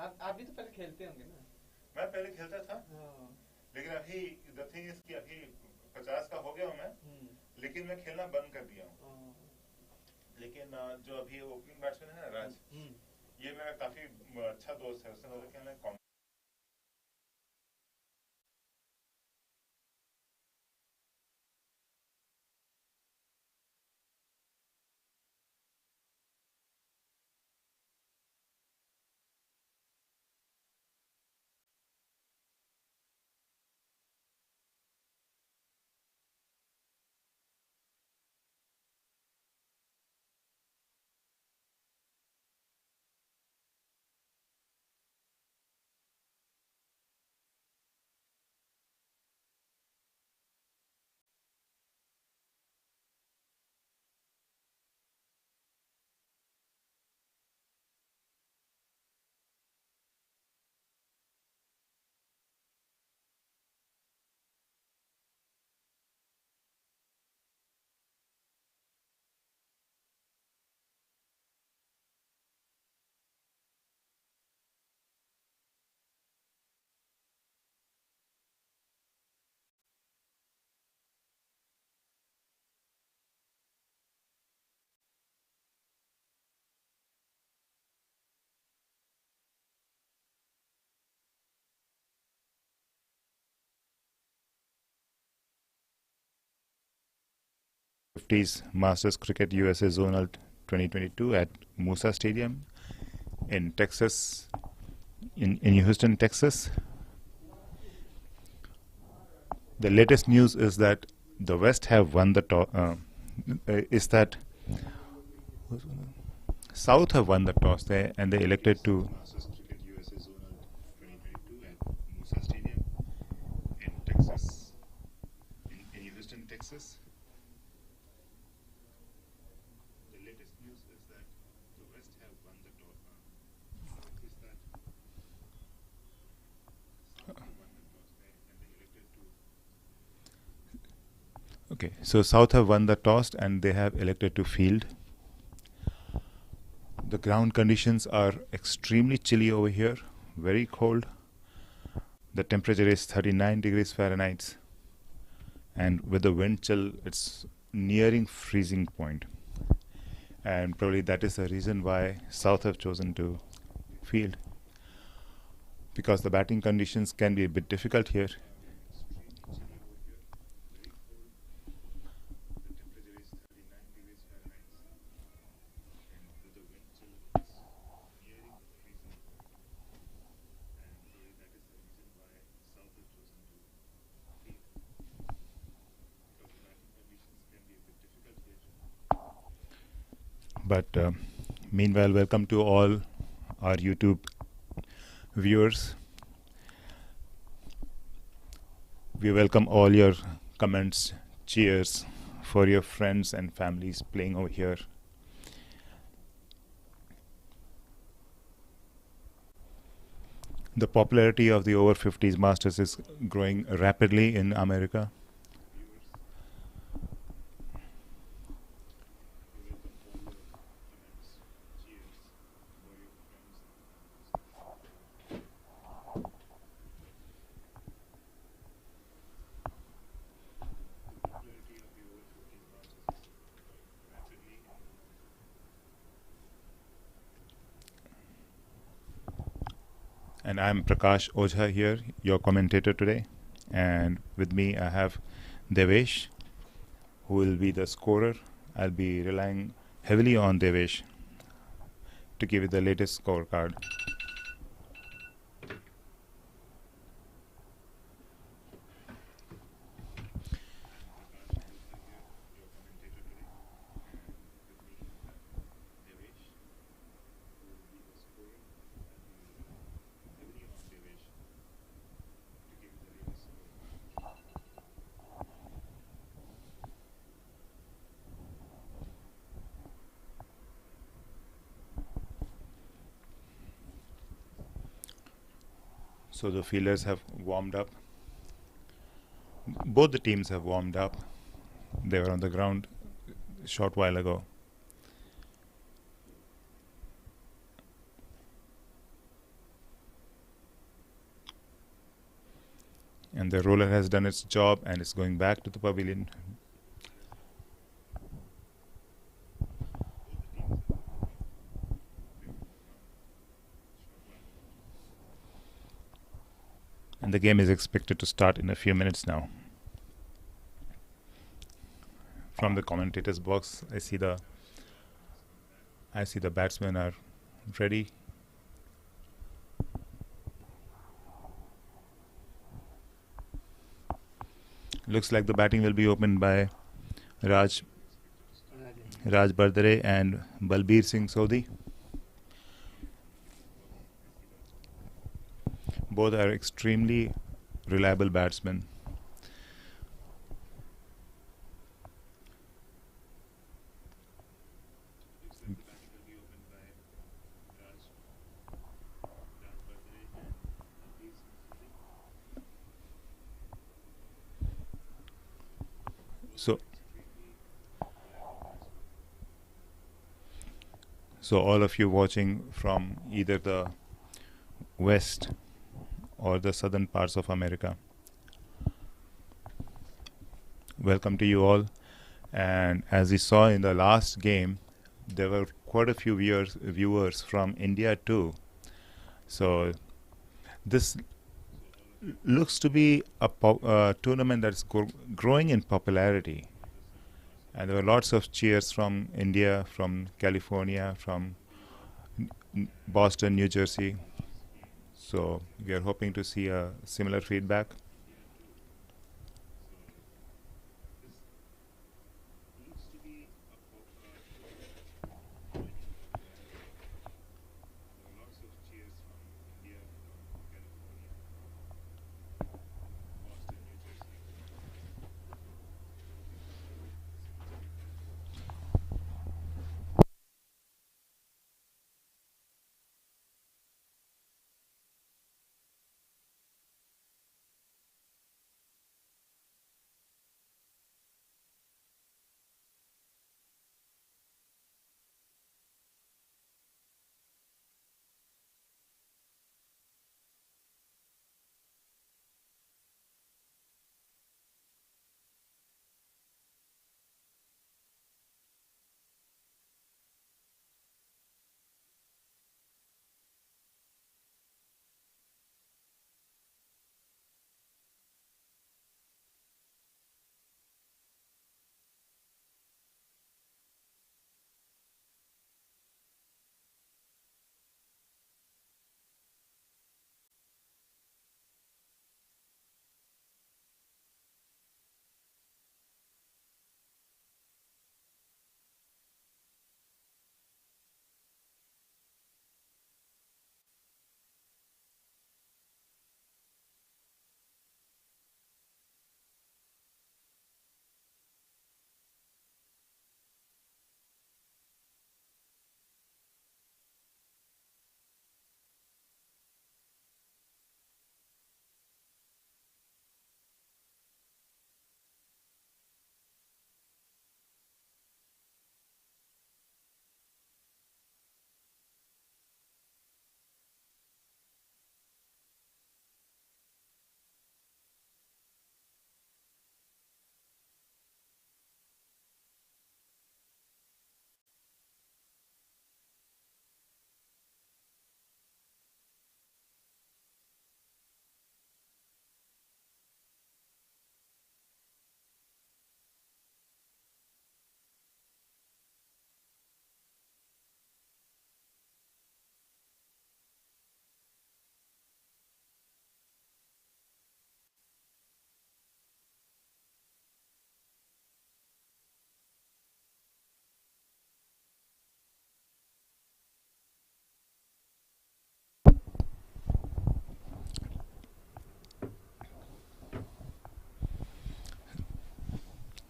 आप भी तो पहले खेलते होंगे ना? मैं पहले खेलता था, हाँ। लेकिन अभी द थिंग इज कि अभी 50 का हो गया हूँ मैं, लेकिन मैं खेलना बंद कर दिया हूँ। लेकिन जो अभी ओपनिंग बैट्समैन है ना राज, ये मेरा काफी अच्छा दोस्त है, उसने मुझे खेलना O50's Masters Cricket USA Zonal 2022 at Moosa Stadium in Texas, in Houston, Texas. The latest news is that the West have won the toss. Is that South have won the toss there, and they elected to. Texas. The latest news is that the West have won the toss. Is that South have won the toss there, and they elected to. Okay, so South have won the toss and they have elected to field. The ground conditions are extremely chilly over here, very cold. The temperature is 39 degrees Fahrenheit, and with the wind chill, it's nearing freezing point. And probably that is the reason why South have chosen to field, because the batting conditions can be a bit difficult here. But meanwhile, welcome to all our YouTube viewers. We welcome all your comments, cheers for your friends and families playing over here. The popularity of the over 50s Masters is growing rapidly in America. And I'm Prakash Ojha here, your commentator today. And with me I have Devesh, who will be the scorer. I'll be relying heavily on Devesh to give you the latest scorecard. So the fielders have warmed up. Both the teams have warmed up. They were on the ground a short while ago. And the roller has done its job and it's going back to the pavilion. And the game is expected to start in a few minutes now. From the commentators box, I see the batsmen are ready. Looks like the batting will be opened by Raj Bardare and Balbir Singh Sodhi. Both are extremely reliable batsmen. So all of you watching from either the west or the southern parts of America, welcome to you all. And as we saw in the last game, there were quite a few viewers from India too. So this looks to be a tournament that's growing in popularity. And there were lots of cheers from India, from California, from Boston, New Jersey. So we are hoping to see a similar feedback.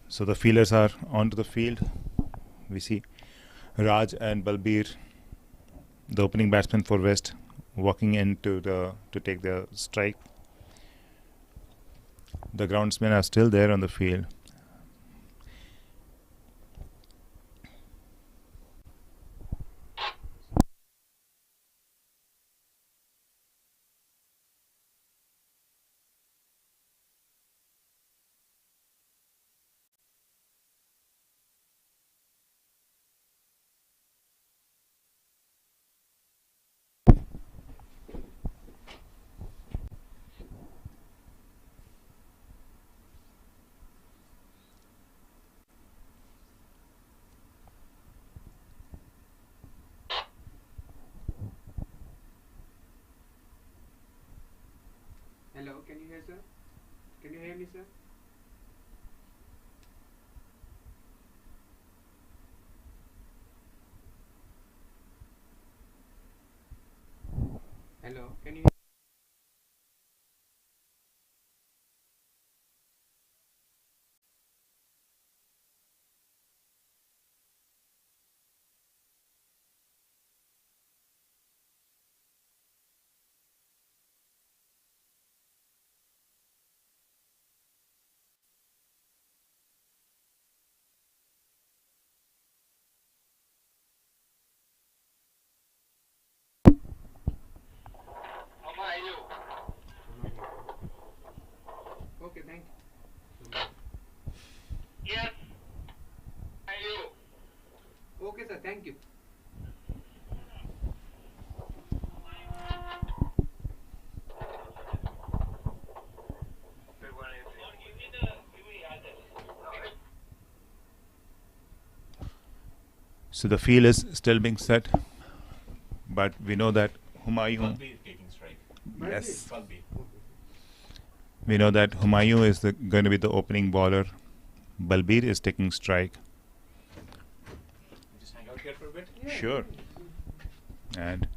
So the fielders are onto the field. We see Raj and Balbir, the opening batsman for West, walking into to take the strike. The groundsmen are still there on the field. Hello, can you hear, sir? Can you hear me, sir? Hello, can you hear? How are you? Okay, thank you. Yes. Are you? Okay, sir, thank you. So the field is still being set, but we know that Humayun. Yes. We know that Humayun is going to be the opening bowler. Balbir is taking strike. Just hang out here for a bit. Yeah. Sure. And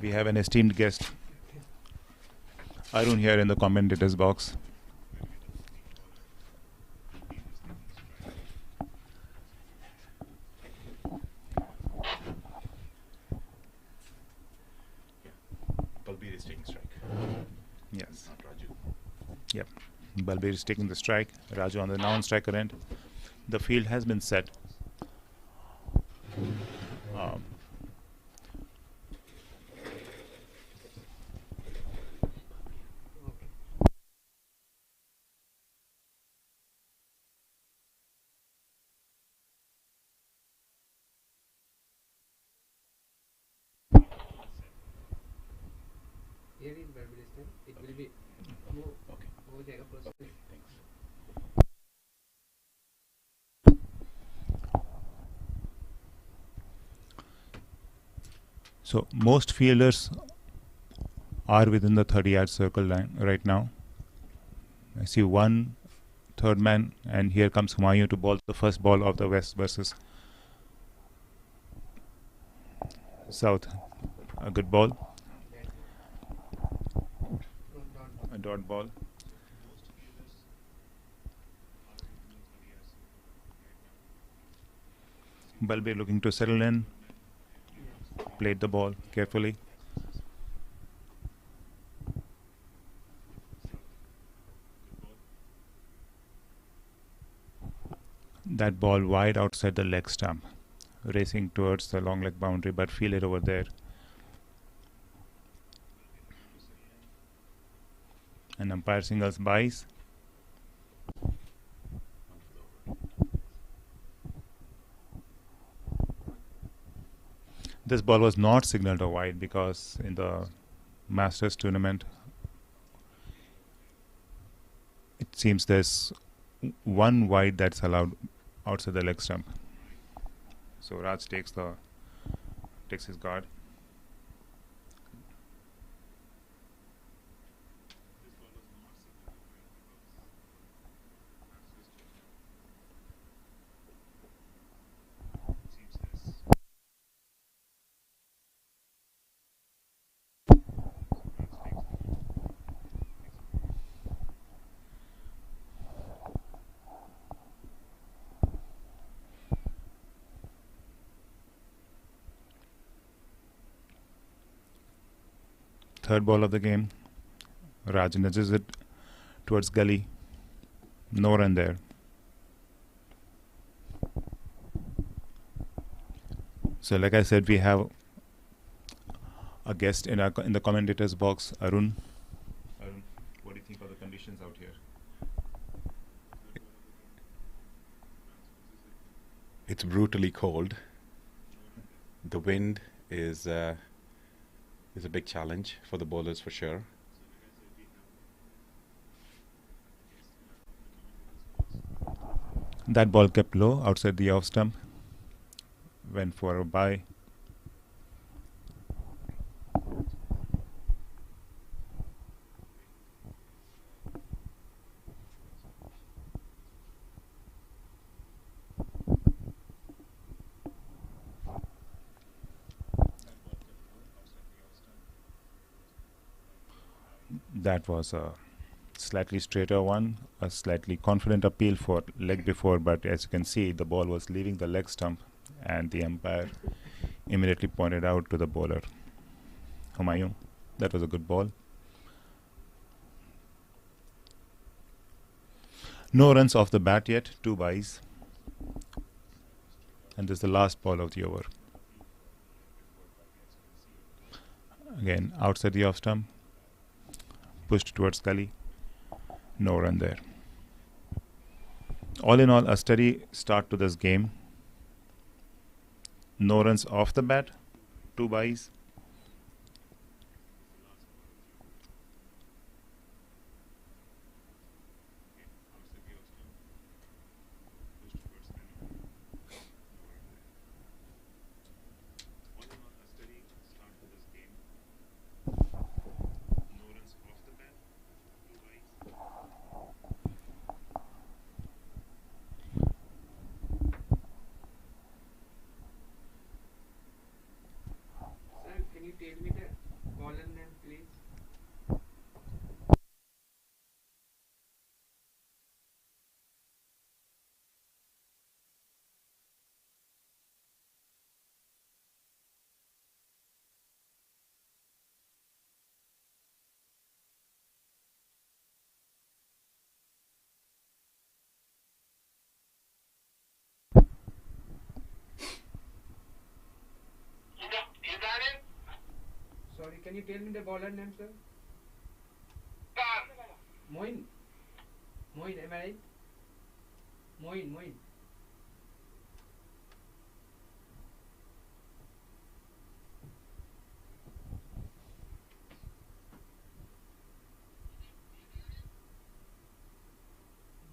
we have an esteemed guest, Arun, here in the commentators box. Balbir is taking strike. Yes. Not Raju. Yep. Balbir is taking the strike. Raju on the non-striker end. The field has been set. Here is Balbir stand. It will be Okay. हो जाएगा process. Okay, thanks. So most fielders are within the 30-yard circle line right now. I see one third man, and here comes Humayun to bowl the first ball of the West versus South. A good ball. A dot ball. Balbir looking to settle in. Played the ball carefully. That ball wide outside the leg stump, racing towards the long leg boundary, but fielded over there. And umpire singles buys. This ball was not signaled a wide because in the Masters tournament, it seems there's one wide that's allowed outside the leg stump. So Raj takes his guard. Third ball of the game. Raj nudges it towards gully. No run there. So like I said, we have a guest in the commentators box, Arun. Arun, what do you think of the conditions out here? It's brutally cold. The wind is a big challenge for the bowlers for sure. That ball kept low outside the off stump. Went for a bye. That was a slightly straighter one, a slightly confident appeal for leg before, but as you can see, the ball was leaving the leg stump, and the umpire immediately pointed out to the bowler, Humayun, that was a good ball. No runs off the bat yet, 2 byes, and this is the last ball of the over. Again, outside the off stump, pushed towards gully, no run there. All in all, a steady start to this game. No runs off the bat, 2 byes. Sir, can you tell me the bowler name, please? You got it? Sorry, can you tell me the bowler name, sir? Done. Moin. Moin, am I right? Moin.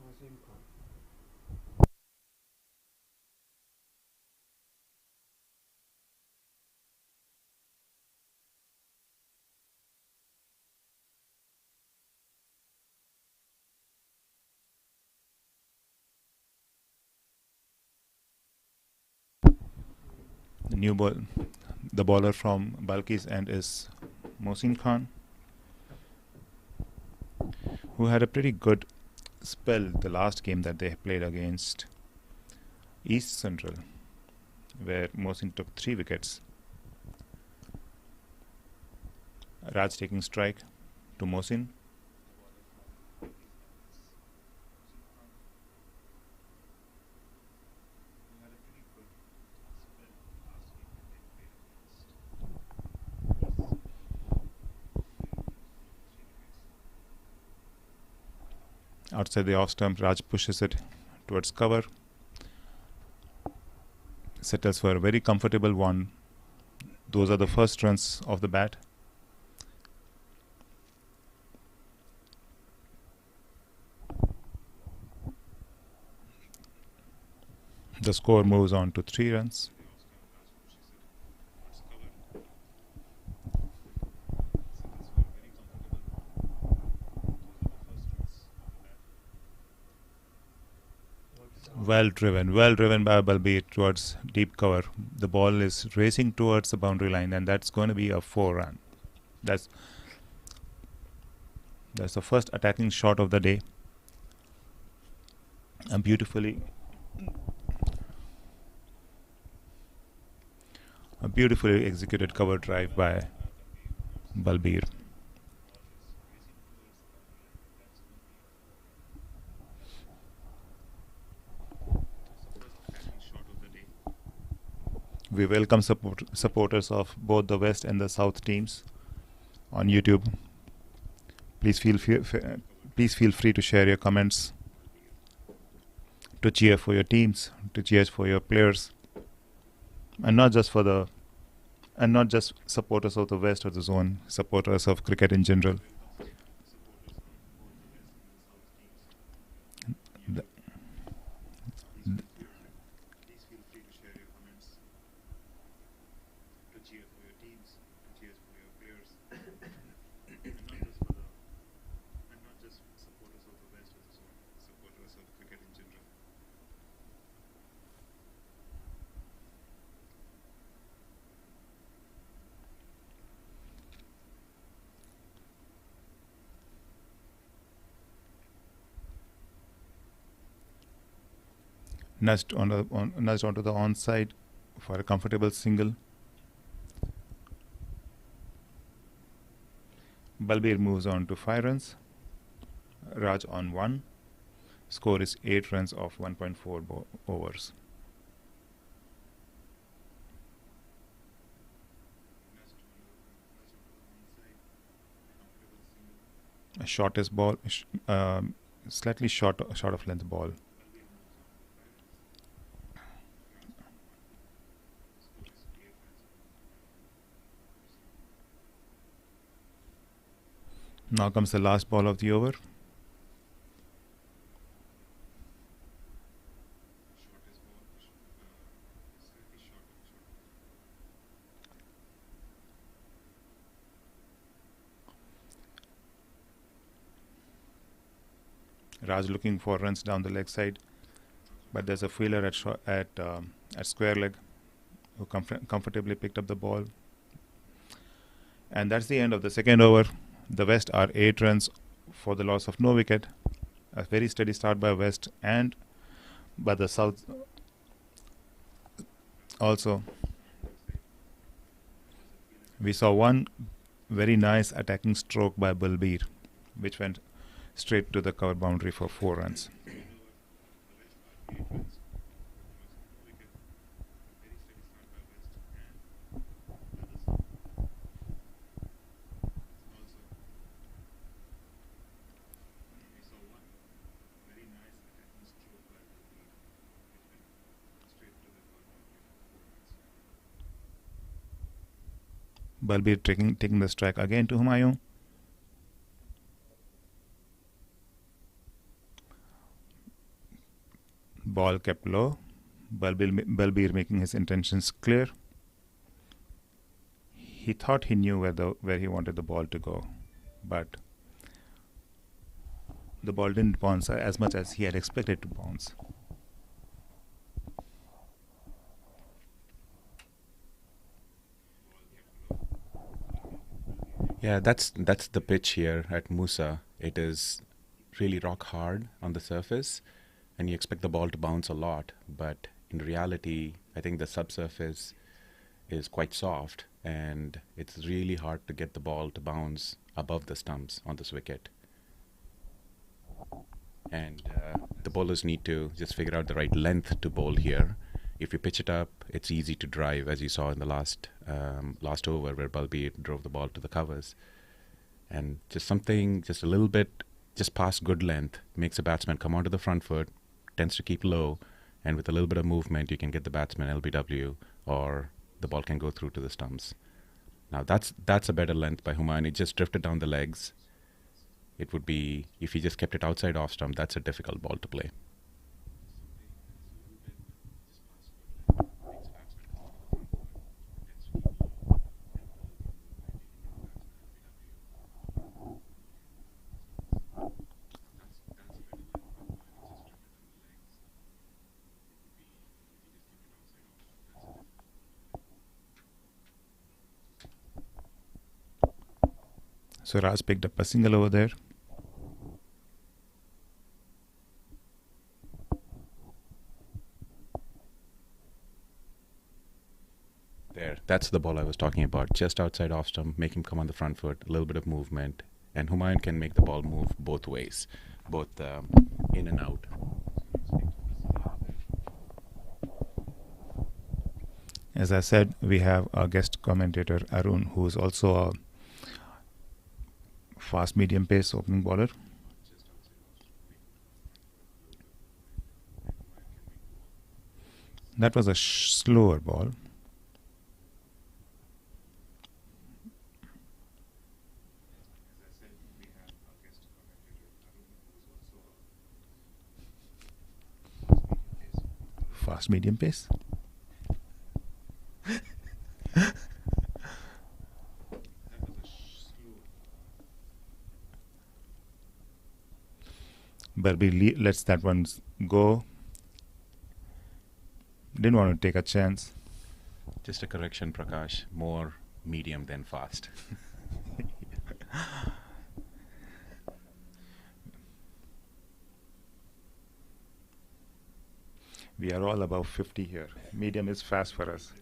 Wasim Khan. The new ball, the bowler from Balki's end is Mohsin Khan, who had a pretty good spell the last game that they played against East Central, where Mohsin took 3 wickets. Raj taking strike to Mohsin. Outside the off stump, Raj pushes it towards cover. Settles for a very comfortable one. Those are the first runs of the bat. The score moves on to 3 runs. Well driven by Balbir towards deep cover. The ball is racing towards the boundary line, and that's going to be a 4 run. That's the first attacking shot of the day. A beautifully executed cover drive by Balbir. We welcome supporters of both the West and the South teams on YouTube. Please feel free to share your comments, to cheer for your teams, to cheer for your players, and not just supporters of the West or the Zone, supporters of cricket in general. nudged onto the onside for a comfortable single. Balbir moves on to 5 runs. Raj on 1. Score is 8 runs of 1.4 overs. A shortest ball, slightly short of length ball. Now comes the last ball of the over. Raj looking for runs down the leg side, but there's a fielder at square leg who comfortably picked up the ball. And that's the end of the second over. The West are 8 runs for the loss of no wicket. A very steady start by West and by the South also. We saw one very nice attacking stroke by Balbir, which went straight to the cover boundary for 4 runs. Balbir taking the strike again to Humayun. Ball kept low. Balbir making his intentions clear. He thought he knew where he wanted the ball to go, but the ball didn't bounce as much as he had expected to bounce. Yeah, that's the pitch here at Moosa. It is really rock hard on the surface, and you expect the ball to bounce a lot, but in reality, I think the subsurface is quite soft, and it's really hard to get the ball to bounce above the stumps on this wicket. And the bowlers need to just figure out the right length to bowl here. If you pitch it up, it's easy to drive, as you saw in the last over where Balbir drove the ball to the covers. And just a little bit, just past good length, makes a batsman come onto the front foot, tends to keep low, and with a little bit of movement, you can get the batsman LBW, or the ball can go through to the stumps. Now that's a better length by Humayun. It just drifted down the legs. It would be, if he just kept it outside off stump, that's a difficult ball to play. So Raj picked up a single over there. That's the ball I was talking about. Just outside off stump, make him come on the front foot, a little bit of movement, and Humayun can make the ball move both ways, both in and out. As I said, we have our guest commentator Arun, who is also a fast medium pace opening bowler. That was a slower ball. Fast medium pace. Balbir lets that one go. Didn't want to take a chance. Just a correction, Prakash. More medium than fast. We are all above 50 here. Medium is fast for us.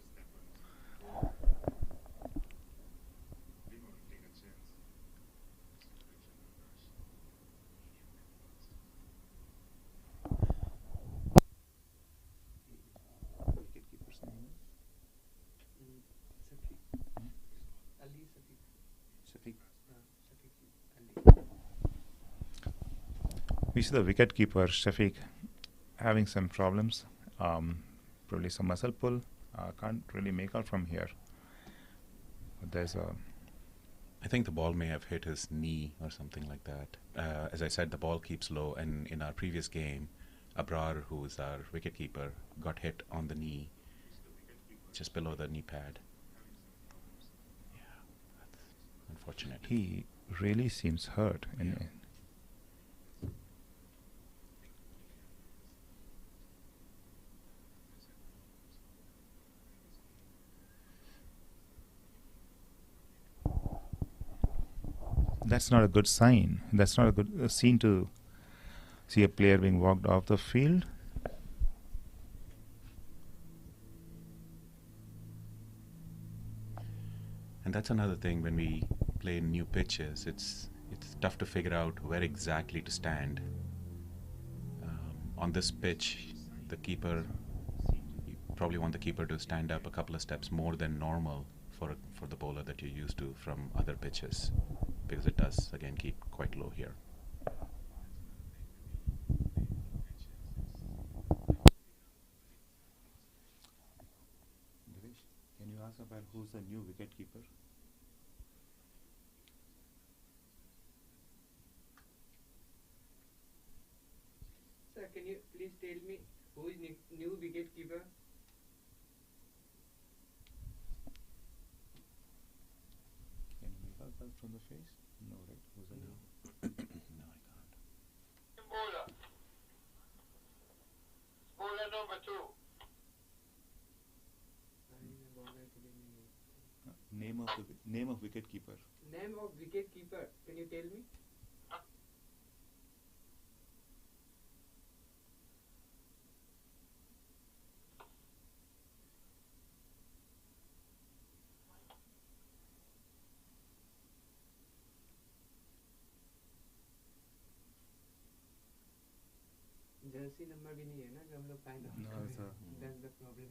We see the wicket keeper Shafiq having some problems, probably some muscle pull. Can't really make out from here. But there's a. I think the ball may have hit his knee or something like that. As I said, the ball keeps low, and in our previous game, Abrar, who is our wicketkeeper, got hit on the knee, just below the knee pad. Yeah, that's unfortunate. He really seems hurt. Yeah. That's not a good sign. That's not a good scene to see a player being walked off the field. And that's another thing when we play new pitches. It's tough to figure out where exactly to stand. On this pitch, the keeper, you probably want the keeper to stand up a couple of steps more than normal for the bowler that you're used to from other pitches, because it does again keep quite low here. Can you ask about who's the new wicket keeper? Sir, can you please tell me who is new wicket keeper? Can you make out that from the face? No, right? Who's the new? No, I can't. Bowler. Bowler number 2. Name of wicket keeper. Name of wicket keeper. Can you tell me? Jersey number भी नहीं है ना जो हम लोग find out No, it's a. That's the problem.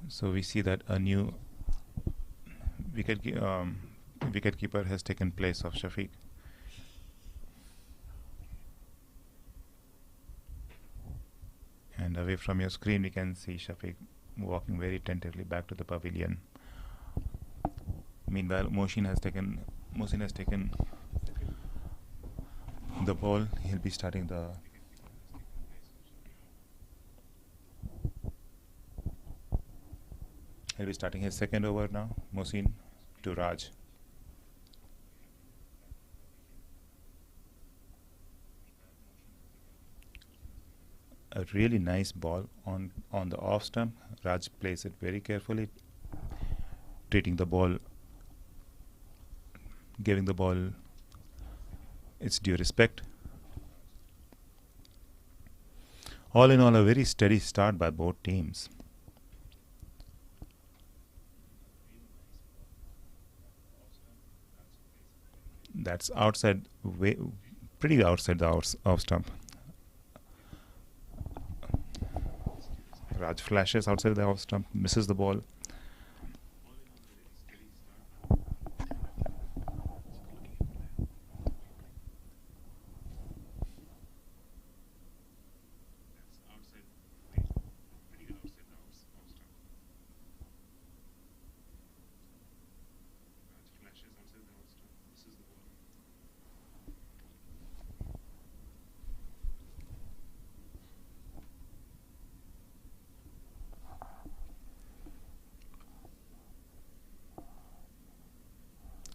So we see that a new wicket keeper has taken place of Shafiq. And away from your screen, we can see Shafiq walking very tentatively back to the pavilion. Meanwhile, Mohsin has taken the ball. He'll be starting the. He'll be starting his second over now. Mohsin to Raj. A really nice ball on the off stump. Raj plays it very carefully, treating the ball, giving the ball its due respect. All in all, a very steady start by both teams. That's outside, pretty outside the off stump. Raj flashes outside the off stump, misses the ball.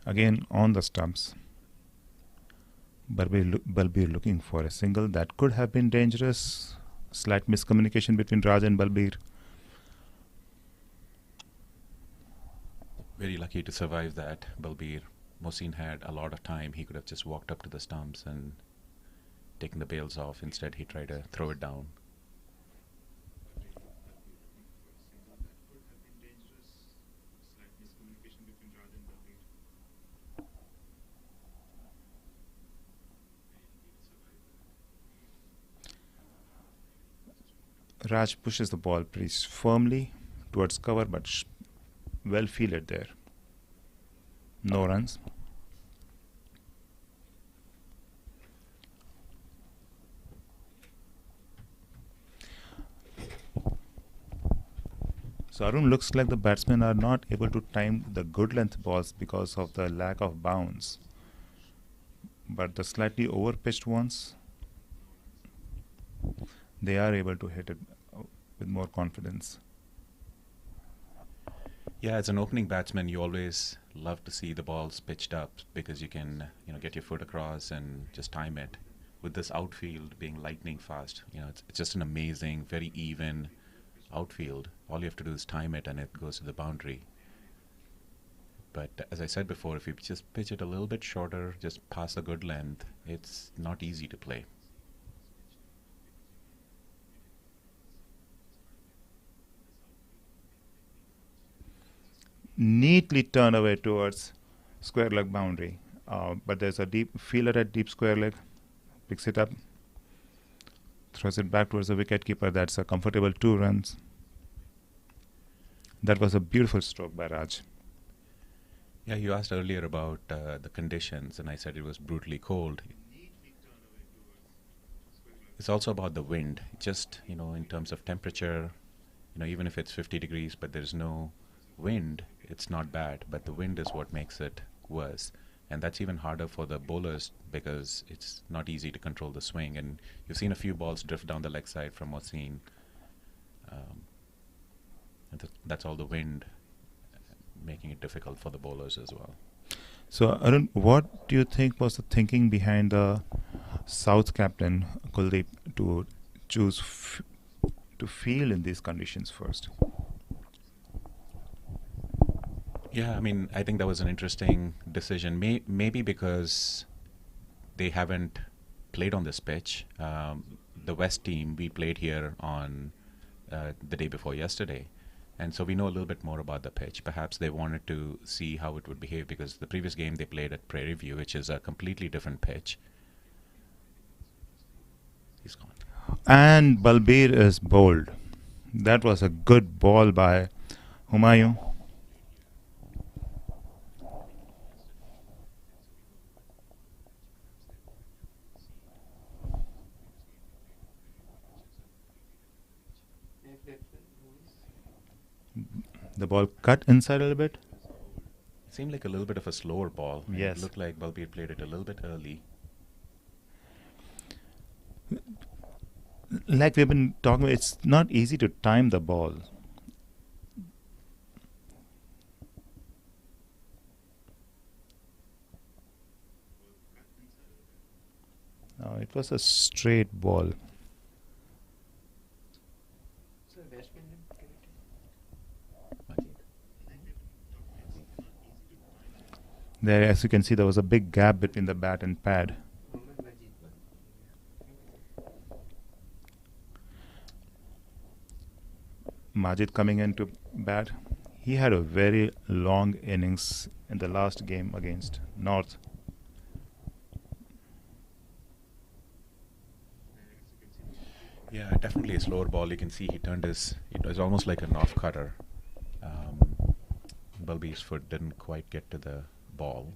Again on the stumps. Balbir looking for a single. That could have been dangerous. Slight miscommunication between Raj and Balbir. Very lucky to survive that, Balbir. Mohsin had a lot of time. He could have just walked up to the stumps and taken the bails off. Instead, he tried to throw it down. Raj pushes the ball pretty firmly towards cover, but well fielded there. No runs. So Arun, looks like the batsmen are not able to time the good length balls because of the lack of bounce. But the slightly over pitched ones, they are able to hit it with more confidence. Yeah, as an opening batsman, you always love to see the balls pitched up because you can, get your foot across and just time it. With this outfield being lightning fast, it's just an amazing, very even outfield. All you have to do is time it and it goes to the boundary. But as I said before, if you just pitch it a little bit shorter, just pass a good length, it's not easy to play. Neatly turned away towards square leg boundary, but there's a deep fielder at deep square leg, picks it up, throws it back towards the wicket keeper. That's a comfortable 2 runs. That was a beautiful stroke by Raj. Yeah, you asked earlier about the conditions, and I said it was brutally cold. It's also about the wind. Just, in terms of temperature, even if it's 50 degrees, but there's no wind, it's not bad. But the wind is what makes it worse. And that's even harder for the bowlers because it's not easy to control the swing. And you've seen a few balls drift down the leg side from Mohsin. And that's all the wind making it difficult for the bowlers as well. So Arun, what do you think was the thinking behind the South captain Kuldeep to choose to field in these conditions first? Yeah, I think that was an interesting decision. Maybe because they haven't played on this pitch. The West team, we played here on the day before yesterday. And so we know a little bit more about the pitch. Perhaps they wanted to see how it would behave because the previous game they played at Prairie, which is a completely different pitch. He's gone. And Balbir is bowled. That was a good ball by Humayun. The ball cut inside a little bit. It seemed like a little bit of a slower ball. Yes. It looked like Balbir played it a little bit early. Like we've been talking about, it's not easy to time the ball. No, it was a straight ball. So batsman There, as you can see, there was a big gap between the bat and pad. Majid coming in to bat. He had a very long innings in the last game against North. Yeah, definitely a slower ball. You can see he turned it was almost like a off cutter. Balbir's foot didn't quite get to the ball.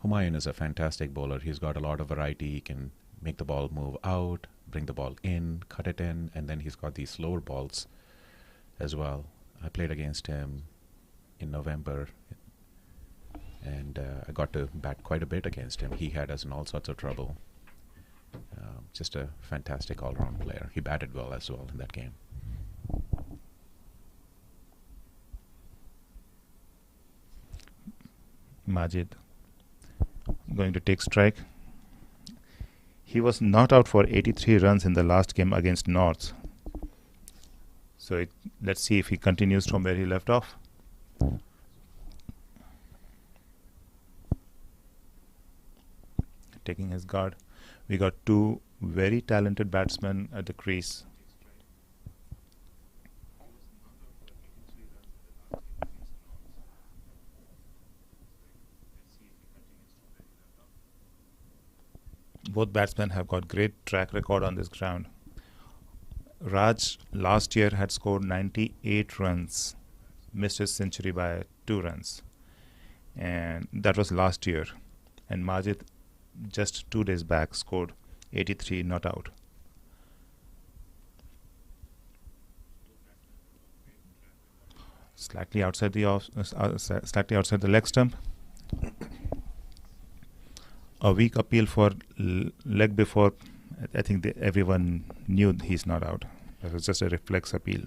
Humayun is a fantastic bowler. He's got a lot of variety. He can make the ball move out, bring the ball in, cut it in, and then he's got these slower balls as well. I played against him in November, and I got to bat quite a bit against him. He had us in all sorts of trouble. Just a fantastic all-round player. He batted well as well in that game. Majid going to take strike. He was not out for 83 runs in the last game against North. So let's see if he continues from where he left off. Taking his guard. We got two very talented batsmen at the crease. Both batsmen have got great track record on this ground. Raj last year had scored 98 runs, missed his century by 2 runs, and that was last year. And Majid just 2 days back scored 83 not out. Slightly outside the leg stump. A weak appeal for leg before. I think everyone knew he's not out. It was just a reflex appeal.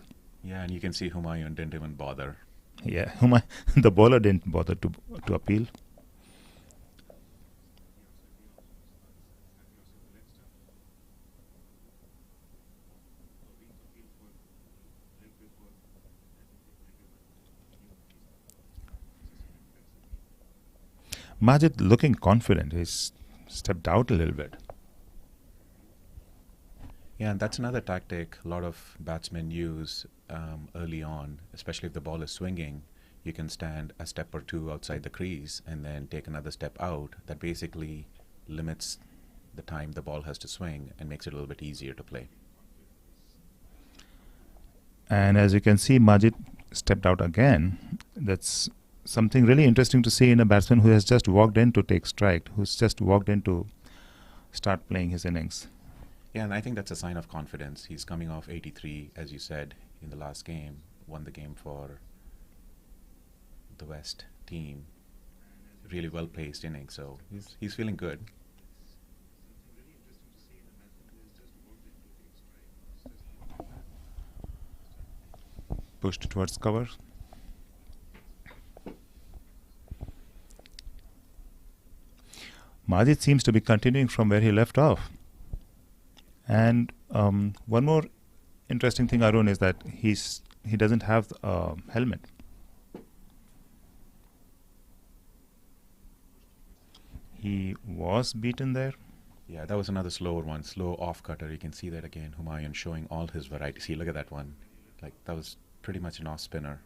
Yeah, and you can see Humayun didn't even bother. Yeah, the bowler didn't bother to appeal. Majid looking confident. He's stepped out a little bit. Yeah, and that's another tactic a lot of batsmen use early on, especially if the ball is swinging. You can stand a step or two outside the crease and then take another step out. That basically limits the time the ball has to swing and makes it a little bit easier to play. And as you can see, Majid stepped out again. That's something really interesting to see in a batsman who has just walked in to take strike, who's just walked in to start playing his innings. Yeah, and I think that's a sign of confidence. He's coming off 83, as you said, in the last game, won the game for the West team. Really well-placed inning, so he's feeling good. Pushed towards cover. Majid seems to be continuing from where he left off. And one more interesting thing, Arun, is that he doesn't have a helmet. He was beaten there. Yeah, that was another slower one, slow off-cutter. You can see that again, Humayun showing all his variety. See, look at that one. Like, that was pretty much an off-spinner.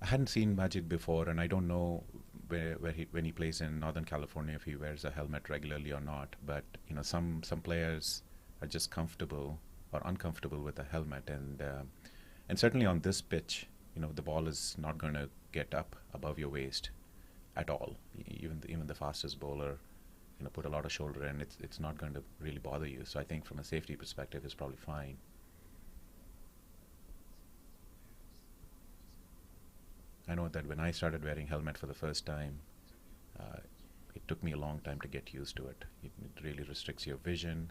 I hadn't seen Majid before, and I don't know when he plays in Northern California if he wears a helmet regularly or not. But some players are just comfortable or uncomfortable with a helmet, and certainly on this pitch, the ball is not going to get up above your waist at all. Even the fastest bowler, put a lot of shoulder in. It's not going to really bother you. So I think from a safety perspective, it's probably fine. I know that when I started wearing helmet for the first time, it took me a long time to get used to it. It really restricts your vision.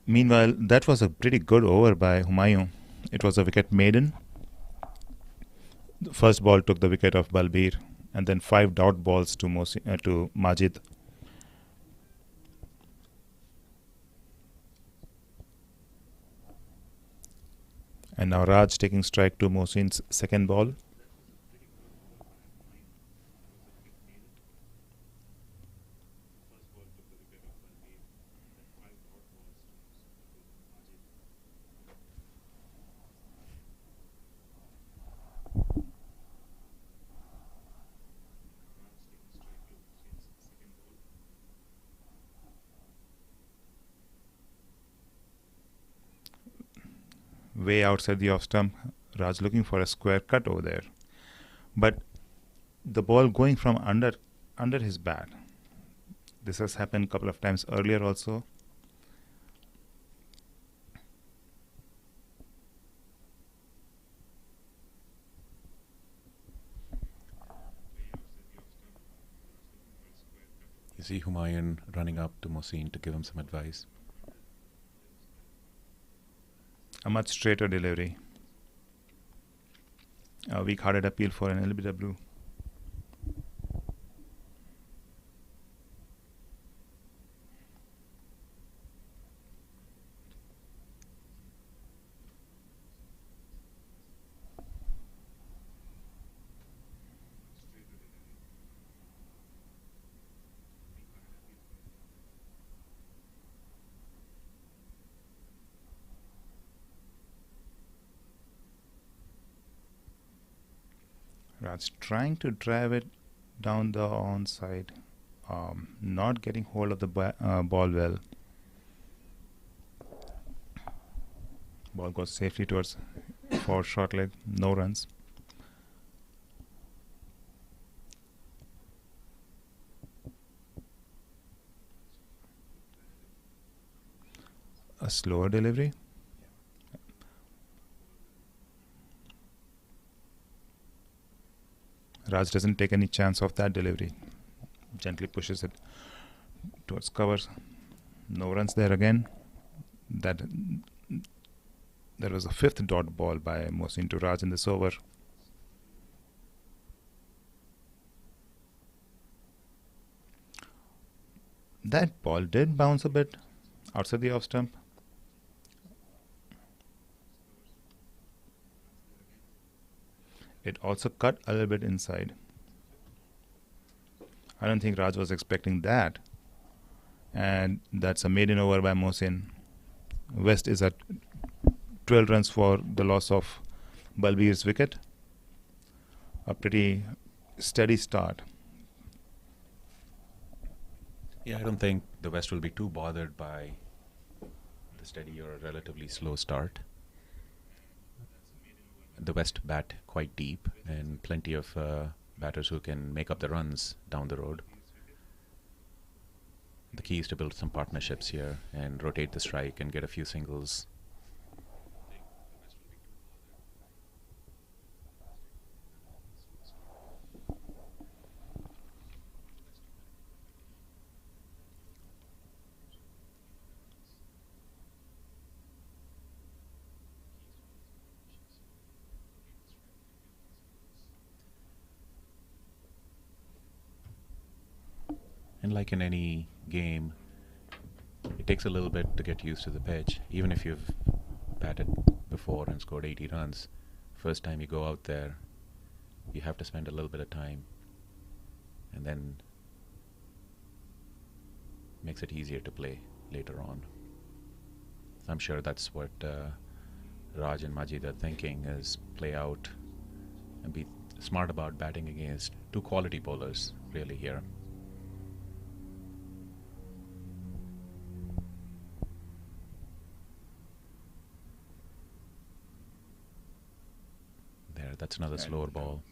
Meanwhile, that was a pretty good over by Humayun. It was a wicket maiden. The first ball took the wicket of Balbir, and then 5 dot balls to Majid. And now Raj taking strike to Mohsin's second ball. Way outside the off stump, Raj looking for a square cut over there, but the ball going from under his bat. This has happened a couple of times earlier also. see Humayun running up to Mohsin to give him some advice. A much straighter delivery. A weak-hearted appeal for an LBW. Raj trying to drive it down the onside, not getting hold of the ball well. Ball goes safely towards for short leg, no runs. A slower delivery. Raj doesn't take any chance of that delivery. Gently pushes it towards covers. No runs there again. That was a fifth dot ball by Mohsin to Raj in this over. That ball did bounce a bit outside the off stump. It also cut a little bit inside. I don't think Raj was expecting that. And that's a maiden over by Mohsin. West is at 12 runs for the loss of Balbir's wicket. A pretty steady start. Yeah, I don't think the West will be too bothered by the steady or relatively slow start. The West bat quite deep and plenty of batters who can make up the runs down the road. The key is to build some partnerships here and rotate the strike and get a few singles. And like in any game, it takes a little bit to get used to the pitch. Even if you've batted before and scored 80 runs, first time you go out there, you have to spend a little bit of time, and then makes it easier to play later on. I'm sure that's what Raj and Majid are thinking, is play out and be smart about batting against two quality bowlers really here. That's another slower ball.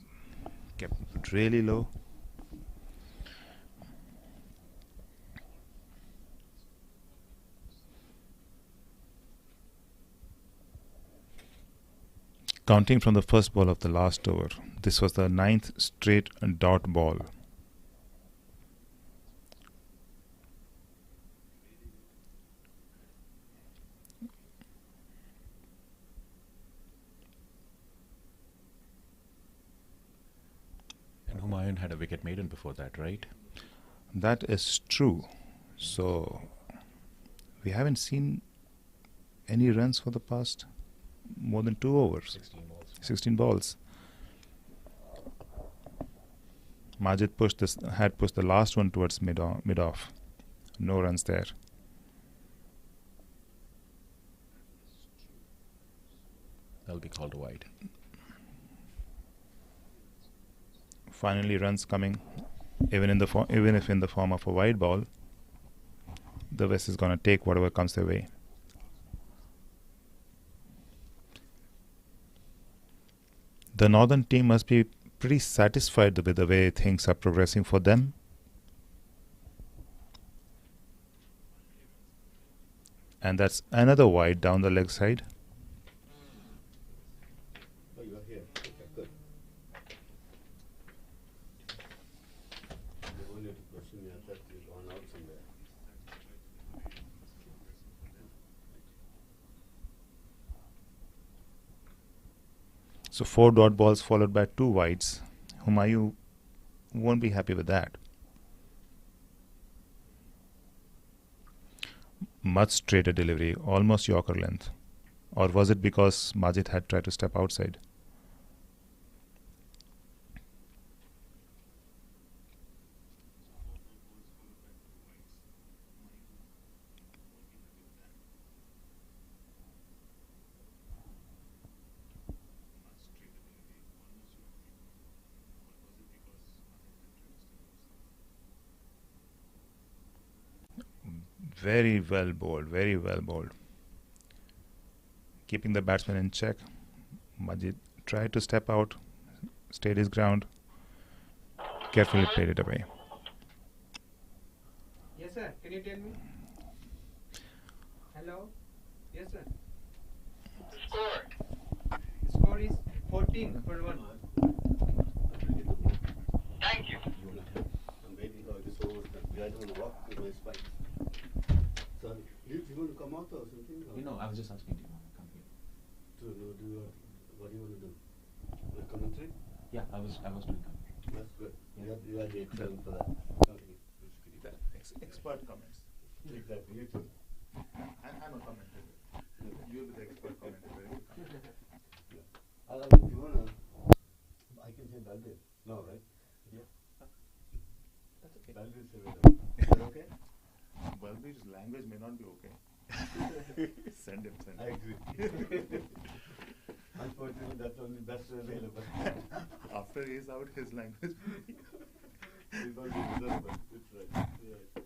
Kept really low. Counting from the first ball of the last over, this was the 9th straight dot ball. Humayun had a wicket maiden before that, right? That is true. So we haven't seen any runs for the past more than 2 overs. 16 balls. Majid had pushed the last one towards mid off. No runs there. That'll be called a wide. Finally, runs coming, even if in the form of a wide ball. The West is gonna take whatever comes their way. The Northern team must be pretty satisfied with the way things are progressing for them. And that's another wide down the leg side. Oh, you are here. Okay, good. The only question is that is on So 4 dot balls followed by 2 wides. Humayun won't be happy with that. Much straighter delivery, almost Yorker length. Or was it because Majid had tried to step outside? Very well bowled, very well bowled. Keeping the batsman in check. Majid tried to step out, stayed his ground, carefully played it away. Yes, sir. Can you tell me? Hello? Yes, sir. Score. Score is 14 for 1. Thank you. I'm waiting for this over. I don't want to walk with my spine. Sorry. Do you want to come out or something? Or You know, I was just asking, do you want to come here? what do you want to do? Commentary? Yeah, I was doing commentary. That's good. Yeah. You are the excellent for that. Okay. Expert comments. Exactly. You too. I'm a commentator. You'll be the expert commentator. If you want to, I can say Baldev. No, right? Yeah. That's okay. Baldev is that okay? Balbir's language may not be okay. Send him. I agree. Unfortunately, that's only best available. After he's out, his language. He's only reserved. It's right. Yeah.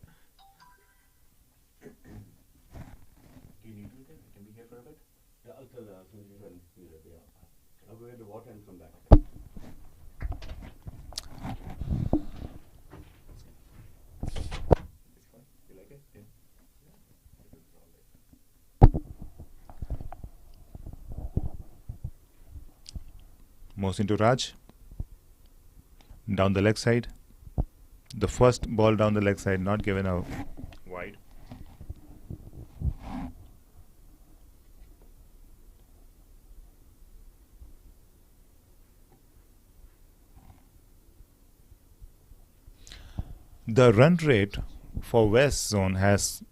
Do you need me there? I can be here for a bit. Yeah, I'll tell her. I'll go get the water and come back. You like it? Yeah. Mohsin to Raj. Down the leg side. The first ball down the leg side, not given a wide. The run rate for West Zone has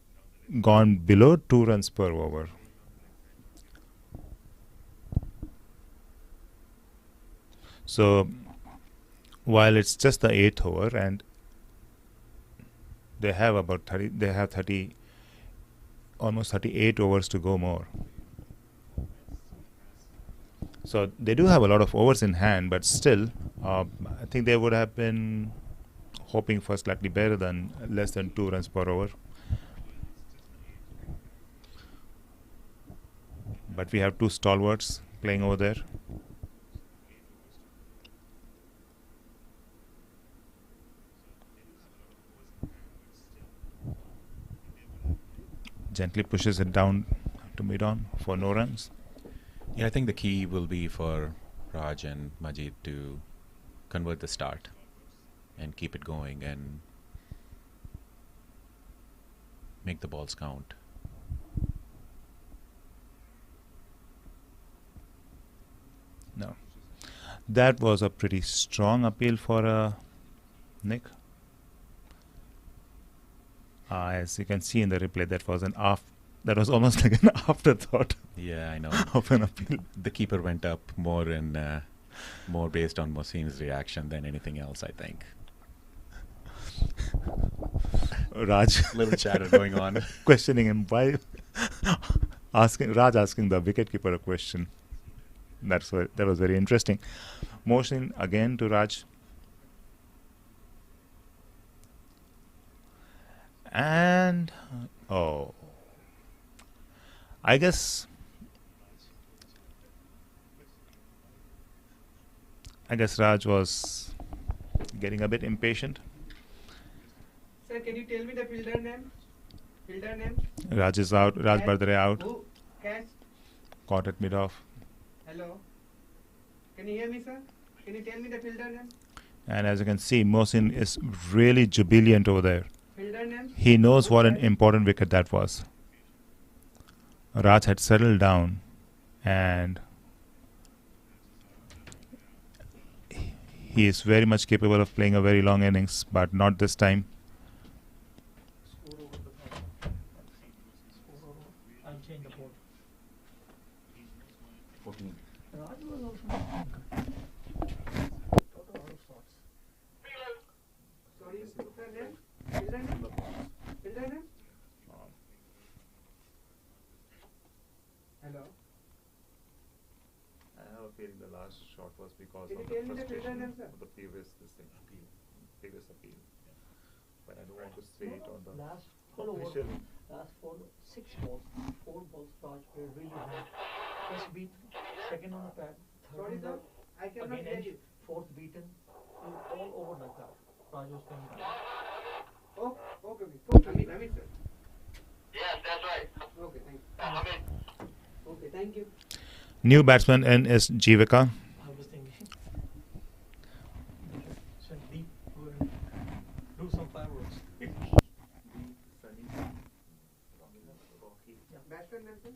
gone below 2 runs per over. So while it's just the 8th over and they have about 30, almost 38 overs to go more. So they do have a lot of overs in hand, but still, I think they would have been hoping for slightly better than less than 2 runs per over. But we have 2 stalwarts playing over there. Gently pushes it down to mid-on for no runs. Yeah, I think the key will be for Raj and Majid to convert the start and keep it going and make the balls count. No. That was a pretty strong appeal for Nick. As you can see in the replay, that was almost like an afterthought. Yeah, I know. Of an appeal. The keeper went up more based on Mohsin's reaction than anything else, I think. Raj Little chatter going on. questioning him why Raj asking the wicketkeeper a question. That was very interesting. Motion again to Raj. And I guess Raj was getting a bit impatient. Sir, can you tell me the fielder name? Fielder name? Raj is out. Raj Bardare out. Who? Catch? Caught at mid-off. Hello? Can you hear me, sir? Can you tell me the fielder name? And as you can see, Mohsin is really jubilant over there. Fielder name? He knows what an important wicket that was. Raj had settled down and He is very much capable of playing a very long innings, but not this time. Score over the top. Score over. I'll change the board. 14. Raj was also not total out of sorts. Sorry, fielder name? Fielder name? Fielder name? Hello. I have a feeling the last shot was because Can of you the tell me the frustration filter name, sir? of the previous previous appeal. But I don't want to say it on the Last 4 overs, official. last 6 balls, 4 balls Raj played really hard. First beat, second on the pad, third Sorry, on sir. the I cannot again hear edge, you. fourth beaten, all over like that. Raj was playing that. Oh, okay. Amit, sir. Yes, that's right. Okay, thank you. Amit. Okay, thank you. New batsman in is Jivika. I was thinking, send deep, go and do some fireworks. Batsman name, sir?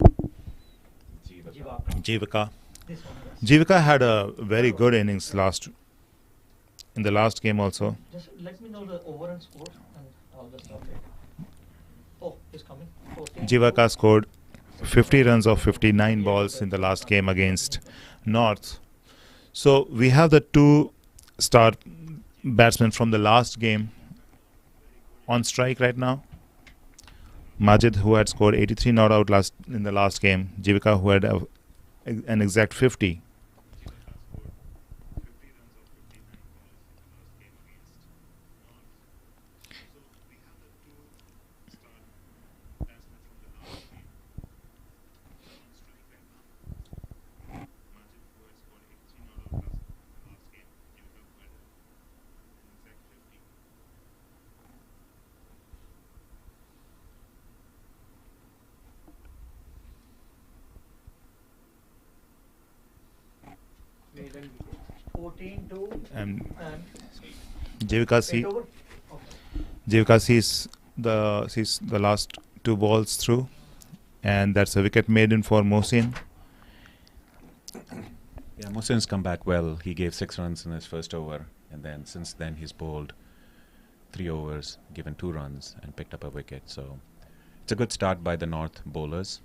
Jiva. Jivika. This one. Yes. Jivika had a very good innings in the last game also. Just let me know the over and score and I'll just update. Oh, he's coming. 14. Jivaka scored 50 runs of 59 balls in the last game against North. So we have the 2 star batsmen from the last game on strike right now. Majid, who had scored 83 not out in the last game. Jivika, who had an exact 50. Maiden wicket. 14-2 And and Jivika 8 see over. Jivika sees the last 2 balls through, and that's a wicket maiden for Mohsin. Yeah, Mohsin's come back well. He gave 6 runs in his first over, and then since then he's bowled 3 overs, given 2 runs, and picked up a wicket. So it's a good start by the North bowlers.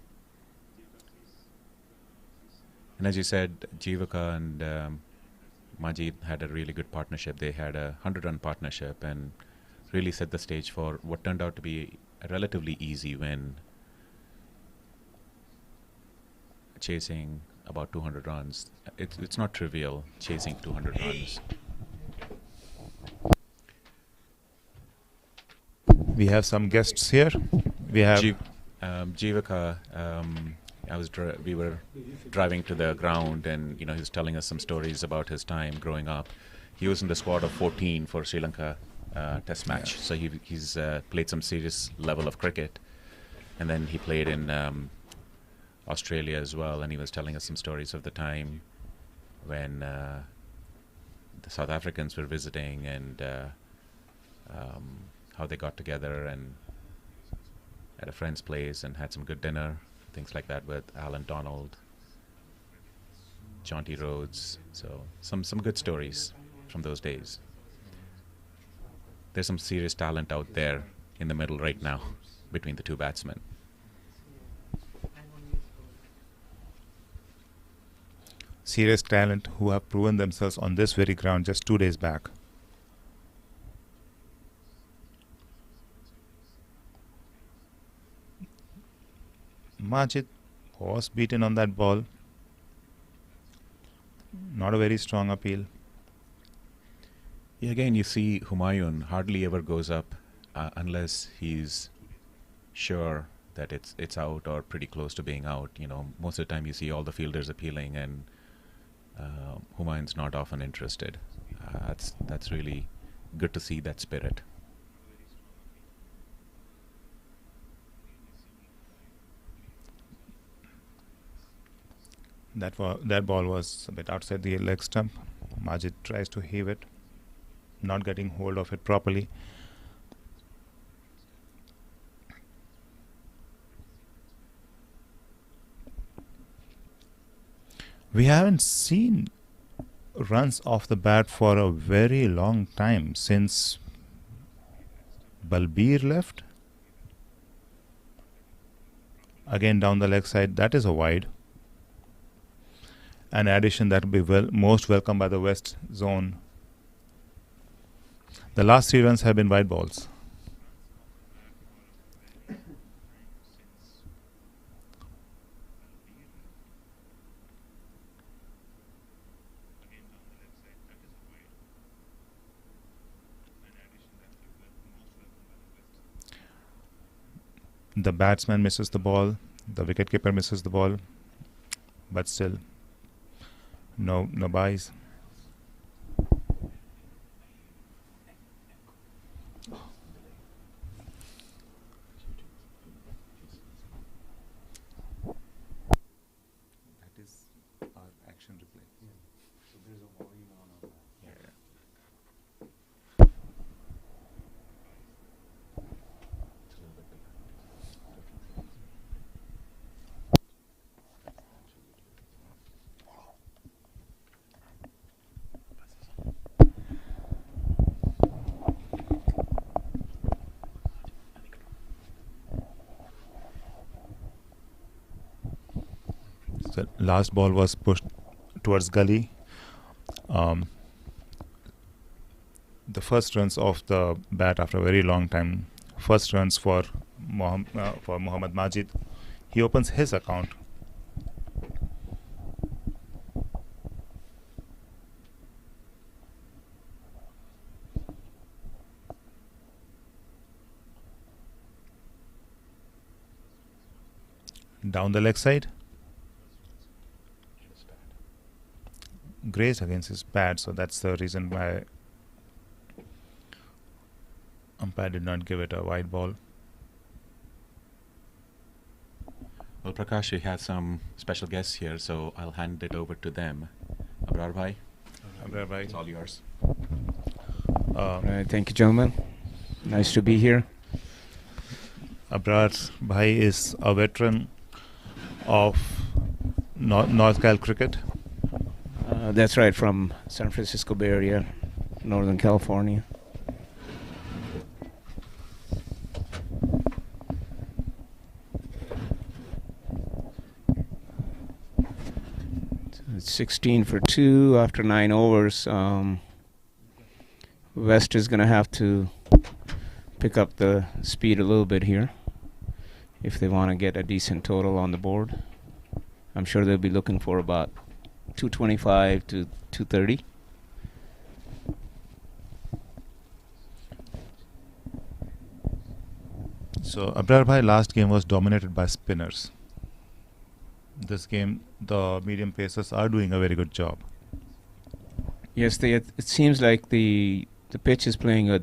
And as you said, Jivaka and Majid had a really good partnership. They had a 100-run partnership and really set the stage for what turned out to be a relatively easy win, chasing about 200 runs. It's not trivial chasing 200 runs. We have some guests here. We have Jivaka. We were driving to the ground, and he was telling us some stories about his time growing up. He was in the squad of 14 for Sri Lanka Test match, so he's played some serious level of cricket, and then he played in Australia as well. And he was telling us some stories of the time when the South Africans were visiting, and how they got together and at a friend's place and had some good dinner. Things like that with Alan Donald, Jonty Rhodes. So some good stories from those days. There's some serious talent out there in the middle right now between the 2 batsmen. serious talent who have proven themselves on this very ground just 2 days back. Majid was beaten on that ball. Not a very strong appeal. Yeah, again, you see Humayun hardly ever goes up unless he's sure that it's out or pretty close to being out. Most of the time you see all the fielders appealing, and Humayun's not often interested. That's really good to see that spirit. That ball was a bit outside the leg stump. Majid tries to heave it, not getting hold of it properly. We haven't seen runs off the bat for a very long time, since Balbir left. Again down the leg side, that is a wide. An addition that will be most welcome by the West zone. The last 3 runs have been wide balls. The batsman misses the ball, the wicketkeeper misses the ball, but still no buys. That is our action replay. So there's a volume on that. It's a little bit different. So last ball was pushed towards gully. The first runs off the bat after a very long time. First runs for Mohammad Majid. He opens his account. Down the leg side. Grazed against his pad, so that's the reason why umpire did not give it a wide ball. Well, Prakash, we have some special guests here, so I'll hand it over to them. Abrar bhai, Abrar bhai, it's all yours. Right, thank you, gentlemen. Nice to be here. Abrar bhai is a veteran of North Cal cricket. That's right, from San Francisco Bay Area, Northern California. So it's 16 for 2 after 9 overs. West is going to have to pick up the speed a little bit here if they want to get a decent total on the board. I'm sure they'll be looking for about 225 to 230. So Abrar bhai last game was dominated by spinners. This game the medium pacers are doing a very good job. Yes, it seems like the pitch is playing a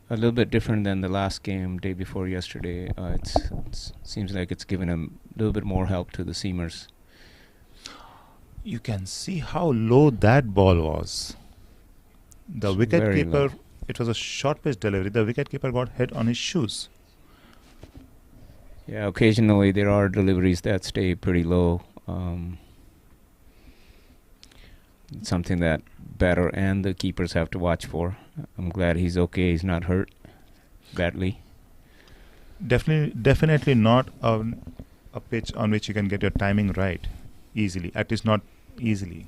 little bit different than the last game, day before yesterday. It seems like it's given a little bit more help to the seamers. You can see how low that ball was. The wicketkeeper, it was a short pitch delivery. The wicketkeeper got hit on his shoes. Yeah, occasionally there are deliveries that stay pretty low. It's something that batter and the keepers have to watch for. I'm glad he's okay. He's not hurt badly. Definitely not a pitch on which you can get your timing right easily. At least not easily.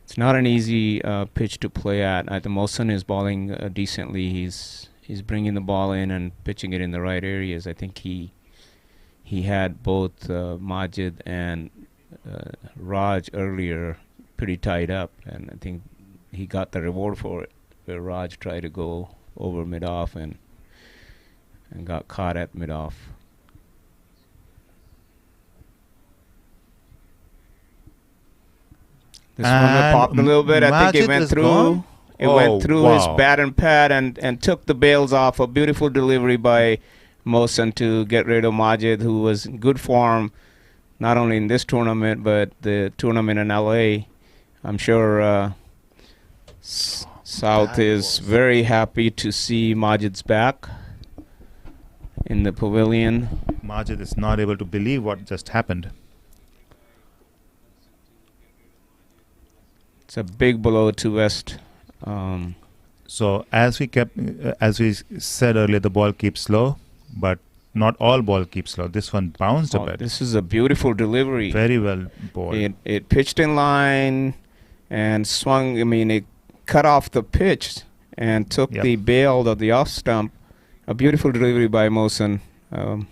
It's not an easy pitch to play at. The Moosa is bowling decently. He's bringing the ball in and pitching it in the right areas. I think he had both Majid and Raj earlier pretty tied up, and I think he got the reward for it, where Raj tried to go over mid-off and got caught at mid-off. This one popped a little bit. I think it went through. Gone? It went through his bat and pad and took the bails off. A beautiful delivery by Moosa to get rid of Majid, who was in good form, not only in this tournament, but the tournament in LA. I'm sure South is very happy to see Majid's back in the pavilion. Majid is not able to believe what just happened. It's a big blow to West. So as we said earlier, the ball keeps low, but not all ball keeps low. This one bounced a bit. This is a beautiful delivery. Very well bowled. It pitched in line and swung. I mean, it cut off the pitch and took the bail of the off stump. A beautiful delivery by Moosa. I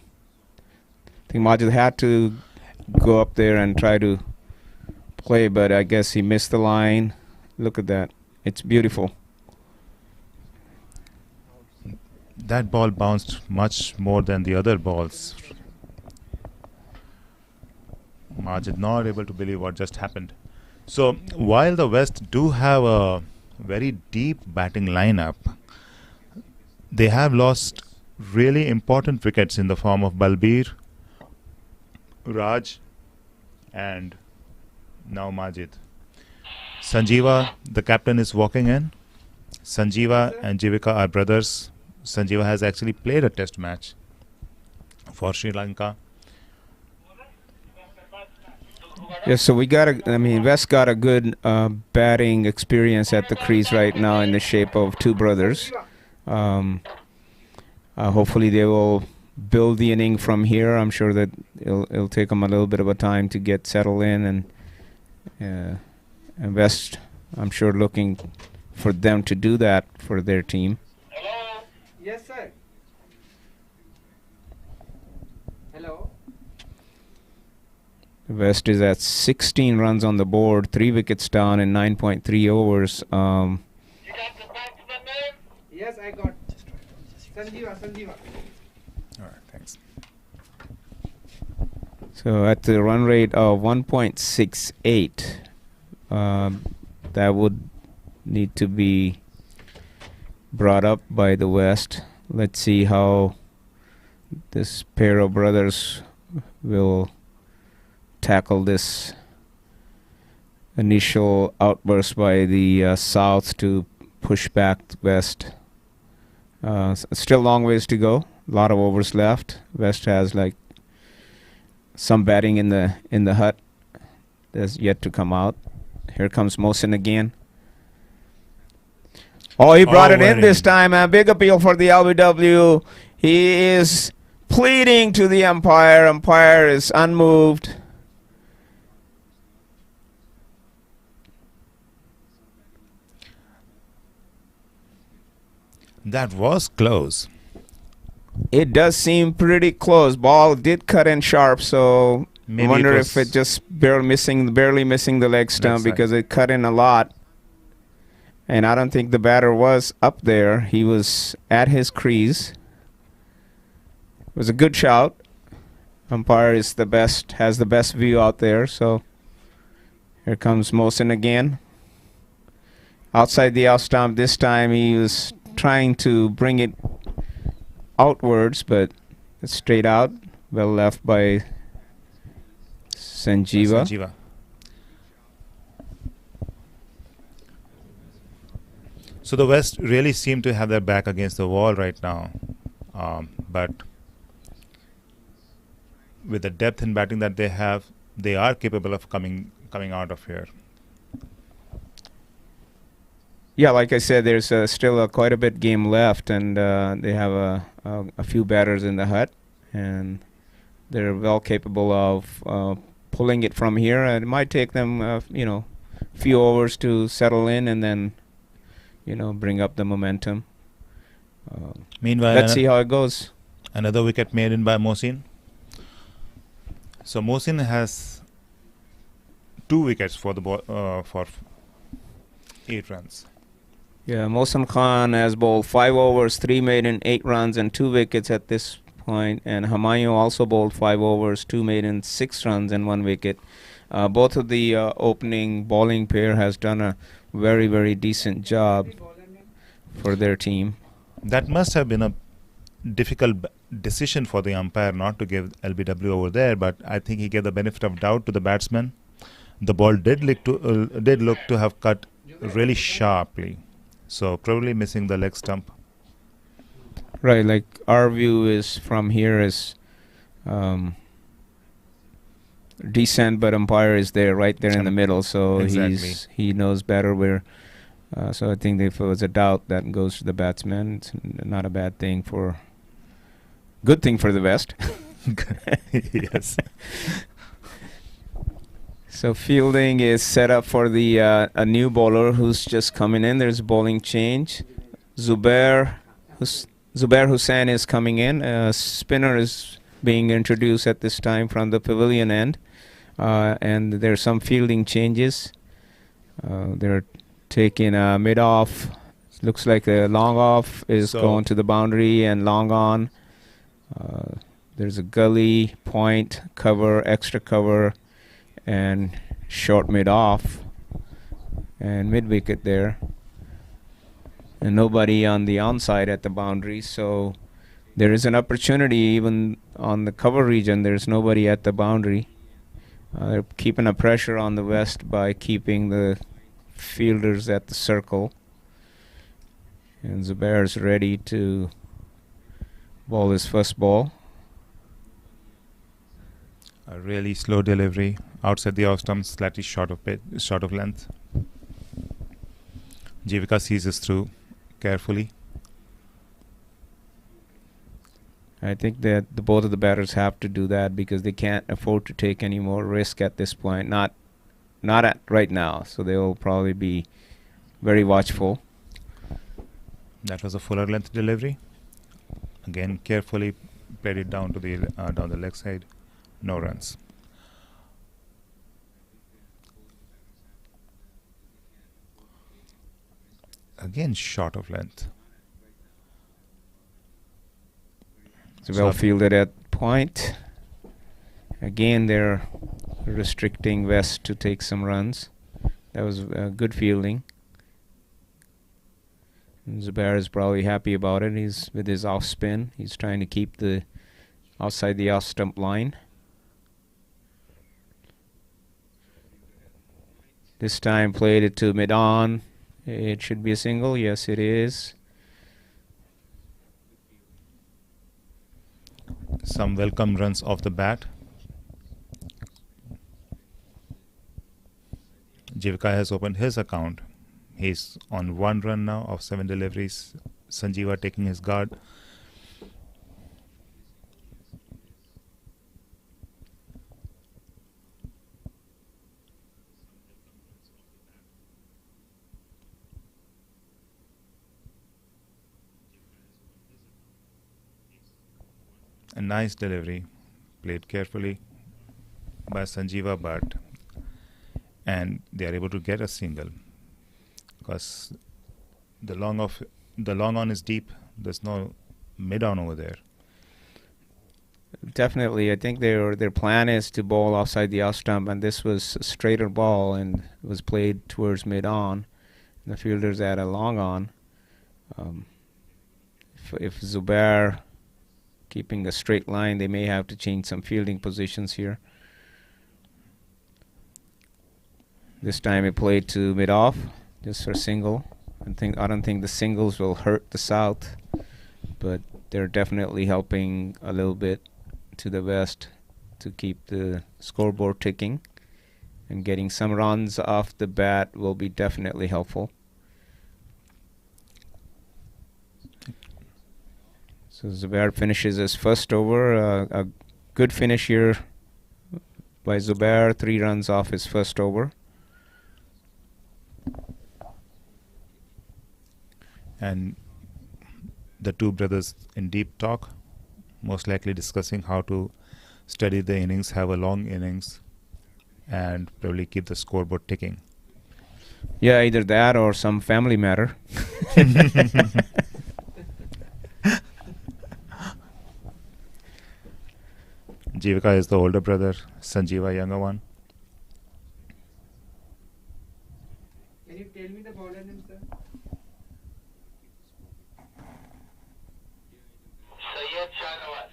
think Majid had to go up there and try to play, but I guess he missed the line. Look at that. It's beautiful. That ball bounced much more than the other balls. Majid not able to believe what just happened. So while the West do have a very deep batting lineup, they have lost really important wickets in the form of Balbir, Raj, and now Majid. Sanjeeva, the captain, is walking in. Sanjeeva and Jivika are brothers. Sanjeeva has actually played a test match for Sri Lanka. Yes, so West got a good batting experience at the crease right now in the shape of two brothers. Hopefully they will build the inning from here. I'm sure that it'll take them a little bit of a time to get settled in, and West, I'm sure, looking for them to do that for their team. Hello? Yes, sir. Hello? West is at 16 runs on the board, 3 wickets down in 9.3 overs. You got the batsman name? Yes, I got. Sanjeeva. All right, thanks. So at the run rate of 1.68, that would need to be brought up by the West. Let's see how this pair of brothers will tackle this initial outburst by the South to push back the West. Still a long ways to go. A lot of overs left. West has like some batting in the hut that's yet to come out. Here comes Moosa again. Oh, he brought it in this time. A big appeal for the LBW. He is pleading to the umpire. Umpire is unmoved. That was close. It does seem pretty close. Ball did cut in sharp, so Maybe I wonder if it just barely missing the leg stump because it cut in a lot. And I don't think the batter was up there. He was at his crease. It was a good shout. Umpire is the best, has the best view out there. So here comes Moosa again. Outside the out stump this time, he was trying to bring it outwards, but it's straight out. Well left by Sanjeeva. So the West really seem to have their back against the wall right now, but with the depth in batting that they have, they are capable of coming out of here. Yeah, like I said, there's still quite a bit game left, and they have a few batters in the hut, and they're well capable of pulling it from here. And it might take them, a few overs to settle in, and then, bring up the momentum. Meanwhile, let's see how it goes. Another wicket made in by Mohsin. So Mohsin has 2 wickets for the for 8 runs. Yeah, Mohsin Khan has bowled 5 overs, 3 maiden, 8 runs, and 2 wickets at this point. And Humayun also bowled 5 overs, 2 maiden, 6 runs, and 1 wicket. Both of the opening bowling pair has done a very, very decent job for their team. That must have been a difficult decision for the umpire not to give LBW over there, but I think he gave the benefit of doubt to the batsman. The ball did look to have cut really sharply, so probably missing the leg stump. Right, like our view is from here is decent, but umpire is there, right there in the middle, so Exactly. he knows better where. So I think if it was a doubt, that goes to the batsman. It's not a bad thing for. Good thing for the West. Yes. So fielding is set up for the a new bowler who's just coming in. There's a bowling change. Zubair Hussain is coming in. Spinner is being introduced at this time from the pavilion end. And there's some fielding changes. They're taking a mid-off. Looks like a long off is going to the boundary and long on. There's a gully, point, cover, extra cover, and short mid-off. And mid-wicket there. And nobody on the onside at the boundary, so there is an opportunity even on the cover region. There's nobody at the boundary. They're keeping a pressure on the West by keeping the fielders at the circle. And Zubair's ready to bowl his first ball. A really slow delivery. Outside the off stump, slightly short of length. Jivika sees this through carefully. I think that both of the batters have to do that because they can't afford to take any more risk at this point. Not at right now. So they will probably be very watchful. That was a fuller length delivery. Again, carefully played it down to the down the leg side. No runs. Again, short of length. It's well fielded at point. Again, they're restricting West to take some runs. That was good fielding. And Zubair is probably happy about it. He's with his off spin. He's trying to keep the outside the off stump line. This time played it to mid-on. It should be a single. Yes, it is. Some welcome runs off the bat. Jivika has opened his account. He's on 1 run now of 7 deliveries. Sanjeeva taking his guard. A nice delivery, played carefully by Sanjeeva, but and they are able to get a single because the long on is deep. There's no mid on over there. Definitely, I think their plan is to bowl outside the off stump, and this was a straighter ball and was played towards mid on. The fielders had a long on. If Zubair keeping a straight line, they may have to change some fielding positions here. This time it played to mid-off, just for a single. I don't think the singles will hurt the South, but they're definitely helping a little bit to the West to keep the scoreboard ticking, and getting some runs off the bat will be definitely helpful. So Zubair finishes his first over. A good finish here by Zubair. 3 runs off his first over. And the two brothers in deep talk, most likely discussing how to study the innings, have a long innings, and probably keep the scoreboard ticking. Yeah, either that or some family matter. Jivika is the older brother, Sanjeeva younger one. Can you tell me the bowler name, sir? Syed Shahnawaz.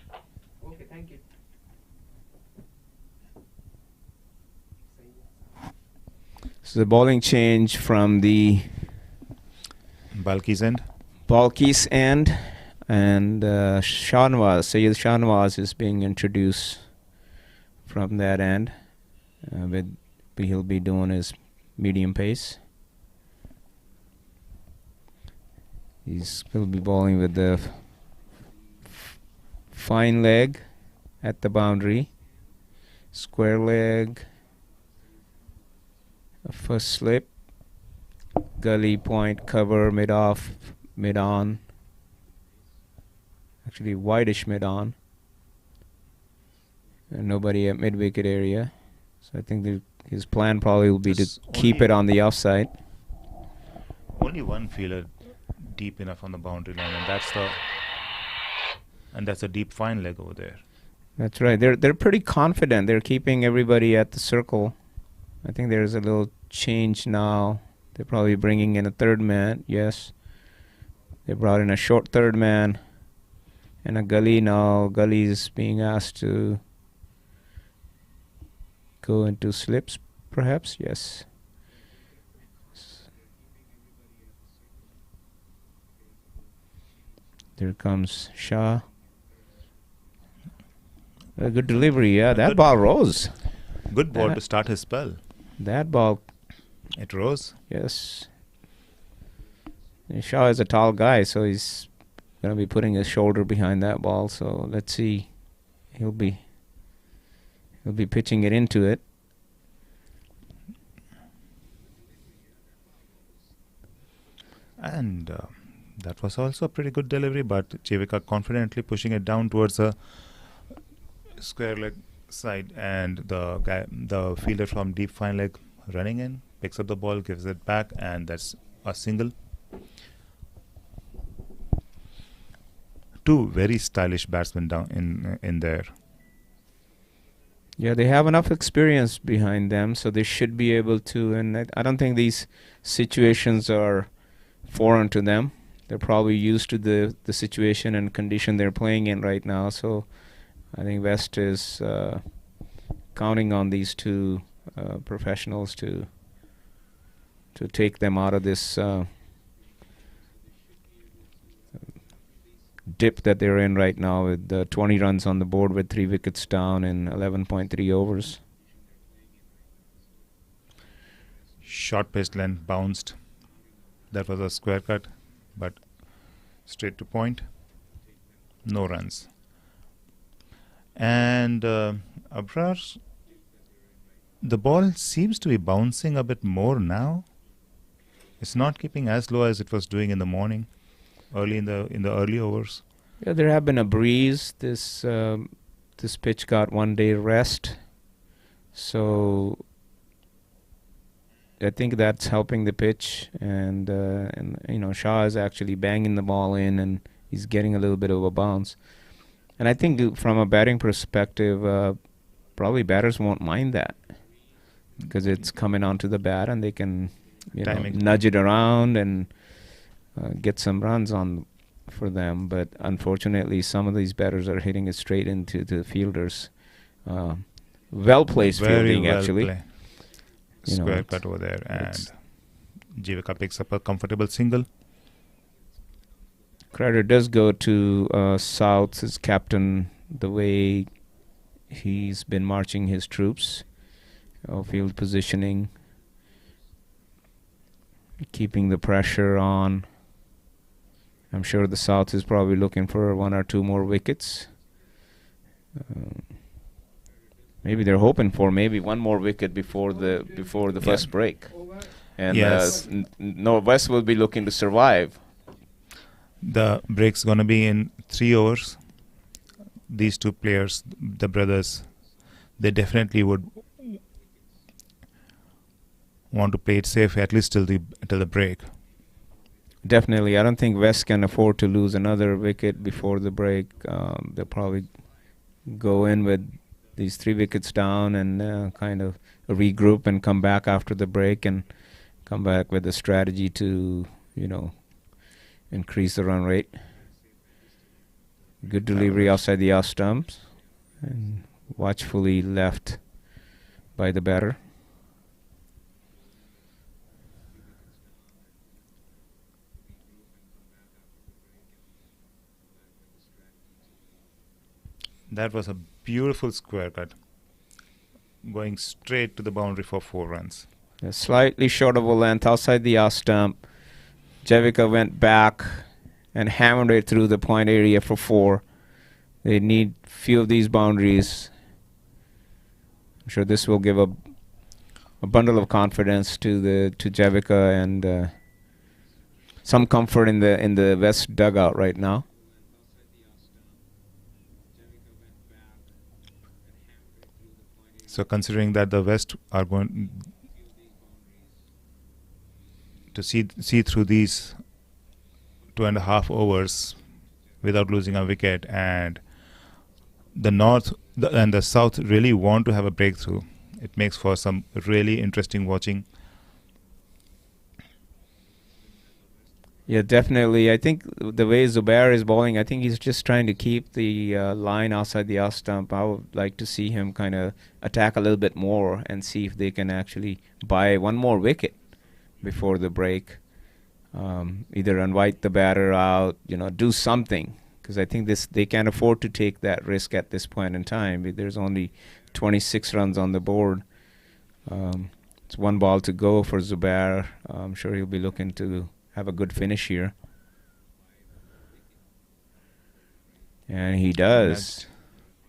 Okay, thank you. So the bowling change from the Balki's end. Balki's end, and Syed Shahnawaz is being introduced from that end. He'll be doing his medium pace. He'll be bowling with the fine leg at the boundary, square leg, a first slip, gully point cover, mid off, mid on, actually wideish mid on, and nobody at mid wicket area. So I think his plan probably will be to keep it on the offside. Only one fielder deep enough on the boundary line, and that's a deep fine leg over there. That's right. They're pretty confident. They're keeping everybody at the circle. I think there's a little change now. They're probably bringing in a third man. Yes, they brought in a short third man and a gully now. Gully's being asked to go into slips, perhaps. Yes. There comes Shah. A good delivery, yeah. That ball rose. Good ball to start his spell. That ball. It rose. Yes. And Shah is a tall guy, so he's going to be putting his shoulder behind that ball. So let's see. He'll be pitching it into it. And that was also a pretty good delivery, but Jivika confidently pushing it down towards the square leg side, and the fielder from deep fine leg running in, picks up the ball, gives it back, and that's a single. Two very stylish batsmen down in there. Yeah, they have enough experience behind them, so they should be able to. And I don't think these situations are foreign to them. They're probably used to the situation and condition they're playing in right now. So I think West is counting on these two professionals to take them out of this dip that they're in right now, with 20 runs on the board with 3 wickets down in 11.3 overs. Short pitch length bounced. That was a square cut, but straight to point. No runs. And Abrar, the ball seems to be bouncing a bit more now. It's not keeping as low as it was doing in the morning, early in the early overs. Yeah, there have been a breeze. This pitch got 1 day rest, so I think that's helping the pitch. And you know, Shah is actually banging the ball in, and he's getting a little bit of a bounce. And I think from a batting perspective, probably batters won't mind that, because it's coming onto the bat and they can nudge it around and get some runs on for them. But unfortunately, some of these batters are hitting it straight into the fielders. Well-placed fielding, actually. Square cut over there, and Jivika picks up a comfortable single. Credit does go to South, his captain, the way he's been marching his troops, field positioning, keeping the pressure on. I'm sure the South is probably looking for 1 or 2 more wickets. Maybe they're hoping for maybe 1 more wicket before the first break. And no, West will be looking to survive. The break's going to be in 3 overs. These two players, the brothers, they definitely would want to play it safe at least till the break. Definitely. I don't think West can afford to lose another wicket before the break. They'll probably go in with these 3 wickets down and kind of regroup and come back after the break and come back with a strategy to, increase the run rate. Good delivery outside the off stumps and watchfully left by the batter. That was a beautiful square cut. going straight to the boundary for 4 runs. Slightly short of a length outside the off stump. Jevica went back and hammered it through the point area for 4. They need few of these boundaries. I'm sure this will give a bundle of confidence to Jevica and some comfort in the West dugout right now. So considering that the West are going to see through these 2.5 overs without losing a wicket, and the North and the South really want to have a breakthrough, it makes for some really interesting watching. Yeah, definitely. I think the way Zubair is bowling, I think he's just trying to keep the line outside the off stump. I would like to see him kind of attack a little bit more and see if they can actually buy one more wicket before the break. Either invite the batter out, do something. Because I think they can't afford to take that risk at this point in time. There's only 26 runs on the board. It's 1 ball to go for Zubair. I'm sure he'll be looking to have a good finish here. And he does.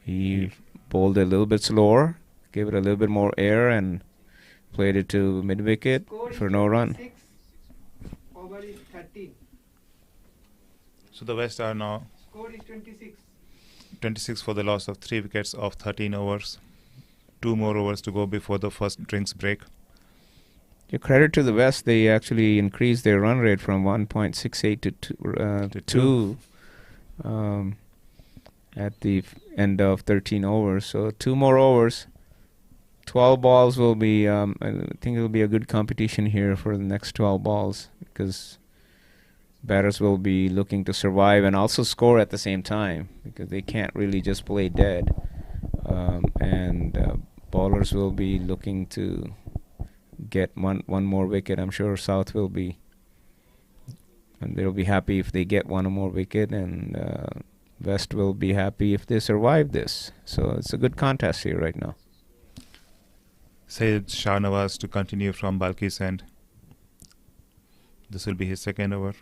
He bowled a little bit slower, gave it a little bit more air, and played it to mid-wicket for no run. Over is 13. So the West are now Score is 26. 26 for the loss of 3 wickets of 13 overs. 2 more overs to go before the first drinks break. Yeah, credit to the West, they actually increased their run rate from 1.68 to 2 at the end of 13 overs. So 2 more overs. 12 balls will be, I think it will be a good competition here for the next 12 balls, because batters will be looking to survive and also score at the same time, because they can't really just play dead. And bowlers will be looking to get one more wicket. I'm sure South will be, and they'll be happy if they get 1 more wicket, and West will be happy if they survive this. So it's a good contest here right now. Sayed Shahnawaz to continue from Balki's end. This will be his 2nd over.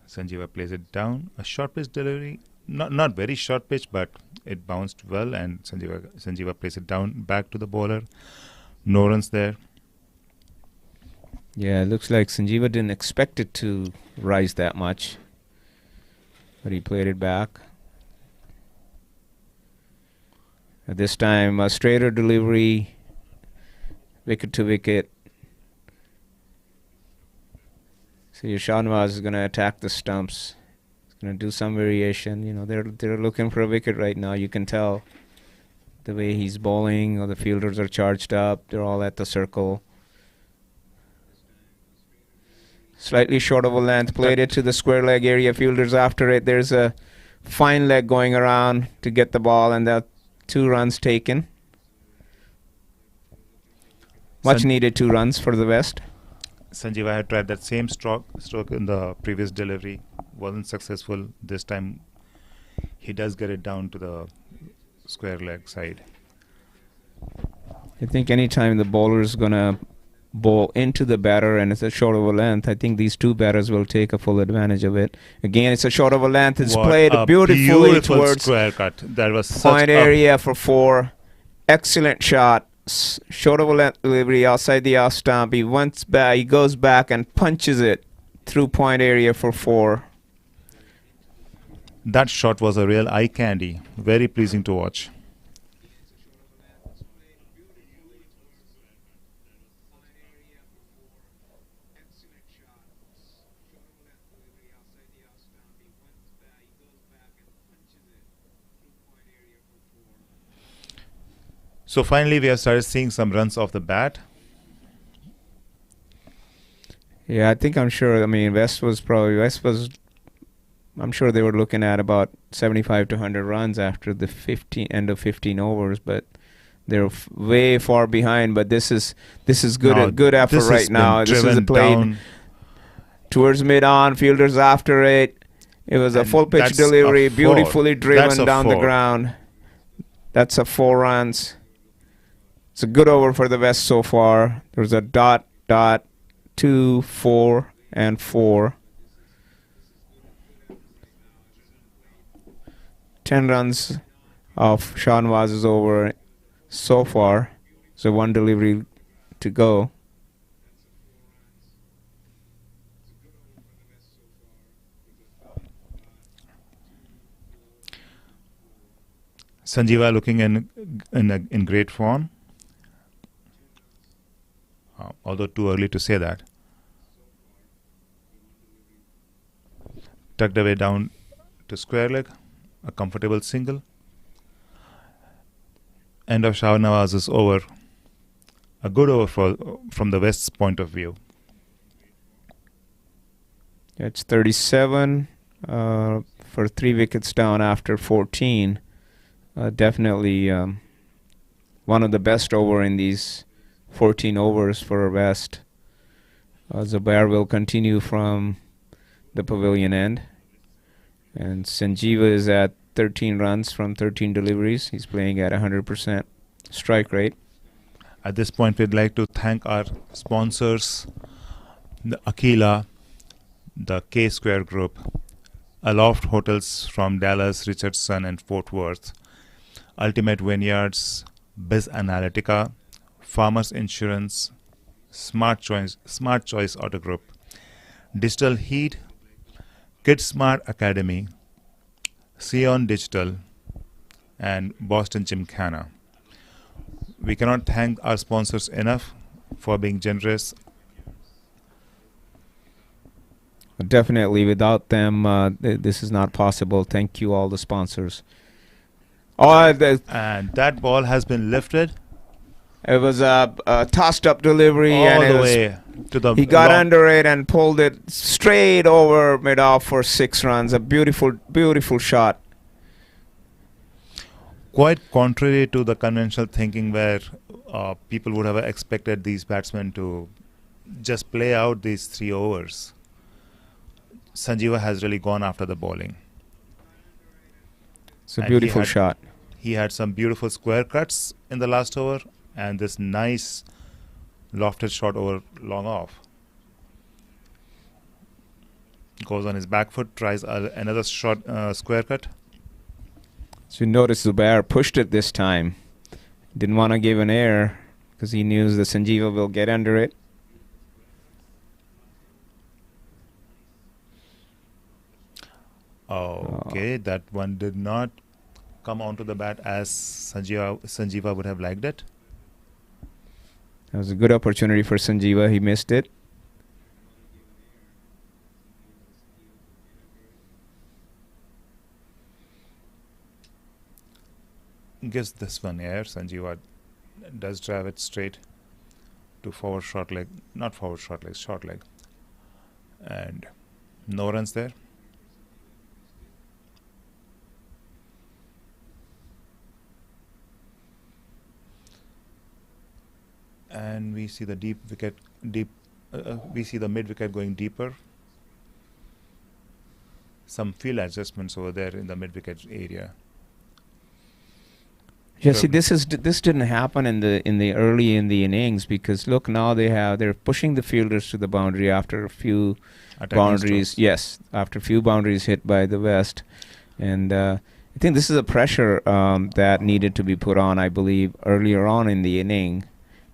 Sanjeeva plays it down. A short pitch delivery. Not very short pitch, but it bounced well, and Sanjeeva plays it down back to the bowler. No runs there. Yeah, it looks like Sanjeeva didn't expect it to rise that much, but he played it back. At this time, a straighter delivery, wicket to wicket. So Shahnawaz is going to attack the stumps. Going to do some variation. They're looking for a wicket right now. You can tell the way he's bowling, or the fielders are charged up. They're all at the circle. Slightly short of a length. Played it to the square leg area. Fielders after it. There's a fine leg going around to get the ball, and that 2 runs taken. Much needed 2 runs for the West. Sanjeeva had tried that same stroke in the previous delivery. Wasn't successful. This time he does get it down to the square leg side. I think anytime the bowler is going to bowl into the batter and it's a short of a length, I think these 2 batters will take a full advantage of it. Again, it's a short of a length. It's played beautifully towards square cut. That was point area for 4. Excellent shot. Short of a length delivery outside the off stump. He goes back and punches it through point area for 4. That shot was a real eye candy. Very pleasing to watch. So finally we have started seeing some runs off the bat. Yeah, I'm sure I'm sure they were looking at about 75 to 100 runs after the end of 15 overs, but they're way far behind. But this is good effort right now. This is played towards mid-on, fielders after it. It was a And full pitch that's a delivery, 4. beautifully That's driven a down the 4. ground. That's a 4 runs. It's a good over for the West so far. There's a dot, 2, 4, and 4. 10 runs of Shahnawaz's over so far. So 1 delivery to go. Sanjeeva looking in great form, although too early to say that. Tucked away down to square leg, a comfortable single. End of Shahnawaz's over. A good over from the West's point of view. It's 37 for 3 wickets down after 14. Definitely one of the best over in these 14 overs for West. Zubair will continue from the pavilion end. And Sanjeeva is at 13 runs from 13 deliveries. He's playing at 100% strike rate. At this point, we'd like to thank our sponsors, the Aquila, the K-Square Group, Aloft Hotels from Dallas, Richardson, and Fort Worth, Ultimate Vineyards, Biz Analytica, Farmers Insurance, Smart Choice Auto Group, Digital Heat, KidSmart Academy, Sion Digital, and Boston Gymkhana. We cannot thank our sponsors enough for being generous. Definitely, without them, this is not possible. Thank you, all the sponsors. And that ball has been lifted. It was a tossed up delivery, all and the way to the he got under it and pulled it straight over mid-off for 6 runs. A beautiful, beautiful shot. Quite contrary to the conventional thinking where people would have expected these batsmen to just play out these 3 overs. Sanjeeva has really gone after the bowling. It's a beautiful shot. He had some beautiful square cuts in the last over and this nice lofted shot over long off. Goes on his back foot, tries another shot square cut. So you notice Zubair pushed it this time. Didn't want to give an air because he knew that Sanjeeva will get under it. Okay, that one did not come onto the bat as Sanjeeva would have liked it. That was a good opportunity for Sanjeeva. He missed it. Gives this one air. Sanjeeva does drive it straight to forward short leg, not forward short leg, short leg. And no runs there. And we see the we see the mid wicket going deeper. Some field adjustments over there in the mid wicket area. Yeah, see, this didn't happen in the early in the innings because look, now they're pushing the fielders to the boundary after a few boundaries. Yes, after a few boundaries hit by the West, and I think this is a pressure that needed to be put on. I believe earlier on in the inning.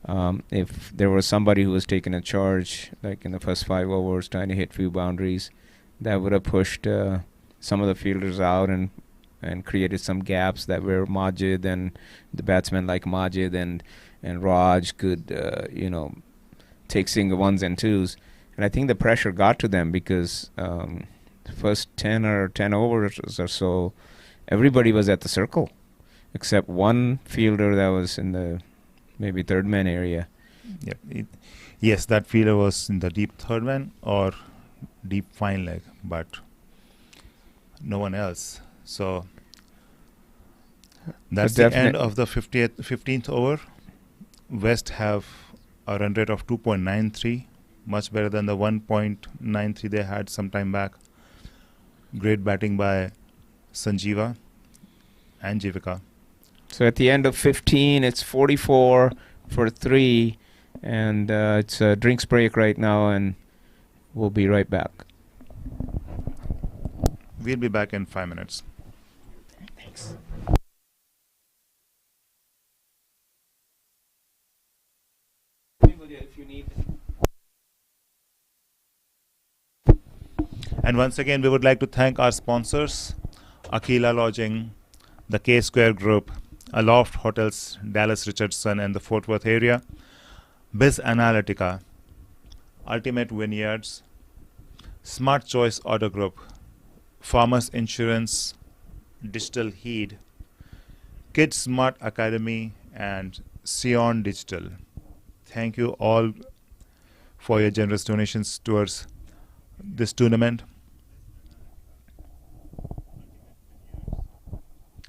If there was somebody who was taking a charge, like in the first 5 overs, trying to hit few boundaries, that would have pushed some of the fielders out and created some gaps that were Majid and the batsmen like Majid and Raj could, take single 1s and 2s. And I think the pressure got to them because the first 10 overs or so, everybody was at the circle except one fielder that was in the maybe third man area. Yep. Yes, that fielder was in the deep third man or deep fine leg, but no one else. So that's the end of the 15th over. West have a run rate of 2.93, much better than the 1.93 they had some time back. Great batting by Sanjeeva and Jivika. So at the end of 15, it's 44 for 3, and it's a drinks break right now, and we'll be right back. We'll be back in 5 minutes. Thanks. If you need. And once again, we would like to thank our sponsors, Aquila Lodging, the K Square Group, Aloft Hotels, Dallas Richardson and the Fort Worth area, Biz Analytica, Ultimate Vineyards, Smart Choice Auto Group, Farmers Insurance, Digital Heed, Kids Smart Academy, and Sion Digital. Thank you all for your generous donations towards this tournament.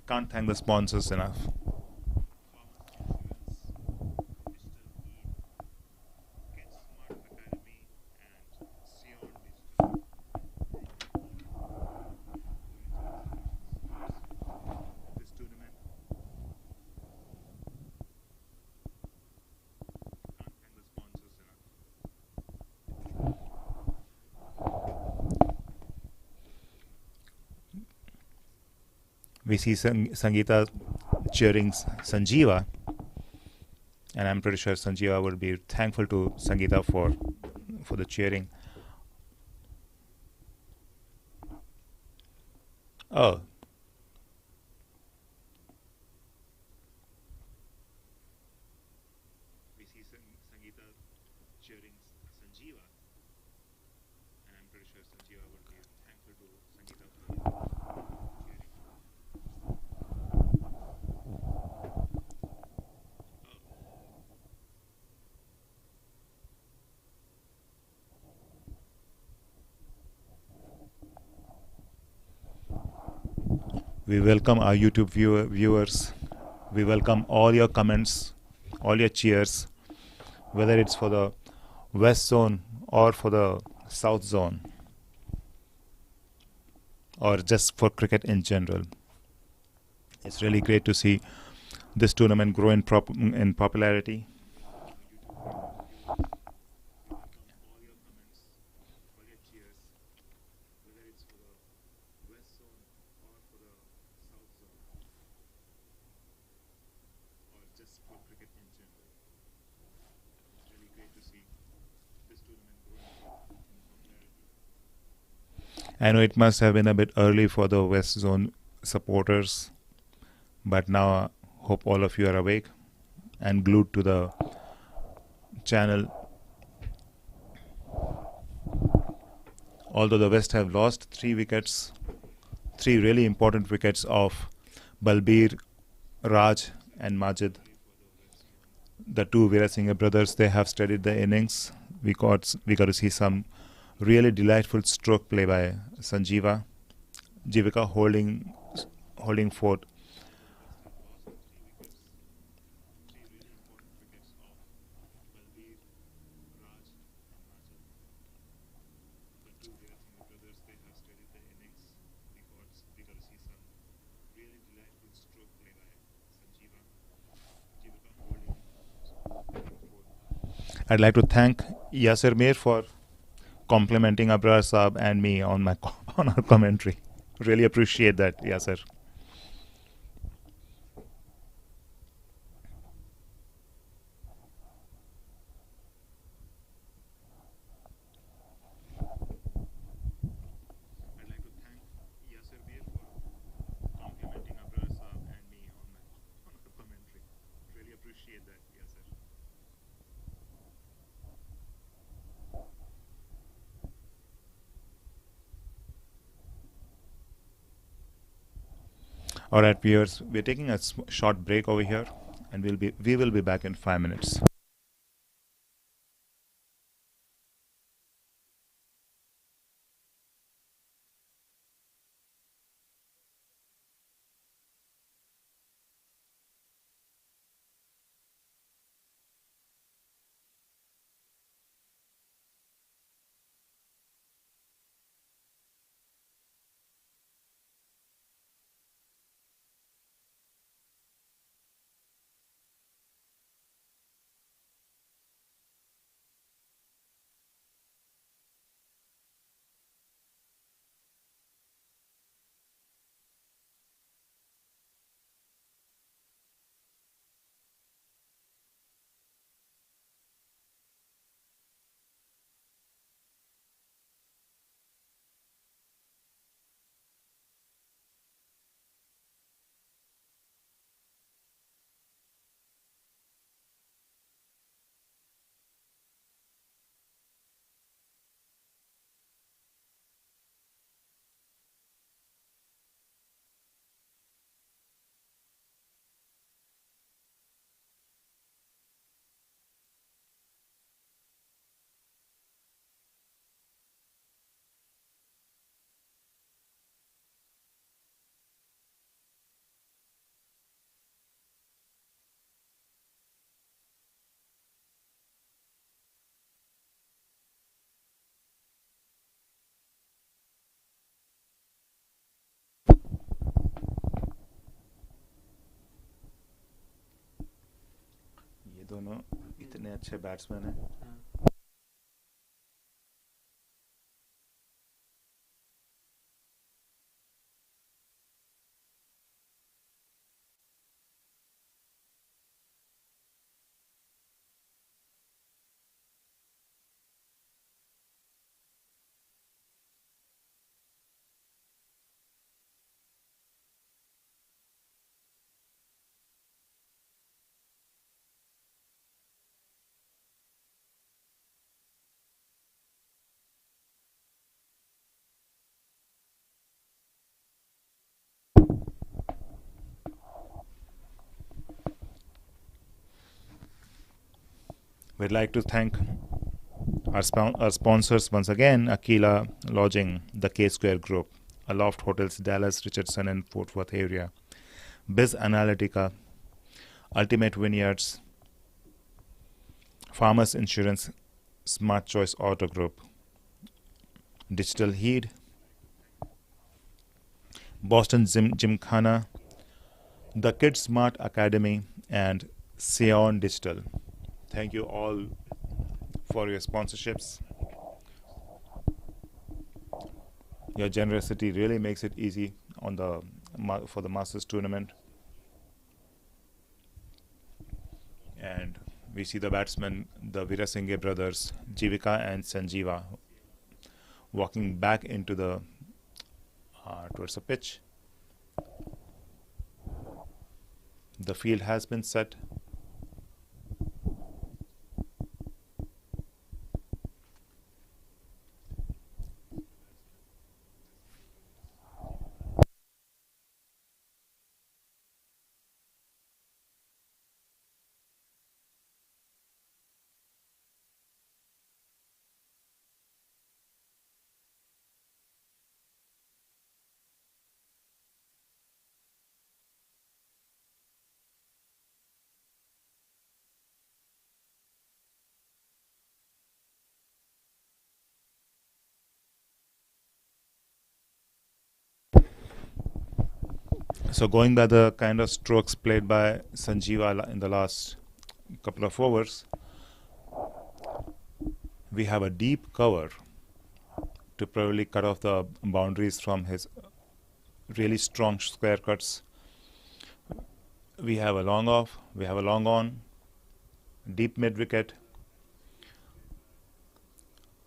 Can't thank the sponsors enough. We see Sangeeta cheering Sanjeeva, and I'm pretty sure Sanjeeva will be thankful to Sangeeta for the cheering. Oh. We see Sangeeta cheering Sanjeeva, and I'm pretty sure Sanjeeva will be thankful to Sangeeta for the cheering. We welcome our YouTube viewers. We welcome all your comments, all your cheers, whether it's for the West Zone or for the South Zone, or just for cricket in general. It's really great to see this tournament grow in popularity. I know it must have been a bit early for the West Zone supporters, but now I hope all of you are awake and glued to the channel. Although the West have lost 3 wickets, 3 really important wickets of Balbir, Raj and Majid. The 2 Veerasinghe brothers, they have steadied the innings. We got to see some really delightful stroke play by Sanjeeva. Jivika holding fort. I'd like to thank Yasir Mir for complimenting Abrar Saab and me on our commentary. Really appreciate that, Yasir. I'd like to thank Yasir Mir for complimenting Abrar Saab and me on our commentary. Really appreciate that, Yasir. All right, viewers, we're taking a short break over here, and we will be back in 5 minutes. दोनों इतने अच्छे batsman हैं. हाँ. We'd like to thank our sponsors once again: Aquila Lodging, the K Square Group, Aloft Hotels, Dallas, Richardson, and Fort Worth area, Biz Analytica, Ultimate Vineyards, Farmers Insurance, Smart Choice Auto Group, Digital Heed, Boston Gymkhana, the Kid Smart Academy, and Seon Digital. Thank you all for your sponsorships. Your generosity really makes it easy for the Masters tournament. And we see the batsmen, the Virasinghe brothers, Jivika and Sanjeeva, walking back into the towards the pitch. The field has been set. So going by the kind of strokes played by Sanjeeva in the last couple of overs, we have a deep cover to probably cut off the boundaries from his really strong square cuts. We have a long off, we have a long on, deep mid wicket.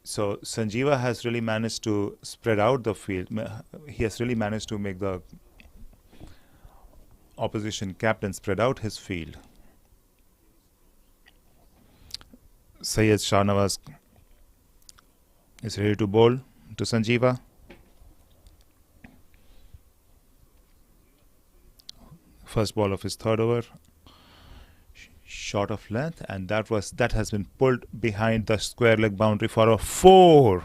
So Sanjeeva has really managed to spread out the field. He has really managed to make the opposition captain spread out his field. Syed Shahnawaz is ready to bowl to Sanjeeva. First ball of his third over, short of length, and that has been pulled behind the square leg boundary for a 4.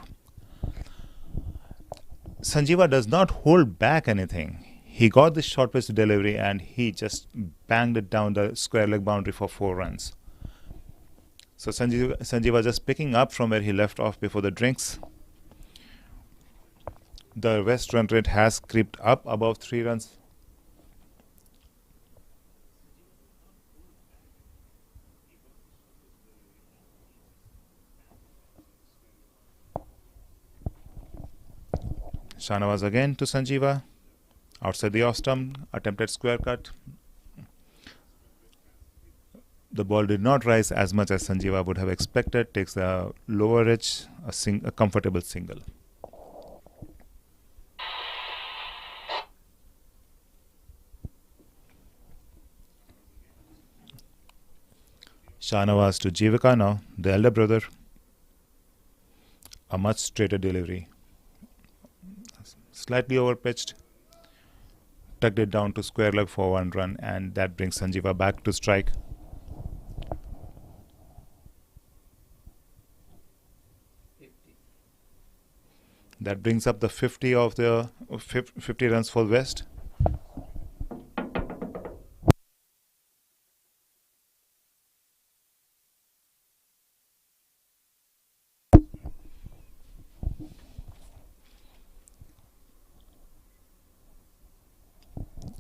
Sanjeeva does not hold back anything. He got the short pitch delivery and he just banged it down the square leg boundary for 4 runs. So Sanjeeva just picking up from where he left off before the drinks. The West run rate has creeped up above 3 runs. Shahnawaz again to Sanjeeva. Outside the off stump, attempted square cut. The ball did not rise as much as Sanjeeva would have expected. Takes a lower edge, a comfortable single. Shahnawaz to Jivika now, the elder brother. A much straighter delivery. Slightly overpitched. Tucked it down to square leg for 1 run, and that brings Sanjeeva back to strike. That brings up the 50 of the 50 runs for West.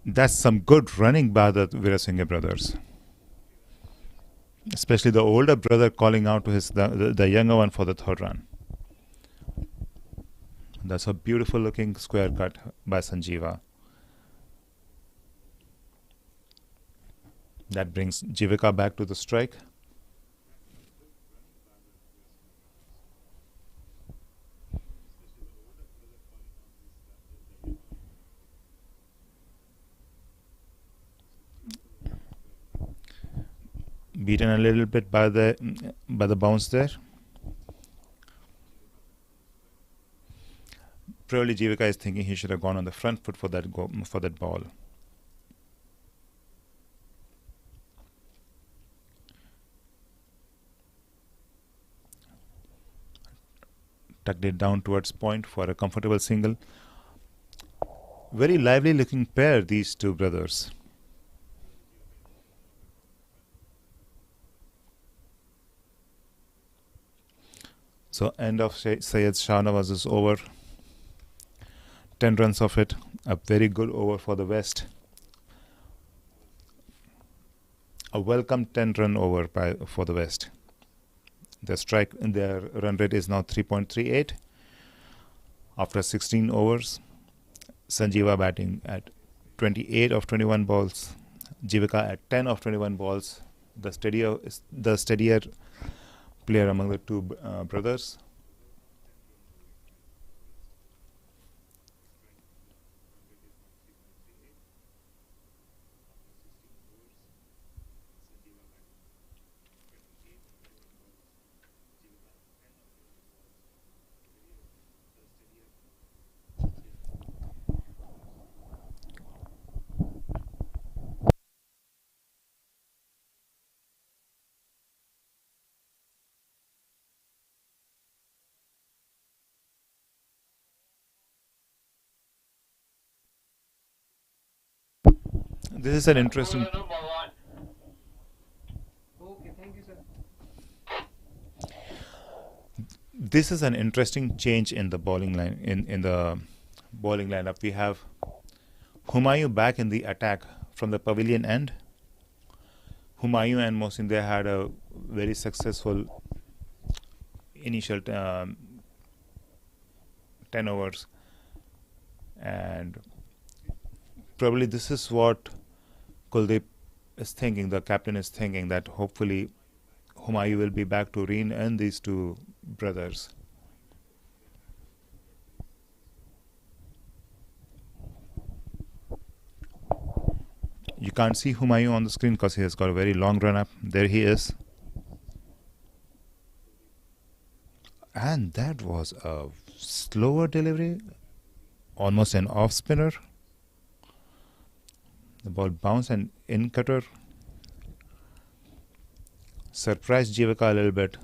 That's some good running by the Virasinghe brothers. especially the older brother calling out to the younger one for the third run. That's a beautiful looking square cut by Sanjeeva. That brings Jivika back to the strike. Beaten a little bit by the bounce there. Probably Jivika is thinking he should have gone on the front foot for that ball. Tucked it down towards point for a comfortable single. Very lively looking pair, these two brothers. So end of Syed Shahnawaz is over. 10 runs of it. A very good over for the West. A welcome 10-run over for the West. Their run rate is now 3.38 after 16 overs. Sanjeeva batting at 28 of 21 balls. Jivika at 10 of 21 balls. The steadier player among the two brothers. This is an interesting. Okay, thank you, sir. This is an interesting change in the bowling line. In the bowling lineup, we have Humayun back in the attack from the pavilion end. Humayun and Mohsin, they had a very successful initial 10 overs, and probably this is what Kuldeep is thinking, the captain is thinking, that hopefully Humayun will be back to rein these two brothers. You can't see Humayun on the screen because he has got a very long run up. There he is. And that was a slower delivery, almost an off spinner. The ball bounced and in cutter. Surprised Jivika a little bit.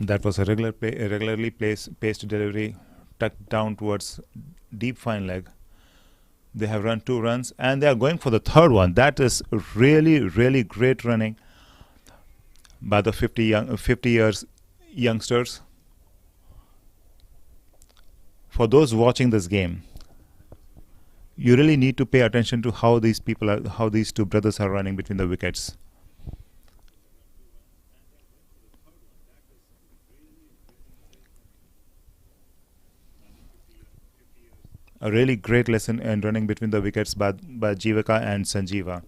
That was a regularly paced delivery, tucked down towards deep fine leg. They have run 2 runs and they are going for the third one. That is really, really great running by the 50 years youngsters. For those watching this game, you really need to pay attention to how these two brothers are running between the wickets. A really great lesson in running between the wickets by Jivika and Sanjeeva.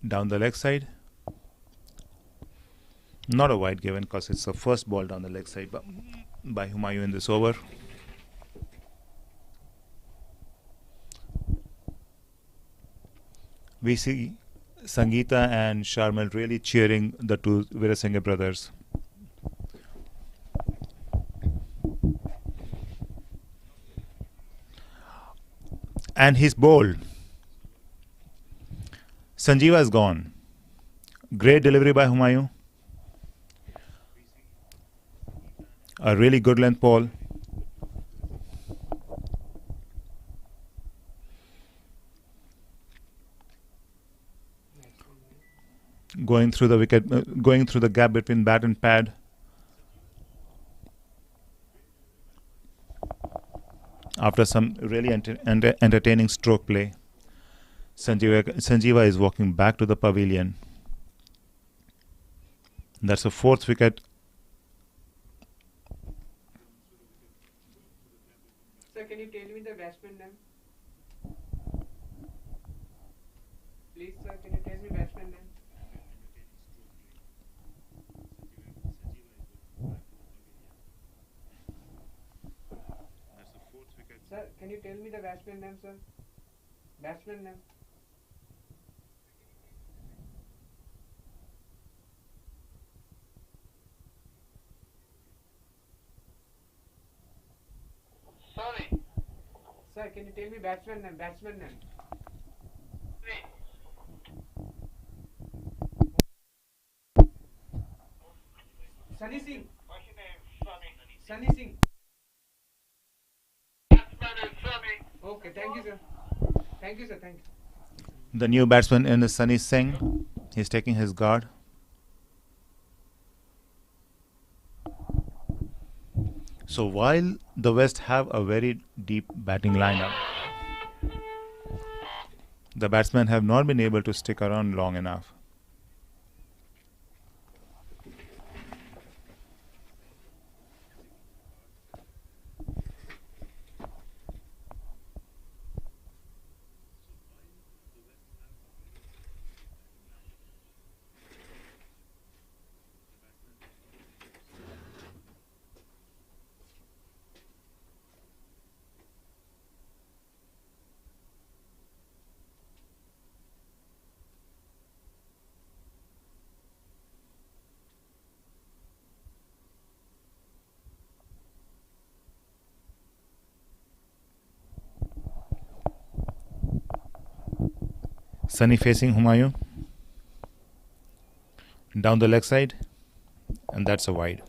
Down the leg side. Not a wide given because it's the first ball down the leg side by Humayun in this over. We see Sangeeta and Sharmil really cheering the two Virasinghe brothers. and he's bowled. Sanjeeva is gone. Great delivery by Humayun. A really good length ball. Going through the wicket, going through the gap between bat and pad. After some really entertaining stroke play, Sanjeeva is walking back to the pavilion. That's the 4th wicket. Sir, can you tell me the batsman name? Please, sir, can you tell me batsman name? Sir, can you tell me the batsman name, sir? Batsman name. Sorry. Sir, can you tell me batsman name? Batsman name. Sunny Singh. What's your name? Sonny. Sunny Singh. Batsman is Sonny. Okay, thank you, sir. Thank you, sir. Thank you. The new batsman in is Sunny Singh. He's taking his guard. So while the West have a very deep batting lineup, the batsmen have not been able to stick around long enough. Sunny facing Humayun down the leg side, and that's a wide.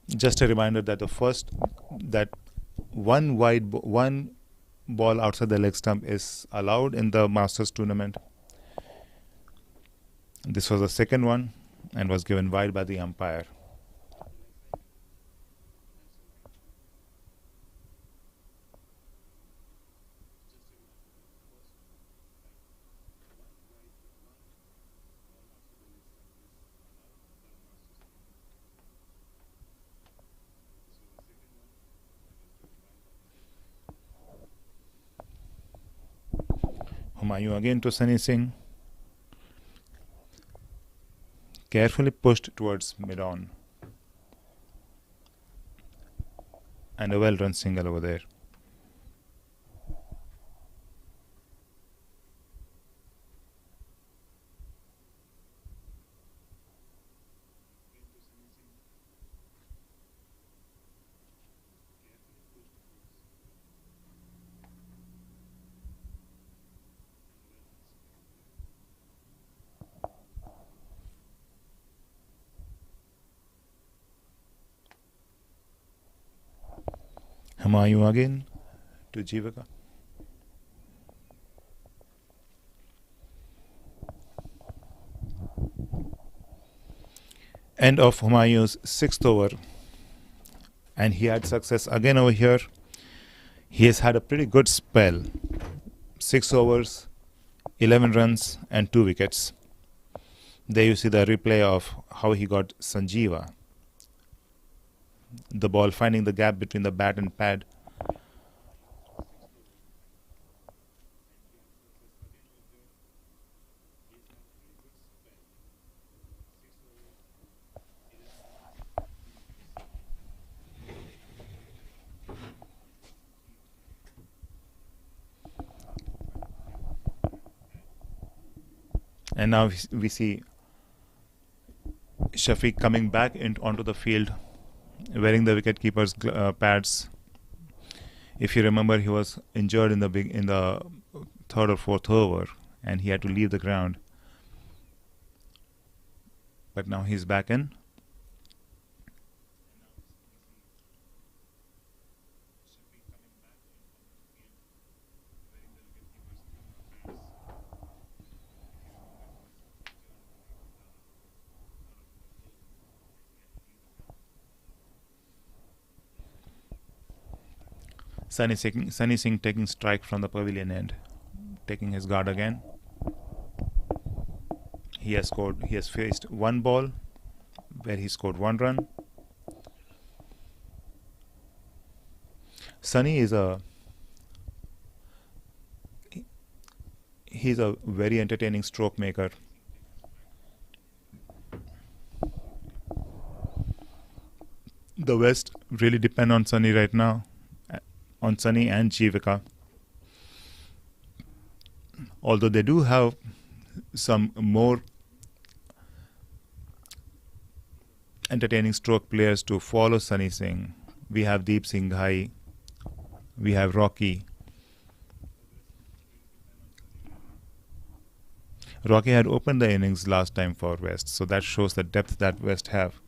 Just a reminder that one ball outside the leg stump is allowed in the Masters tournament. This was the second one and was given wide by the umpire. Humayun again to Sunny Singh. Carefully pushed towards mid-on. And a well-run single over there. Humayun again to Jivaka. End of Humayun's 6th over, and he had success again over here. He has had a pretty good spell. 6 overs, 11 runs and 2 wickets. There you see the replay of how he got Sanjeeva. The ball finding the gap between the bat and pad. And now we see Shafiq coming back onto the field, wearing the wicketkeeper's pads. If you remember, he was injured in the third or fourth over, and he had to leave the ground. But now he's back in. Sunny Singh taking strike from the pavilion end, taking his guard again. He has faced one ball where he scored 1 run. Sunny is he's a very entertaining stroke maker. The West really depend on Sunny right now, on Sunny and Jivika. Although they do have some more entertaining stroke players to follow Sunny Singh. We have Deep Singh Ghai, we have Rocky. Rocky had opened the innings last time for West, so that shows the depth that West have.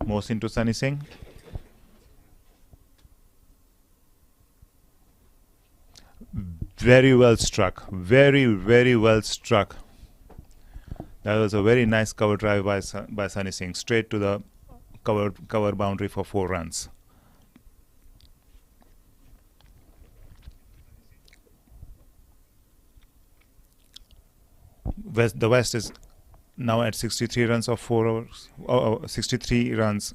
Mohsin to Sunny Singh. Very well struck. Very, very well struck. That was a very nice cover drive by Sunny Singh, straight to the cover boundary for 4 runs. The West is now at 63 runs of 4 overs, 63 runs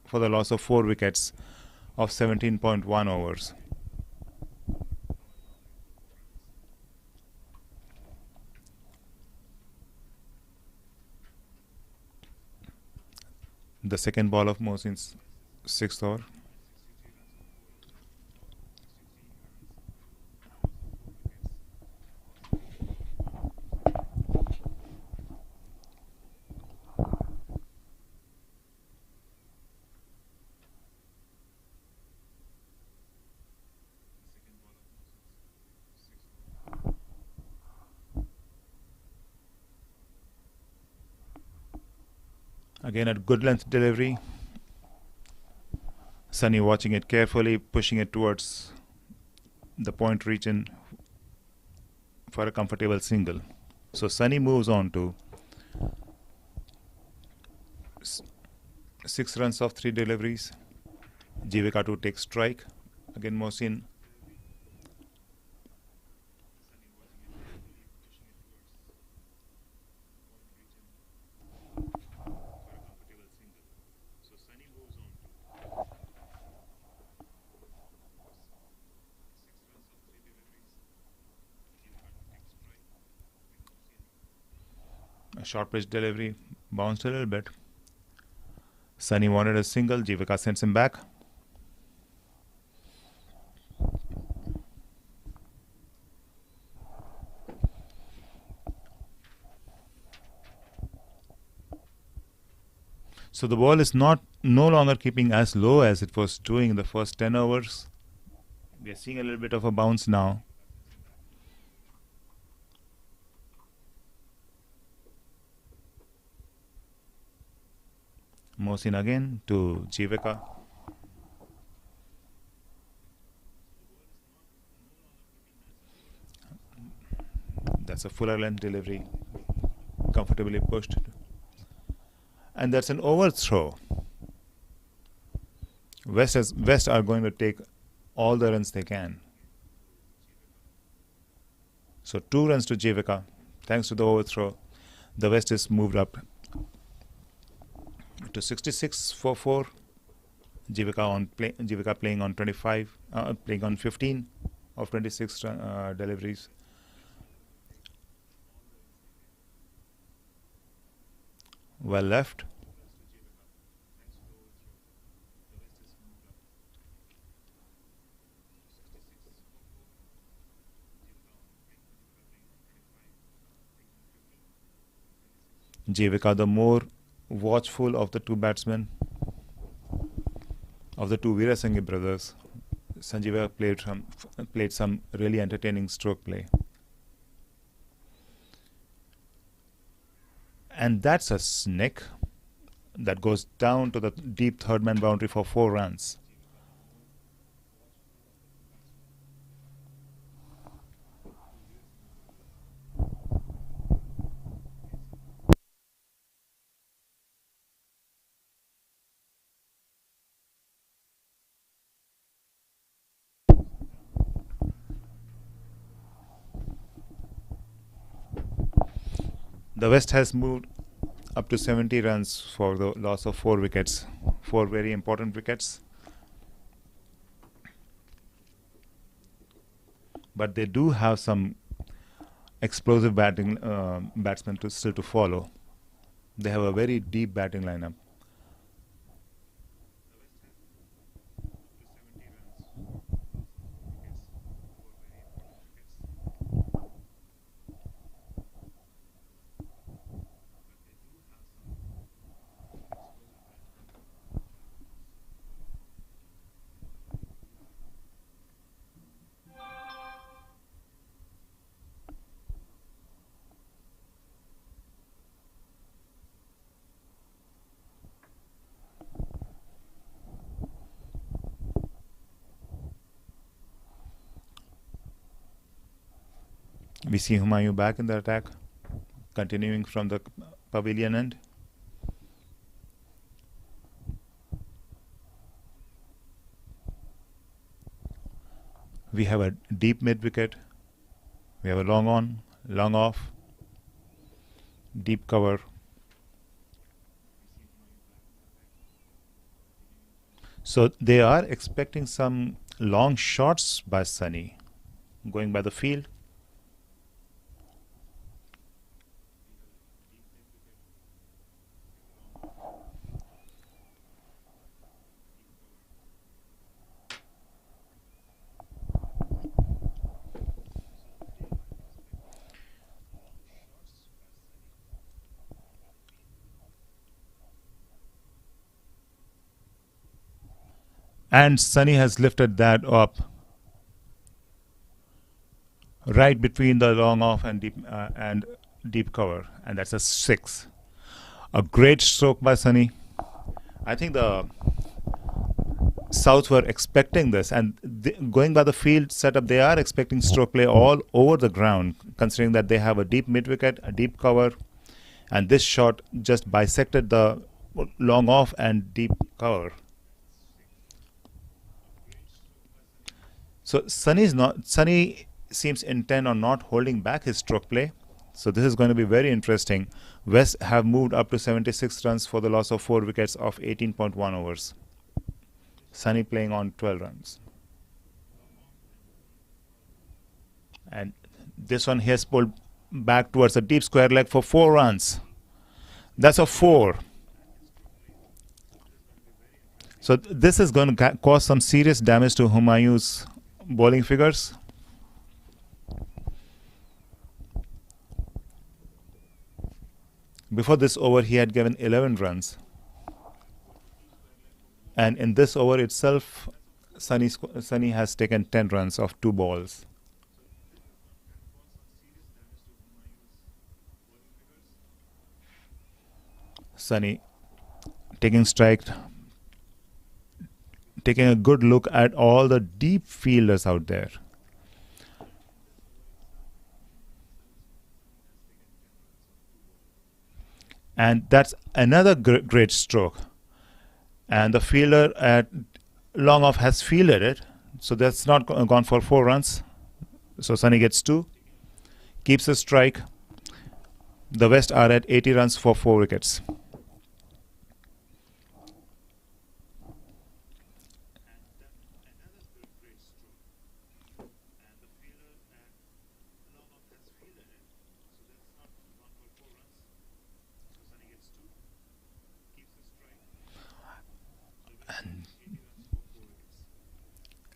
for the loss of 4 wickets of 17.1 overs. The second ball of Mohsin's 6th over. Again, a good length delivery. Sunny watching it carefully, pushing it towards the point region for a comfortable single. So Sunny moves on to 6 runs of 3 deliveries. Jivika to take strike. Again, Mohsin. A short pitch delivery, bounced a little bit. Sunny wanted a single, Jivika sends him back. So the ball is no longer keeping as low as it was doing in the first 10 overs. We are seeing a little bit of a bounce now. Mohsin again to Jivika. That's a fuller length delivery, comfortably pushed. And that's an overthrow. West are going to take all the runs they can. So 2 runs to Jivika. Thanks to the overthrow, the West is moved up to 66 for 4. Jivika playing on 25, playing on 15 of 26 deliveries. Well left. Jivika, the more watchful of the two batsmen, of the two Veerasinghe brothers, Sanjeeva played some really entertaining stroke play. And that's a snick that goes down to the deep third man boundary for 4 runs. The West has moved up to 70 runs for the loss of 4 wickets, 4 very important wickets. But they do have some explosive batsmen still to follow. They have a very deep batting lineup. We see Humayun back in the attack, continuing from the pavilion end. We have a deep mid wicket. We have a long on, long off, deep cover. So they are expecting some long shots by Sunny, going by the field. And Sunny has lifted that up right between the long off and deep cover, and that's a 6. A great stroke by Sunny. I think the South were expecting this, and going by the field setup, they are expecting stroke play all over the ground, considering that they have a deep mid wicket, a deep cover, and this shot just bisected the long off and deep cover. So Sunny seems intent on not holding back his stroke play. So this is going to be very interesting. West have moved up to 76 runs for the loss of 4 wickets of 18.1 overs. Sunny playing on 12 runs. And this one he has pulled back towards a deep square leg for 4 runs. That's a 4. So this is going to cause some serious damage to Humayun's bowling figures. Before this over, he had given 11 runs. And in this over itself, Sunny has taken 10 runs off 2 balls. Sunny taking strike, taking a good look at all the deep fielders out there. And that's another great stroke. And the fielder at long off has fielded it. So that's not gone for 4 runs. So Sunny gets 2. Keeps a strike. The West are at 80 runs for 4 wickets.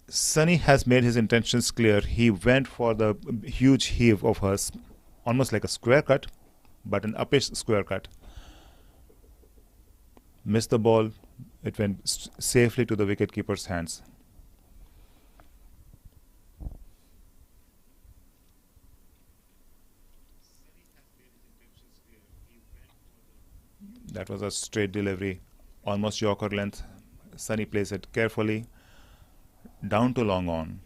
Sunny has made his intentions clear. He went for the huge heave of hers, almost like a square cut. but an uppish square cut. Missed the ball. It went safely to the wicketkeeper's hands. That was a straight delivery, almost Yorker length. Sunny plays it carefully, down to long on.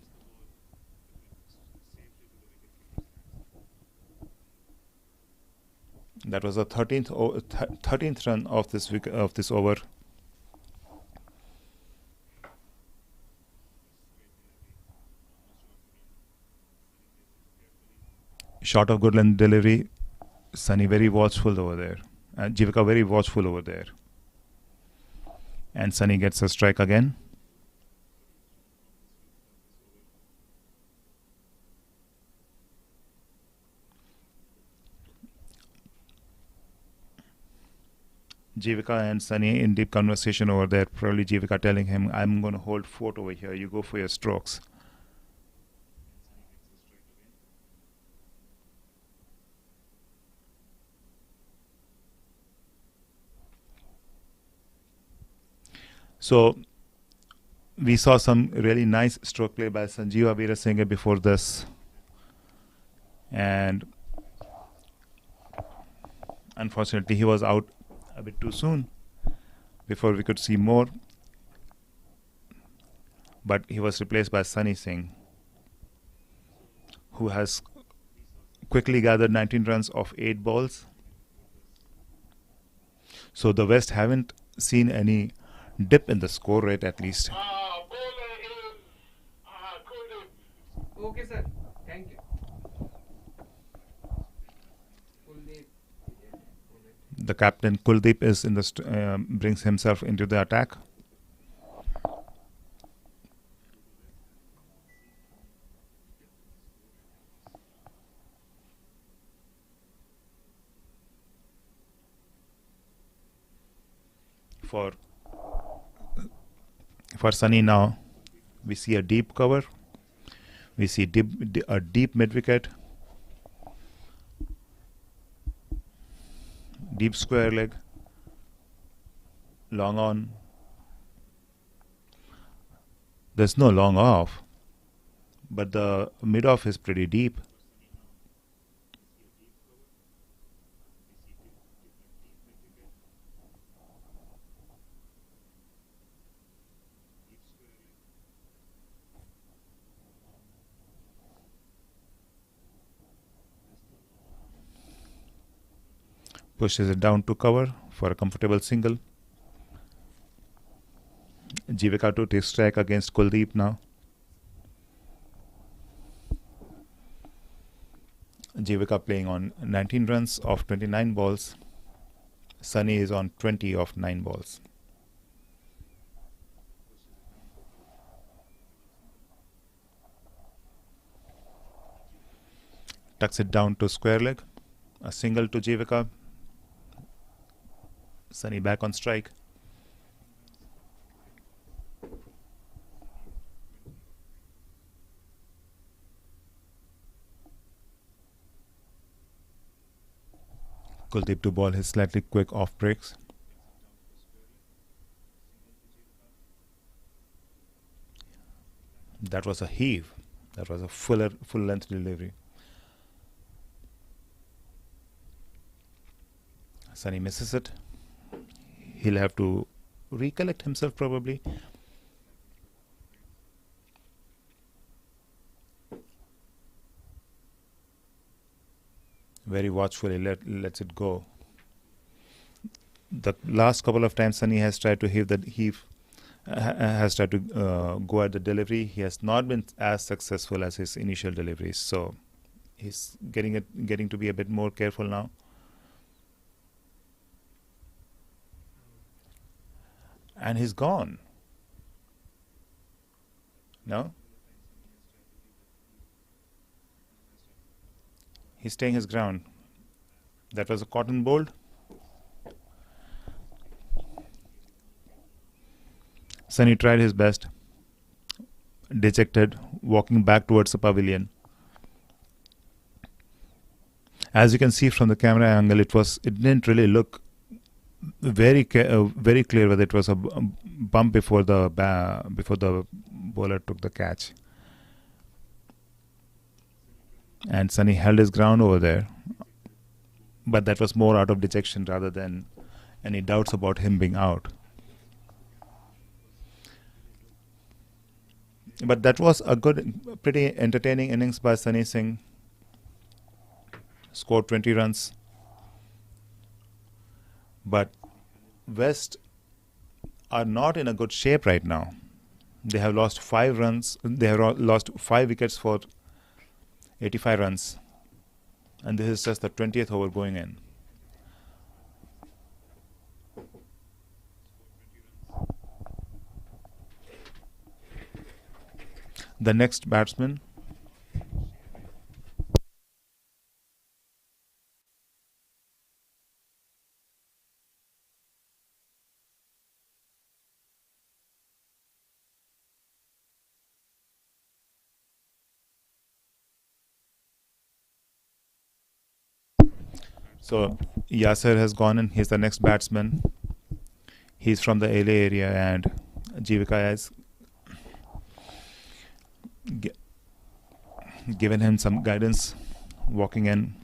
That was the 13th run of this over. Short of good length delivery. Sunny very watchful over there. And Jivika very watchful over there. And Sunny gets a strike again. Jivika and Sunny in deep conversation over there. Probably Jivika telling him, I'm going to hold fort over here. You go for your strokes. So we saw some really nice stroke play by Sanjeeva Veerasinghe before this, and unfortunately he was out a bit too soon before we could see more, but he was replaced by Sunny Singh, who has quickly gathered 19 runs off 8 balls. So the West haven't seen any dip in the score rate, at least. Bowler is Kuldeep. Okay, sir. Thank you. Kuldeep. The captain Kuldeep is in the brings himself into the attack. For Sunny now, we see a deep cover. We see a deep mid wicket, deep square leg, long on. There's no long off, but the mid off is pretty deep. Pushes it down to cover for a comfortable single. Jivika to take strike against Kuldeep now. Jivika playing on 19 runs of 29 balls. Sunny is on 20 of 9 balls. Tucks it down to square leg. A single to Jivika. Sunny back on strike. Kuldeep to ball his slightly quick off breaks. That was a heave. That was a full length delivery. Sunny misses it. He'll have to recollect himself probably. Very watchfully lets it go. The last couple of times Sunny has tried to has tried to go at the delivery. He has not been as successful as his initial deliveries. So he's getting to be a bit more careful now. And he's gone. No? He's staying his ground. That was a cotton bold. Sunny tried his best. Dejected, walking back towards the pavilion. As you can see from the camera angle, it didn't really look very clear whether it was a bump before the bowler took the catch. And Sunny held his ground over there, but that was more out of dejection rather than any doubts about him being out. But that was a pretty entertaining innings by Sunny Singh. Scored 20 runs. But West are not in a good shape right now. They have lost 5 runs. They have lost 5 wickets for 85 runs. And this is just the 20th over going in. The next batsman . So Yasser has gone in. He's the next batsman. He's from the LA area, and Jivika has given him some guidance walking in.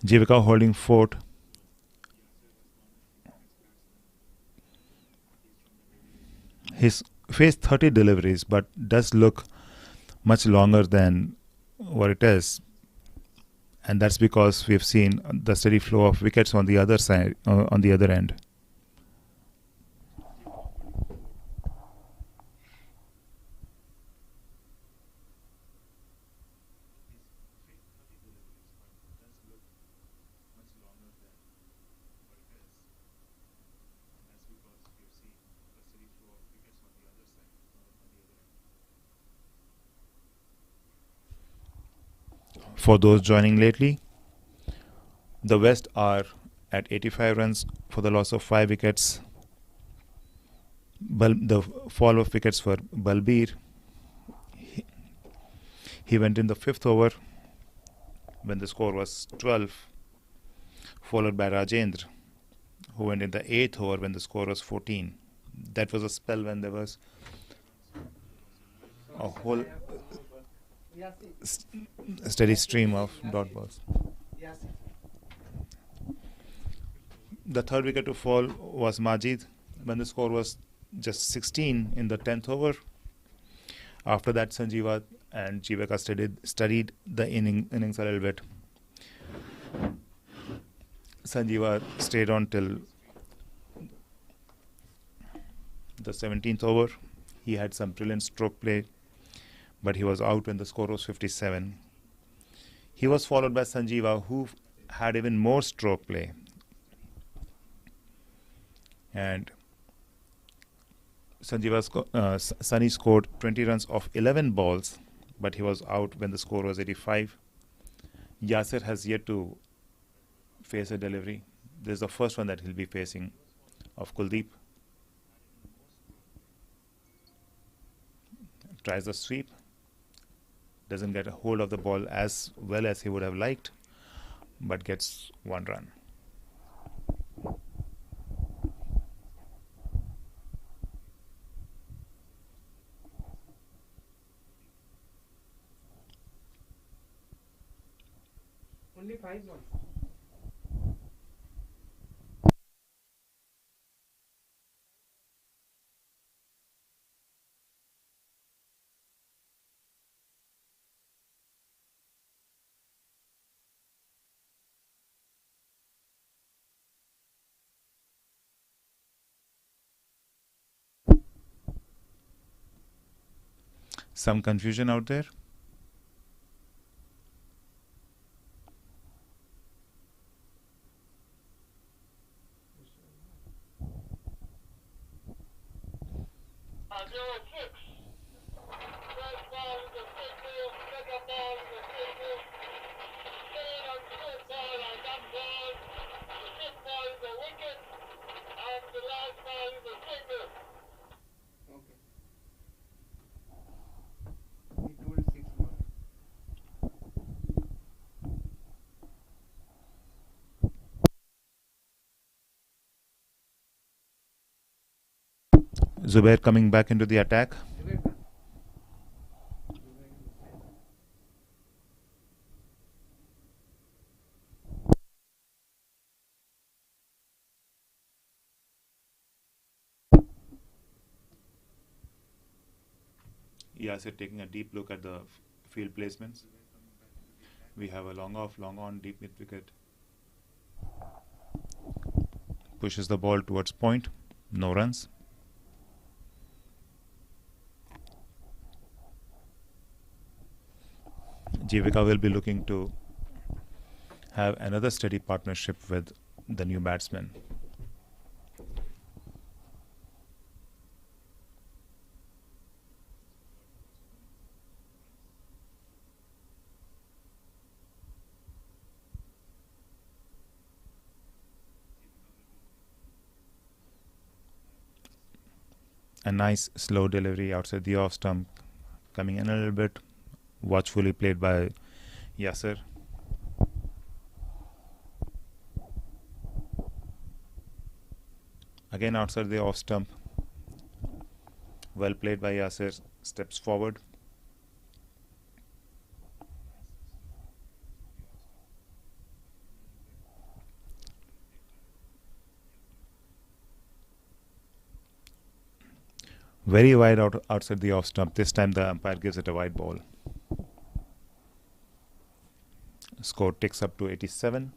Jivika holding fort. He's faced 30 deliveries, but does look much longer than what it is, and that's because we've seen the steady flow of wickets on the other side, on the other end. For those joining lately, the West are at 85 runs for the loss of 5 wickets. The fall of wickets for Balbir. He went in the 5th over when the score was 12, followed by Rajendra, who went in the 8th over when the score was 14. That was a spell when there was a whole steady stream of dot balls. The 3rd wicket to fall was Majid when the score was just 16 in the 10th over. After that, Sanjeeva and Jivika studied the innings a little bit. Sanjeeva stayed on till the 17th over. He had some brilliant stroke play, but he was out when the score was 57. He was followed by Sanjeeva, who had even more stroke play. And Sunny scored 20 runs off 11 balls, but he was out when the score was 85. Yasser has yet to face a delivery. This is the first one that he'll be facing of Kuldeep. Tries the sweep. Doesn't get a hold of the ball as well as he would have liked, but gets 1 run. Only 5 balls. Some confusion out there. Zubair coming back into the attack. Yasir taking a deep look at the field placements. We have a long off, long on, deep mid wicket. Pushes the ball towards point. No runs. Jivika will be looking to have another steady partnership with the new batsman. A nice slow delivery outside the off stump, coming in a little bit, watchfully played by Yasir. Again outside the off stump, well played by Yasir, steps forward. Very wide outside the off stump. This time the umpire gives it a wide ball. Score ticks up to 87.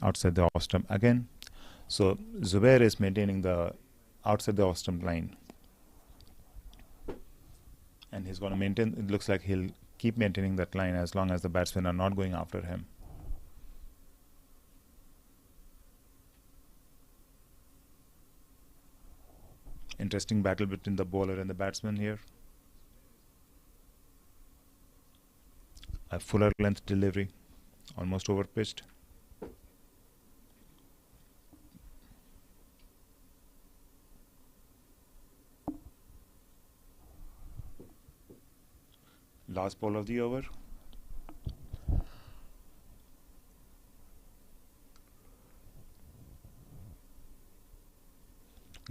Outside the off stump again. So Zubair is maintaining the outside the off stump line. And he's going to maintain, it looks like he'll keep maintaining that line as long as the batsmen are not going after him. Interesting battle between the bowler and the batsman here. A fuller length delivery, almost over pitched. Last ball of the over.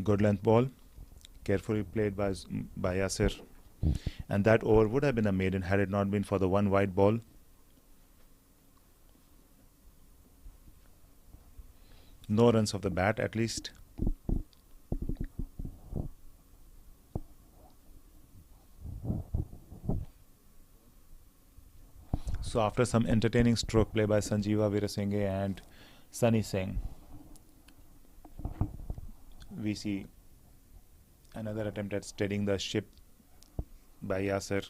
Good length ball, carefully played by Yasir, and that over would have been a maiden had it not been for the one wide ball. No runs of the bat at least. So after some entertaining stroke play by Sanjeeva Veerasinghe and Sunny Singh, we see another attempt at steadying the ship by Yasir.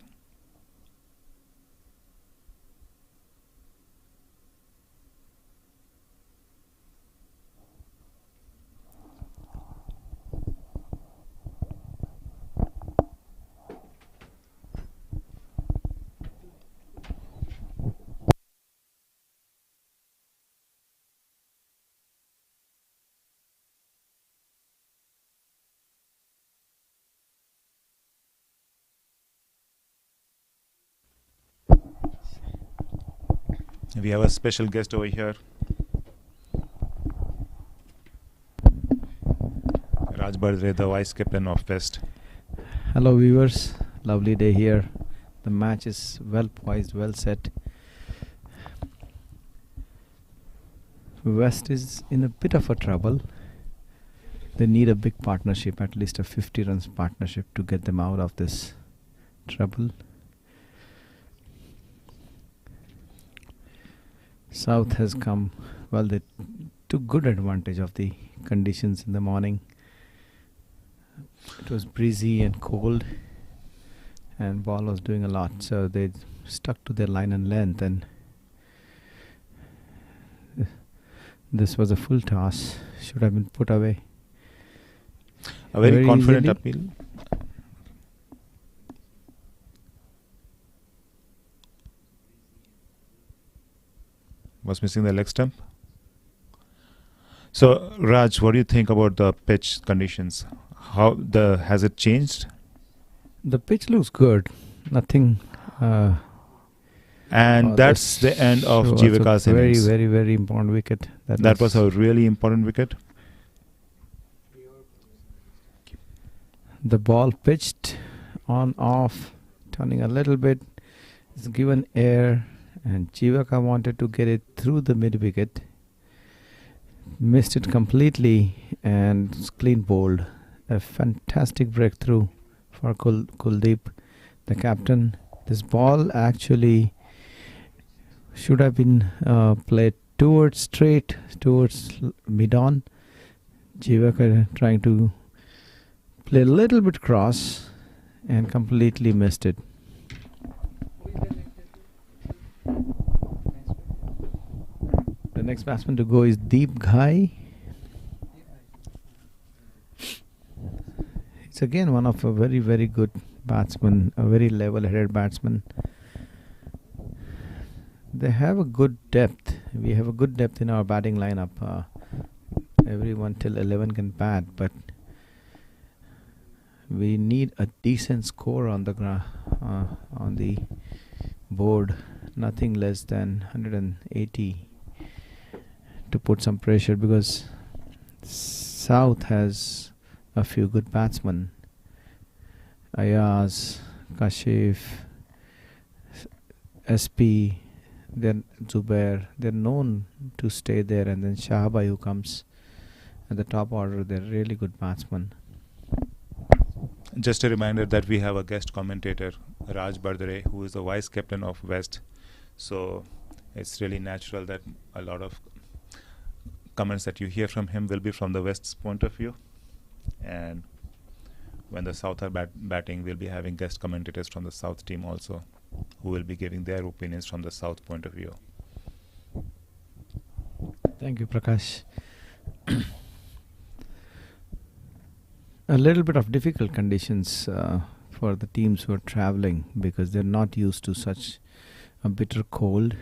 We have a special guest over here. Raj Bardre, the vice captain of West. Hello viewers, lovely day here. The match is well poised, well set. West is in a bit of a trouble. They need a big partnership, at least a 50 runs partnership to get them out of this trouble. South has come, well, they took good advantage of the conditions in the morning. It was breezy and cold and ball was doing a lot, so they stuck to their line and length, and this was a full toss, should have been put away. A very confident easily. appeal. Was missing the leg stump. So Raj, what do you think about the pitch conditions? Has it changed? The pitch looks good. Nothing And that's the end of was Jivika's a very, innings. very, very important wicket. That was a really important wicket. The ball pitched on off, turning a little bit. It's given air, and Jivaka wanted to get it through the mid wicket. Missed it completely and clean bowled. A fantastic breakthrough for Kuldeep, the captain. This ball actually should have been played straight towards mid-on. Jivaka trying to play a little bit cross and completely missed it. The next batsman to go is Deep Ghai. It's again one of a very, very good batsman, a very level-headed batsman. They have a good depth. We have a good depth in our batting lineup. Everyone till 11 can bat, but we need a decent score on the board. Nothing less than 180 to put some pressure, because South has a few good batsmen. Ayaz, Kashif, SP, then Zubair. They're known to stay there, and then Shahabai, who comes at the top order. They're really good batsmen. Just a reminder that we have a guest commentator, Raj Bardare, who is the vice captain of West. So it's really natural that a lot of comments that you hear from him will be from the West's point of view. And when the South are batting, we'll be having guest commentators from the South team also, who will be giving their opinions from the South point of view. Thank you, Prakash. A little bit of difficult conditions for the teams who are traveling, because they're not used to such a bitter cold,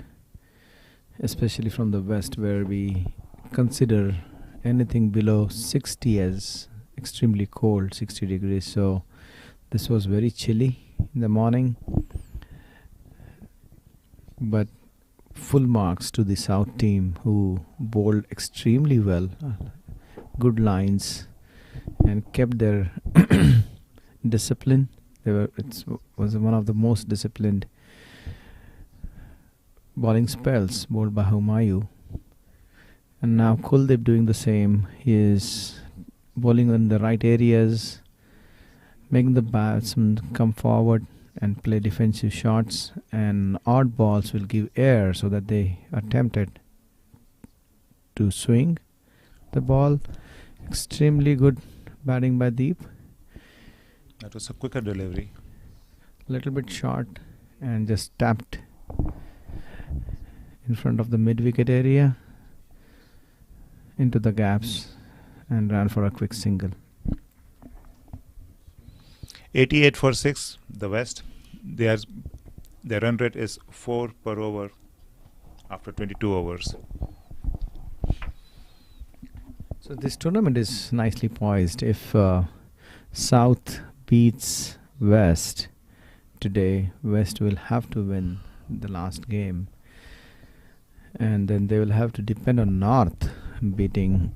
especially from the west, where we consider anything below 60 as extremely cold, 60 degrees. So this was very chilly in the morning, but full marks to the South team, who bowled extremely well, good lines, and kept their discipline. It was one of the most disciplined bowling spells bowled by Humayu. And now Kuldeep doing the same. He is bowling in the right areas, making the batsmen come forward and play defensive shots, and odd balls will give air so that they are tempted to swing the ball. Extremely good batting by Deep. That was a quicker delivery. Little bit short and just tapped in front of the mid-wicket area into the gaps and ran for a quick single. 88 for 6, the West. Their run rate is 4 per over after 22 overs. So this tournament is nicely poised. If South beats West today, West will have to win the last game, and then they will have to depend on North beating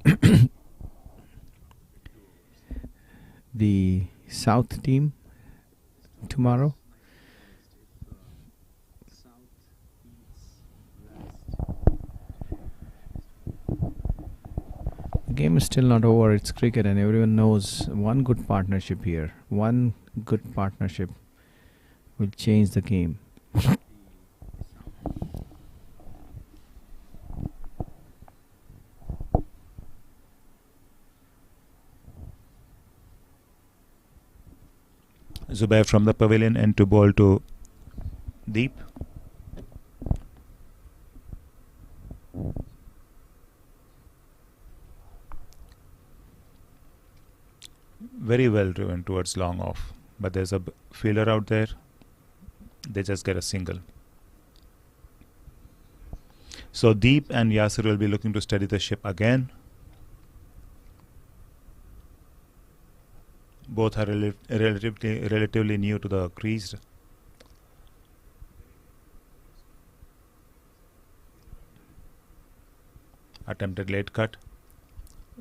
the South team tomorrow. The game is still not over. It's cricket, and everyone knows one good partnership here. One good partnership will change the game. Zubair from the pavilion and to ball to Deep. Very well driven towards long off, but there's a fielder out there. They just get a single. So Deep and Yasir will be looking to steady the ship again. Both are relatively new to the crease. Attempted late cut,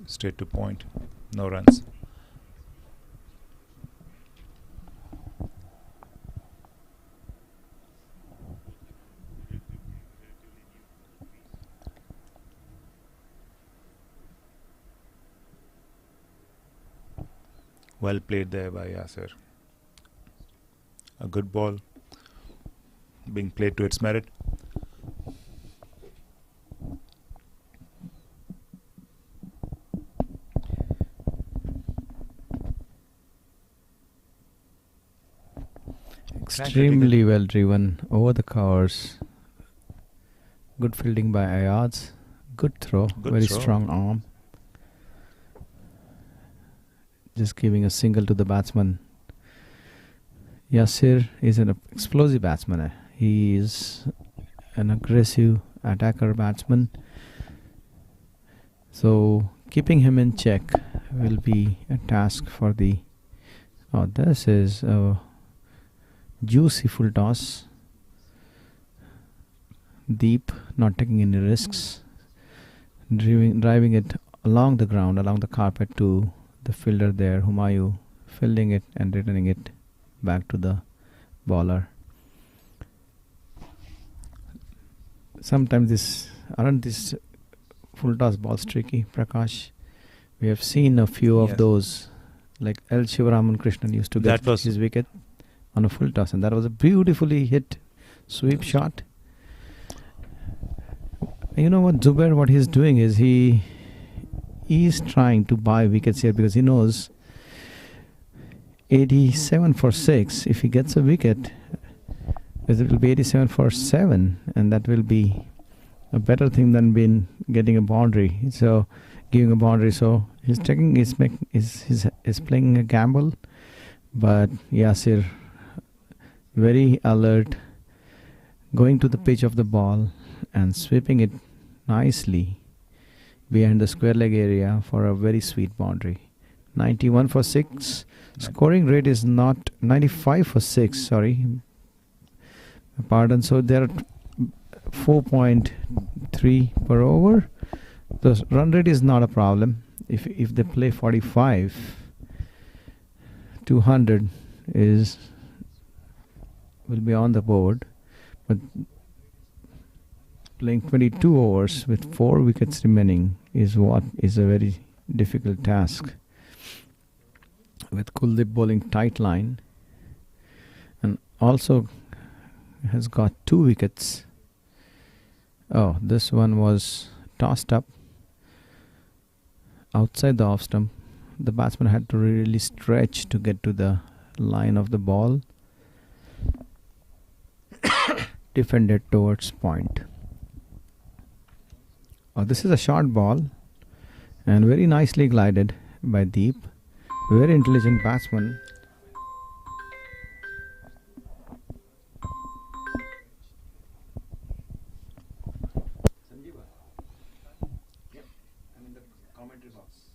straight to point, no runs. Well played there by Yasir. A good ball being played to its merit. Extremely well driven over the covers. Good fielding by Ayaz. Good throw. Very strong arm. Just giving a single to the batsman. Yasir is an explosive batsman. He is an aggressive attacker batsman. So keeping him in check will be a task for the... Oh, this is a juicy full toss. Deep, not taking any risks. Driving it along the ground, along the carpet to the fielder there, Humayu, fielding it and returning it back to the bowler. Sometimes aren't these full toss balls tricky, Prakash? We have seen a few of those, like L. Shivaraman Krishnan used to get his wicket on a full toss, and that was a beautifully hit sweep shot. You know what, Zubair, what he's doing is he is trying to buy wickets here because he knows 87 for 6. If he gets a wicket, it will be 87 for 7, and that will be a better thing than getting a boundary. So giving a boundary. So he's taking is playing a gamble, but Yasir very alert, going to the pitch of the ball and sweeping it nicely behind the square leg area for a very sweet boundary. 91 for 6. Scoring rate is not 95 for 6. Sorry, pardon. So there are 4.3 per over. The run rate is not a problem. If they play 45, 200 will be on the board, but playing 22 overs with 4 wickets remaining is a very difficult task. With Kuldeep bowling tight line, and also has got 2 wickets. Oh, this one was tossed up outside the off stump. The batsman had to really stretch to get to the line of the ball. Defended towards point. Oh, this is a short ball and very nicely glided by Deep. Very intelligent batsman. I'm in the commentary box.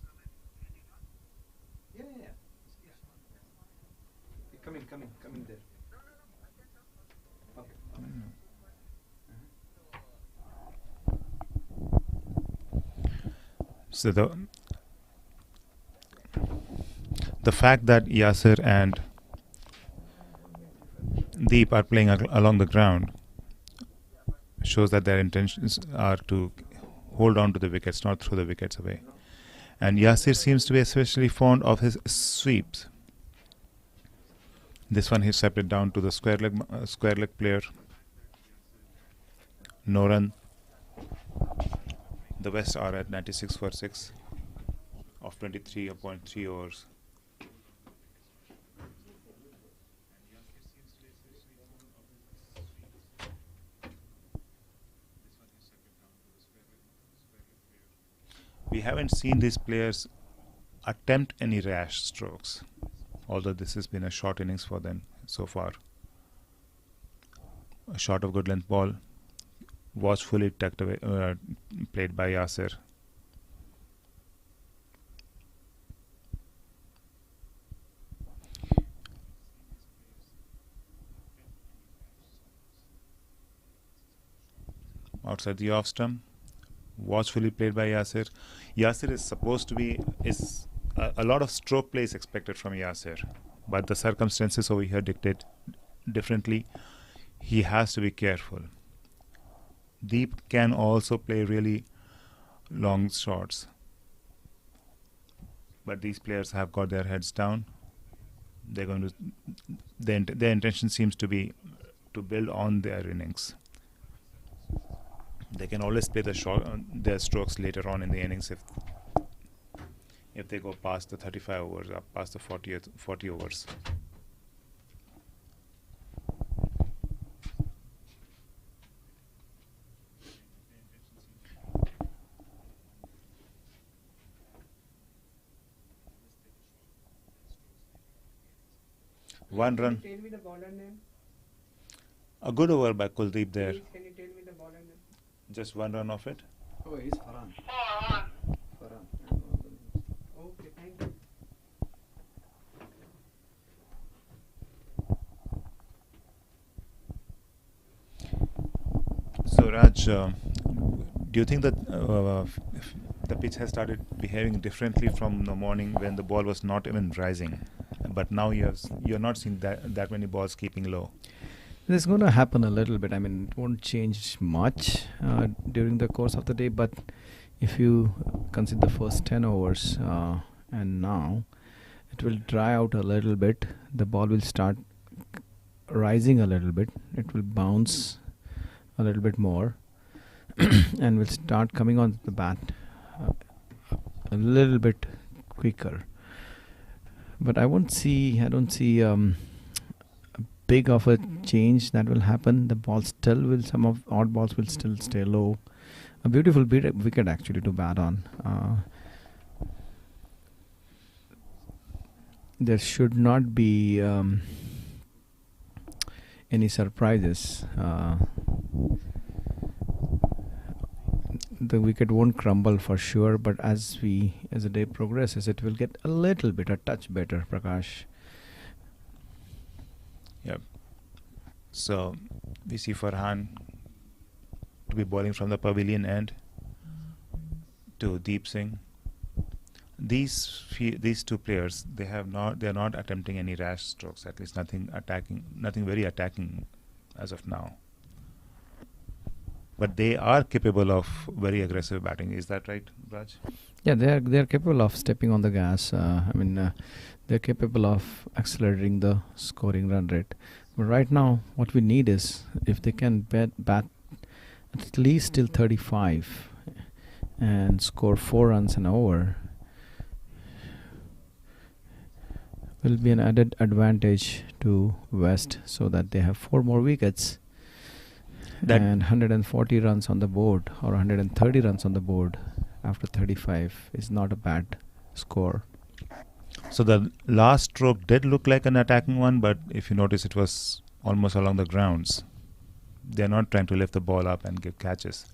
Yeah. Coming there. Okay. So the fact that Yasir and Deep are playing along the ground shows that their intentions are to hold on to the wickets, not throw the wickets away. And Yasir seems to be especially fond of his sweeps. This one he stepped it down to the square leg player. No run. The West are at 96 for 6 of 23.3 overs. We haven't seen these players attempt any rash strokes, although this has been a short innings for them so far. A shot of good length ball, watchfully tucked away, played by Yasir. Outside the off stump, Watchfully played by Yasir. Yasir is supposed to be a lot of stroke play is expected from Yasir, but the circumstances over here dictate differently. He has to be careful. Deep can also play really long shots, but these players have got their heads down. They're going to their intention seems to be to build on their innings. They can always play their strokes later on in the innings if they go past the 35 overs, up past the 40 overs. One run. Tell me the bowler name. A good over by Kuldeep there. Please, can you tell me the bowler name? Just one run off it. Oh, he's Farhan. 4 Farhan. Okay, thank you. So Raj, do you think that the pitch has started behaving differently from the morning when the ball was not even rising, but now you're not seeing that many balls keeping low? This is going to happen a little bit. I mean, it won't change much during the course of the day, but if you consider the first 10 overs and now, it will dry out a little bit. The ball will start rising a little bit. It will bounce a little bit more and will start coming on the bat a little bit quicker. But I don't see big of a change that will happen. The ball still will, some of odd balls will still stay low. A beautiful wicket actually to bat on. There should not be any surprises. The wicket won't crumble for sure, but as the day progresses, it will get a touch better, Prakash. Yep. So we see Farhan to be bowling from the pavilion end to Deep Singh. These two players, they are not attempting any rash strokes, at least nothing very attacking as of now. But they are capable of very aggressive batting. Is that right, Raj? Yeah, they are capable of stepping on the gas. They're capable of accelerating the scoring run rate. But right now, what we need is if they can bat at least till 35 and score 4 runs an over, will be an added advantage to West, so that they have 4 more wickets and 140 runs on the board, or 130 runs on the board after 35 is not a bad score. So the last stroke did look like an attacking one, but if you notice, it was almost along the grounds. They're not trying to lift the ball up and give catches.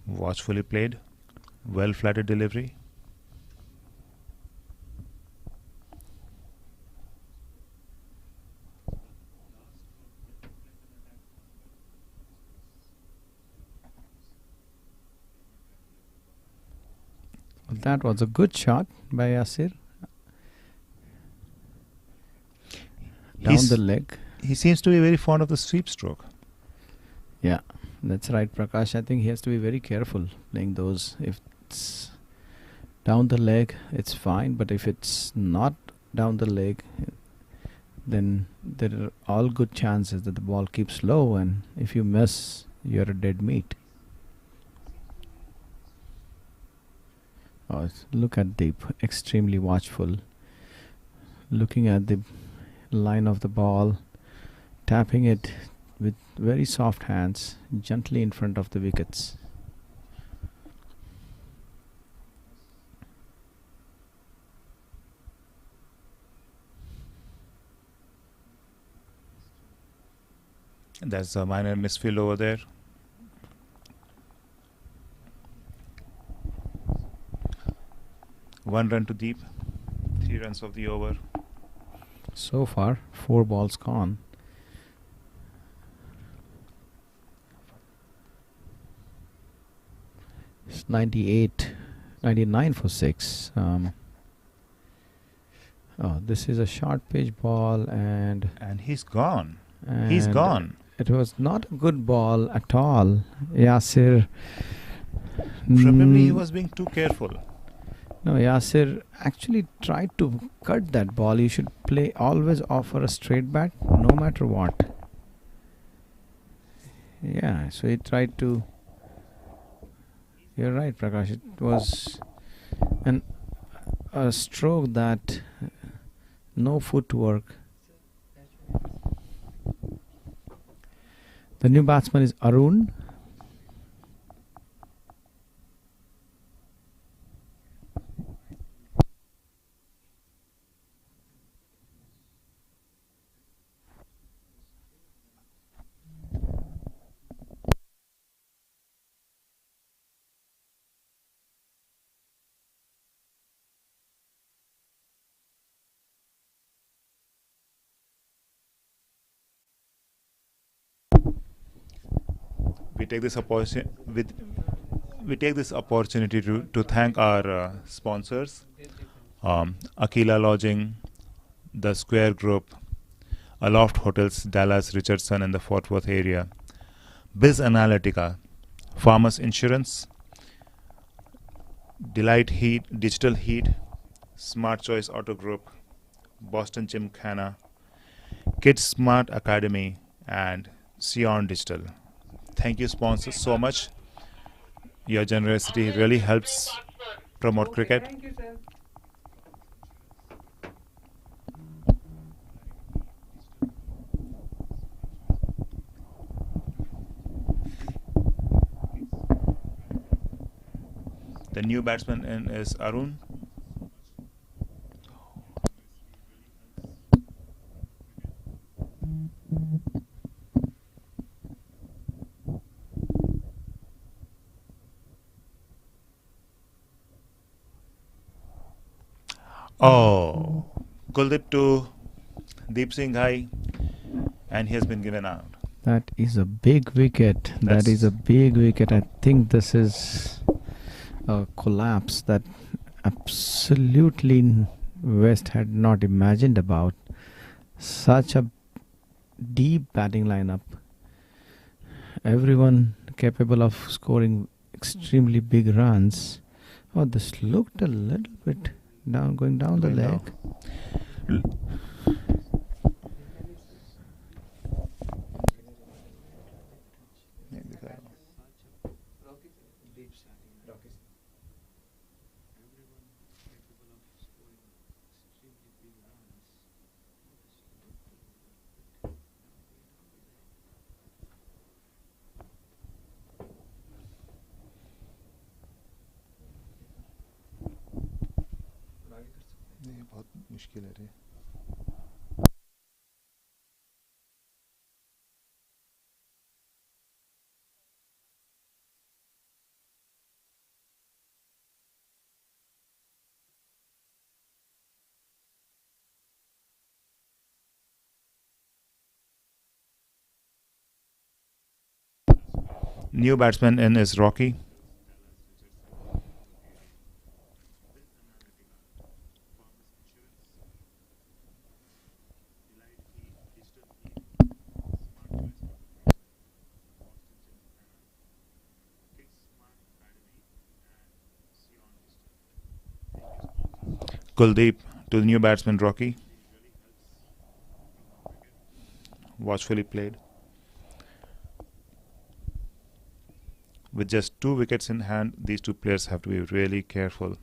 Watchfully played, well flatted delivery. That was a good shot by Yasir. Down the leg. He seems to be very fond of the sweep stroke. Yeah, that's right, Prakash. I think he has to be very careful playing those. If it's down the leg, it's fine. But if it's not down the leg, then there are all good chances that the ball keeps low. And if you miss, you're a dead meat. Oh, look at Deep, extremely watchful. Looking at the line of the ball, tapping it with very soft hands, gently in front of the wickets. That's a minor misfield over there. One run to Deep, 3 runs of the over. So far, 4 balls gone. 98, 99 for 6. Oh, this is a short pitch ball, and he's gone. He's gone. It was not a good ball at all. Yasir. Probably he was being too careful. No, Yasir actually tried to cut that ball. You should always offer a straight bat, no matter what. Yeah, so he tried to. You're right, Prakash. It was a stroke that no footwork. The new batsman is Arun. We take this opportunity to thank our sponsors, Aquila Lodging, the Square Group, Aloft Hotels, Dallas, Richardson and the Fort Worth area, Biz Analytica, Farmers Insurance, Delight Heat, Digital Heat, Smart Choice Auto Group, Boston Gymkhana, Kids Smart Academy, and Sion Digital. Thank you, sponsors, so much. Your generosity really helps promote cricket. Thank you, sir. The new batsman in is Arun. Oh, Kuldeep to Deep Singh High, and he has been given out. That is a big wicket. That is a big wicket. I think this is a collapse that absolutely West had not imagined about. Such a deep batting lineup. Everyone capable of scoring extremely big runs. Oh, this looked a little bit going down the leg. बहुत मुश्किल है रे. New batsman in is Rocky. Kuldeep to the new batsman Rocky. Watchfully played. With just 2 wickets in hand, these two players have to be really careful.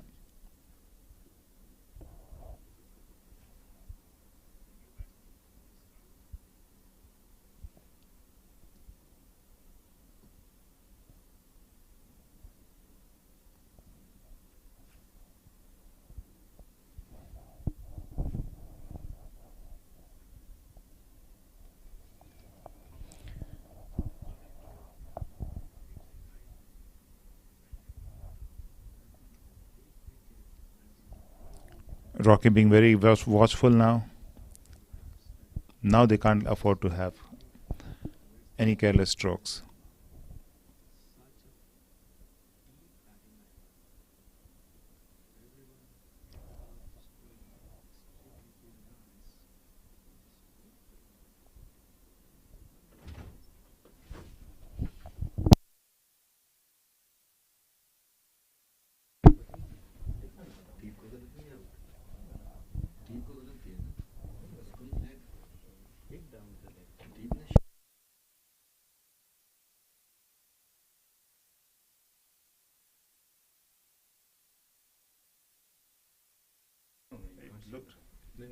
Rocky being very watchful now. Now they can't afford to have any careless strokes. looked. We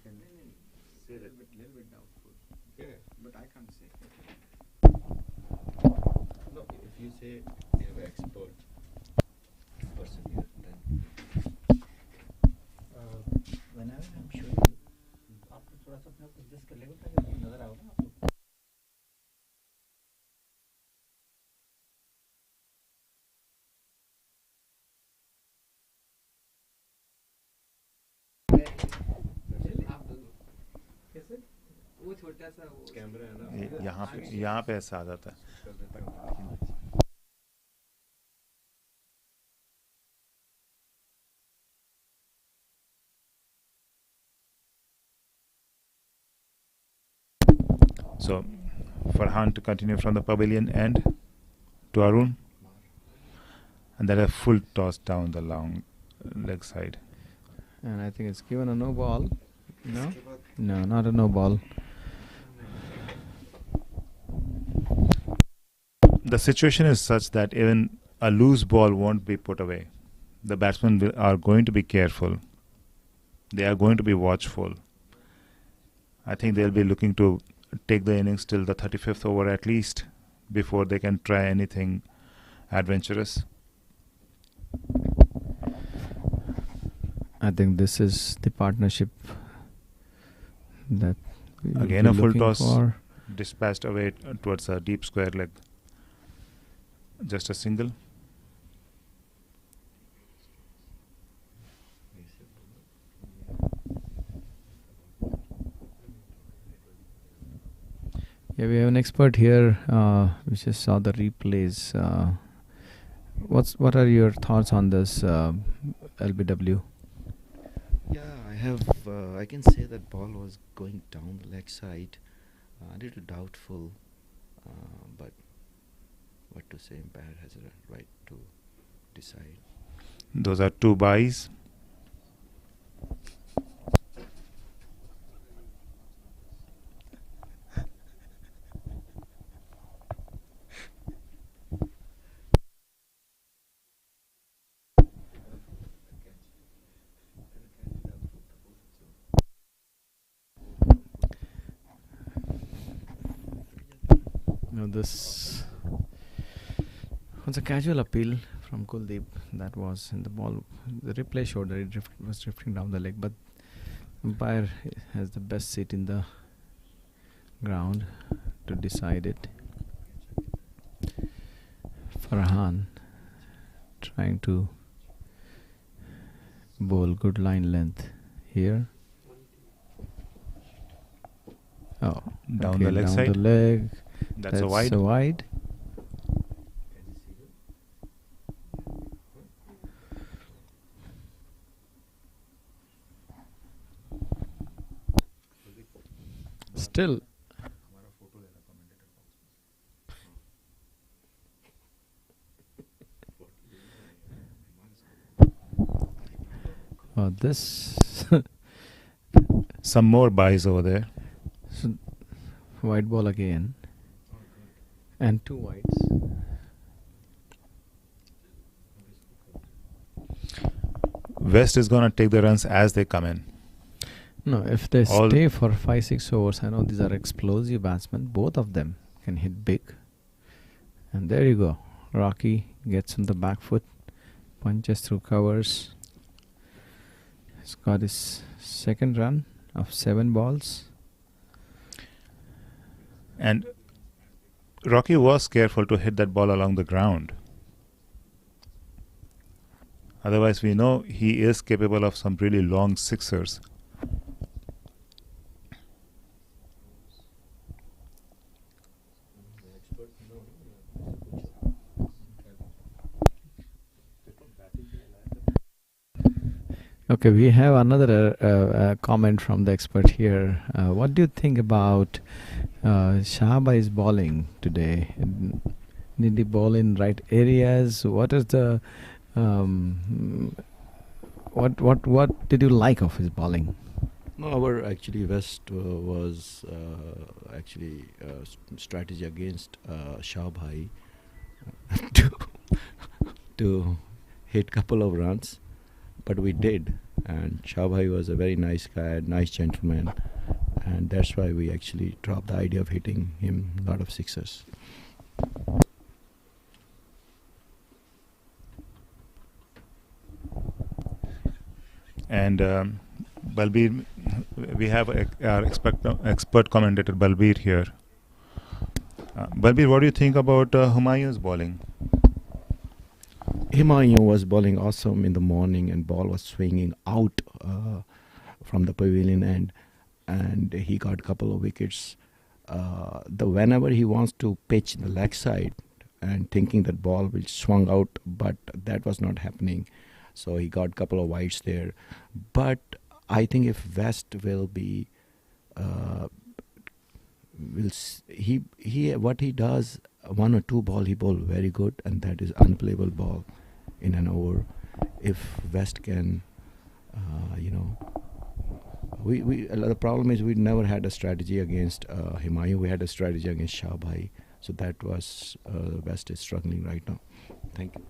can say that. Little bit doubtful. Yeah, but I can't say. No, if you say you have an expert person here, then whenever I'm showing you, आपको थोड़ा सा अपने आप adjust कर लेगा ताकि आपको नजर आओ ना आपको. कैसे वो छोटा सा वो कैमरा है ना. यहाँ पे ऐसा आ जाता है. So, Farhan to continue from the pavilion end to Arun, and then a full toss down the long leg side. And I think it's given a no ball. No? No, not a no ball. The situation is such that even a loose ball won't be put away. The batsmen are going to be careful. They are going to be watchful. I think they'll be looking to take the innings till the 35th over at least before they can try anything adventurous. I think this is the partnership that we Again a full toss for. dispatched away towards a deep square leg. Just a single. Yeah, we have an expert here. We just saw the replays. What are your thoughts on this, LBW? Yeah, I can say that ball was going down the leg side. A little doubtful, but what to say, umpire has a right to decide. Those are two byes. Now this was a casual appeal from Kuldeep that was in the ball. The replay showed that it was drifting down the leg, but umpire has the best seat in the ground to decide it. Farhan trying to bowl good line length here. Oh, Down okay, the leg down side. the leg. That's a wide. wide. Still. Oh, this Some more byes over there. white ball again. And two whites. West is gonna take the runs as they come in. No, if they All- stay for 5-6 overs, I know these are explosive batsmen. Both of them can hit big. And there you go. Rocky gets on the back foot, punches through covers. He's got his second run of 7 balls. And Rocky was careful to hit that ball along the ground. Otherwise, we know he is capable of some really long sixers. Okay, we have another comment from the expert here. What do you think about Shahbai's bowling today? Did he bowl in right areas? What is the what did you like of his bowling? No, our actually West was strategy against Shahbhai to hit couple of runs, but we did. And Shabhai was a very nice guy, nice gentleman, and that's why we actually dropped the idea of hitting him a lot of sixes. And Balbir, we have our expert commentator Balbir here. Balbir, what do you think about Humayun's bowling? Humayun was bowling awesome in the morning, and ball was swinging out from the pavilion end, and he got a couple of wickets. Whenever he wants to pitch the leg side and thinking that ball will swung out, but that was not happening. So he got a couple of wides there. But I think if West will be, what he does, 1 or 2 ball he bowl very good, and that is unplayable ball in an over. If West can, the problem is we never had a strategy against Humayun. We had a strategy against Shabhai. So that was West is struggling right now. Thank you.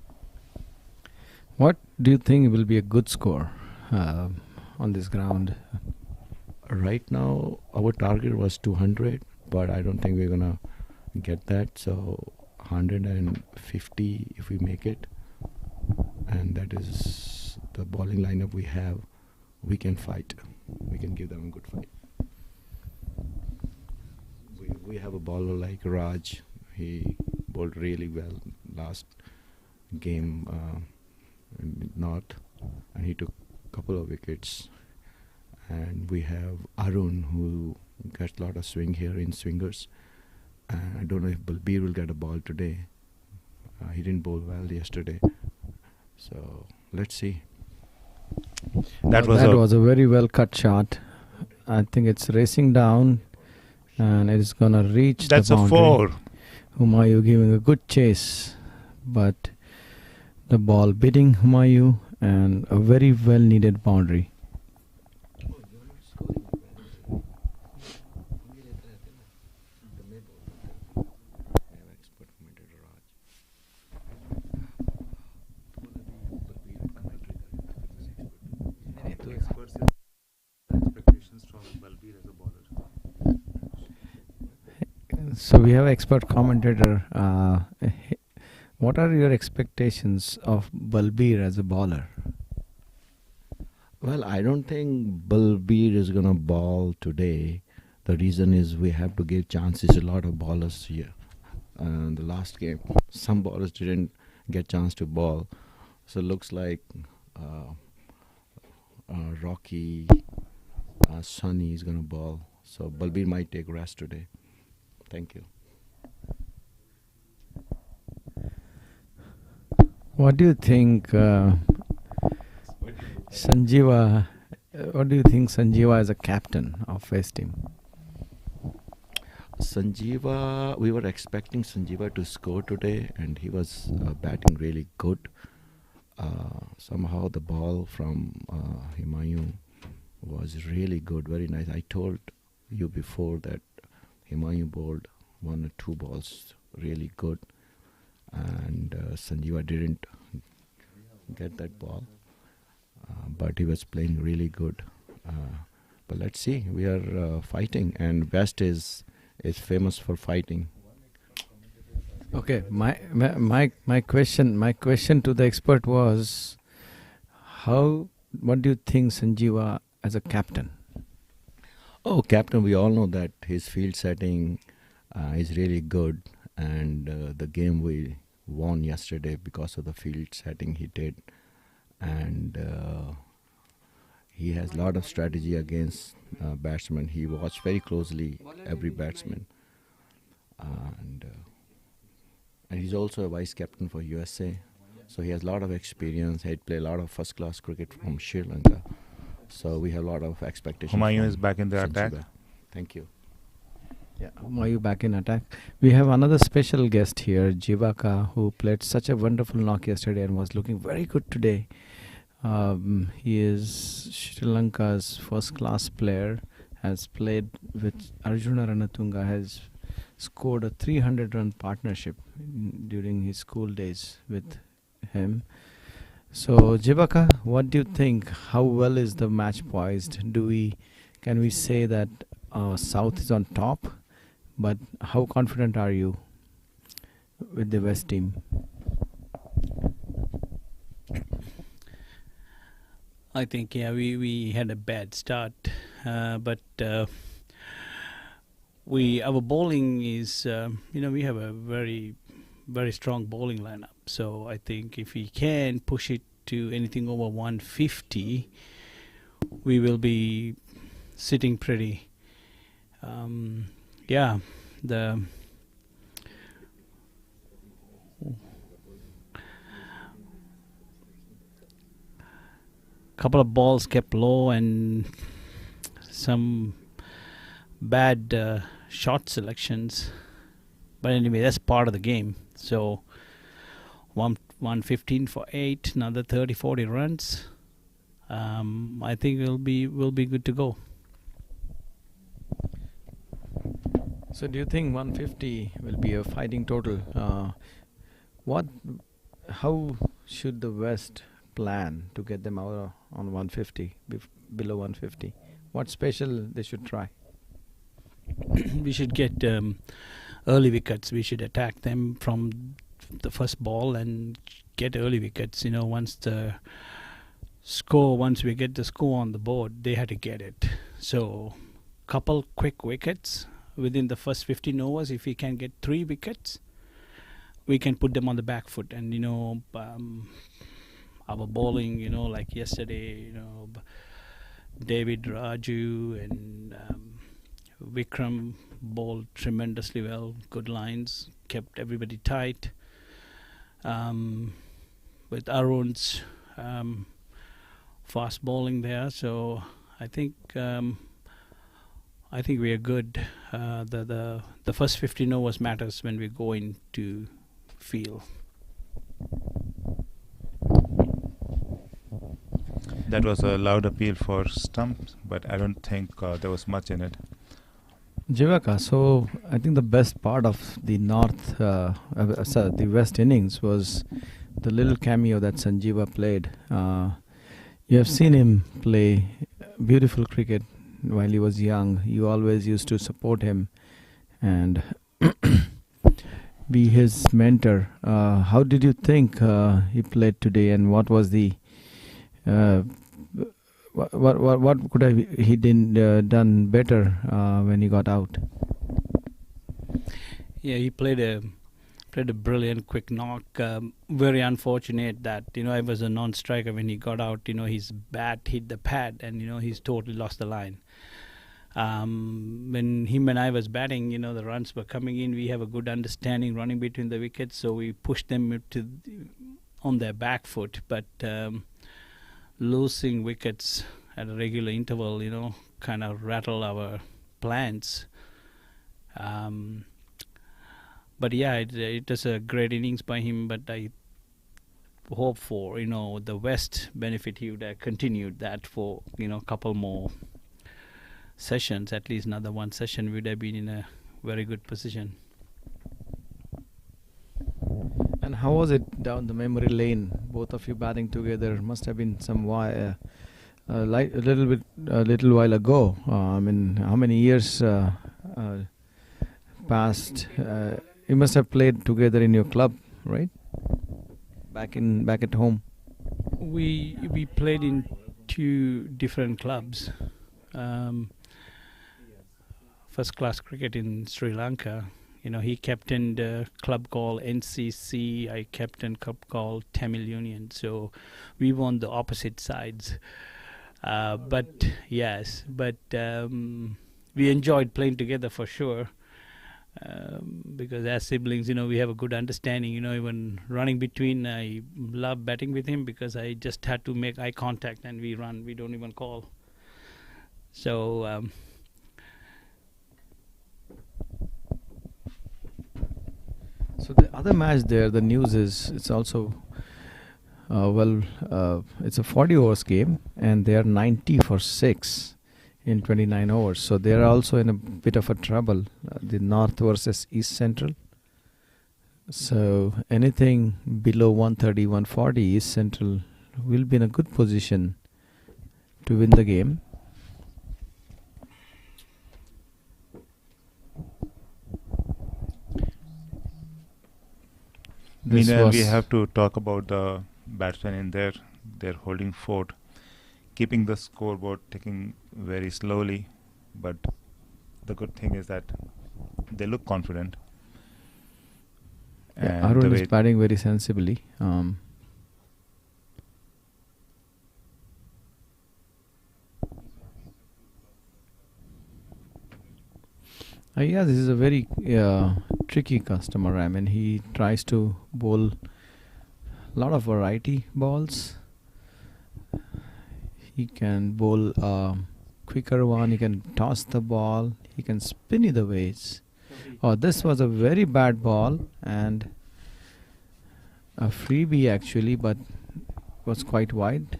What do you think will be a good score on this ground? Right now, our target was 200, but I don't think we're gonna get that. So 150 if we make it, and that is the bowling lineup we have. We can fight. We can give them a good fight. We have a bowler like Raj. He bowled really well last game in North, and he took a couple of wickets. And we have Arun, who gets a lot of swing here in swingers. And I don't know if Balbir will get a ball today. He didn't bowl well yesterday. So let's see. That was a very well cut shot. I think it's racing down, and it's gonna reach That's the boundary. a 4. Humayun giving a good chase, but the ball beating Humayun, and a very well needed boundary. So we have expert commentator. What are your expectations of Balbir as a bowler? Well, I don't think Balbir is going to bowl today. The reason is we have to give chances to a lot of bowlers here. The last game, some bowlers didn't get chance to bowl. So it looks like Rocky, Sunny is going to bowl. So Balbir might take rest today. Thank you. What do you think, Sanjeeva? What do you think Sanjeeva as a captain of West team? Sanjeeva, we were expecting Sanjeeva to score today, and he was batting really good. Somehow the ball from Humayun was really good, very nice. I told you before that Humayun bowled 1 or 2 balls really good, and Sanjeeva didn't get that ball, but he was playing really good. But let's see, we are fighting, and West is famous for fighting. Okay, my question to the expert was, what do you think Sanjeeva as a captain? Oh, captain, we all know that his field setting is really good, and the game we won yesterday because of the field setting he did, and he has a lot of strategy against batsmen. He watched very closely every batsman, and he's also a vice captain for USA, so he has a lot of experience. He'd play a lot of first class cricket from Sri Lanka. So we have a lot of expectations. Humayun is back in the attack. Thank you. Yeah, Humayun back in attack. We have another special guest here, Jivaka, who played such a wonderful knock yesterday and was looking very good today. He is Sri Lanka's first class player, has played with Arjuna Ranatunga, has scored a 300-run partnership during his school days with him. So, Jivaka, what do you think? How well is the match poised? Can we say that South is on top? But how confident are you with the West team? I think we had a bad start, but our bowling is we have a very strong bowling lineup. So I think if we can push it to anything over 150, we will be sitting pretty. The couple of balls kept low and some bad shot selections, but anyway, that's part of the game. So 115 for 8, another 30-40 runs. I think we'll be good to go. So, do you think 150 will be a fighting total? How should the West plan to get them out on 150, below 150? What special they should try? We should get early wickets. We should attack them from the first ball and get early wickets. Once we get the score on the board, they had to get it. So, couple quick wickets within the first 15 overs. If we can get 3 wickets, we can put them on the back foot. And our bowling, like yesterday, David, Raju and Vikram bowled tremendously well. Good lines, kept everybody tight. With Arun's fast bowling there, so I think we are good. The first 15 overs matters when we go into field. That was a loud appeal for stumps, but I don't think there was much in it. Jivaka, so I think the best part of the the West innings was the little cameo that Sanjeeva played. You have seen him play beautiful cricket while he was young. You always used to support him and be his mentor. How did you think he played today, and what was the what could he done better when he got out? Yeah, he played a brilliant quick knock. Very unfortunate that I was a non-striker when he got out. His bat hit the pad and he's totally lost the line. When him and I was batting, the runs were coming in. We have a good understanding running between the wickets, so we pushed them on their back foot. But losing wickets at a regular interval, kind of rattle our plans. But yeah, it was a great innings by him. But I hope for the West benefit, he would have continued that for a couple more sessions. At least another one session, we would have been in a very good position. And how was it down the memory lane? Both of you batting together must have been some a little while ago. I mean, how many years passed? You must have played together in your club, right? Back at home. We played in 2 different clubs. First class cricket in Sri Lanka. He captained a club called NCC. I captained a club called Tamil Union. So we were on the opposite sides. But we enjoyed playing together for sure. Because as siblings, we have a good understanding. Even running between, I love batting with him because I just had to make eye contact and we run. We don't even call. So So the other match there, the news is it's also it's a 40 overs game and they are 90 for 6 in 29 overs. So they are also in a bit of a trouble. The North versus East Central. So anything below 130, 140, East Central we'll be in a good position to win the game. Meanwhile, we have to talk about the batsmen in there. They're holding fort, keeping the scoreboard ticking very slowly. But the good thing is that they look confident. Yeah, And Arun the is way batting very sensibly. Yeah, this is a very tricky customer. I mean, he tries to bowl a lot of variety balls. He can bowl a quicker one. He can toss the ball. He can spin either ways. Oh, this was a very bad ball and a freebie actually, but was quite wide.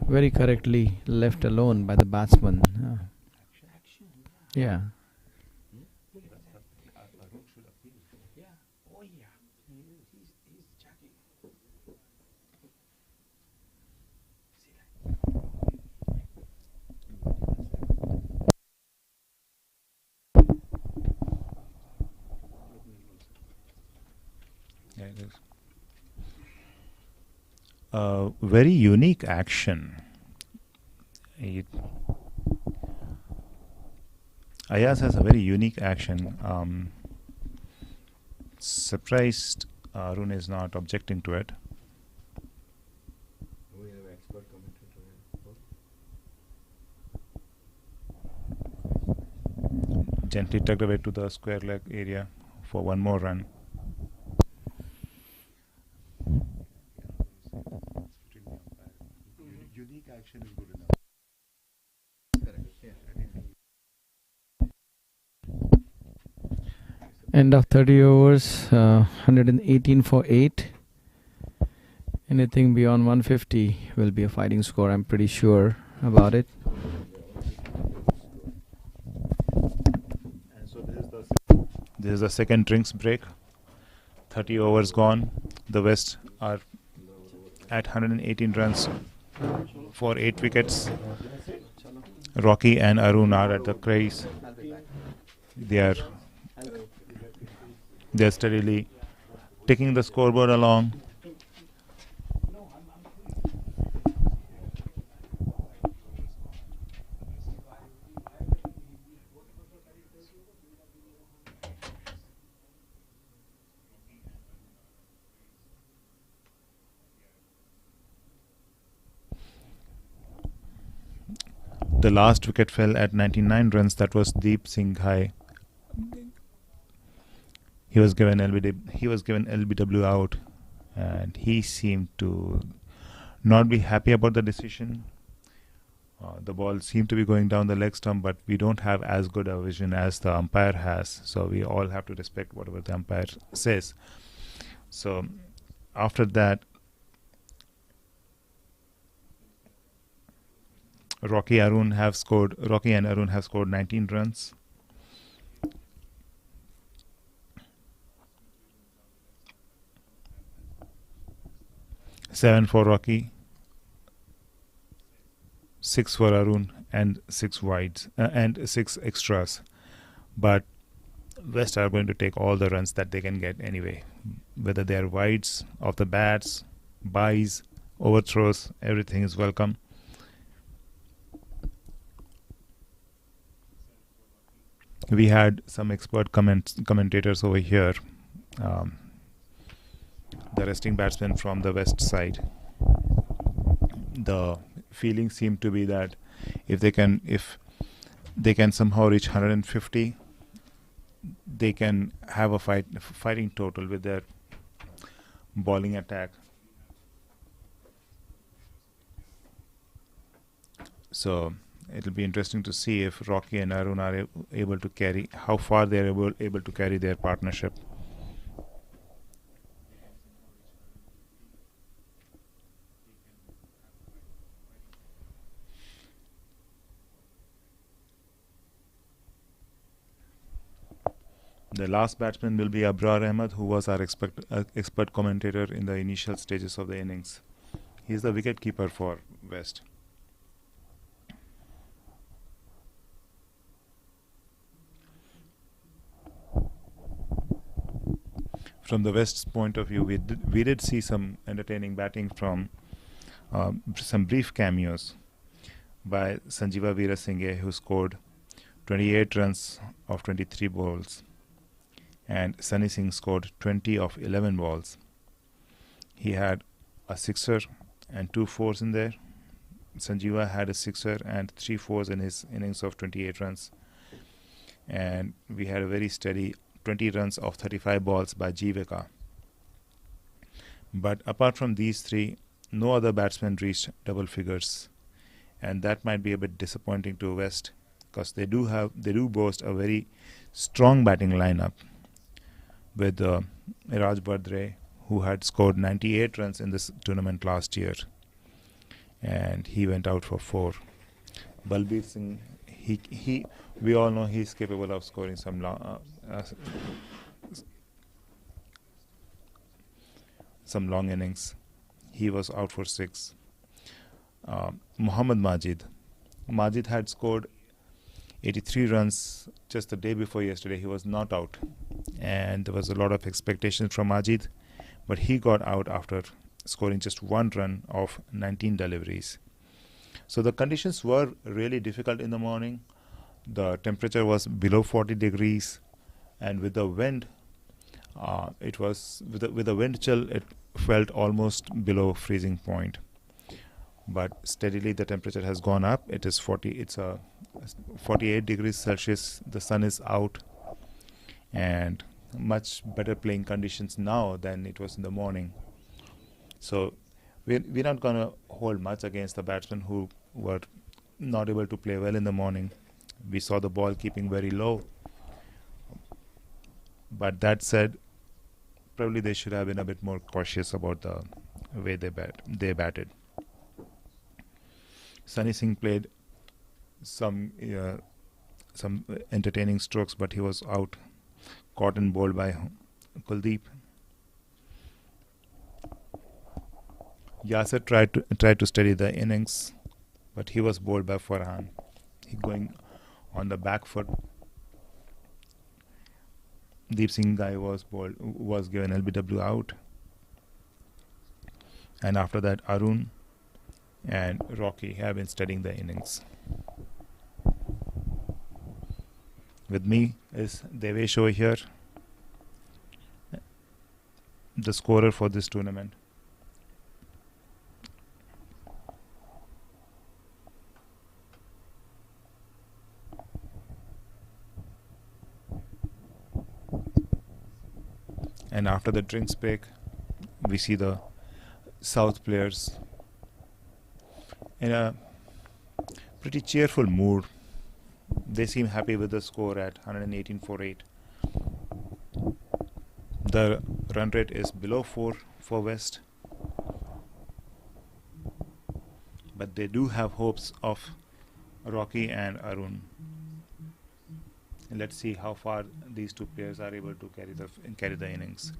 Very correctly left alone by the batsman. Yeah. Yeah, it is. Very unique action. Ayaz has a very unique action. Surprised Arun is not objecting to it. We have expert commentator. Gently tucked away to the square leg area for one more run. Unique action is good enough. End of 30 overs, 118 for 8. Anything beyond 150 will be a fighting score. I'm pretty sure about it. And so this is the second drinks break. 30 overs gone. The West are at 118 runs for 8 wickets. Rocky and Arun are at the crease. They're steadily taking the scoreboard along. The last wicket fell at 99 runs. That was Deep Singh High. He was given LBW out, and he seemed to not be happy about the decision. The ball seemed to be going down the leg stump, but we don't have as good a vision as the umpire has, so we all have to respect whatever the umpire says. So after that, Rocky and Arun have scored 19 runs. Seven for Rocky, 6 for Arun, and 6 wides and 6 extras. But West are going to take all the runs that they can get anyway, whether they are wides off the bats, byes, overthrows. Everything is welcome. We had some expert commentators over here. The resting batsmen from the West side. The feeling seemed to be that if they can somehow reach 150, they can have a fighting total with their bowling attack. So it'll be interesting to see if Rocky and Arun are able to carry, how far they are able to carry their partnership. The last batsman will be Abrar Ahmed, who was our expert commentator in the initial stages of the innings. He is the wicket keeper for West. From the West's point of view, we did see some entertaining batting from some brief cameos by Sanjeeva Veerasinghe, who scored 28 runs of 23 balls, and Sunny Singh scored 20 of 11 balls. He had a sixer and 2 fours in there. Sanjeeva had a sixer and 3 fours in his innings of 28 runs. And we had a very steady 20 runs of 35 balls by Jivika. But apart from these three, no other batsman reached double figures. And that might be a bit disappointing to West, because they do boast a very strong batting lineup with Raj Bardre, who had scored 98 runs in this tournament last year, and he went out for 4. Balbir Singh, we all know he's capable of scoring some long innings. He was out for 6. Mohammad Majid had scored 83 runs just the day before yesterday. He was not out, and there was a lot of expectation from Majid, but he got out after scoring just 1 run of 19 deliveries. So the conditions were really difficult in the morning. The temperature was below 40 degrees, and with the wind, with the wind chill, it felt almost below freezing point. But steadily the temperature has gone up. It's 48 degrees Celsius. The sun is out, and much better playing conditions now than it was in the morning. So we're not going to hold much against the batsmen who were not able to play well in the morning. We saw the ball keeping very low. But that said, probably they should have been a bit more cautious about the way they batted. Sunny Singh played some entertaining strokes, but he was out, caught and bowled by Kuldeep. Yasser tried to steady the innings, but he was bowled by Farhan. He going on the back foot. Deep Singh Gai was given LBW out, and after that Arun and Rocky have been steadying the innings. With me is Devesh over here, the scorer for this tournament. And after the drinks break, we see the South players in a pretty cheerful mood. They seem happy with the score at 118 for 8. The run rate is below 4 for West, but they do have hopes of Rocky and Arun. Let's see how far these two players are able to carry the innings.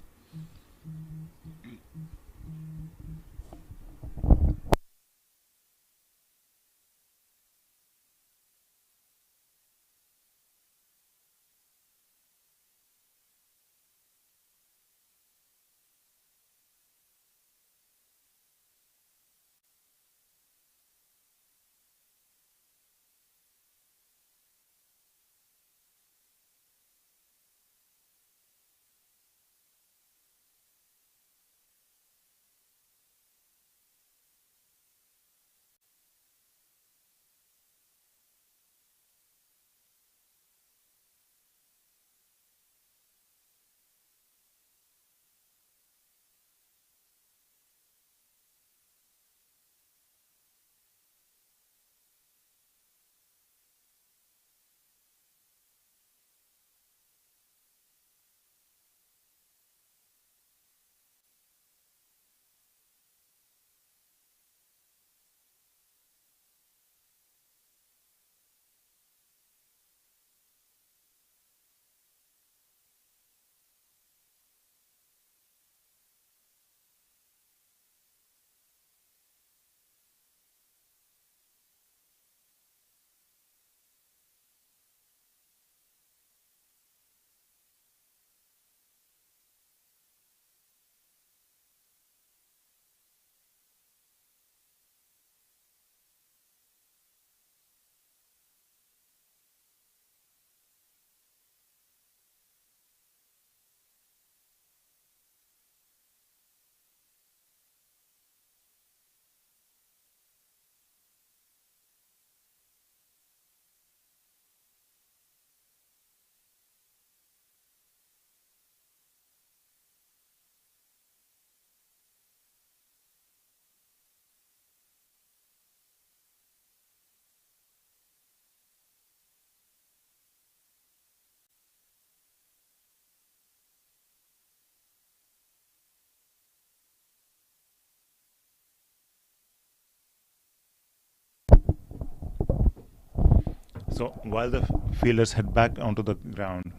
So while the fielders head back onto the ground,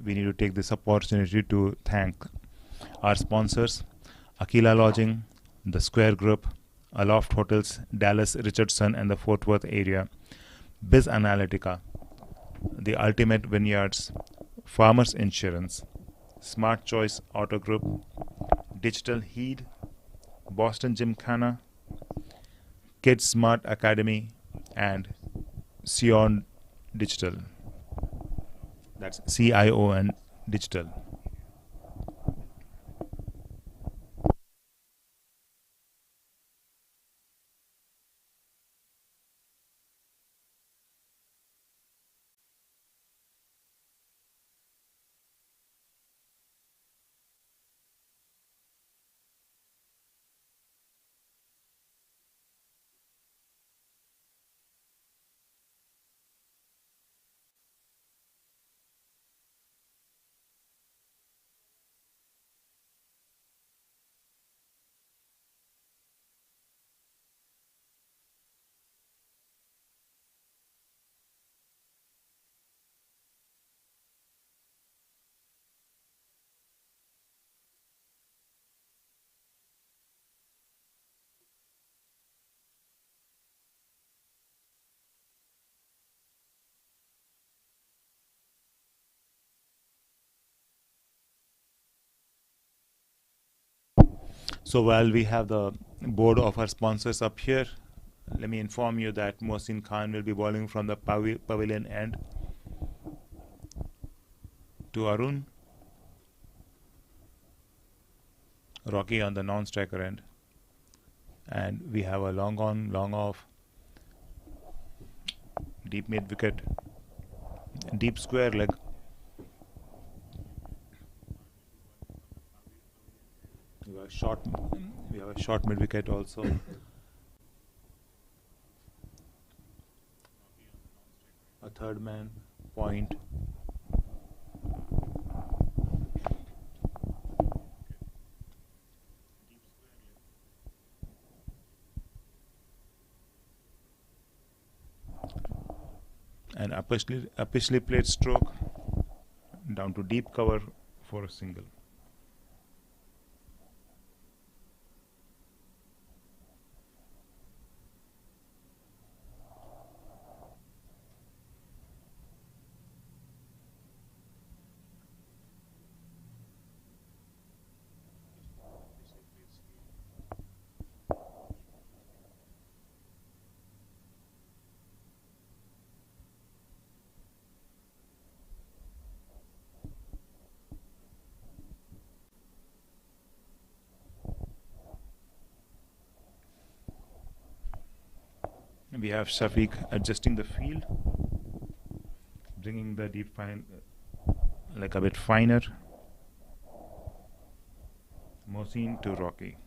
we need to take this opportunity to thank our sponsors, Aquila Lodging, the Square Group, Aloft Hotels, Dallas Richardson and the Fort Worth area, Biz Analytica, the Ultimate Vineyards, Farmers Insurance, Smart Choice Auto Group, Digital Heed, Boston Gymkhana, Kids Smart Academy, and Sion Digital. That's CION Digital. So while we have the board of our sponsors up here, let me inform you that Mohsin Khan will be bowling from the pavilion end to Arun, Rocky on the non-striker end, and we have a long on, long off, deep mid wicket, deep square leg. We have a short mid wicket also. A third man, point. An uppishly played stroke down to deep cover for a single. We have Shafiq adjusting the field, bringing the deep fine like a bit finer. Mohsin to Rocky.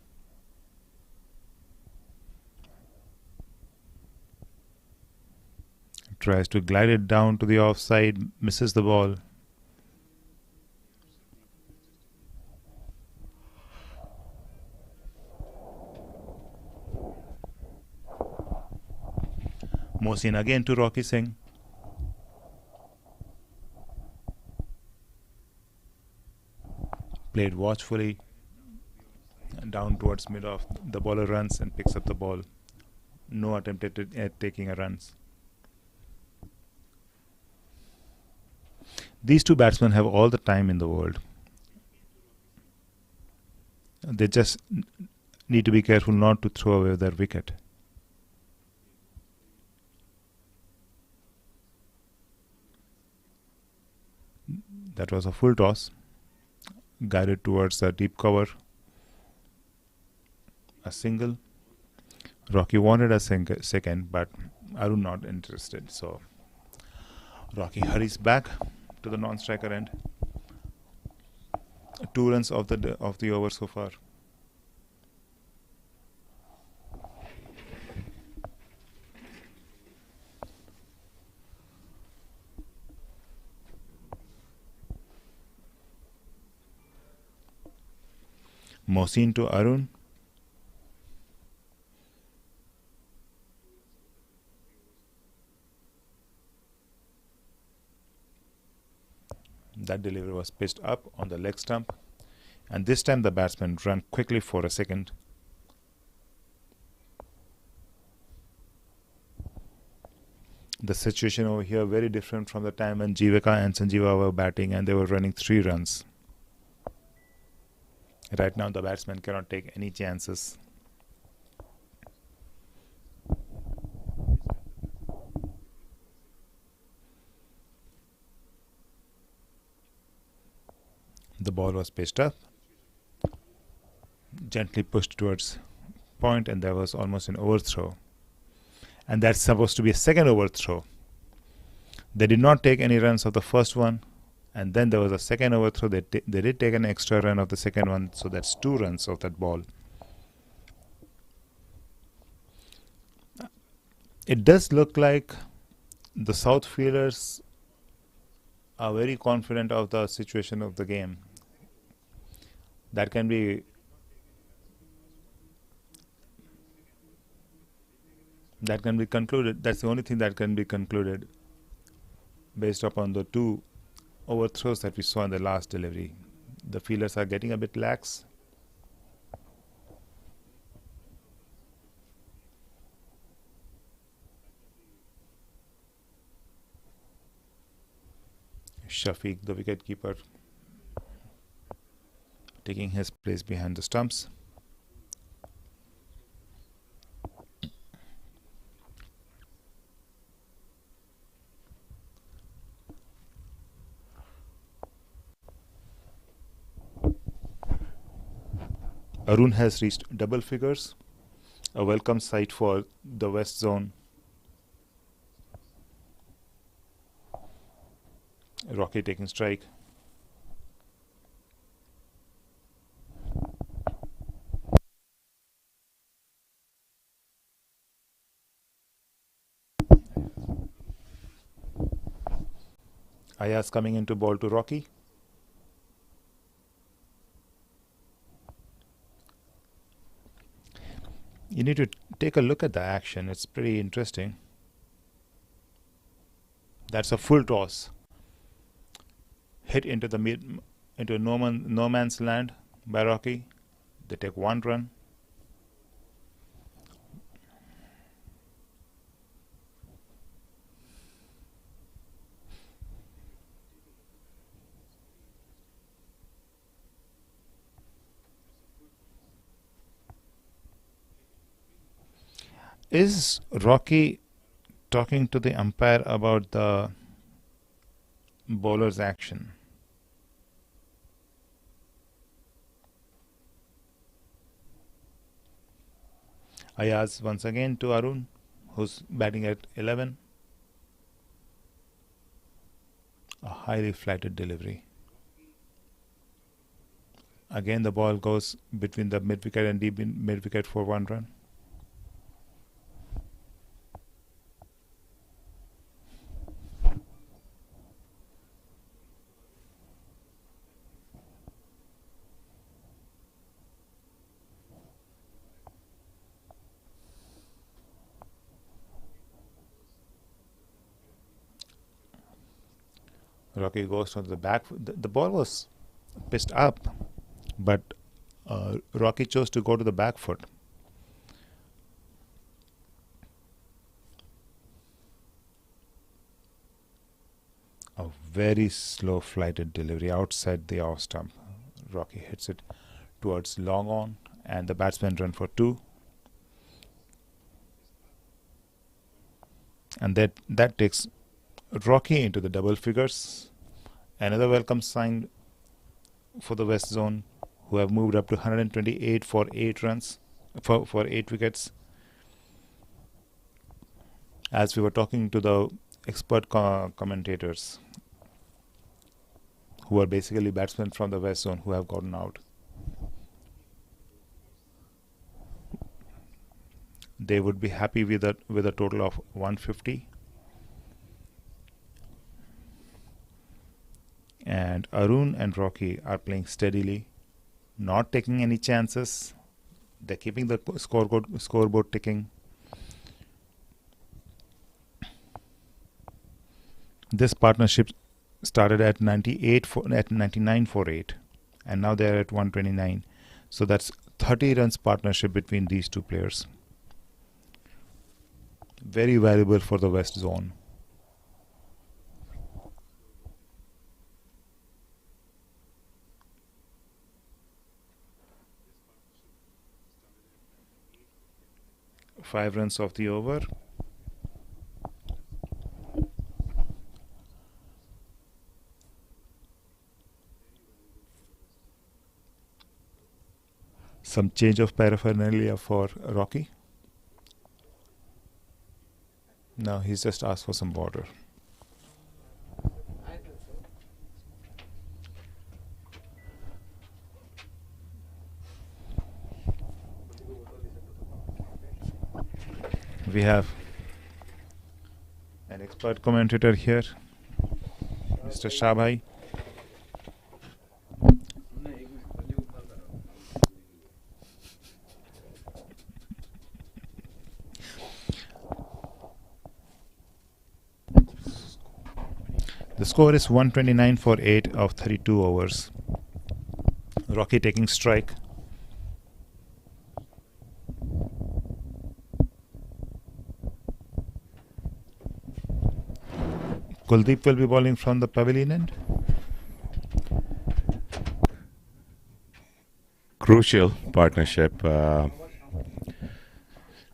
Tries to glide it down to the offside, misses the ball. Mohsin again to Rocky Singh. Played watchfully down towards mid off. The bowler runs and picks up the ball. No attempt at taking a runs. These two batsmen have all the time in the world. They just need to be careful not to throw away their wicket. That was a full toss, guided towards the deep cover. A single. Rocky wanted a second, but Arun not interested. So Rocky hurries back to the non-striker end. 2 runs of the over so far. Mohsin to Arun. That delivery was pitched up on the leg stump, and this time the batsman ran quickly for a second. The situation over here very different from the time when Jivaka and Sanjeeva were batting and they were running 3 runs. Right now the batsman cannot take any chances. The ball was pitched up, gently pushed towards point, and there was almost an overthrow. And that's supposed to be a second overthrow. They did not take any runs of the first one, and then there was a second overthrow. They did take an extra run of the second one, so that's 2 runs of that ball. It does look like the South fielders are very confident of the situation of the game. That can be concluded. That's the only thing that can be concluded based upon the 2 overthrows that we saw in the last delivery. The fielders are getting a bit lax. Shafiq, the wicketkeeper, taking his place behind the stumps. Arun has reached double figures, a welcome sight for the West Zone. Rocky taking strike. Ayaz coming into ball to Rocky. You need to take a look at the action. It's pretty interesting. That's a full toss. Hit into the into no man's land by Rocky. They take 1 run. Is Rocky talking to the umpire about the bowler's action? Ayaz once again to Arun, who's batting at 11. A highly flatted delivery. Again the ball goes between the mid-wicket and deep mid-wicket for 1 run. Rocky goes to the back. The ball was pitched up, but Rocky chose to go to the back foot. A very slow flighted delivery outside the off stump. Rocky hits it towards long on, and the batsman run for 2. And that takes Rocky into the double figures. Another welcome sign for the West Zone, who have moved up to 128 for 8 runs, for 8 wickets. As we were talking to the expert commentators, who are basically batsmen from the West Zone who have gotten out, they would be happy with a total of 150. And Arun and Rocky are playing steadily, not taking any chances. They're keeping the scoreboard ticking. This partnership started at 99 for 8, and now they're at 129. So that's 30 runs partnership between these two players. Very valuable for the West zone. Five runs off the over. Some change of paraphernalia for Rocky. No, he's just asked for some border. We have an expert commentator here, Mr. Shabhai. The score is 129 for 8 of 32 overs. Rocky taking strike. Kuldeep will be bowling from the pavilion end. Crucial partnership.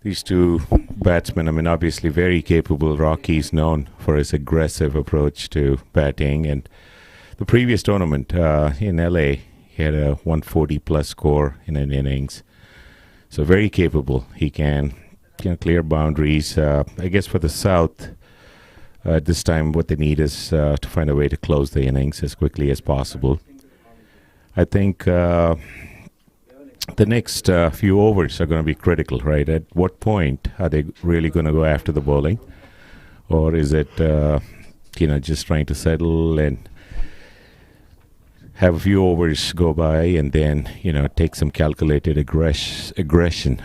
These two batsmen, I mean, obviously very capable. Rocky's known for his aggressive approach to batting, and the previous tournament in LA, he had a 140 plus score in an innings. So very capable. He can clear boundaries. I guess for the South, at this time, what they need is to find a way to close the innings as quickly as possible. I think the next few overs are going to be critical, right? At what point are they really going to go after the bowling? Or is it, just trying to settle and have a few overs go by and then, take some calculated aggression,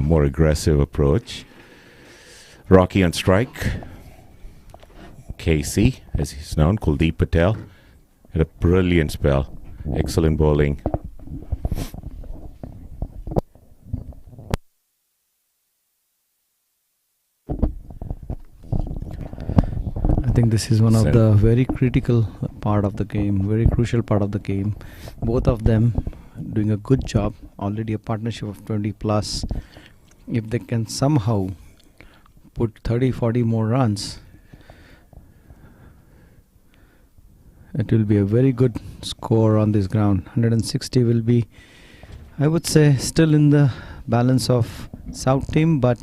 more aggressive approach. Rocky on strike. KC, as he's known, Kuldeep Patel, had a brilliant spell. Excellent bowling. I think this is one of the very critical part of the game, very crucial part of the game. Both of them doing a good job, already a partnership of 20 plus. If they can somehow put 30-40 more runs, it will be a very good score on this ground. 160 will be, I would say, still in the balance of South team, but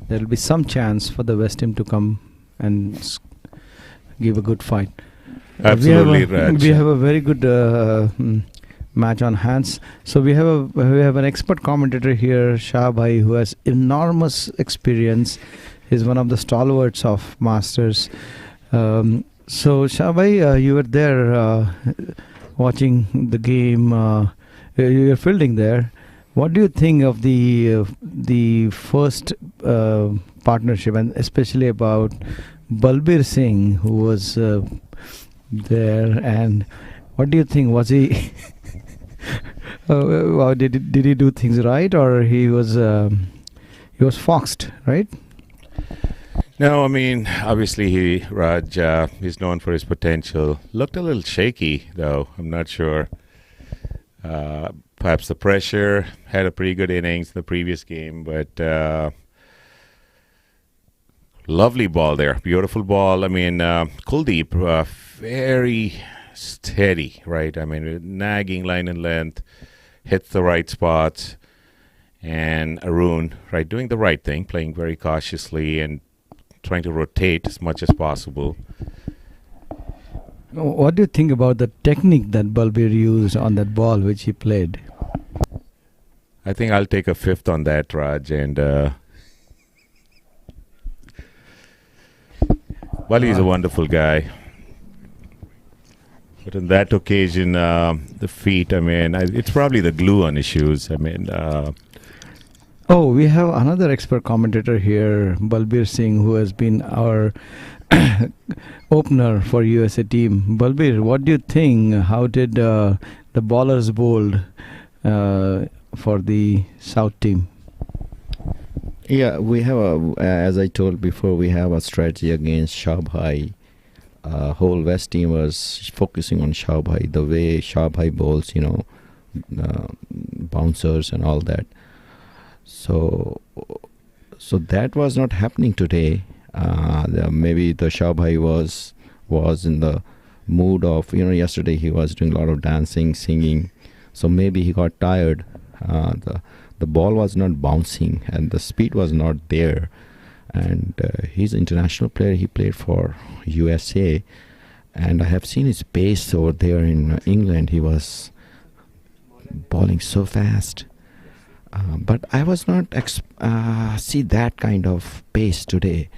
there will be some chance for the West team to come and give a good fight. Absolutely, we have a very good match on hands. So we have an expert commentator here, Shah Bhai, who has enormous experience. He's one of the stalwarts of Masters. So Shah Bhai, you were there watching the game. You were fielding there. What do you think of the first partnership, and especially about Balbir Singh, who was there? And what do you think? Was he did he do things right, or he was foxed, right? No, obviously Raj is known for his potential. Looked a little shaky, though. I'm not sure. Perhaps the pressure. Had a pretty good innings in the previous game, but lovely ball there. Beautiful ball. Kuldeep, very steady, right? Nagging line and length, hits the right spots. And Arun, right, doing the right thing, playing very cautiously and trying to rotate as much as possible. What do you think about the technique that Balbir used on that ball which he played? I think I'll take a fifth on that, Raj. And he's a wonderful guy. But on that occasion, the feet, it's probably the glue on his shoes. We have another expert commentator here, Balbir Singh, who has been our opener for USA team. Balbir, what do you think? How did the bowlers bowled for the South team? Yeah, we have as I told before, we have a strategy against Shabhai. Whole West team was focusing on Shabhai, the way Shabhai bowls, bouncers and all that. So that was not happening today. Maybe the Shabhai was in the mood of, yesterday he was doing a lot of dancing, singing. So maybe he got tired. The ball was not bouncing and the speed was not there. And he's an international player. He played for USA. And I have seen his pace over there in England. He was bowling so fast. But I was not see that kind of pace today.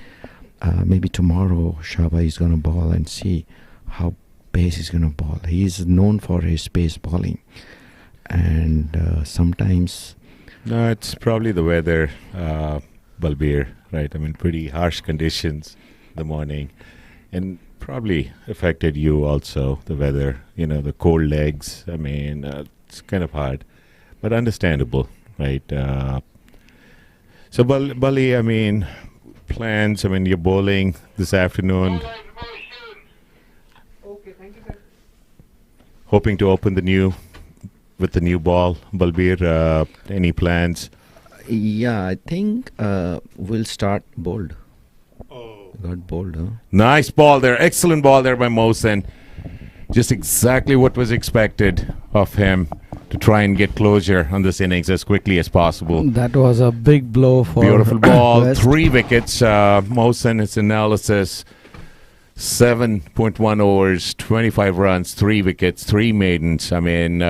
Maybe tomorrow Shaba is going to bowl and see how pace he's going to bowl. He is known for his pace bowling. And sometimes... No, it's probably the weather, Balbir, right? I mean, pretty harsh conditions in the morning. And probably affected you also, the weather, the cold legs. I mean, it's kind of hard, but understandable, right? So, Bali, I mean, plans, I mean, you're bowling this afternoon. Okay, thank you, sir. Hoping to open with the new ball. Balbir, any plans? Yeah, I think we'll start bold. Got bold, huh? Nice ball there. Excellent ball there by Moosa. Just exactly what was expected of him to try and get closure on this innings as quickly as possible. That was a big blow for Beautiful ball. West. 3 wickets. Moosa, its analysis. 7.1 overs, 25 runs, 3 wickets, 3 maidens. I mean,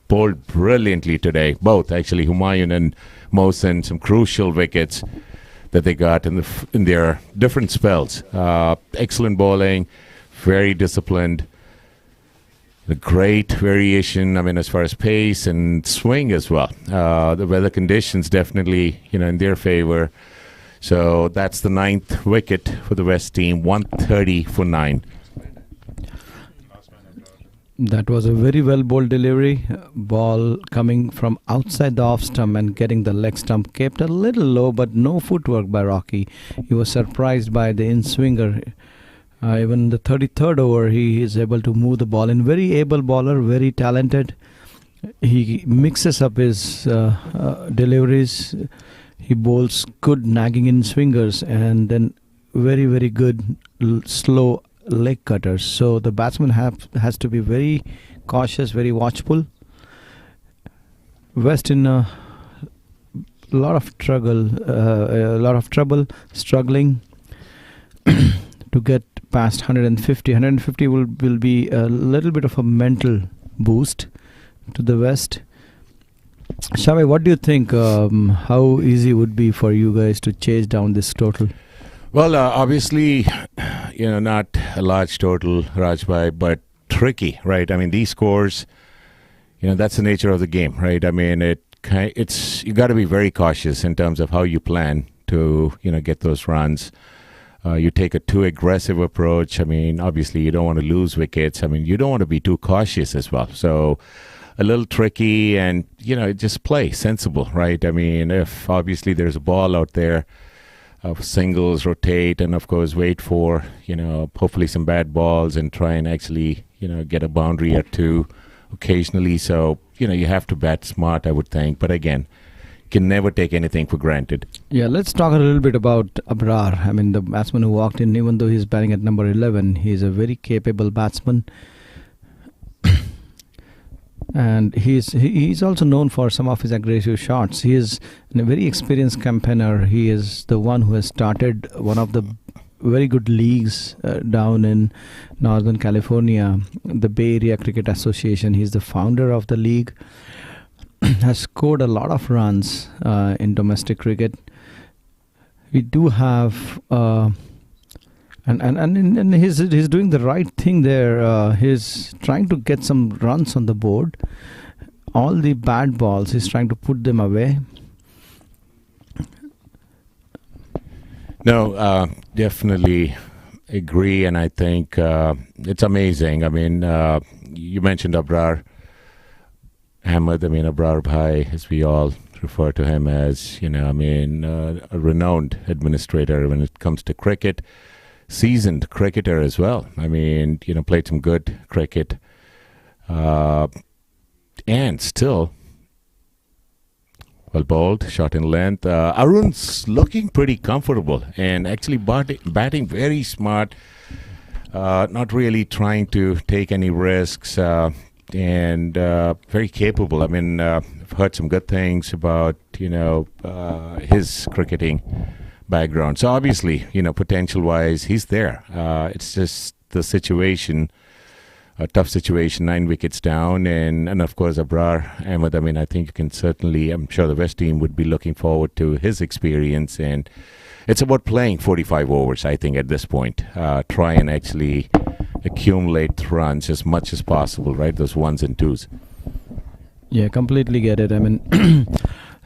bowled brilliantly today. Both, actually, Humayun and Moosa, some crucial wickets that they got in their different spells. Excellent bowling, very disciplined. A great variation, I mean, as far as pace and swing as well. The weather conditions definitely, in their favor. So that's the 9th wicket for the West team, 130 for 9. That was a very well bowled delivery. Ball coming from outside the off stump and getting the leg stump kept a little low, but no footwork by Rocky. He was surprised by the in-swinger. Even the 33rd over, he is able to move the ball in. Very able bowler, very talented. He mixes up his deliveries. He bowls good nagging in-swingers and then very, very good slow leg cutters. So the batsman has to be very cautious, very watchful. West in a lot of trouble, struggling to get past 150. 150 will be a little bit of a mental boost to the West. Shawai, what do you think? How easy would be for you guys to chase down this total? Well, obviously, not a large total, Rajbhai, but tricky, right? I mean, these scores, that's the nature of the game, right? I mean, you got to be very cautious in terms of how you plan to, get those runs. You take a too aggressive approach. I mean, obviously, you don't want to lose wickets. I mean, you don't want to be too cautious as well. So a little tricky and, just play sensible, right? I mean, if obviously there's a ball out there, singles, rotate, and of course wait for, hopefully some bad balls and try and actually, get a boundary or two occasionally. So, you have to bat smart, I would think. But again, can never take anything for granted. Yeah, let's talk a little bit about Abrar. I mean, the batsman who walked in, even though he's batting at number 11, he's a very capable batsman. And he's also known for some of his aggressive shots. He is a very experienced campaigner. He is the one who has started one of the very good leagues down in Northern California, the Bay Area Cricket Association. He's the founder of the league. Has scored a lot of runs in domestic cricket. We do have and he's doing the right thing there. He's trying to get some runs on the board. All the bad balls, he's trying to put them away. No, definitely agree, and I think it's amazing. I mean, you mentioned Abrar Ahmed. I mean, Abrar Bhai, as we all refer to him as, a renowned administrator when it comes to cricket. Seasoned cricketer as well. I mean, played some good cricket. And still well bowled, shot in length. Arun's looking pretty comfortable and actually batting very smart, not really trying to take any risks, and very capable. I mean, I've heard some good things about his cricketing background. So obviously, potential-wise, he's there. It's just the situation. A tough situation, 9 wickets down, and of course Abrar Ahmed. I mean, I think you can certainly, I'm sure the West team would be looking forward to his experience, and it's about playing 45 overs, I think, at this point. Try and actually accumulate runs as much as possible, right? Those ones and twos. Yeah, completely get it. I mean,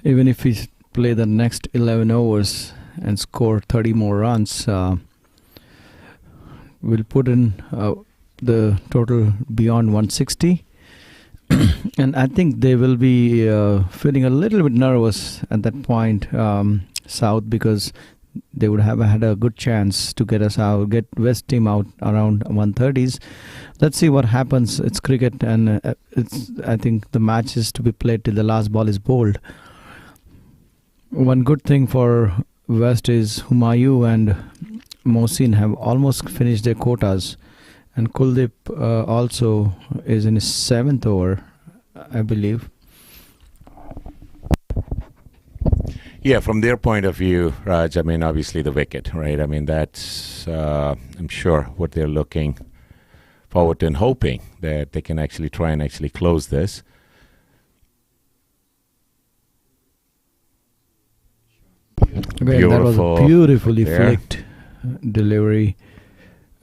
even if we play the next 11 overs and score 30 more runs, we'll put in the total beyond 160. And I think they will be feeling a little bit nervous at that point, South, because they would have had a good chance to get us out, get West team out around 130s. Let's see what happens. It's cricket, and I think the match is to be played till the last ball is bowled. One good thing for West is Humayun and Mohsin have almost finished their quotas. And Kuldeep also is in his 7th over, I believe. Yeah, from their point of view, Raj, I mean, obviously the wicket, right? I mean, that's, I'm sure, what they're looking forward to and hoping that they can actually try and actually close this. Again, that was a beautifully flicked delivery.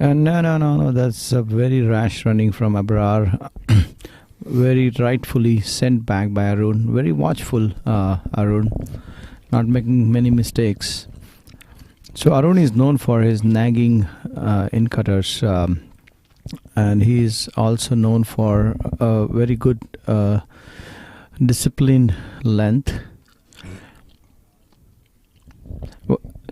And no, that's a very rash running from Abrar. Very rightfully sent back by Arun. Very watchful, Arun. Not making many mistakes. So Arun is known for his nagging in-cutters. And he is also known for a very good disciplined length.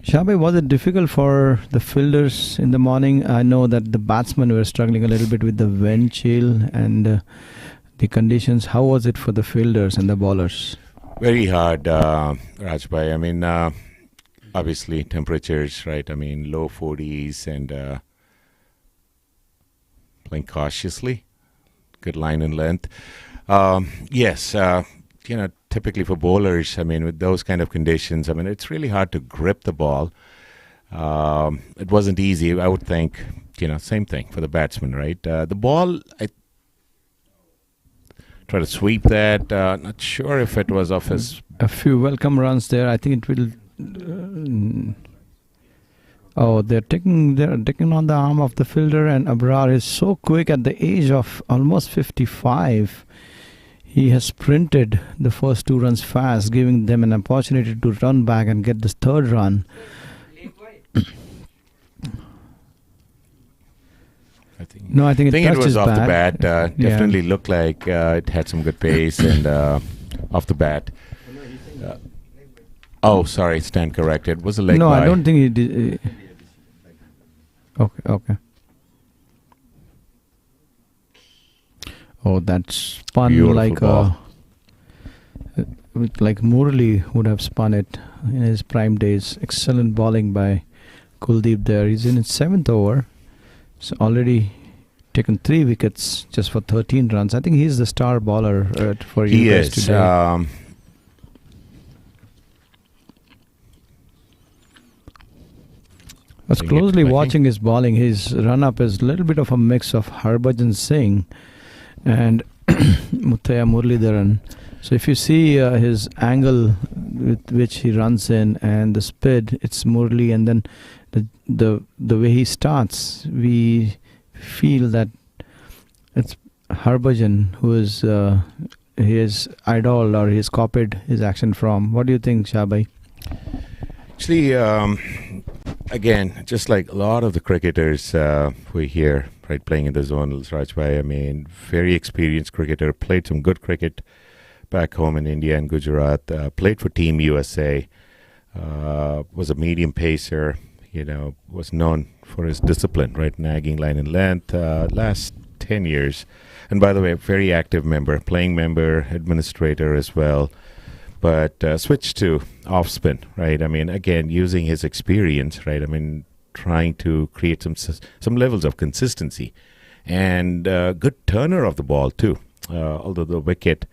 Shabai, was it difficult for the fielders in the morning? I know that the batsmen were struggling a little bit with the wind chill and the conditions. How was it for the fielders and the bowlers? Very hard, Rajbhai. I mean, obviously temperatures, right? I mean, low 40s and playing cautiously. Good line and length. Yes, typically for bowlers, I mean, with those kind of conditions, I mean, it's really hard to grip the ball. It wasn't easy, I would think, same thing for the batsman, right? The ball, I try to sweep that. Not sure if it was off his... A few welcome runs there. I think it will... they're taking on the arm of the fielder, and Abrar is so quick at the age of almost 55. He has sprinted the first 2 runs fast, giving them an opportunity to run back and get this 3rd run. I think it was off the bat. Definitely looked like it had some good pace and off the bat. Sorry, stand corrected. It was a leg No, by. I don't think he did. Okay. Oh, that spun Beautiful like Murali would have spun it in his prime days. Excellent bowling by Kuldeep there. He's in his 7th over. So already taken 3 wickets just for 13 runs. I think he's the star bowler for you guys today. I was closely watching his bowling. His run-up is a little bit of a mix of Harbhajan Singh and Muthaiya Muralidharan. So if you see his angle with which he runs in and the speed, it's Murali, and then the way he starts, we feel that it's Harbhajan who is his idol, or he's copied his action from. What do you think, Shabai? Actually, again, just like a lot of the cricketers who are here, right, playing in the zonals, Rajbhai, I mean, very experienced cricketer, played some good cricket back home in India and Gujarat, played for Team USA, was a medium pacer, was known for his discipline, right, nagging line and length, last 10 years. And by the way, very active member, playing member, administrator as well. But switched to off spin, right? I mean, again, using his experience, right? I mean, trying to create some levels of consistency and good turner of the ball too. Although the wicket,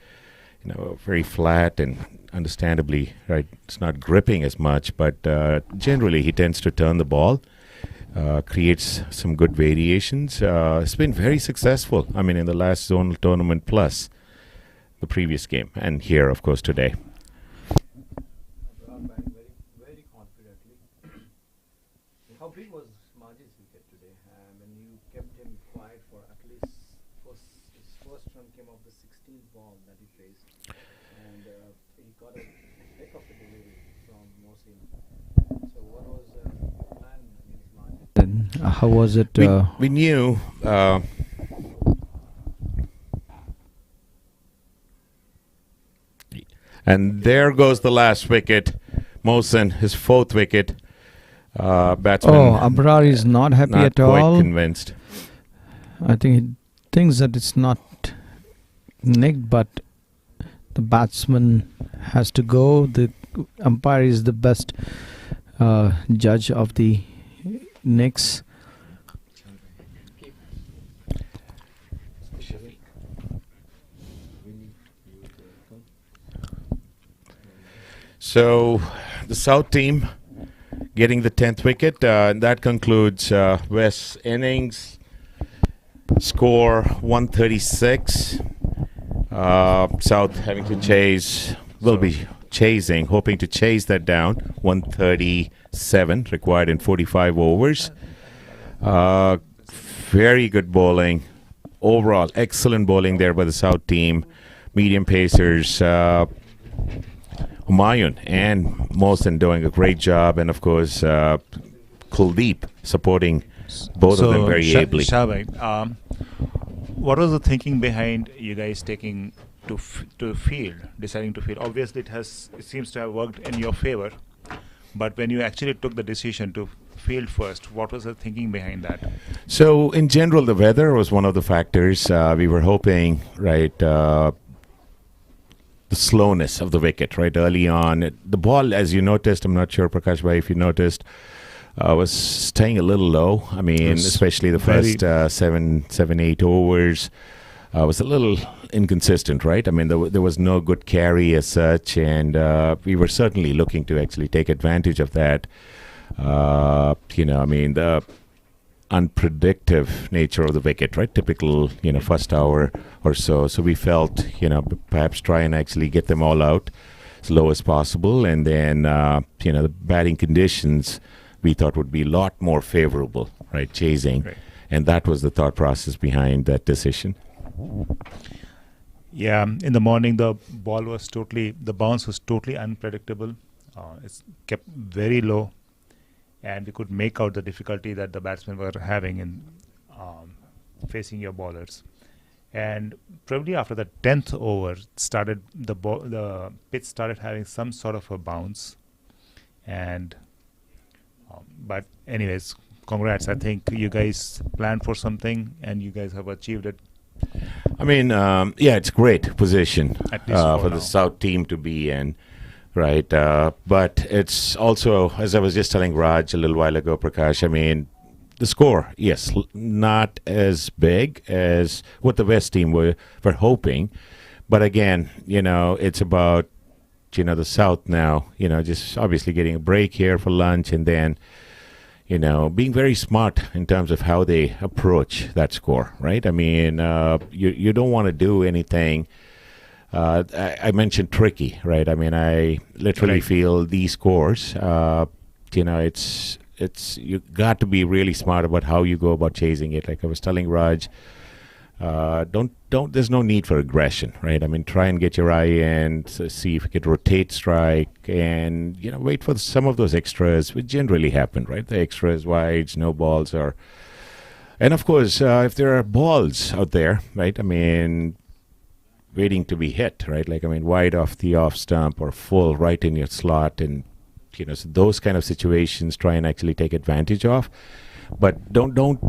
very flat and understandably, right, it's not gripping as much, but generally he tends to turn the ball, creates some good variations. It's been very successful. I mean, in the last zonal tournament plus the previous game, and here, of course, today. Very confidently. How big was Maji's wicket today? When you kept him quiet for at least his first run came off the 16th ball that he faced, and he got a heck of a delivery from Moosa. So what was the plan against Maji? Then how was it? We knew. And there goes the last wicket. Mohsen, his fourth wicket. Batsman. Oh, Abrar is not happy not at quite all. Convinced. I think he thinks that it's not nicked, but the batsman has to go. The umpire is the best judge of the nicks. So the South team getting the 10th wicket. And that concludes West's innings. Score 136. South having to chase, will be chasing, hoping to chase that down. 137 required in 45 overs. Very good bowling. Overall, excellent bowling there by the South team. Medium pacers. Humayun and Mohsen doing a great job, and of course Kuldeep supporting both of them very ably. Shahbhai, what was the thinking behind you guys taking to field, deciding to field? Obviously, it seems to have worked in your favor, but when you actually took the decision to field first, what was the thinking behind that? So in general, the weather was one of the factors. We were hoping, right. The slowness of the wicket, right, early on. The ball, as you noticed, I'm not sure, Prakash Bhai, if you noticed, was staying a little low. I mean, especially the first 7-8 overs was a little inconsistent, right? I mean, there was no good carry as such, and we were certainly looking to actually take advantage of that. I mean, the unpredictable nature of the wicket, right? Typical, first hour or so. So we felt, perhaps try and actually get them all out as low as possible. And then, the batting conditions we thought would be a lot more favorable, right? Chasing. Right. And that was the thought process behind that decision. Yeah, in the morning, the bounce was totally unpredictable. It's kept very low. And we could make out the difficulty that the batsmen were having in facing your bowlers. And probably after the 10th over, the pitch started having some sort of a bounce. And but anyways, congrats. I think you guys planned for something, and you guys have achieved it. I mean, it's a great position for the South team to be in. Right, but it's also, as I was just telling Raj a little while ago, Prakash, I mean, the score, yes, not as big as what the West team were hoping. But again, it's about, the South now, just obviously getting a break here for lunch and then, being very smart in terms of how they approach that score, right? I mean, you don't want to do anything. I mentioned tricky, right? I mean, I literally feel these scores, it's you got to be really smart about how you go about chasing it. Like I was telling Raj, don't. There's no need for aggression, right? I mean, try and get your eye in, see if you could rotate strike, and wait for some of those extras, which generally happen, right? The extras, wides, no balls, and of course, if there are balls out there, right? I mean, waiting to be hit, right? Like, I mean, wide off the off stump or full right in your slot, and so those kind of situations, try and actually take advantage of. But don't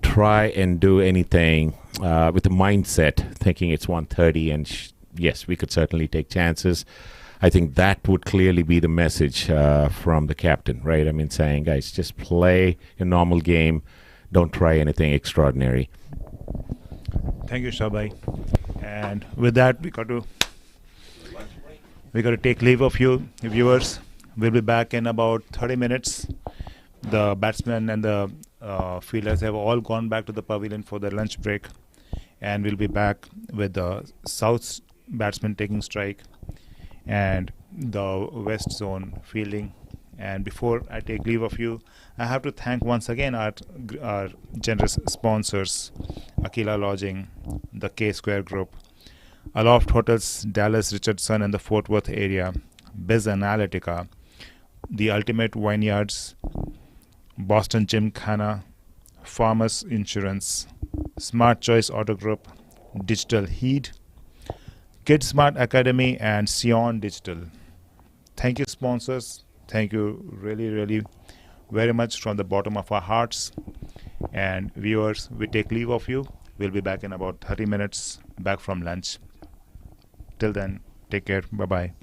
try and do anything with the mindset thinking it's 130 and yes, we could certainly take chances. I think that would clearly be the message from the captain, right? I mean, saying, guys, just play a normal game. Don't try anything extraordinary. Thank you, Shabai. And with that, we got to take leave of you, viewers. We'll be back in about 30 minutes. The batsmen and the fielders have all gone back to the pavilion for their lunch break, and we'll be back with the south batsmen taking strike and the west zone fielding. And before I take leave of you, I have to thank once again our generous sponsors, Aquila Lodging, the K Square Group, Aloft Hotels, Dallas Richardson and the Fort Worth area, Biz Analytica, the Ultimate Vineyards, Boston Gymkhana, Farmers Insurance, Smart Choice Auto Group, Digital Heat, Kid Smart Academy, and Sion Digital. Thank you, sponsors. Thank you really, really very much from the bottom of our hearts. And viewers, we take leave of you. We'll be back in about 30 minutes, back from lunch. Till then, take care. Bye-bye.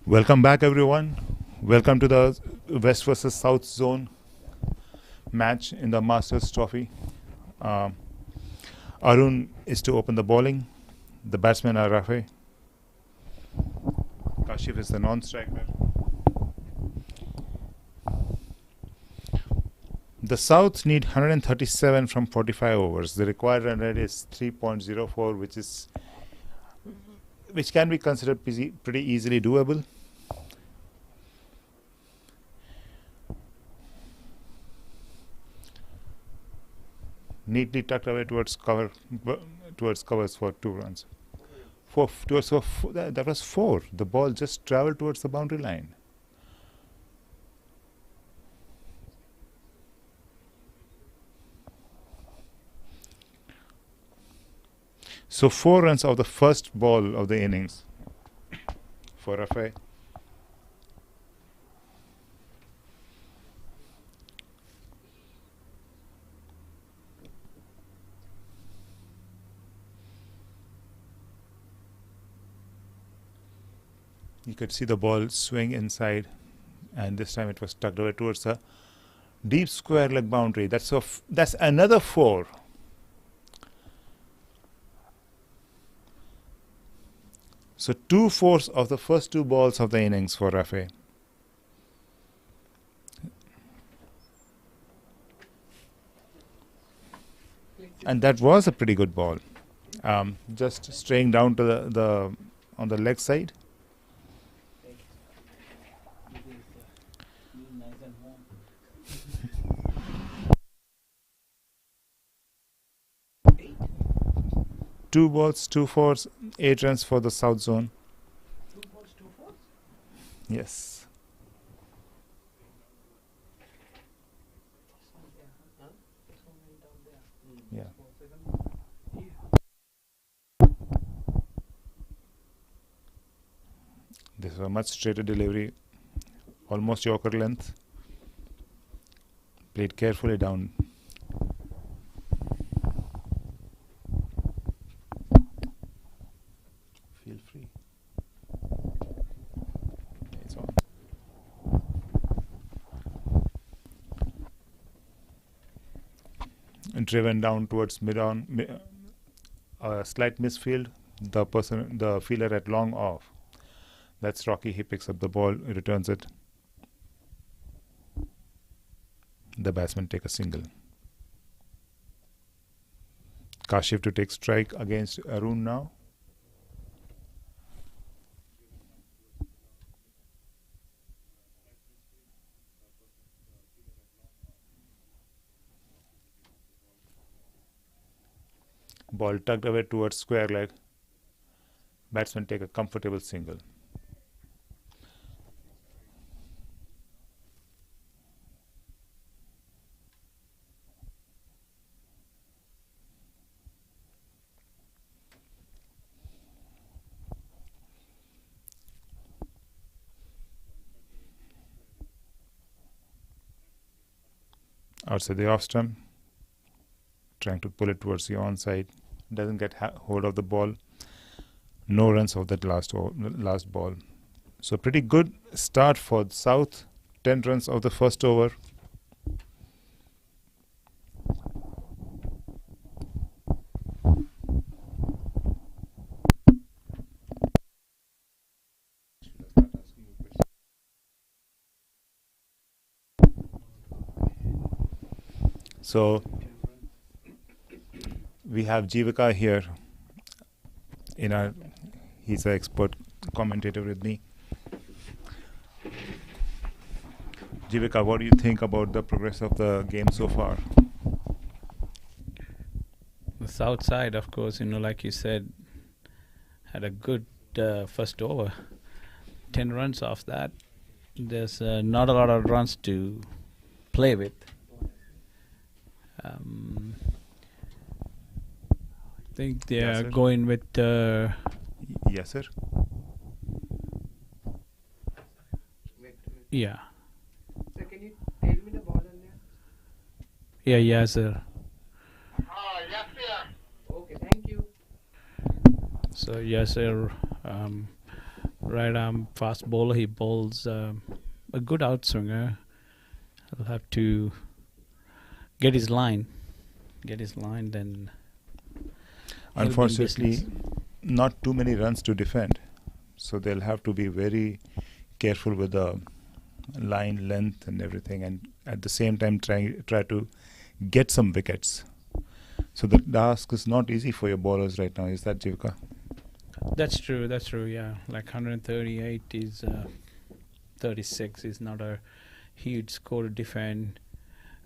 Welcome back, everyone. Welcome to the West versus South zone match in the Masters Trophy. Arun is to open the bowling. The batsmen are Rafe. Kashif is the non-striker. The South need 137 from 45 overs. The required run rate is 3.04, which can be considered pretty easily doable. Neatly tucked away towards covers for 2 runs. That was 4. The ball just traveled towards the boundary line. So 4 runs of the first ball of the innings for Rafe. You could see the ball swing inside, and this time it was tucked away towards a deep square leg boundary. That's another 4. So 2 fours of the first 2 balls of the innings for Rafe. And that was a pretty good ball. Just straying down to the on the leg side. Two balls, 2 fours, 8 runs for the South zone. 2 balls, 2 fours? Yes. Yeah. This is a much straighter delivery, almost Yorker length. Played carefully down. Feel free. It's on. And driven down towards mid-on, a slight misfield. The fielder at long off. That's Rocky. He picks up the ball, returns it. The batsmen take a single. Kashif to take strike against Arun now. Ball tucked away towards square leg. Batsmen take a comfortable single. Outside the off stump, trying to pull it towards the onside, doesn't get hold of the ball. No runs of that last ball. So pretty good start for the South. 10 runs of the first over. So we have Jivika here he's an expert commentator with me. Jivika, what do you think about the progress of the game so far? The South side, of course, like you said, had a good first over. 10 runs off that. There's not a lot of runs to play with. I think they are going with yes, sir. Yeah. Sir, can you tell me the ball in there? Yeah, yes, sir. Yes, sir. Okay, thank you. So yes, sir. right arm fast bowler. He bowls a good outswinger. He'll have to get his line. Then he'll be in Unfortunately, business. not too many runs to defend, so they'll have to be very careful with the line length and everything, and at the same time try to get some wickets. So the task is not easy for your bowlers right now. Is that, Jivka? That's true. Yeah, like 138 is 36 is not a huge score to defend.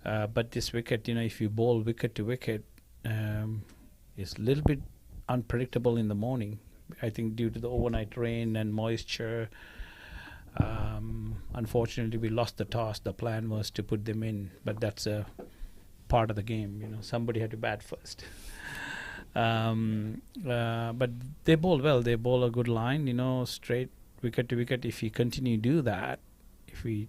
But this wicket, if you bowl wicket to wicket, is a little bit unpredictable in the morning. I think due to the overnight rain and moisture. Unfortunately, we lost the toss. The plan was to put them in, but that's a part of the game. Somebody had to bat first. But they bowl well. They bowl a good line. Straight wicket to wicket. If you continue to do that, we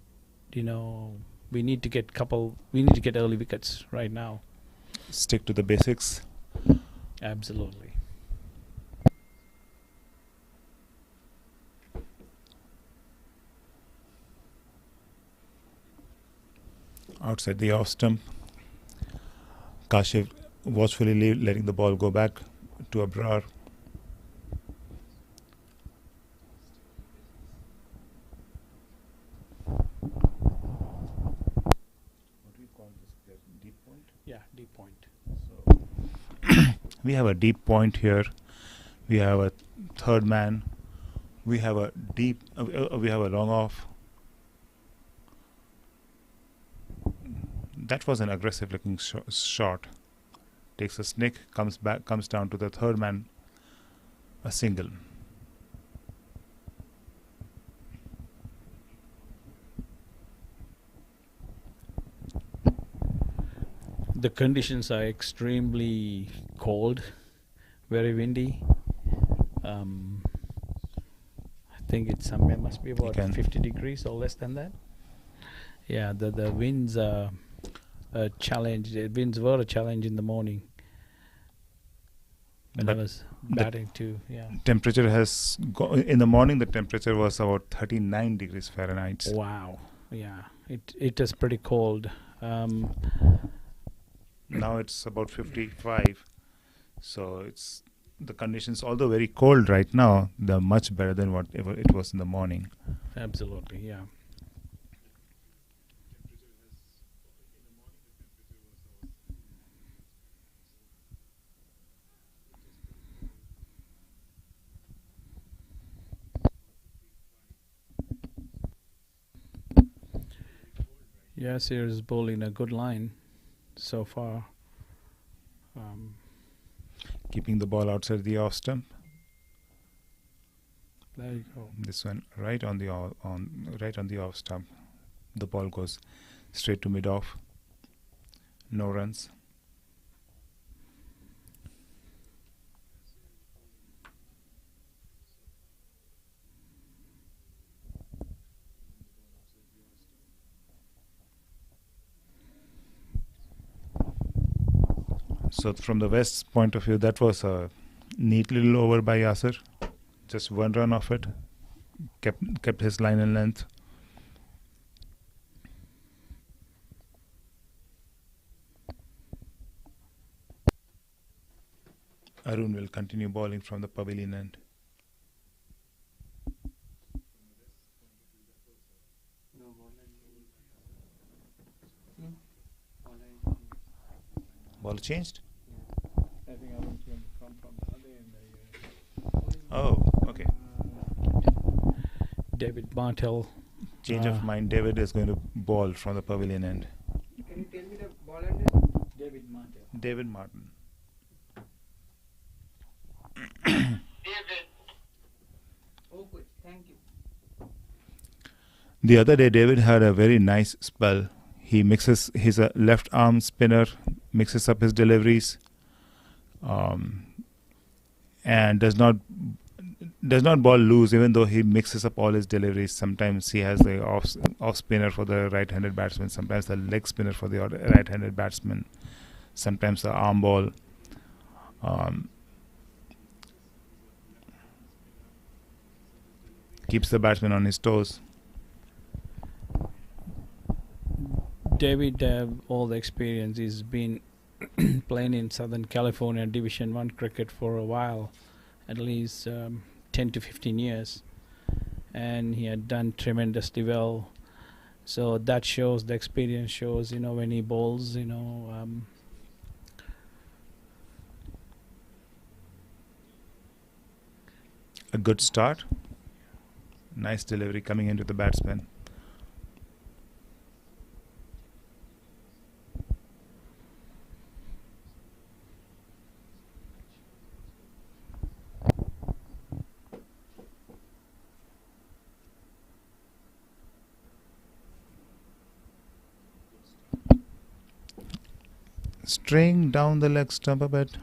need to get early wickets right now. Stick to the basics. Absolutely. Outside the off stump, Kashif watchfully letting the ball go back to Abrar. What do you call this place? Deep point? Yeah, deep point. So we have a deep point here. We have a third man. We have a deep. We have a long off. That was an aggressive looking shot. Takes a snick, comes down to the third man, a single. The conditions are extremely cold, very windy. I think it must be about 50 degrees or less than that. Yeah, the winds are a challenge. The winds were a challenge in the morning when I was batting too. Yeah. Temperature has in the morning. The temperature was about 39 degrees Fahrenheit. Wow. Yeah. It is pretty cold. Now it's about 55. So it's the conditions, although very cold right now, they're much better than whatever it was in the morning. Absolutely. Yeah. Yasir is bowling a good line so far. Keeping the ball outside the off stump. There you go. This one right on the off stump. The ball goes straight to mid off. No runs. So from the West's point of view, that was a neat little over by Yasir. Just one run off it. Kept his line and length. Arun will continue bowling from the pavilion end. Ball changed? I think I was going to come from the other end. Oh, okay. David Martell. Change of mind. David is going to bowl from the pavilion end. Can you tell me the ball under? David Martell. David Martin. David. Oh, good. Thank you. The other day, David had a very nice spell. He mixes, he's a left arm spinner, mixes up his deliveries, and does not bowl loose, even though he mixes up all his deliveries. Sometimes he has the off spinner for the right-handed batsman, sometimes the leg spinner for the right-handed batsman, sometimes the arm ball. keeps the batsman on his toes. David, all the experience, he's been playing in Southern California Division 1 cricket for a while, at least 10 to 15 years, and he had done tremendously well. So that shows, the experience shows, when he bowls, A good start. Nice delivery coming into the batsman. Straying down the leg stump a bit.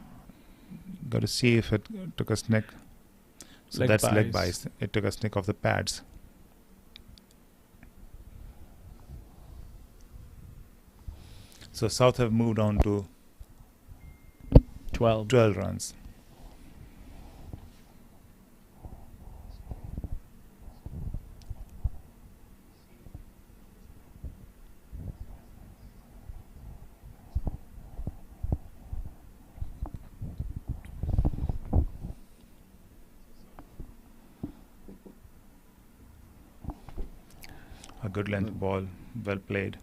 Got to see if it took a snick. So that's leg bias. It took a snick off the pads. So South have moved on to 12 runs. A good length ball, well played.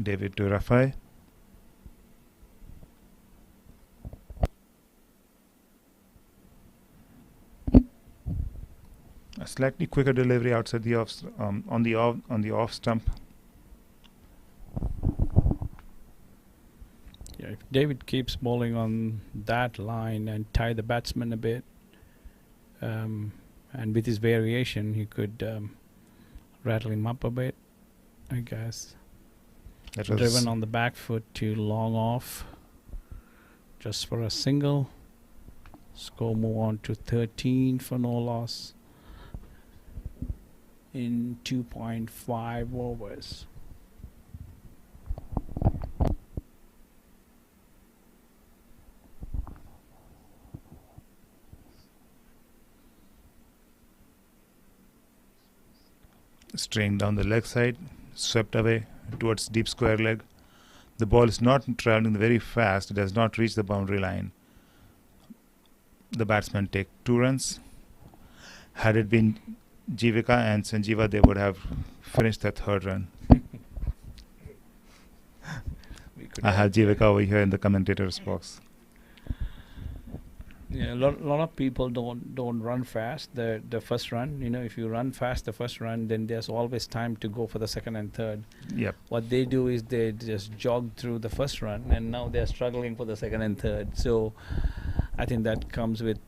David to Rafai. A slightly quicker delivery outside the off, on the off stump. Yeah, if David keeps bowling on that line and tie the batsman a bit, and with his variation, he could rattle him up a bit, I guess. That was Driven on the back foot to long off, just for a single. Score move on to 13 for no loss in 2.5 overs. Straying down the leg side, swept away towards deep square leg. The ball is not traveling very fast. It does not reach the boundary line. The batsmen take 2 runs. Had it been Jivika and Sanjeeva, they would have finished that 3rd run. I have Jivika over here in the commentator's box. Yeah, a lot of people don't run fast the first run. If you run fast the first run, then there's always time to go for the second and third. Yep. What they do is they just jog through the first run, and now they're struggling for the second and third. So I think that comes with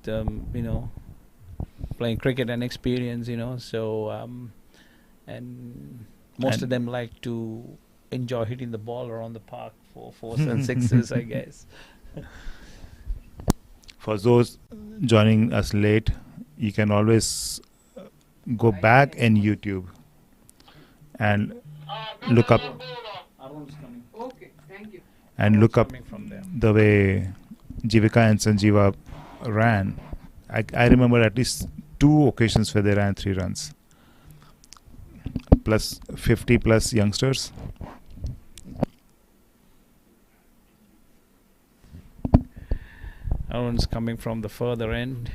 playing cricket and experience. So and most of them like to enjoy hitting the ball around the park for 4s and 6s, I guess. For those joining us late, you can always go back in YouTube and look up Okay, thank you. and look up the way Jivika and Sanjeeva ran. I remember at least 2 occasions where they ran 3 runs. Plus 50 plus youngsters. Arun's coming from the further end.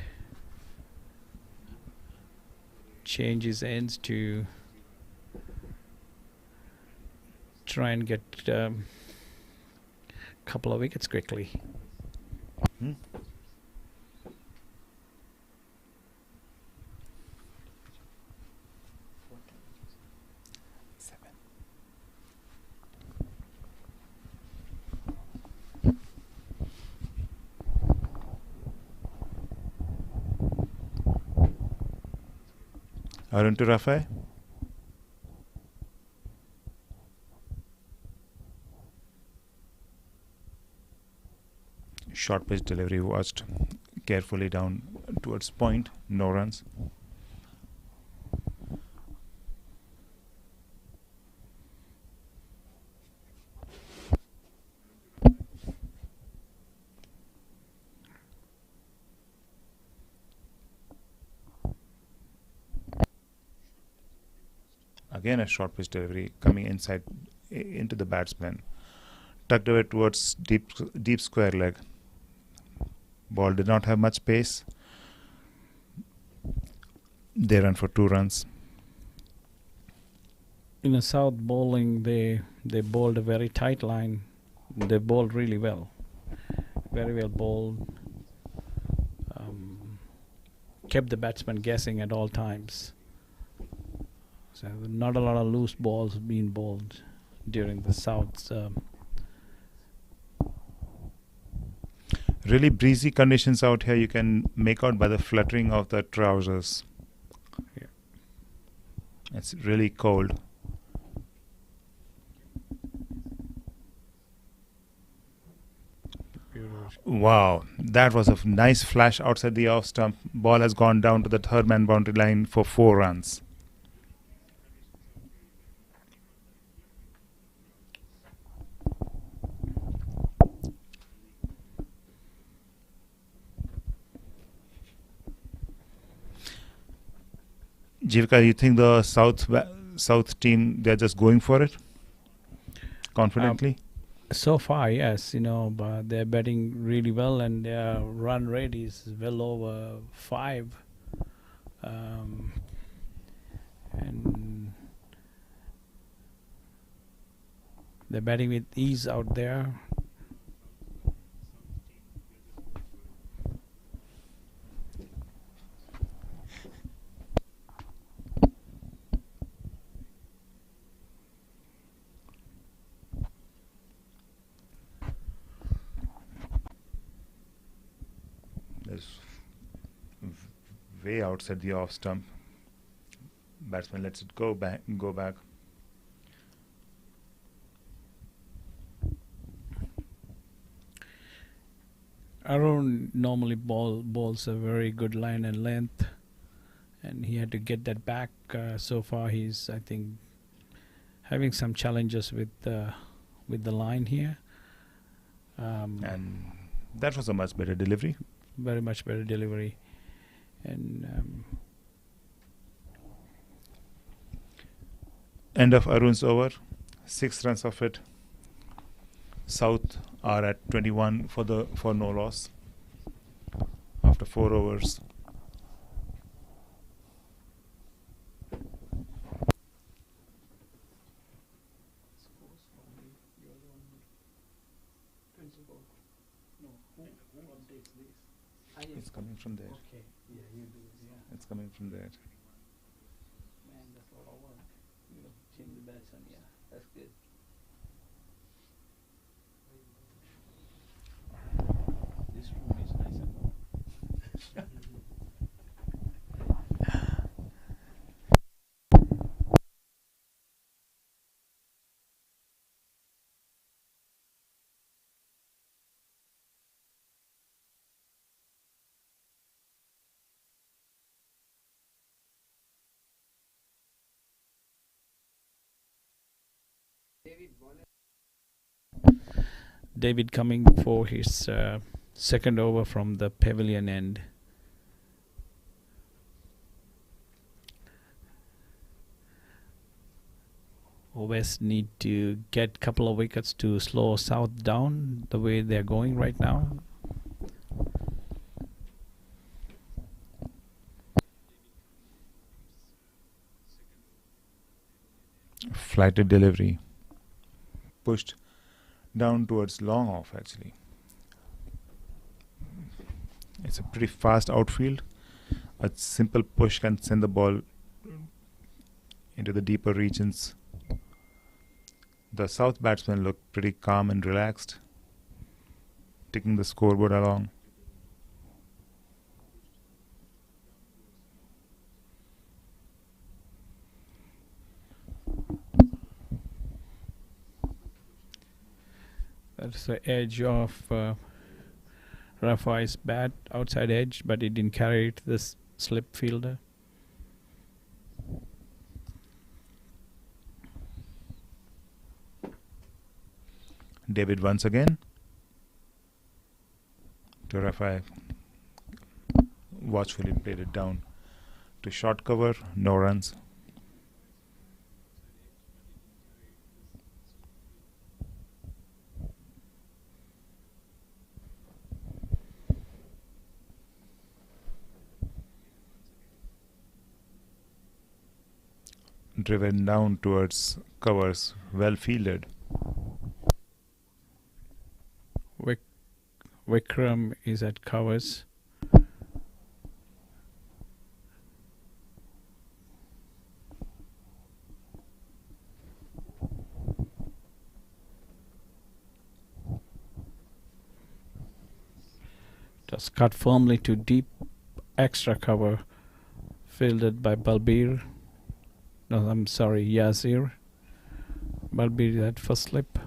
Changes ends to try and get a couple of wickets quickly. Arun to Rafai. Short pitch delivery, watched carefully down towards point. No runs. Again a short pitch delivery coming inside into the batsman. Tucked away towards deep square leg. Ball did not have much pace. They run for 2 runs. In a South bowling, they bowled a very tight line. They bowled really well, very well bowled. Kept the batsman guessing at all times. So not a lot of loose balls being bowled during the South's. Really breezy conditions out here. You can make out by the fluttering of the trousers. Yeah. It's really cold. Wow, that was a nice flash outside the off stump. Ball has gone down to the third man boundary line for 4 runs. Jivka, you think the South team, they're just going for it confidently? So far, yes, but they're batting really well, and their run rate is well over 5. And they're batting with ease out there. Way outside the off stump. Batsman lets it go back. Arun normally bowls a very good line and length, and he had to get that back. So far, he's, I think, having some challenges with the line here. And that was a much better delivery. Very much better delivery. And end of Arun's over, 6 runs of it. South are at 21 for no loss after 4 overs. It's coming from there. Okay, yeah, you do it, yeah. It's coming from there. Man, that's a lot of work. Change the batsman, yeah, that's good. This room is nice and warm. David coming for his second over from the pavilion end. West need to get couple of wickets to slow South down the way they're going right now. Flighted delivery. Pushed down towards long off actually. It's a pretty fast outfield. A simple push can send the ball into the deeper regions. The South batsmen look pretty calm and relaxed, taking the scoreboard along. That's the edge of Rafi's bat, outside edge, but it didn't carry it to this slip fielder. David once again to Rafi, watchfully played it down to short cover, no runs. driven down towards covers, well fielded. Vikram is at covers. Just cut firmly to deep extra cover, fielded by Balbir. No, I'm sorry, Yazir. Balbir at first slip.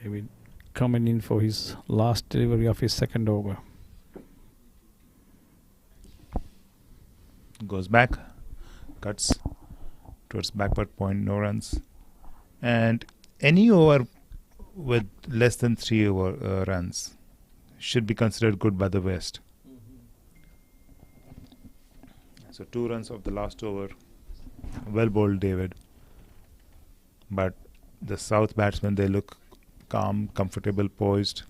David coming in for his last delivery of his second over. Goes back, cuts towards backward point, no runs. And any over with less than 3 over runs should be considered good by the West. So 2 runs of the last over. Well bowled, David. But the South batsmen, they look calm, comfortable, poised.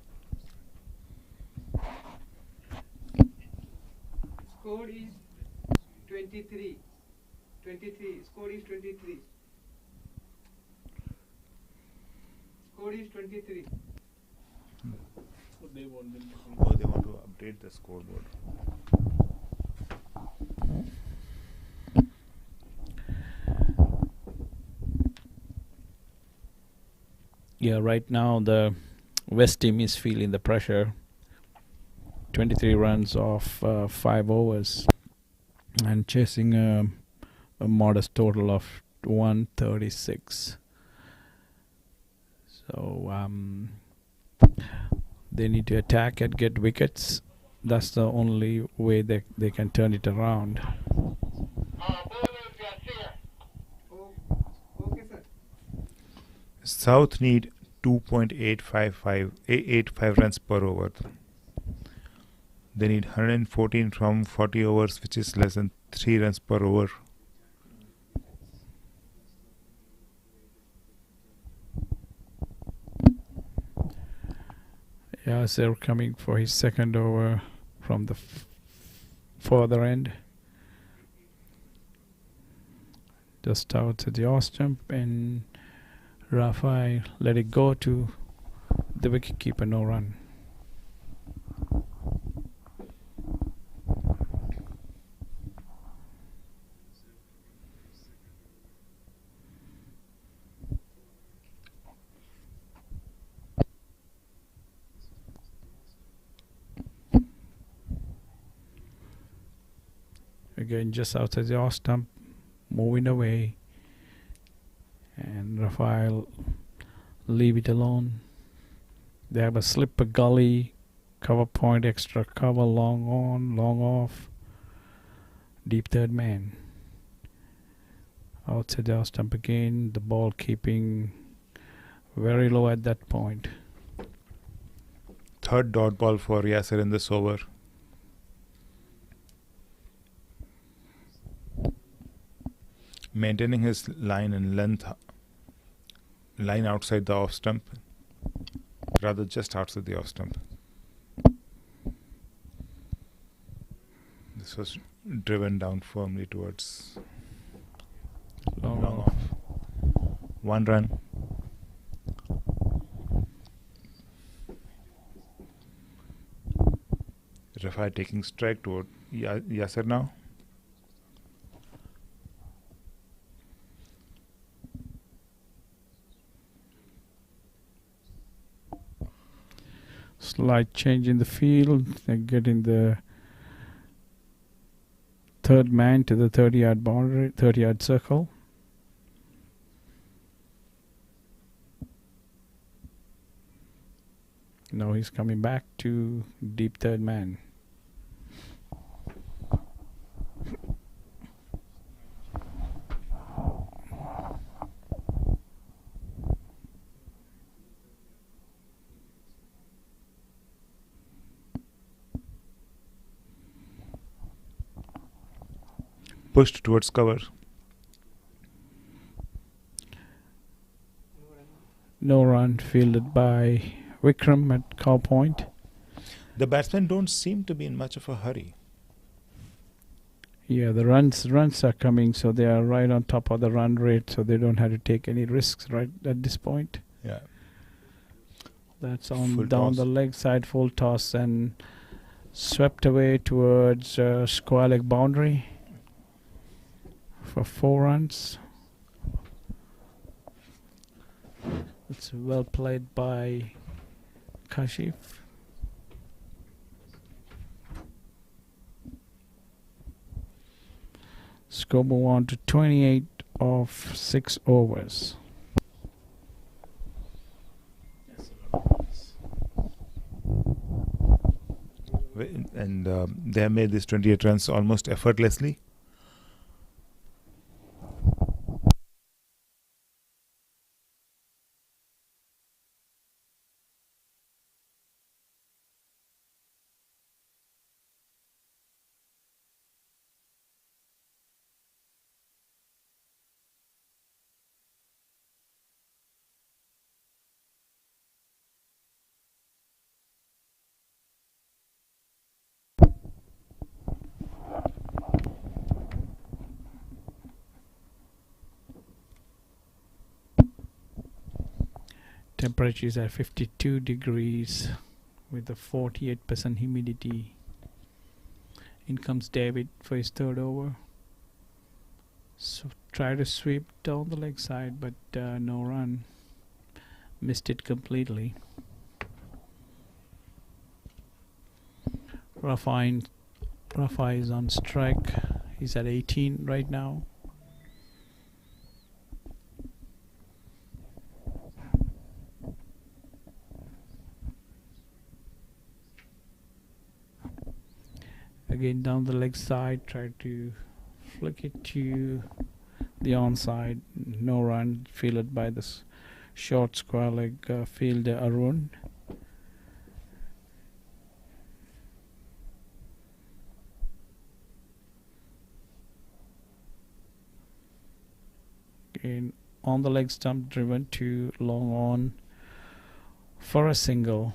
Score is 23. 23. Score is 23. Score is 23. So they want them to Oh, they want to update the scoreboard. Yeah, right now the West team is feeling the pressure. 23 runs off 5 overs and chasing a modest total of 136. So they need to attack and get wickets. That's the only way they can turn it around. Okay, sir. South need 2.855 runs per over. They need 114 from 40 overs, which is less than 3 runs per over. Yasser coming for his second over from the further end. Just out to the off stump, and Rafael let it go to the wicketkeeper, no run. Again, just outside the off stump, moving away, and Rafael leave it alone. They have a slipper gully, cover point, extra cover, long on, long off, deep third man. Outside the off stump again, the ball keeping very low at that point. Third dot ball for Yasser in this over. Maintaining his line and length, line outside the off stump, rather just outside the off stump. This was driven down firmly towards long off. 1 run. Rafael taking strike toward Yasser now. Slight change in the field. They're getting the third man to the 30-yard boundary, 30-yard circle. Now he's coming back to deep third man. Pushed towards cover. No run, fielded by Vikram at cow point. The batsmen don't seem to be in much of a hurry. Yeah, the runs are coming, so they are right on top of the run rate, so they don't have to take any risks right at this point. Yeah. That's on Full down toss. the leg side, full toss, and swept away towards square leg boundary for 4 runs. It's well played by Kashif. Score move on to 28 of 6 overs. And they have made these 28 runs almost effortlessly. Temperature is at 52 degrees with a 48% humidity. In comes David for his 3rd over. So try to sweep down the leg side, but no run. Missed it completely. Rafa is on strike. He's at 18 right now. Again down the leg side, try to flick it to the onside. No run, fielded by this short square leg fielder Arun. Again on the leg stump, driven to long on for a single.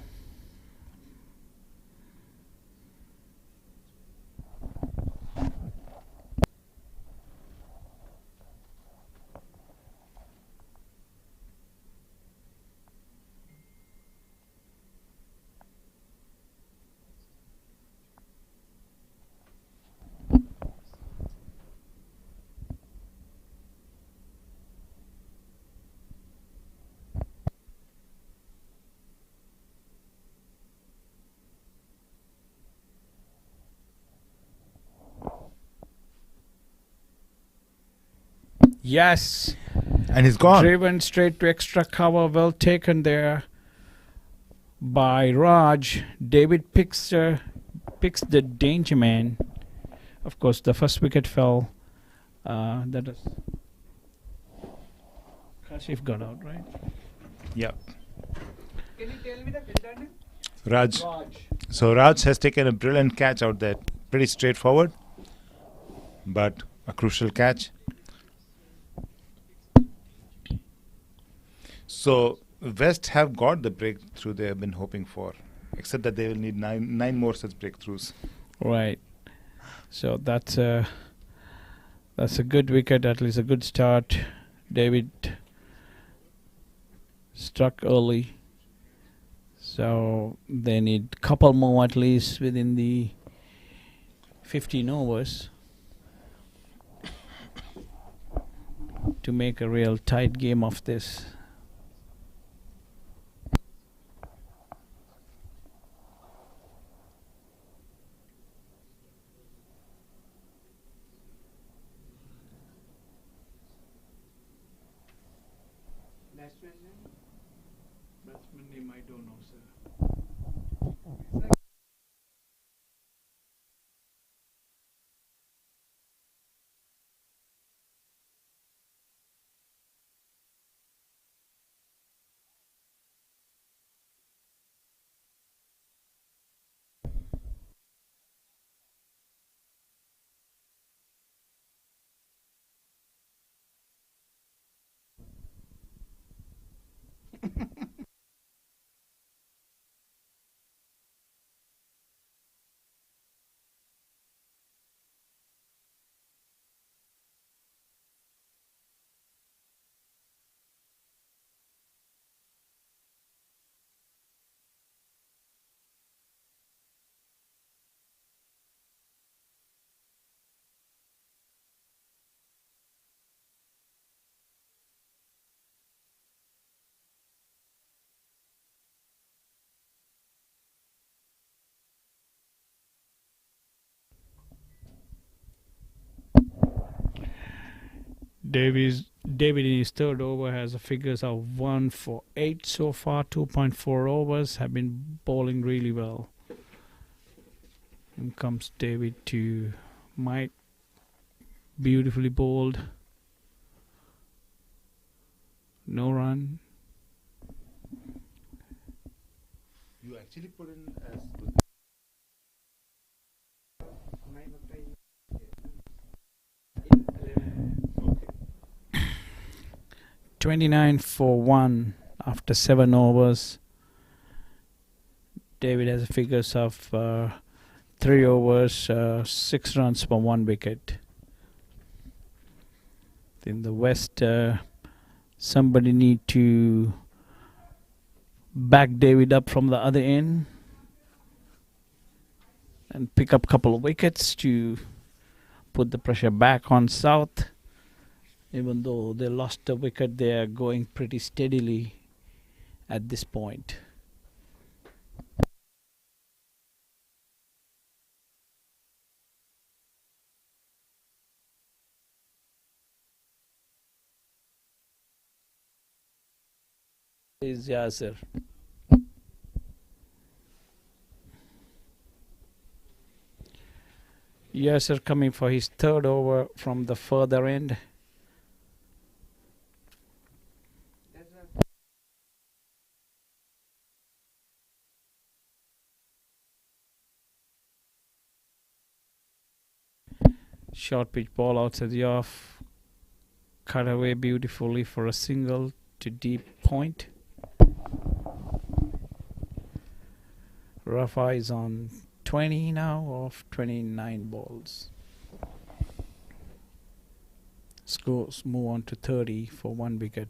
Yes. And he's gone. Driven straight to extra cover. Well taken there by Raj. David picks the danger man. Of course, the first wicket fell. That is Kashif got out, right? Yeah. Can you tell me the filter name? Raj. Raj. So Raj has taken a brilliant catch out there. Pretty straightforward, but a crucial catch. So West have got the breakthrough they have been hoping for, except that they will need nine more such breakthroughs. Right. So that's a good wicket, at least a good start. David struck early, so they need a couple more at least within the 15 overs to make a real tight game of this. Batsman name I don't know, sir. David in his third over has a figures of 1 for 8 so far. 2.4 overs, have been bowling really well. In comes David to Mike, beautifully bowled. No run. You actually put in as 29 for 1 after 7 overs. David has figures of 3 overs, 6 runs for 1 wicket. In the West, somebody need to back David up from the other end and pick up a couple of wickets to put the pressure back on South. Even though they lost a wicket, they are going pretty steadily at this point. Is Yasir. Yasir coming for his third over from the further end. Short pitch ball outside the off. Cut away beautifully for a single to deep point. Rafa is on 20 now of 29 balls. Scores move on to 30 for 1 wicket.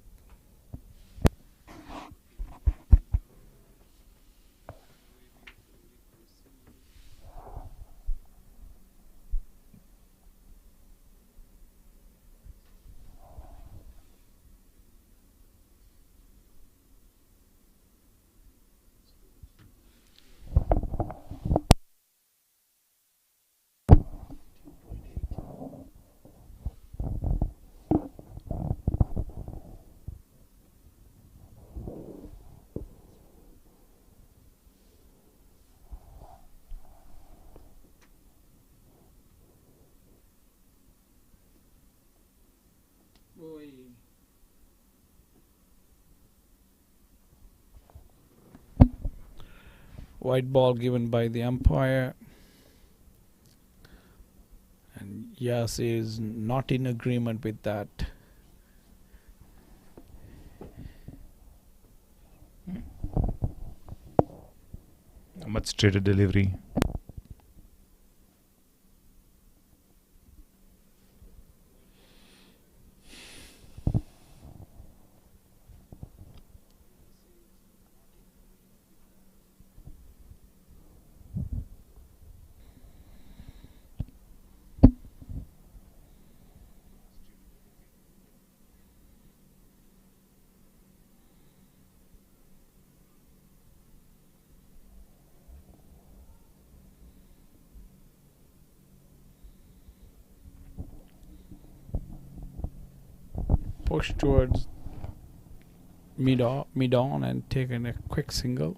White ball given by the umpire, and Yas is not in agreement with that. a much straighter delivery. Push towards mid on and taken a quick single.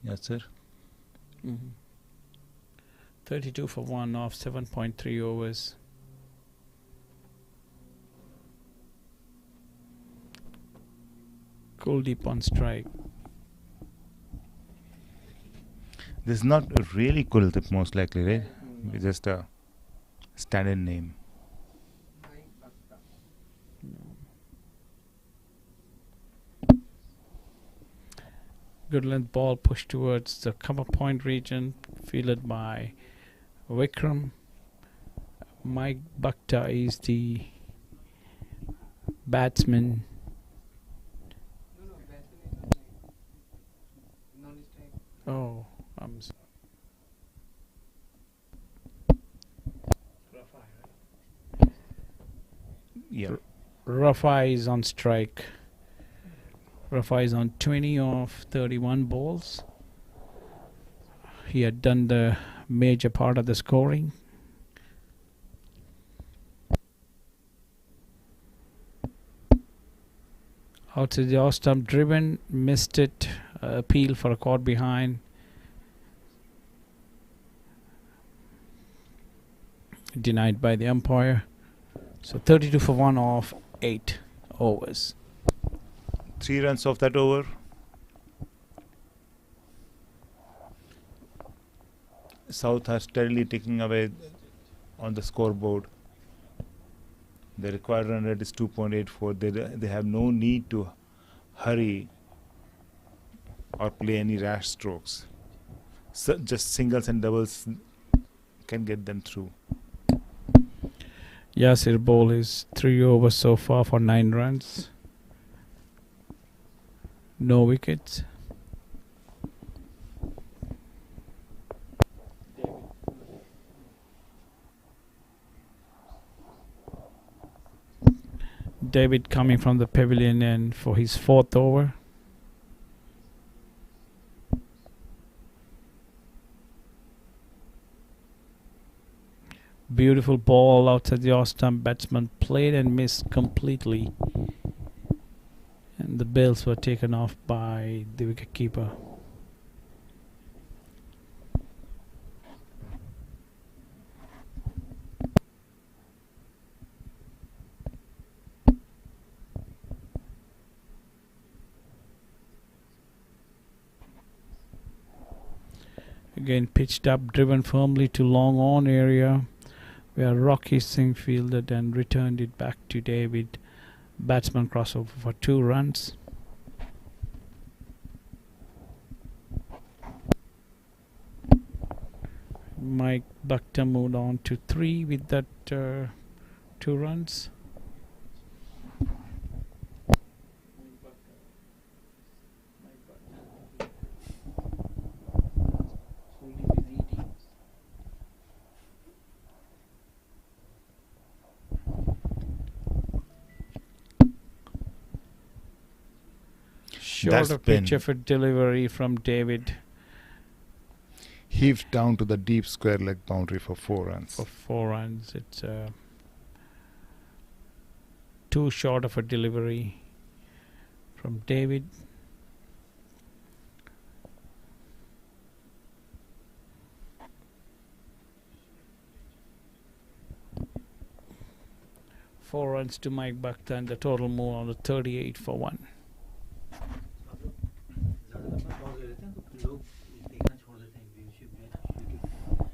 Yes, sir. 32 for 1 off 7.3 overs. Kuldeep on strike. This is not really Kuldeep, most likely, right? It's just a standard name. Good length ball pushed towards the cover point region, fielded by Vikram. Mike Bhakta is the batsman. Oh, Yeah. Rafa is on strike. Rafa is on 20 of 31 balls. He had done the major part of the scoring. Outside the off stump, driven, missed it. Appeal for a caught behind. Denied by the umpire. So 32 for 1 off 8 overs. 3 runs off that over. South are steadily ticking away on the scoreboard. The required run rate is 2.84. They have no need to hurry or play any rash strokes. So just singles and doubles can get them through. Yasir ball is 3 overs so far for 9 runs. No wickets. David coming from the pavilion and for his 4th over. Beautiful ball outside the off stump. Batsman played and missed completely. And the bails were taken off by the wicketkeeper. Again pitched up, driven firmly to long on area, where Rocky Singh fielded and returned it back to David. Batsman crossover for 2 runs. Mike Bhakta moved on to 3 with that 2 runs. Shorter pitch effort delivery from David. Heaved down to the deep square leg boundary for 4 runs. For 4 runs. It's too short of a delivery from David. Four runs to Mike Bhakta and the total move on to 38 for 1.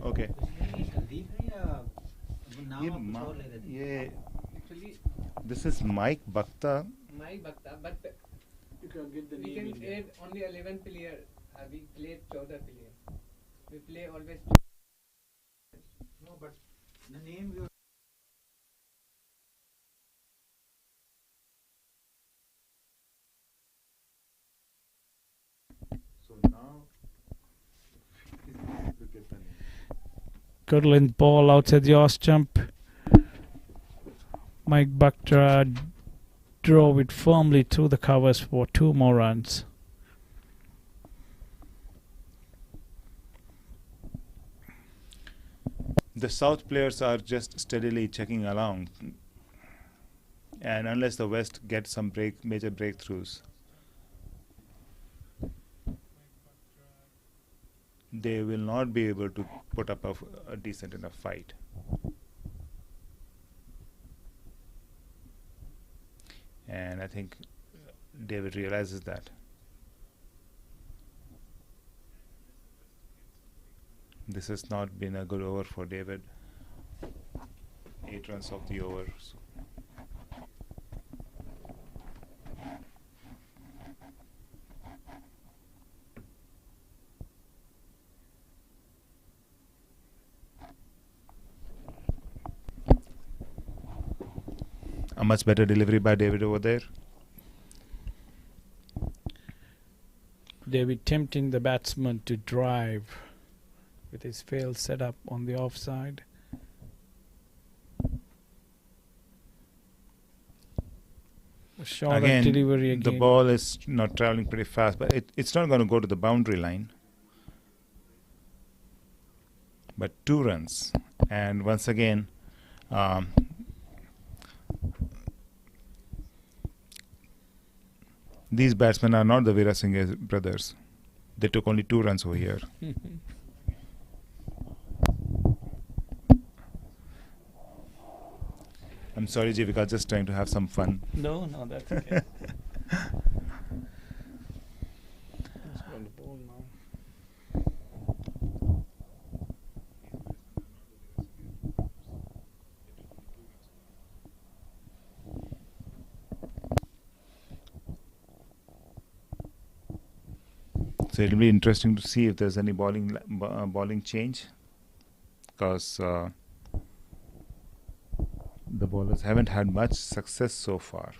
Okay. Actually, this is Mike Bhakta. Mike Bhakta, but you can get the we can add only 11 player. We play 14 player. We play always. No, but the name you. So now, good length ball outside the off stump. Mike Bhakta drove it firmly through the covers for 2 more runs. The South players are just steadily checking along, and unless the West gets some major breakthroughs, they will not be able to put up a decent enough fight. And I think David realizes that. This has not been a good over for David. 8 runs off the over. A much better delivery by David over there. David tempting the batsman to drive with his failed setup on the offside. A short Again, delivery the again. ball is not traveling pretty fast, but it's not going to go to the boundary line. But 2 runs. And once again, these batsmen are not the Veera Singh brothers. They took only 2 runs over here. I'm sorry, Jivika, just trying to have some fun. No, that's okay. He's on the ball now. So it'll be interesting to see if there's any bowling change, because the bowlers haven't had much success so far.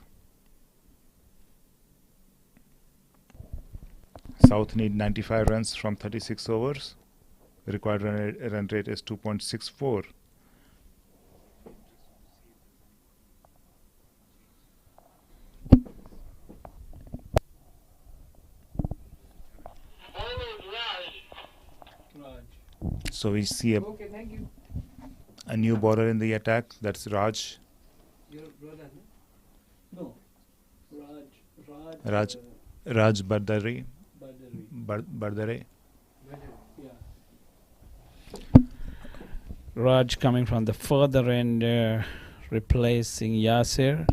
South need 95 runs from 36 overs. The required run rate is 2.64. So we see Okay, thank you. a new bowler in the attack. That's Raj. Your brother, no? No. Raj Bardare. Badari. Bardare. Yeah. Raj coming from the further end, replacing Yasir.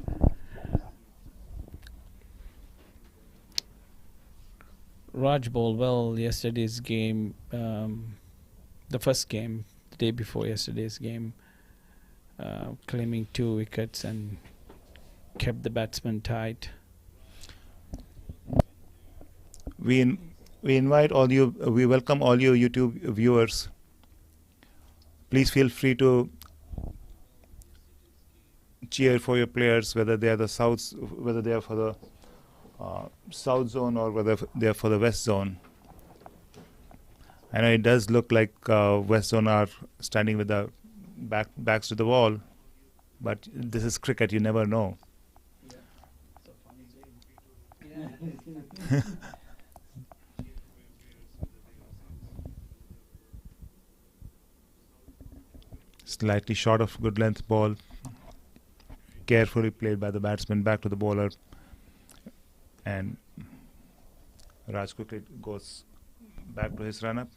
Raj bowled well yesterday's game, the first game, the day before yesterday's game, claiming 2 wickets and kept the batsman tight. We invite all you. We welcome all you YouTube viewers. Please feel free to cheer for your players, whether they are whether they are for the South Zone or whether they are for the West Zone. I know it does look like West Zone are standing with the backs to the wall, but this is cricket. You never know. Yeah. Slightly short of good length ball, carefully played by the batsman back to the bowler, and Raj quickly goes back to his run-up.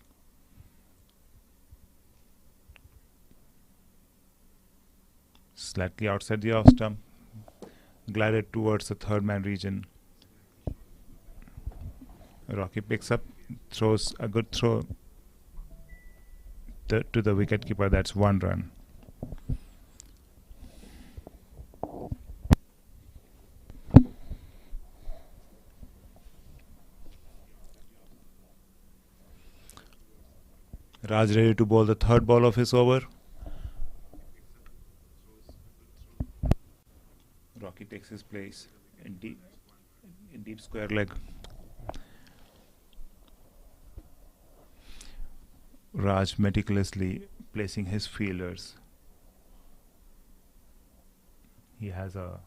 Slightly outside the off stump, glided towards the third man region. Rocky picks up, throws a good throw to the wicketkeeper. That's 1 run. Raj ready to bowl the third ball of his over. Rocky takes his place in deep square leg. Raj meticulously placing his fielders. He has a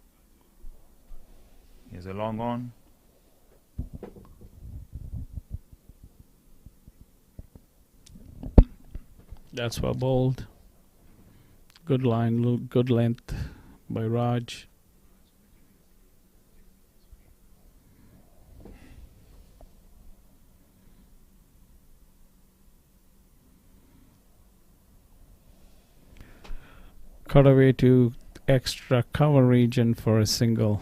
long on. That's well bowled. Good line, good length by Raj. Cut away to extra cover region for a single.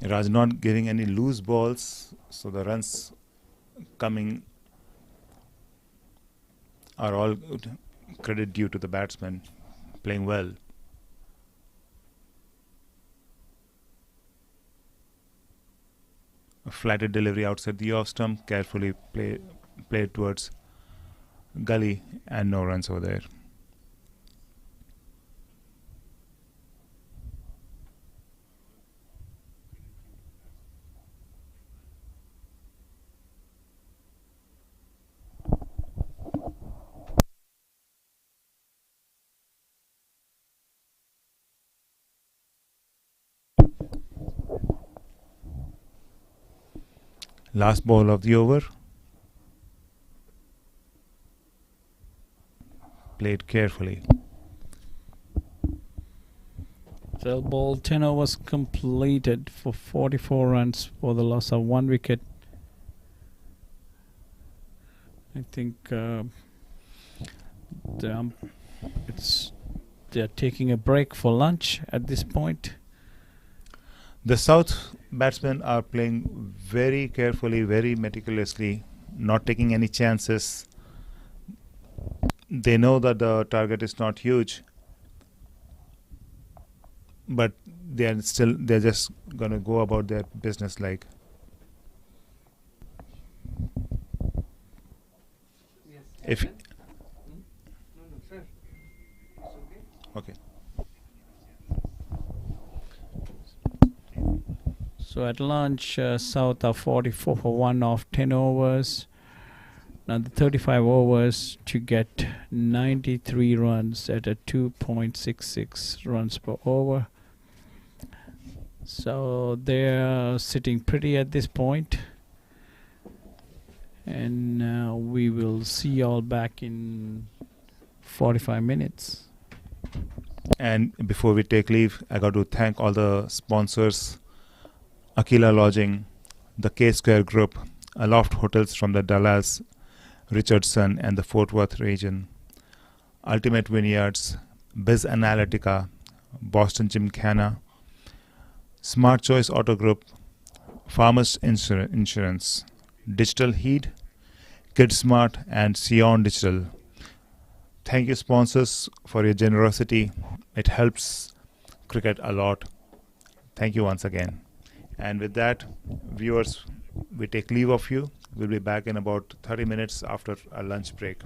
Raj not giving any loose balls, so the runs coming are all credit due to the batsman playing well. A flatted delivery outside the off stump, carefully played towards gully, and no runs over there. Last ball of the over. Played carefully. 12 ball, 10 overs completed for 44 runs for the loss of 1 wicket. I think they're taking a break for lunch at this point. The South batsmen are playing very carefully, very meticulously, not taking any chances. They know that the target is not huge, but they're just gonna go about their business like. Yes. If No, no, sir. It's okay. Okay. So at lunch, South are 44 for 1 off 10 overs. Now the 35 overs to get 93 runs at a 2.66 runs per over. So they're sitting pretty at this point. And we will see y'all back in 45 minutes. And before we take leave, I got to thank all the sponsors: Aquila Lodging, the K Square Group, Aloft Hotels from the Dallas, Richardson and the Fort Worth region, Ultimate Vineyards, Biz Analytica, Boston Gymkhana, Smart Choice Auto Group, Farmers Insurance, Digital Heed, KidSmart and Sion Digital. Thank you, sponsors, for your generosity. It helps cricket a lot. Thank you once again. And with that, viewers, we take leave of you. We'll be back in about 30 minutes after a lunch break.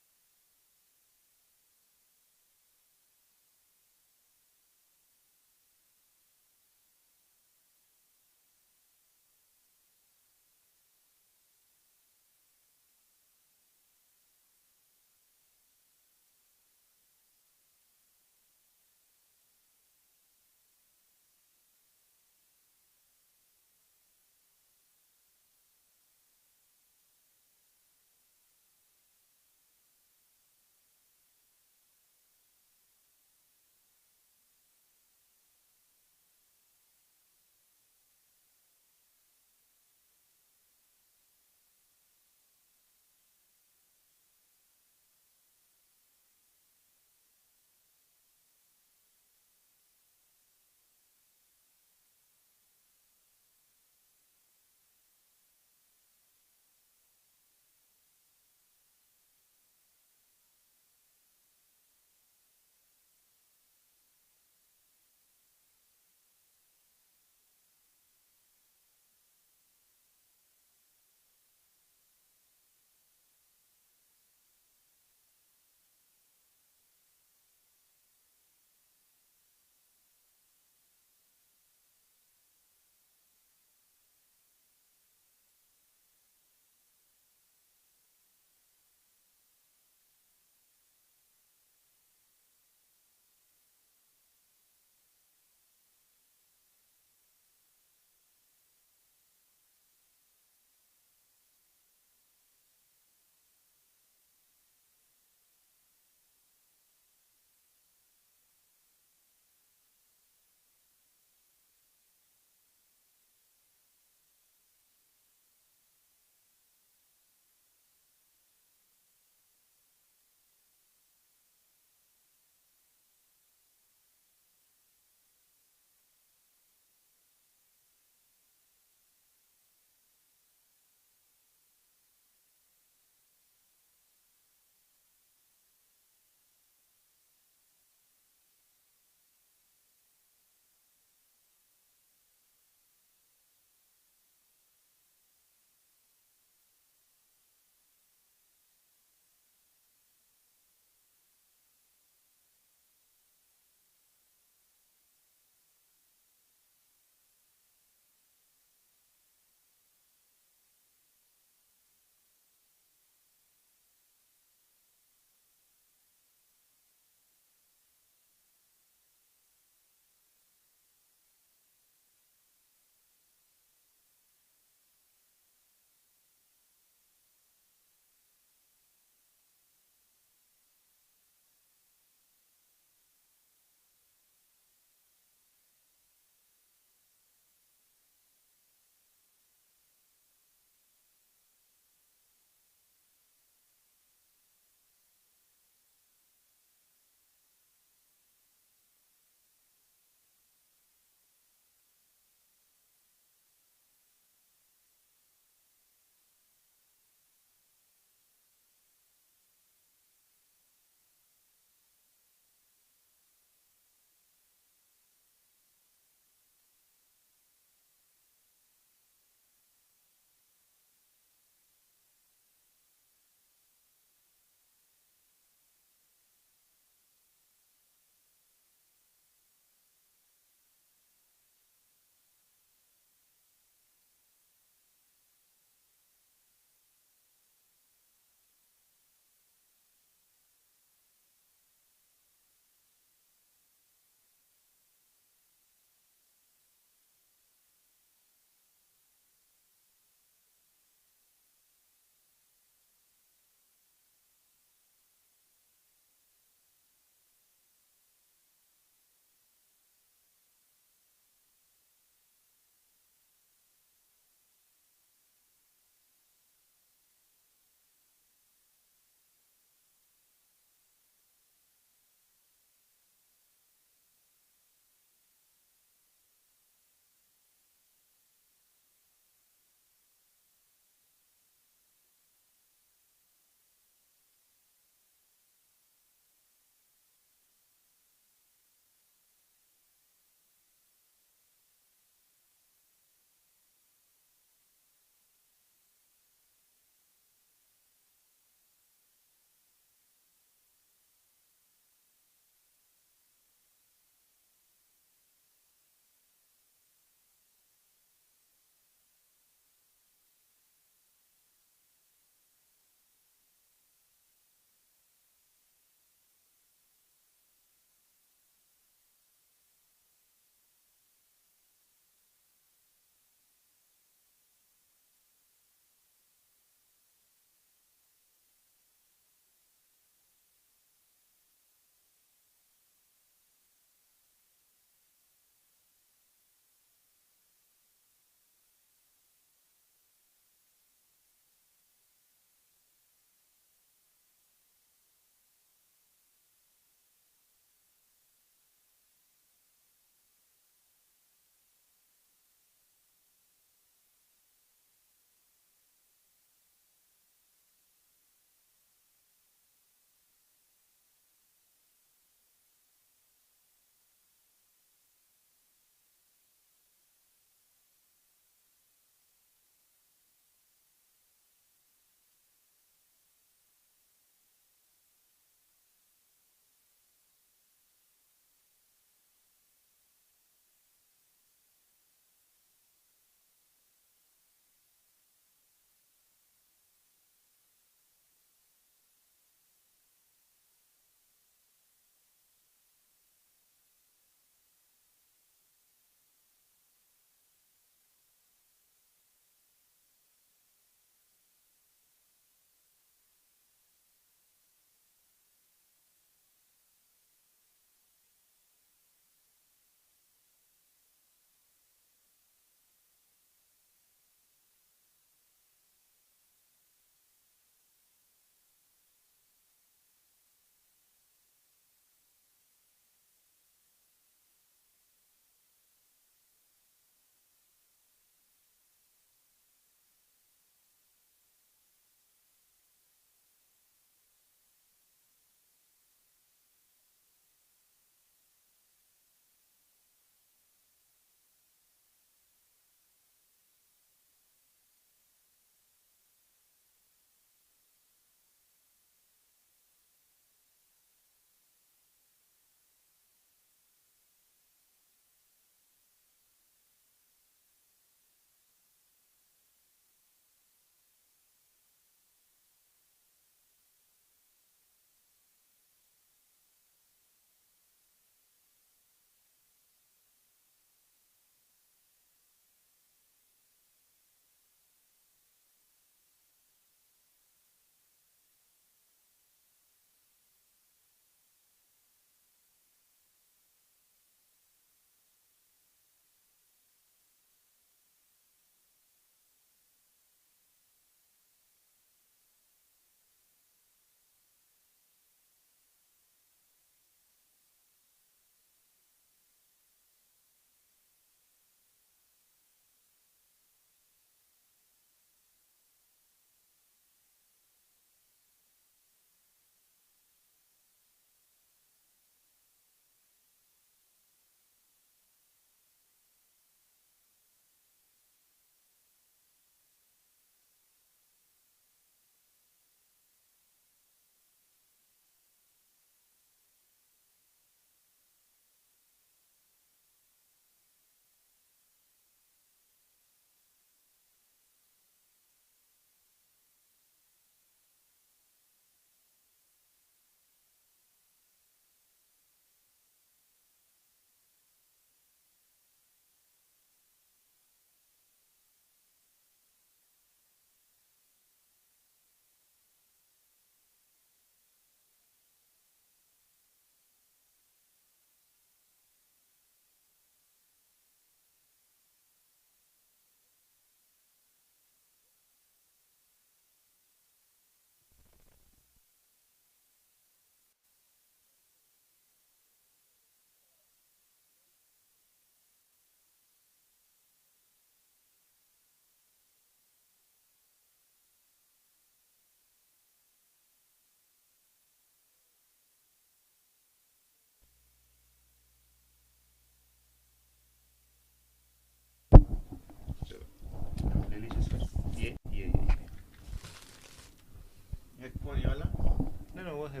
Tell me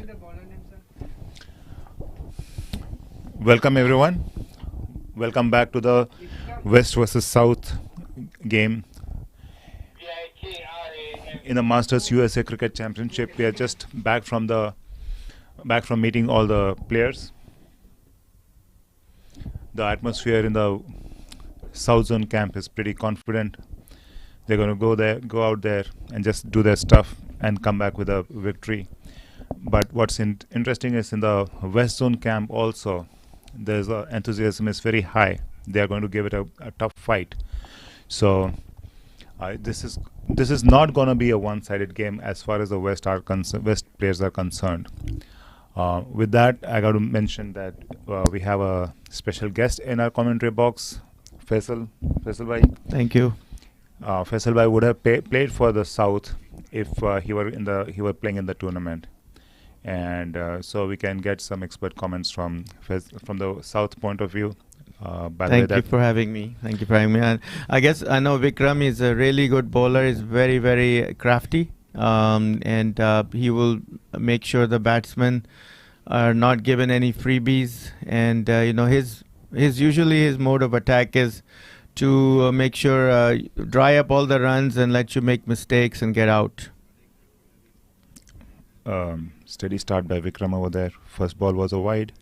the bowler name, sir. Welcome everyone. Welcome back to the West versus South game in the Masters USA Cricket Championship. We are just back from meeting all the players. The atmosphere in the South Zone camp is pretty confident. They're going to go out there and just do their stuff and come back with a victory. But what's interesting is in the West Zone camp also, there's enthusiasm is very high. They are going to give it a tough fight. So this is not going to be a one-sided game as far as the West players are concerned. With that, I got to mention that we have a special guest in our commentary box, Faisal bhai. Thank you. Faisal bhai would have played for the South if he were playing in the tournament, and so we can get some expert comments from the South point of view. Thank you for having me. Thank you for having me. And I guess I know Vikram is a really good bowler. He's very, very crafty, and he will make sure the batsmen are not given any freebies. And usually his mode of attack is to make sure dry up all the runs and let you make mistakes and get out. Steady start by Vikram over there. First ball was a wide.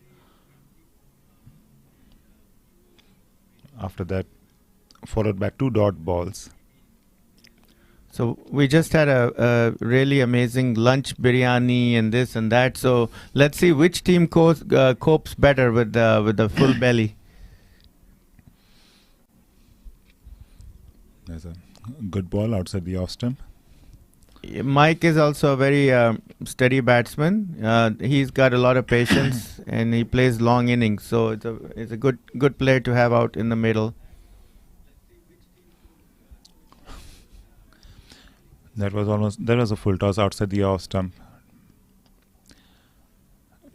After that, followed by 2 dot balls. So we just had a really amazing lunch biryani and this and that. So let's see which team copes better with the full belly. There's a good ball outside the off stump. Mike is also a very steady batsman. He's got a lot of patience and he plays long innings. So it's a good player to have out in the middle. That was a full toss outside the off stump.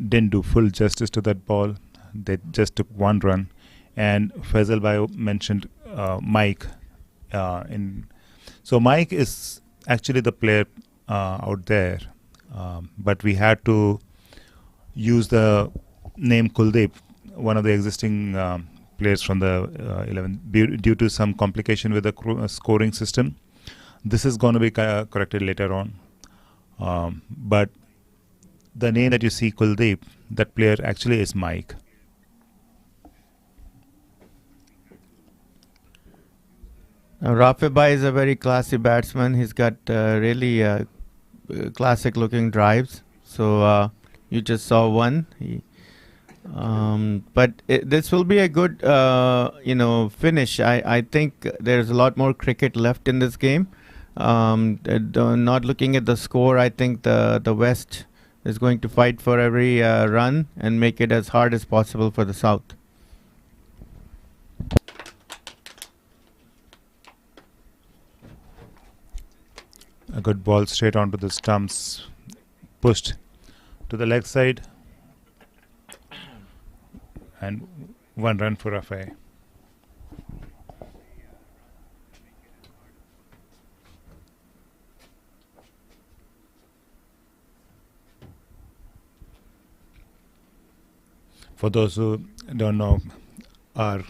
Didn't do full justice to that ball. They just took 1 run. And Faisal bhai mentioned Mike. So Mike is actually the player out there, but we had to use the name Kuldeep, one of the existing players from the 11, due to some complication with the scoring system. This is going to be corrected later on, but the name that you see Kuldeep, that player actually is Mike. Rafi Bhai is a very classy batsman. He's got really classic looking drives. So you just saw one. But this will be a good finish. I think there's a lot more cricket left in this game. Not looking at the score, I think the West is going to fight for every run and make it as hard as possible for the South. A good ball straight onto the stumps, pushed to the leg side, and 1 run for Rafi. For those who don't know, our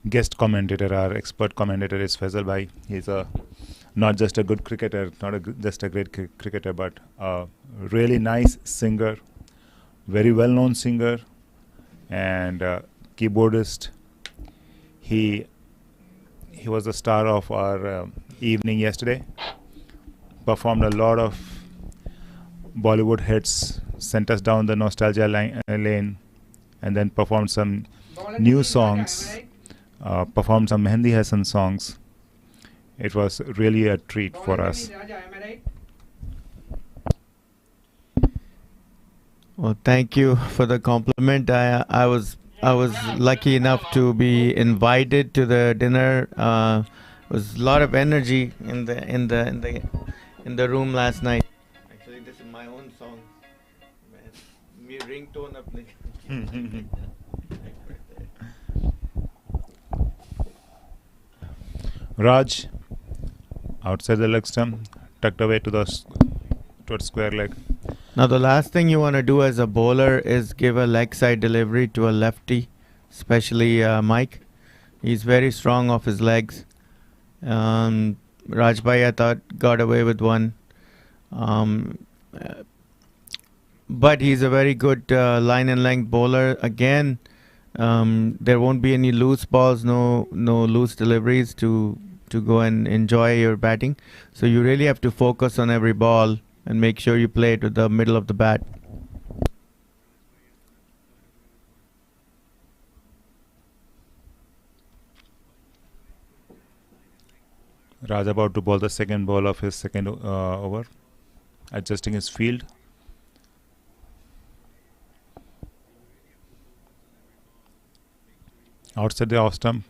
guest commentator, our expert commentator is Faisal bhai. He's not just a good cricketer, just a great cricketer, but a really nice singer, very well-known singer, and keyboardist. He was the star of our evening yesterday. Performed a lot of Bollywood hits, sent us down the nostalgia lane, and then performed some new songs, performed some Mehndi Hassan songs. It was really a treat for us. Well, thank you for the compliment. I was lucky enough to be invited to the dinner. Was a lot of energy in the room last night. Actually, this is my own song. Me ringtone apne. Raj, outside the leg stump, tucked away towards square leg. Now the last thing you want to do as a bowler is give a leg side delivery to a lefty, especially Mike. He's very strong off his legs. Rajbhai, I thought, got away with one. But he's a very good line and length bowler. Again, there won't be any loose balls, no loose deliveries to go and enjoy your batting. So you really have to focus on every ball and make sure you play to the middle of the bat. Raj about to bowl the second ball of his second over, adjusting his field. Outside the off stump,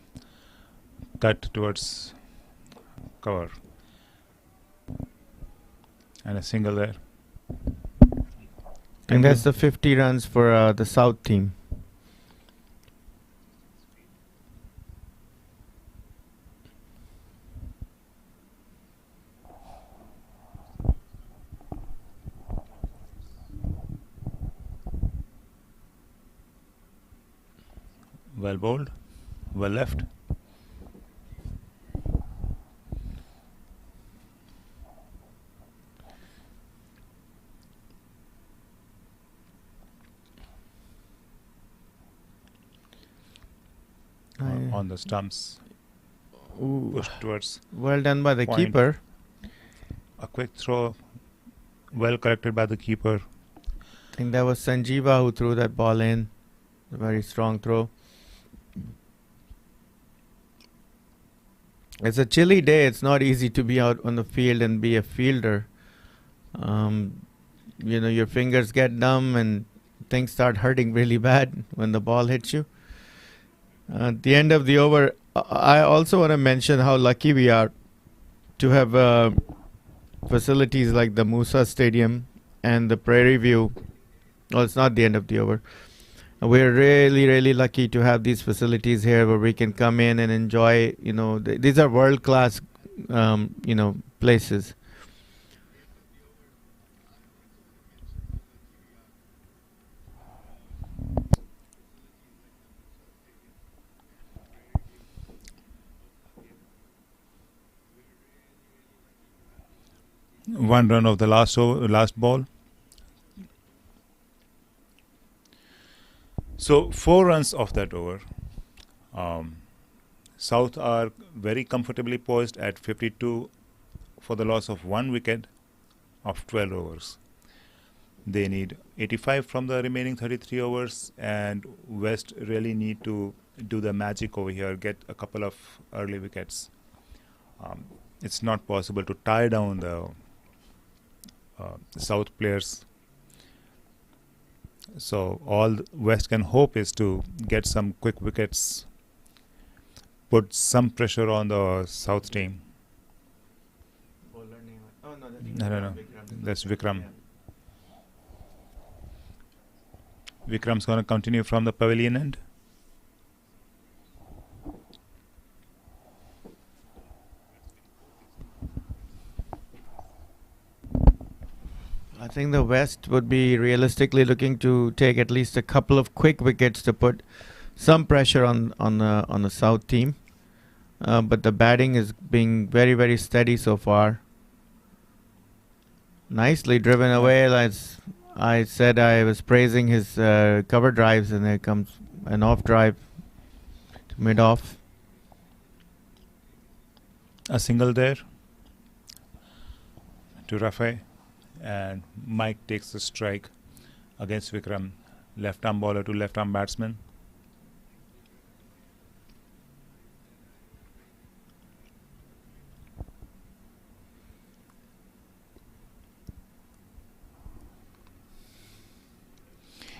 cut towards cover, and a single there. And that's the 50 runs for the South team. Well bowled, well left. On the stumps. Ooh. Pushed towards. Well done by the point. keeper. A quick throw, well corrected by the keeper. I think that was Sanjeeva who threw that ball in. A very strong throw. It's a chilly day. It's not easy to be out on the field and be a fielder. You know, your fingers get numb and things start hurting really bad when the ball hits you. At the end of the over, I also want to mention how lucky we are to have facilities like the Moosa Stadium and the Prairie View. Well, it's not the end of the over. We're really, really lucky to have these facilities here where we can come in and enjoy, you know, these are world-class, you know, places. One run of the last ball. So 4 runs of that over. South are very comfortably poised at 52 for the loss of 1 wicket of 12 overs. They need 85 from the remaining 33 overs, and West really need to do the magic over here, get a couple of early wickets. It's not possible to tie down the South players. So all West can hope is to get some quick wickets, put some pressure on the South team. No. That's Vikram. Vikram's going to continue from the pavilion end. I think the West would be realistically looking to take at least a couple of quick wickets to put some pressure on the South team. But the batting is being very, very steady so far. Nicely driven away. As I said, I was praising his cover drives, and there comes an off drive to mid off. A single there to Rafi, and Mike takes the strike against Vikram, left arm bowler to left arm batsman.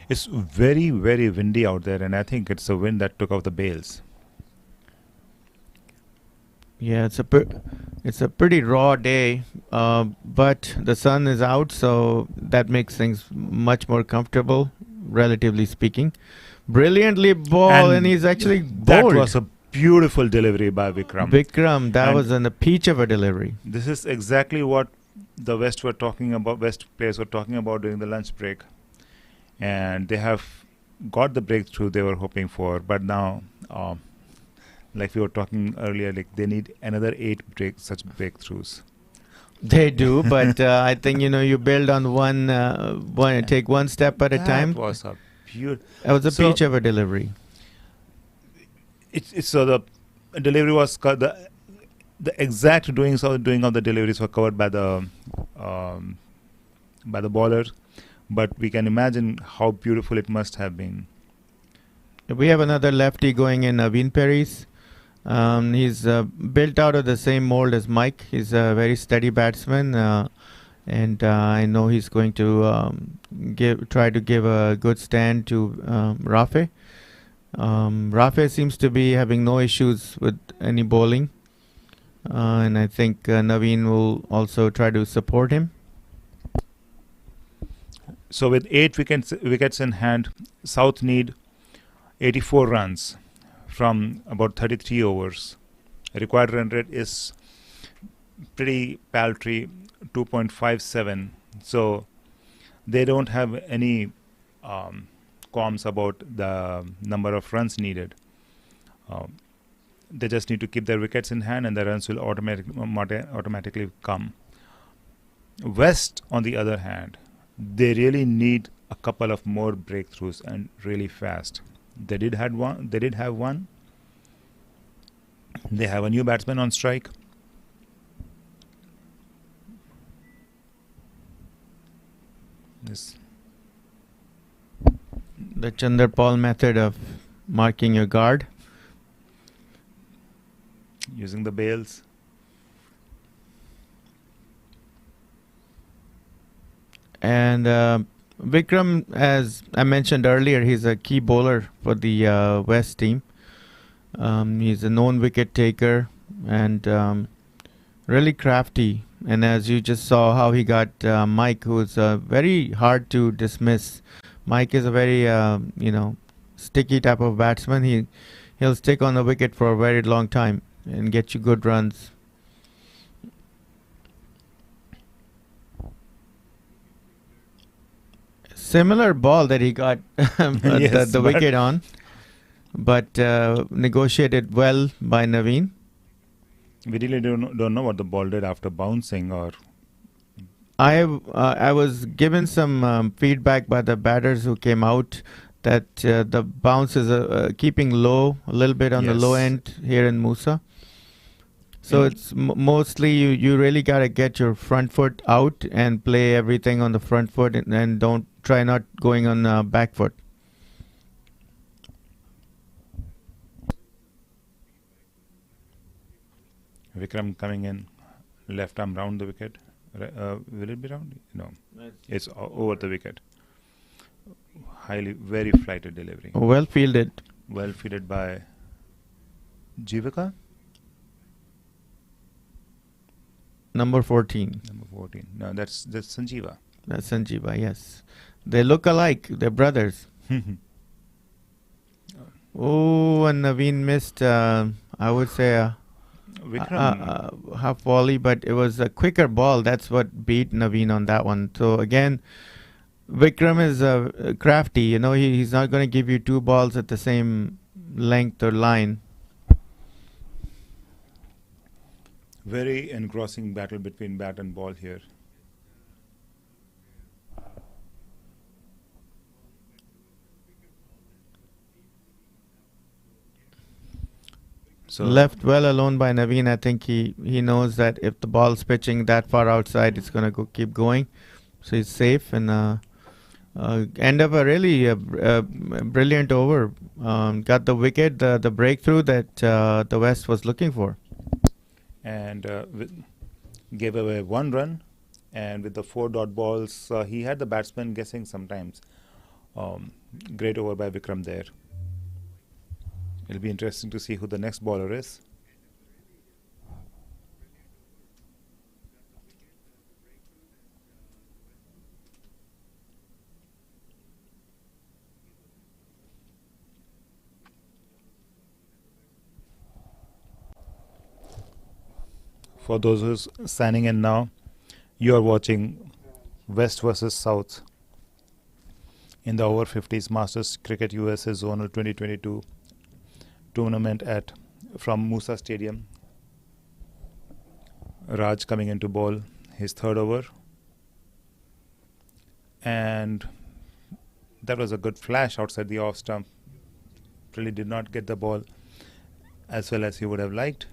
It's very, very windy out there, and I think it's the wind that took off the bails. Yeah, it's a pretty raw day, but the sun is out, so that makes things much more comfortable, relatively speaking. Brilliantly ball, and he's actually bowled. That was a beautiful delivery by Vikram. That was a peach of a delivery. This is exactly what the West players were talking about during the lunch break, and they have got the breakthrough they were hoping for. But now, like we were talking earlier, like they need another such breakthroughs. They do, but I think you build on take one step at a time. That was a beautiful. That was a peach of a delivery. It's so the delivery was the exact doing of the deliveries were covered by the bowler, but we can imagine how beautiful it must have been. We have another lefty going in, Naveen Perry's. He's built out of the same mold as Mike. He's a very steady batsman, and I know he's going to try to give a good stand to Rafe. Rafe seems to be having no issues with any bowling, and I think Naveen will also try to support him. So with 8 wickets in hand, South need 84 runs from about 33 overs. Required run rate is pretty paltry, 2.57. So they don't have any qualms about the number of runs needed. They just need to keep their wickets in hand, and the runs will automatically come. West, on the other hand, they really need a couple of more breakthroughs, and really fast. They did have one. They have a new batsman on strike. This The Chanderpaul method of marking your guard. Using the bails. And Vikram, as I mentioned earlier, he's a key bowler for the West team. He's a known wicket taker and really crafty. And as you just saw how he got Mike, who's very hard to dismiss. Mike is a very sticky type of batsman. He'll stick on the wicket for a very long time and get you good runs. Similar ball that he got Yes, the wicket on, but negotiated well by Naveen. We really don't know what the ball did after bouncing, or I was given some feedback by the batters who came out that the bounce is keeping low, a little bit on the low Yes. end here in Moosa. So it's mostly you really got to get your front foot out and play everything on the front foot, and don't try not going on back foot. Vikram coming in, left arm round the wicket. Will it be round? No, it's over the wicket. Very flighted delivery. Well fielded. Well fielded by Jivaka. Number 14. Number 14. No, that's Sanjeeva. That's Sanjeeva, yes. They look alike. They're brothers. Oh, and Naveen missed, I would say, Vikram. half volley, but it was a quicker ball. That's what beat Naveen on that one. So again, Vikram is crafty. He's not going to give you two balls at the same length or line. Very engrossing battle between bat and ball here. So Left well alone by Naveen. I think he knows that if the ball's pitching that far outside, it's going to keep going. So he's safe and end up a really brilliant over. Got the wicket, the breakthrough that the West was looking for. And gave away 1 run, and with the 4 dot balls, he had the batsman guessing sometimes. Great over by Vikram there. It'll be interesting to see who the next bowler is. For those who's signing in now, You are watching West versus South in the over 50s Masters Cricket USA Zonal 2022 tournament from Moosa Stadium. Raj coming into ball his third over, and that was a good flash outside the off stump. Really did not get the ball as well as he would have liked.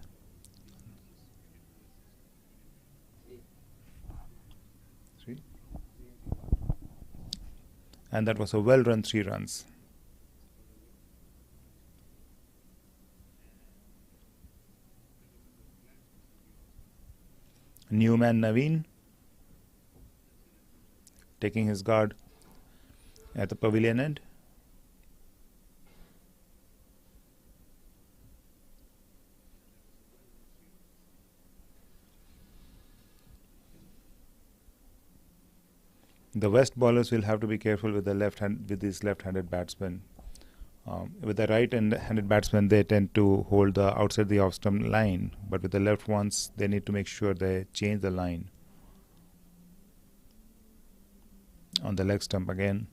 And that was a well run 3 runs. New man Naveen taking his guard at the pavilion end. The West bowlers will have to be careful with these left-handed batsmen. With the right-handed batsmen, they tend to hold the outside the off-stump line, but with the left ones, they need to make sure they change the line on the leg stump again.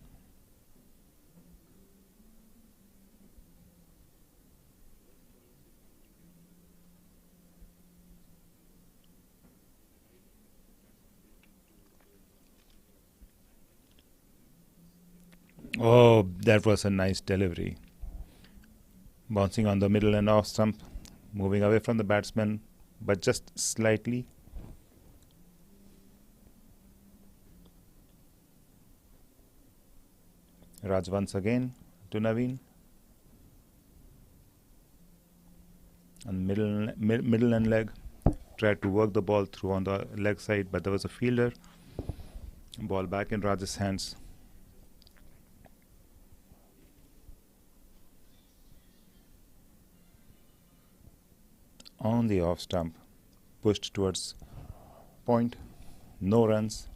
Oh, that was a nice delivery. Bouncing on the middle and off stump, moving away from the batsman, but just slightly. Raj once again to Naveen. On middle and leg, tried to work the ball through on the leg side, but there was a fielder. Ball back in Raj's hands. On the off stump, pushed towards point, no runs.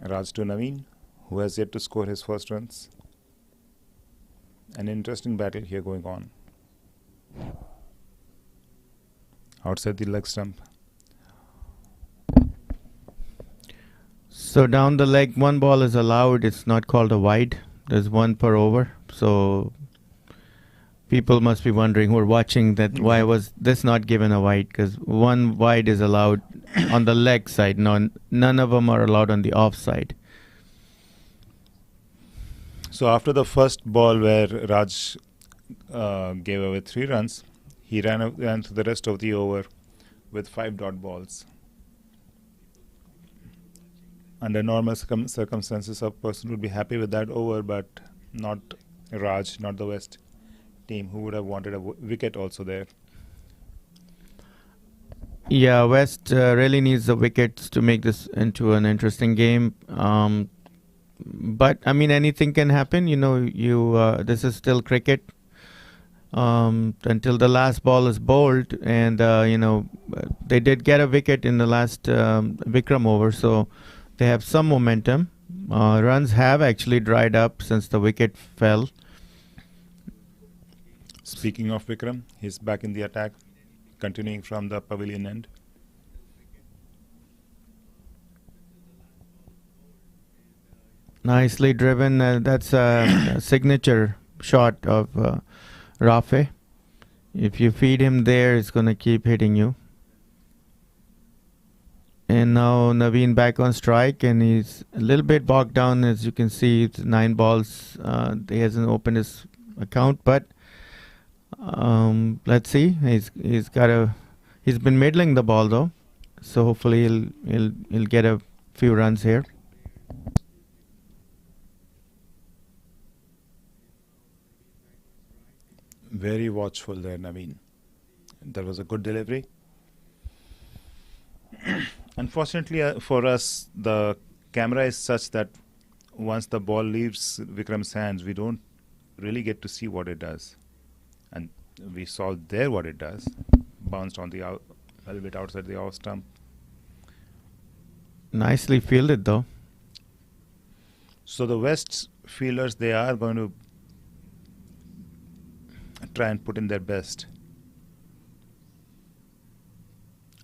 Raj to Naveen, who has yet to score his first runs. An interesting battle here going on. Outside the leg stump. So down the leg, 1 ball is allowed. It's not called a wide. There's 1 per over. So people must be wondering who are watching that why was this not given a wide? Because 1 wide is allowed on the leg side. None of them are allowed on the off side. So after the first ball where Raj gave away 3 runs, he ran through the rest of the over with 5 dot balls. Under normal circumstances, a person would be happy with that over, but not Raj, not the West team, who would have wanted a wicket also there. Yeah, West really needs the wickets to make this into an interesting game. But I mean, anything can happen. This is still cricket. Until the last ball is bowled, and they did get a wicket in the last Vikram over, so they have some momentum. Runs have actually dried up since the wicket fell. Speaking of Vikram, he's back in the attack, continuing from the pavilion end. Nicely driven. That's a signature shot of Rafe. If you feed him there, it's going to keep hitting you. And now Naveen back on strike, and he's a little bit bogged down. As you can see, it's 9 balls. He hasn't opened his account, but let's see. He's been middling the ball though, so hopefully he'll get a few runs here. Very watchful there, Naveen. That was a good delivery. Unfortunately for us, the camera is such that once the ball leaves Vikram's hands, we don't really get to see what it does. And we saw there what it does. Bounced on a little bit outside the off stump. Nicely fielded though. So the West fielders, they are going to try and put in their best.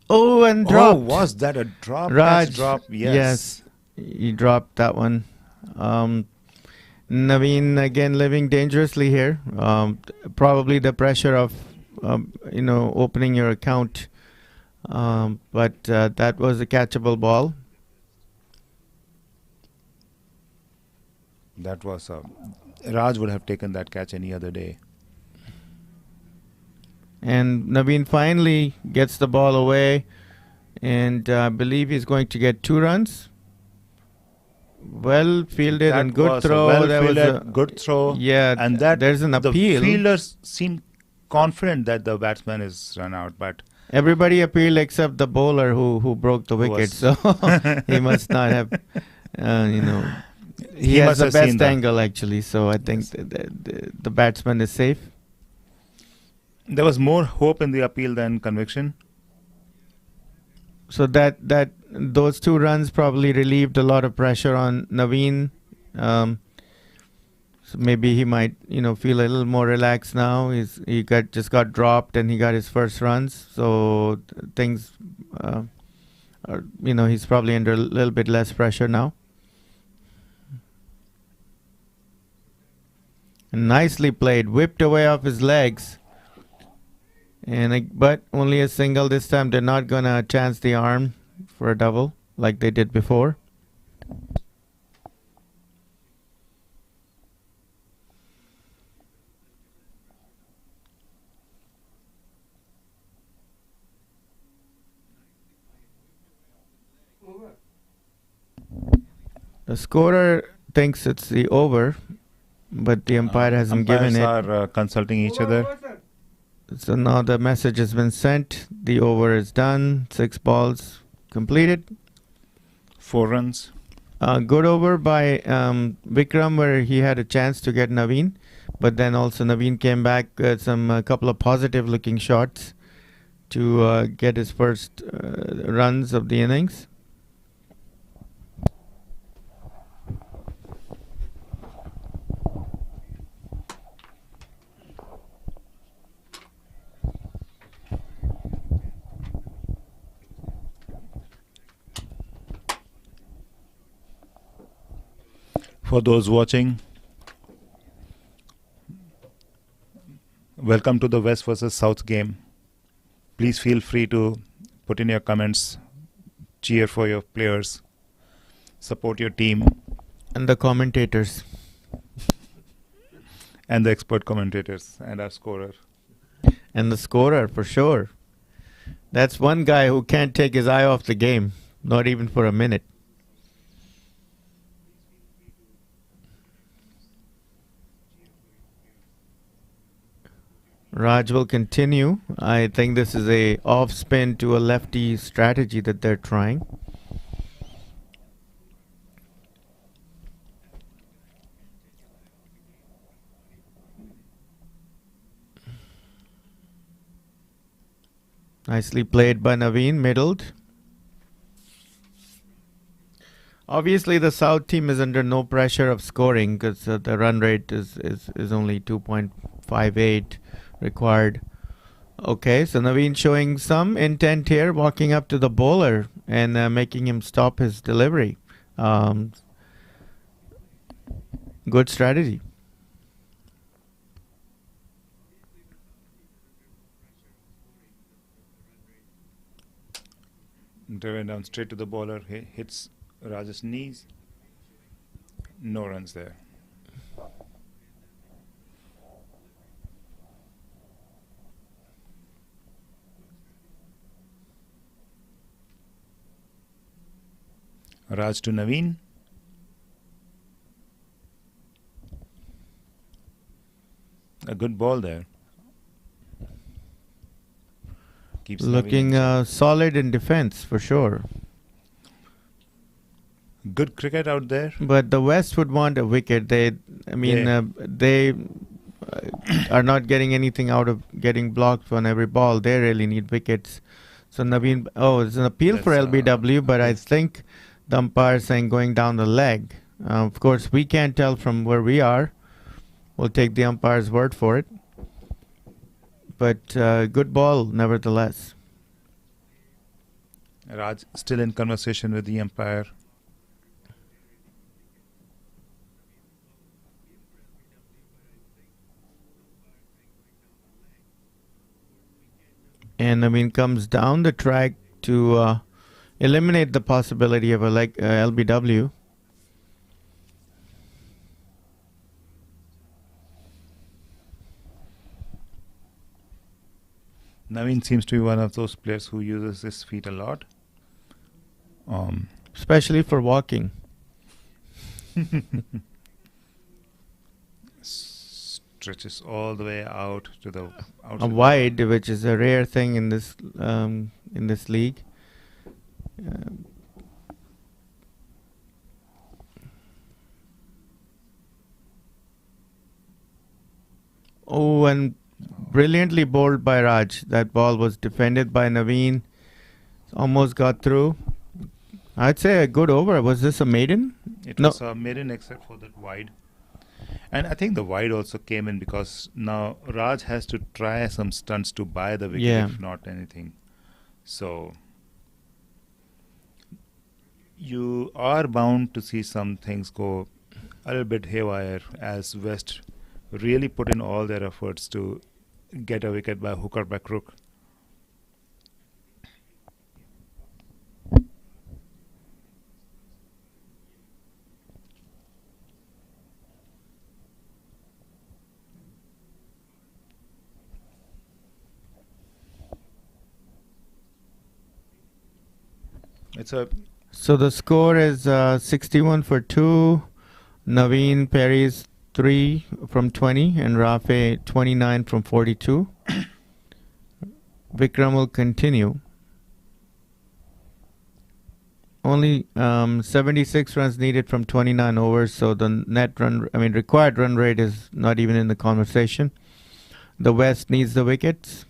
Oh, and Oh, dropped. was that a drop? Raj, Catch drop? Yes. he dropped that one. Naveen again living dangerously here. Probably the pressure of opening your account. But that was a catchable ball. That was Raj would have taken that catch any other day. And Naveen finally gets the ball away, and I believe he's going to get 2 runs. Well fielded That and good was a throw. well There was fielded, a good throw. Yeah, and that there's an appeal. The fielders seem confident that the batsman is run out, but Everybody appealed except the bowler who broke the wicket. So he must not have, he has must the have seen best that. angle actually. So I think the batsman is safe. there was more hope in the appeal than conviction. So those 2 runs probably relieved a lot of pressure on Naveen. So maybe he might, feel a little more relaxed now. He just got dropped and he got his first runs. So things, he's probably under a little bit less pressure now. And nicely played, whipped away off his legs. But only a single this time. They're not gonna chance the arm for a double like they did before. The scorer thinks it's the over, but the umpire hasn't given it. Umpires are consulting each other. So now the message has been sent. The over is done. 6 balls completed. 4 runs. Good over by Vikram, where he had a chance to get Naveen, but then also Naveen came back with a couple of positive-looking shots to get his first runs of the innings. For those watching, welcome to the West versus South game. Please feel free to put in your comments, cheer for your players, support your team. And the commentators. And the expert commentators and our scorer. And the scorer, for sure. That's one guy who can't take his eye off the game, not even for a minute. Raj will continue. I think this is a off spin to a lefty strategy that they're trying. Nicely played by Naveen, middled. Obviously, the South team is under no pressure of scoring because the run rate is only 2.58 required. Okay, so Naveen showing some intent here, walking up to the bowler and making him stop his delivery. Good strategy. Driven down straight to the bowler, hits Raj's knees. No runs there. Raj to Naveen. A good ball there. Keeps Looking solid in defense for sure. Good cricket out there. But the West would want a wicket. They are not getting anything out of getting blocked on every ball. They really need wickets. So Naveen, it's an appeal for LBW, but I think the umpire is saying going down the leg. Of course, we can't tell from where we are. We'll take the umpire's word for it. but good ball nevertheless. Raj still in conversation with the umpire. And Naveen comes down the track to eliminate the possibility of a LBW. Naveen seems to be one of those players who uses his feet a lot. Especially for walking. Stretches all the way out to the outside. A wide, which is a rare thing in this league. Oh, and brilliantly bowled by Raj. That ball was defended by Naveen. Almost got through. I'd say a good over. Was this a maiden? It was a maiden except for that wide. And I think the wide also came in because now Raj has to try some stunts to buy the wicket, if not anything. So you are bound to see some things go a little bit haywire as West really put in all their efforts to get a wicket by hook or by crook. So the score is 61 for 2. Naveen parries 3 from 20 and Rafe 29 from 42. Vikram will continue. Only 76 runs needed from 29 overs, so the required run rate is not even in the conversation. The West needs the wickets.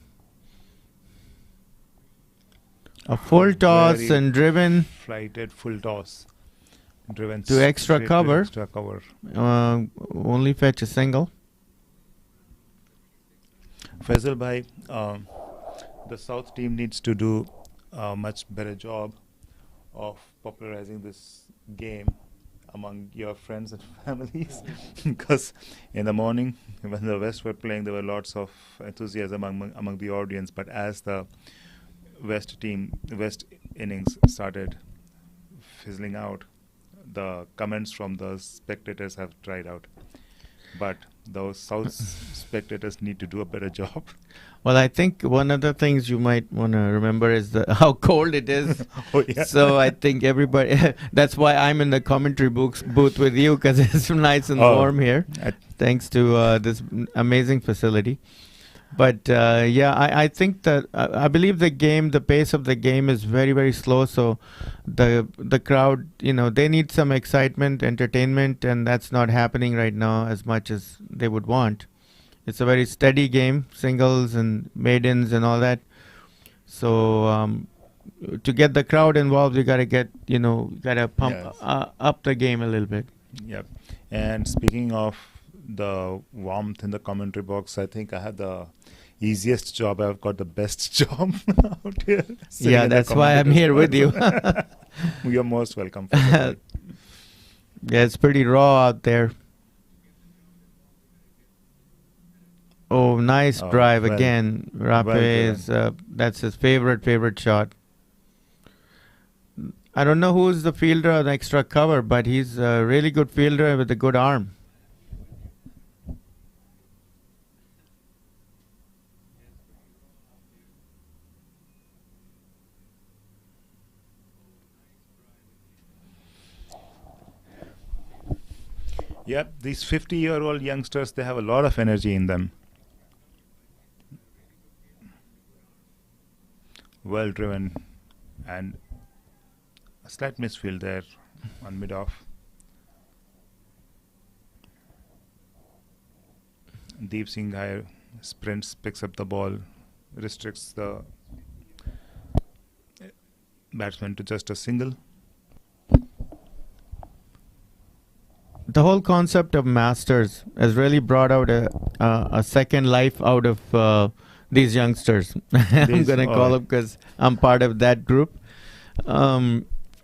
A full toss and driven. Flighted full toss. Driven to extra cover. Extra cover. Only fetch a single. Faisal bhai, the South team needs to do a much better job of popularizing this game among your friends and families because in the morning when the West were playing there were lots of enthusiasm among the audience, but as the West innings started fizzling out, the comments from the spectators have dried out. But those South spectators need to do a better job. Well, I think one of the things you might want to remember is how cold it is. Oh, yeah. So I think everybody, that's why I'm in the commentary booth with you, because it's nice and warm here, thanks to this amazing facility. But I think that I believe the pace of the game is very, very slow. So the crowd, they need some excitement, entertainment, and that's not happening right now as much as they would want. It's a very steady game, singles and maidens and all that. So to get the crowd involved, you gotta pump up the game a little bit. Yep. And speaking of the warmth in the commentary box, I think I had the easiest job. I've got the best job out here. Yeah, that's why I'm here with you. You're most welcome. Yeah, it's pretty raw out there. Oh, nice drive again. Rafe that's his favorite shot. I don't know who's the fielder on extra cover, but he's a really good fielder with a good arm. Yep, these 50-year-old youngsters, they have a lot of energy in them. Well driven and a slight misfield there on mid-off. Deep Singh Ghai sprints, picks up the ball, restricts the batsman to just a single. The whole concept of Masters has really brought out a second life out of these youngsters. I'm going to call them because I'm part of that group.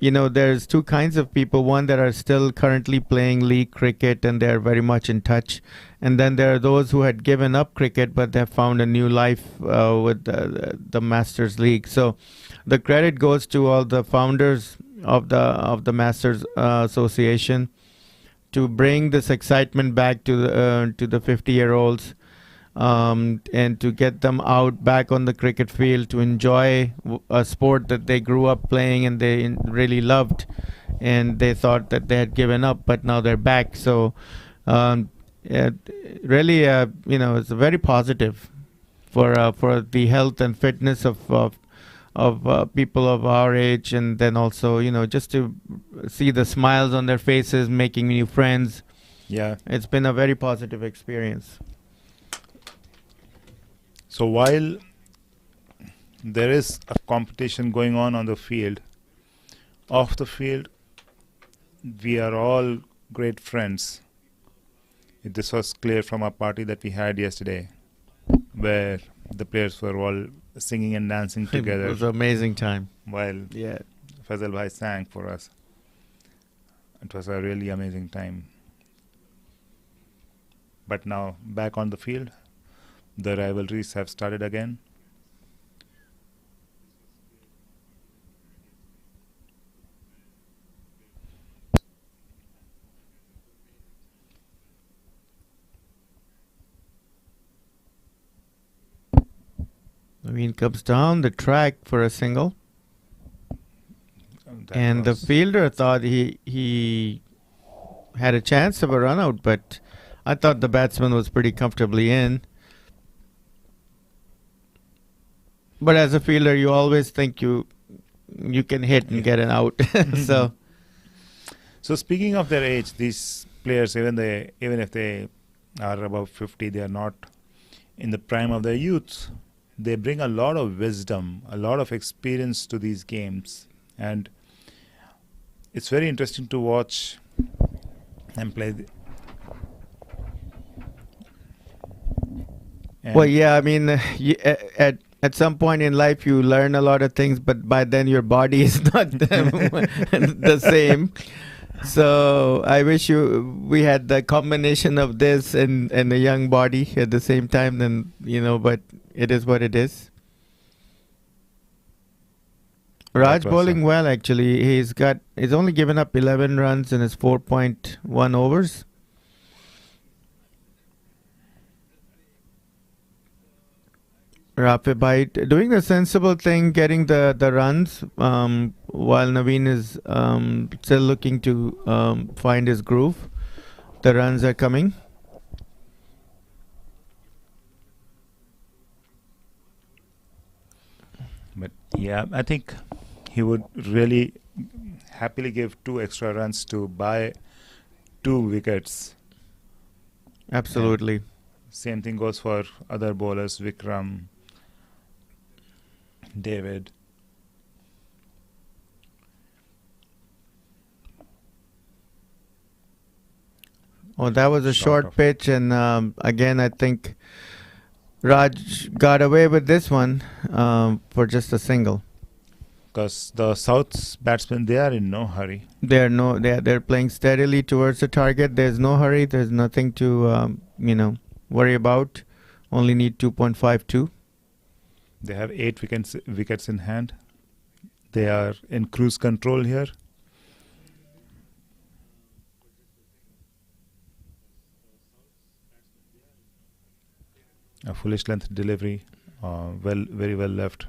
There's two kinds of people. One that are still currently playing league cricket and they're very much in touch. And then there are those who had given up cricket but they have found a new life with the Masters League. So the credit goes to all the founders of the Masters Association to bring this excitement back to the 50-year-olds. And to get them out back on the cricket field to enjoy a sport that they grew up playing and they really loved, and they thought that they had given up, but now they're back. So, really, it's very positive for the health and fitness of people of our age, and then also just to see the smiles on their faces, making new friends. Yeah, it's been a very positive experience. So while there is a competition going on the field, off the field, we are all great friends. This was clear from a party that we had yesterday, where the players were all singing and dancing together. It was an amazing time. While Fazal Bhai sang for us. It was a really amazing time. But now, back on the field, the rivalries have started again. Naveen comes down the track for a single. And the fielder thought he had a chance of a run out, but I thought the batsman was pretty comfortably in. But as a fielder, you always think you can hit and get an out. So speaking of their age, these players, even if they are above 50, they are not in the prime of their youth. They bring a lot of wisdom, a lot of experience to these games, and it's very interesting to watch them play. Well, yeah, I mean, at some point in life, you learn a lot of things, but by then your body is not the same. So I wish we had the combination of this and a young body at the same time. Then but it is what it is. Raj bowling well, actually. He's only given up 11 runs in his 4.1 overs. Rafe Bhai doing the sensible thing, getting the runs, while Naveen is still looking to find his groove. The runs are coming. But yeah, I think he would really happily give 2 extra runs to buy 2 wickets. Absolutely. And same thing goes for other bowlers, Vikram, David. Oh, that was a short pitch, and again, I think Raj got away with this one for just a single. Because the South's batsmen, they are in no hurry. They're playing steadily towards the target. There's no hurry. There's nothing to worry about. Only need 2.52. They have 8 wickets in hand. They are in cruise control here. A foolish length delivery, very well left.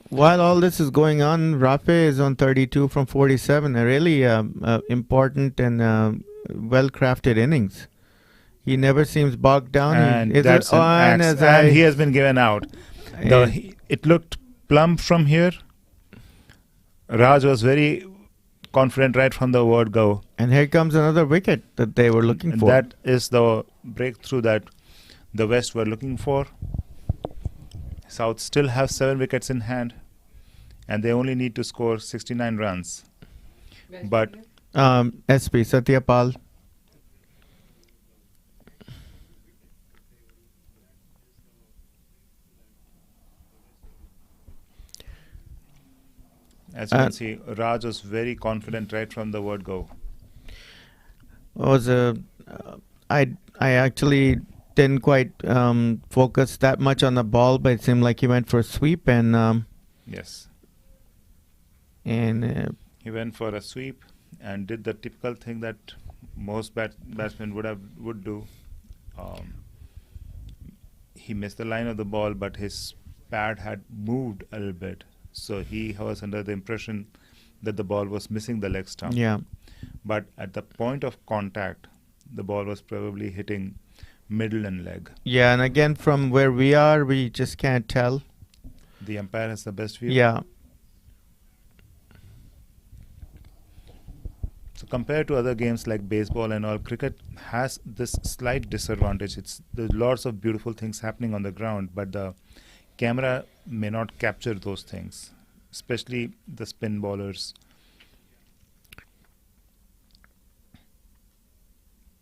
While all this is going on, Rafe is on 32 from 47. A really important and well-crafted innings. He never seems bogged down. And he has been given out. It looked plump from here. Raj was very confident right from the word go. And here comes another wicket that they were looking for. That is the breakthrough that the West were looking for. South still have 7 wickets in hand, and they only need to score 69 runs. But SP Satyapal. As you can see, Raj was very confident right from the word go. I actually didn't quite focus that much on the ball, but it seemed like he went for a sweep and Yes. and He went for a sweep and did the typical thing that most batsmen would do. He missed the line of the ball, but his pad had moved a little bit, so he was under the impression that the ball was missing the leg stump. yeah. But at the point of contact, the ball was probably hitting middle and leg. Yeah, and again, from where we are, we just can't tell. The umpire has the best view. Yeah. So compared to other games like baseball and all, cricket has this slight disadvantage. There's lots of beautiful things happening on the ground, but the camera may not capture those things, especially the spin bowlers.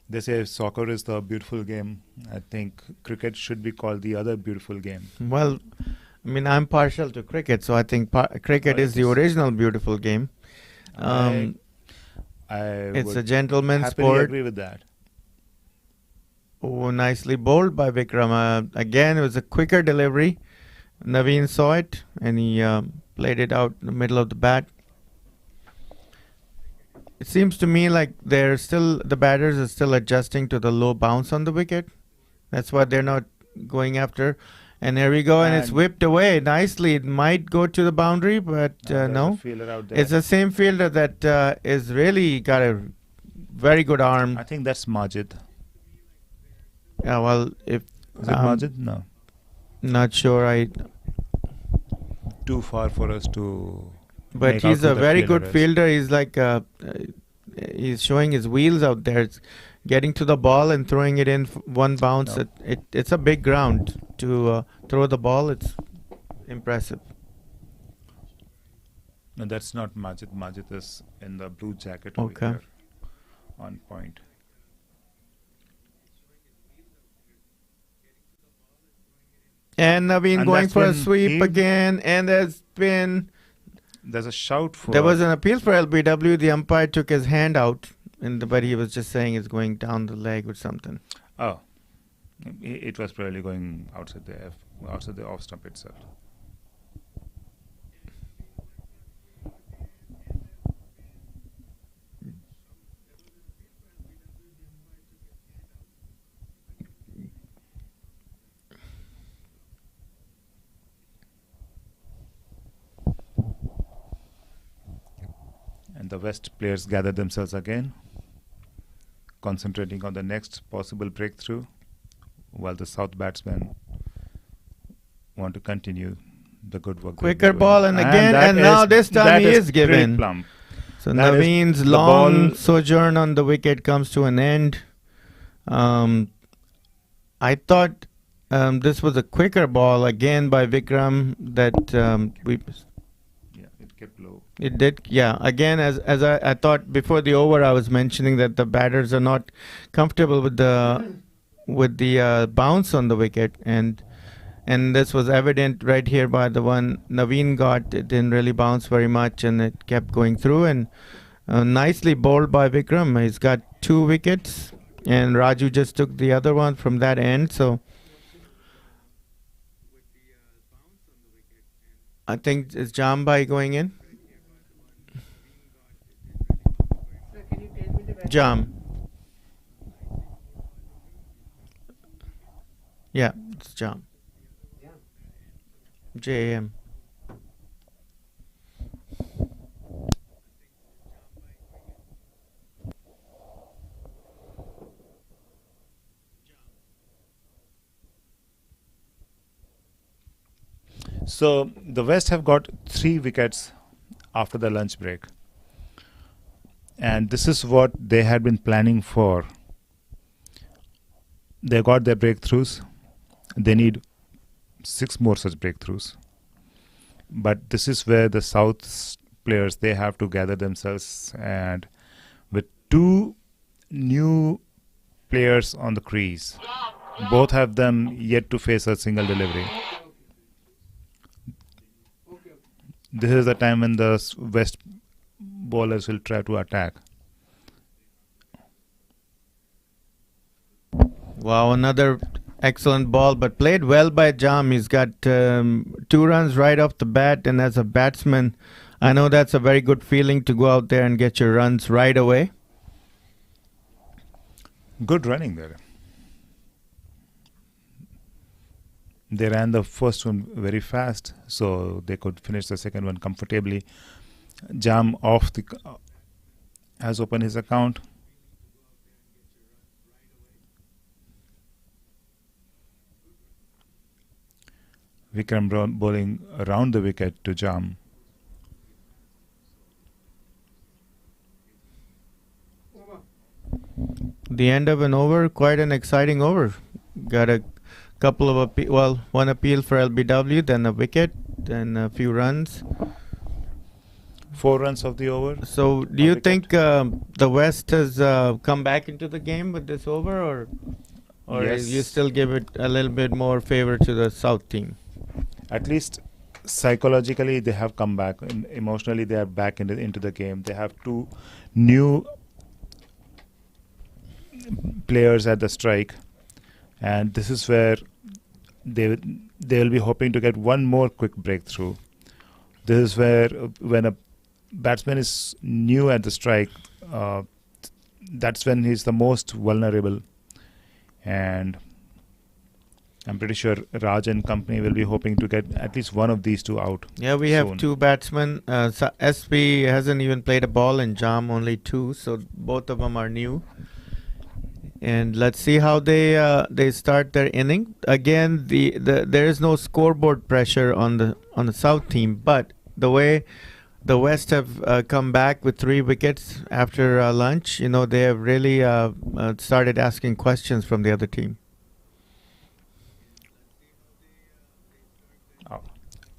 They say soccer is the beautiful game. I think cricket should be called the other beautiful game. Well, I mean, I'm partial to cricket, so I think cricket is the original beautiful game. It's would a gentleman's happily sport. agree with that. Oh, nicely bowled by Vikram. Again, it was a quicker delivery. Naveen saw it and he played it out in the middle of the bat. It seems to me like the batters are still adjusting to the low bounce on the wicket. That's why they're not going after. And there we go, and it's whipped away nicely. It might go to the boundary, but no. Fielder out there. It's the same fielder that is really got a very good arm. I think that's Majid. Yeah, well, if Is it Majid? No. Not sure. Too far for us to. But make he's out a who the very good is. fielder. He's like he's showing his wheels out there. It's getting to the ball and throwing it in one bounce. No. It's a big ground to throw the ball. It's impressive. No, that's not Majid. Majid is in the blue jacket over Okay. here on point. And Naveen And going that's for a when sweep he- again, and There's a shout for. there was an appeal for LBW. The umpire took his hand out, but he was just saying it's going down the leg or something. Oh, it was probably going outside the off stump itself. And the West players gather themselves again, concentrating on the next possible breakthrough, while the South batsmen want to continue the good work. they've been Quicker doing. ball and again, that and now this time that he is pretty given. plumb. So That is Naveen's the long ball- sojourn on the wicket comes to an end. I thought this was a quicker ball again by Vikram that Yeah, it kept low. it did. Yeah, again as I thought before the over, I was mentioning that the batters are not comfortable with the bounce on the wicket, and this was evident right here by the one Naveen got. It didn't really bounce very much, and it kept going through. And nicely bowled by Vikram. He's got 2 wickets, and Raju just took the other one from that end. So I think it's Jambai going in. Sir, can you tell me the batsman? Jam. Yeah, it's Jam. JAM. So the West have got 3 wickets after the lunch break, and this is what they had been planning for. They got their breakthroughs. They need 6 more such breakthroughs. But this is where the South players, they have to gather themselves, and with 2 new players on the crease, both have them yet to face a single delivery. this is the time when the West bowlers will try to attack. Wow, another excellent ball, but played well by Jam. He's got 2 runs right off the bat, and as a batsman, I know that's a very good feeling to go out there and get your runs right away. Good running there. They ran the first one very fast, so they could finish the second one comfortably. Jam has opened his account. Vikram bowling around the wicket to Jam. The end of an over, quite an exciting over. Got a couple of one appeal for LBW, then a wicket, then a few runs. 4 runs of the over. So, do you think the West has come back into the game with this over, or Yes. you still give it a little bit more favor to the South team? At least psychologically, they have come back, and emotionally, they are back into the game. They have 2 new players at the strike, and this is where they will be hoping to get one more quick breakthrough. This is where when a batsman is new at the strike, that's when he's the most vulnerable, and I'm pretty sure Raj and company will be hoping to get at least one of these 2 out. Yeah, we have soon. 2 batsmen. SP hasn't even played a ball, and Jam only 2, so both of them are new. And let's see how they start their inning. Again, there is no scoreboard pressure on the South team, but the way the West have come back with 3 wickets after lunch, they have really started asking questions from the other team.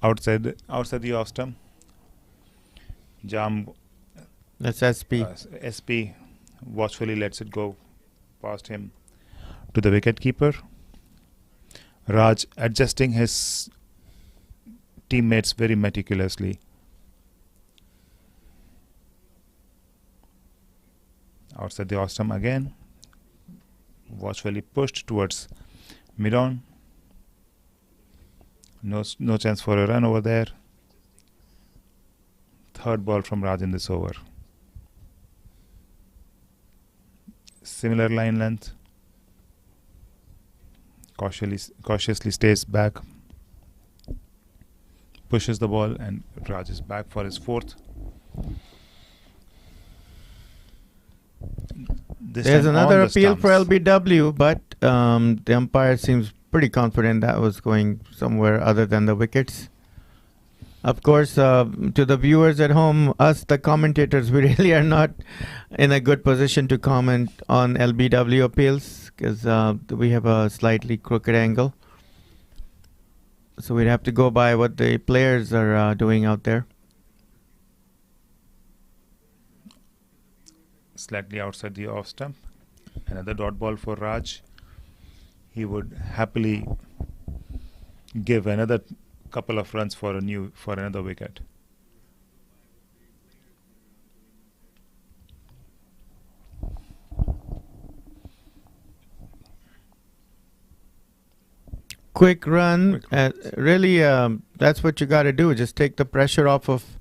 Outside the off stump, Jam. That's SP. SP watchfully lets it go past him to the wicketkeeper. Raj adjusting his teammates very meticulously. Outside the off stump again, watchfully pushed towards mid-on. No chance for a run over there. Third ball from Raj in this over. Similar line length. Cautiously stays back. Pushes the ball, and Raj is back for his 4th. There's another appeal for LBW, but the umpire seems pretty confident that was going somewhere other than the wickets. Of course, to the viewers at home, us, the commentators, we really are not in a good position to comment on LBW appeals because we have a slightly crooked angle. So we'd have to go by what the players are doing out there. Slightly outside the off stump. Another dot ball for Raj. He would happily give another couple of runs for another wicket. Quick run. Really, that's what you got to do. Just take the pressure off of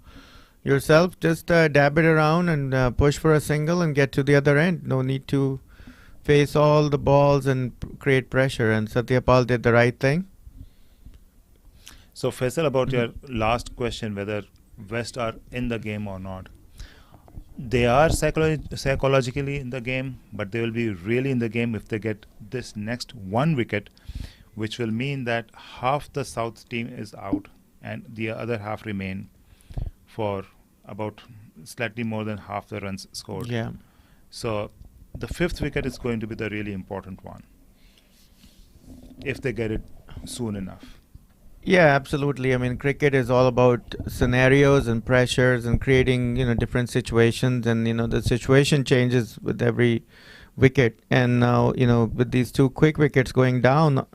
yourself. Just dab it around and push for a single and get to the other end. No need to face all the balls and create pressure. And Satyapal did the right thing. So Faisal, about your last question, whether West are in the game or not. They are psychologically in the game, but they will be really in the game if they get this next 1 wicket, which will mean that half the South team is out and the other half remain for about slightly more than half the runs scored. Yeah. So the 5th wicket is going to be the really important one if they get it soon enough. Yeah, absolutely. I mean, cricket is all about scenarios and pressures and creating, different situations. And, the situation changes with every wicket. And now, with these 2 quick wickets going down,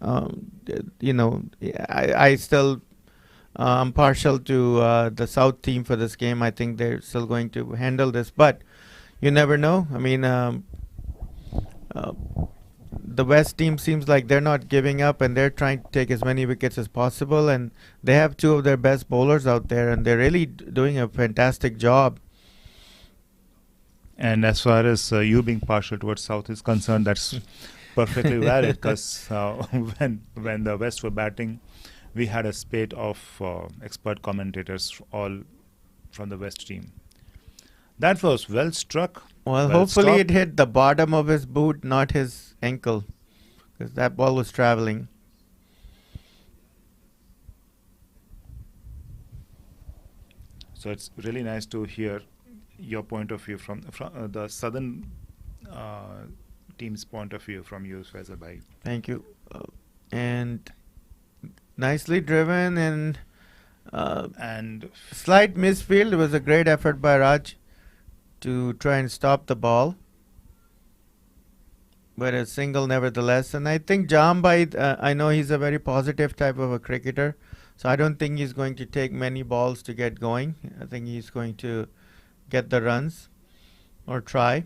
I still I'm partial to the South team for this game. I think they're still going to handle this, but you never know. I mean, the West team seems like they're not giving up, and they're trying to take as many wickets as possible. And they have two of their best bowlers out there, and they're really doing a fantastic job. And as far as you being partial towards South is concerned, that's perfectly valid, because when the West were batting, we had a spate of expert commentators all from the West team. That was well struck. Well, well hopefully stopped. it hit the bottom of his boot, not his ankle, because that ball was traveling. So it's really nice to hear your point of view from the Southern team's point of view from you, Faisal Bhai. Thank you. And nicely driven, and slight misfield. It was a great effort by Raj to try and stop the ball, but a single nevertheless. And I think Jambhai, I know he's a very positive type of a cricketer, so I don't think he's going to take many balls to get going. I think he's going to get the runs or try.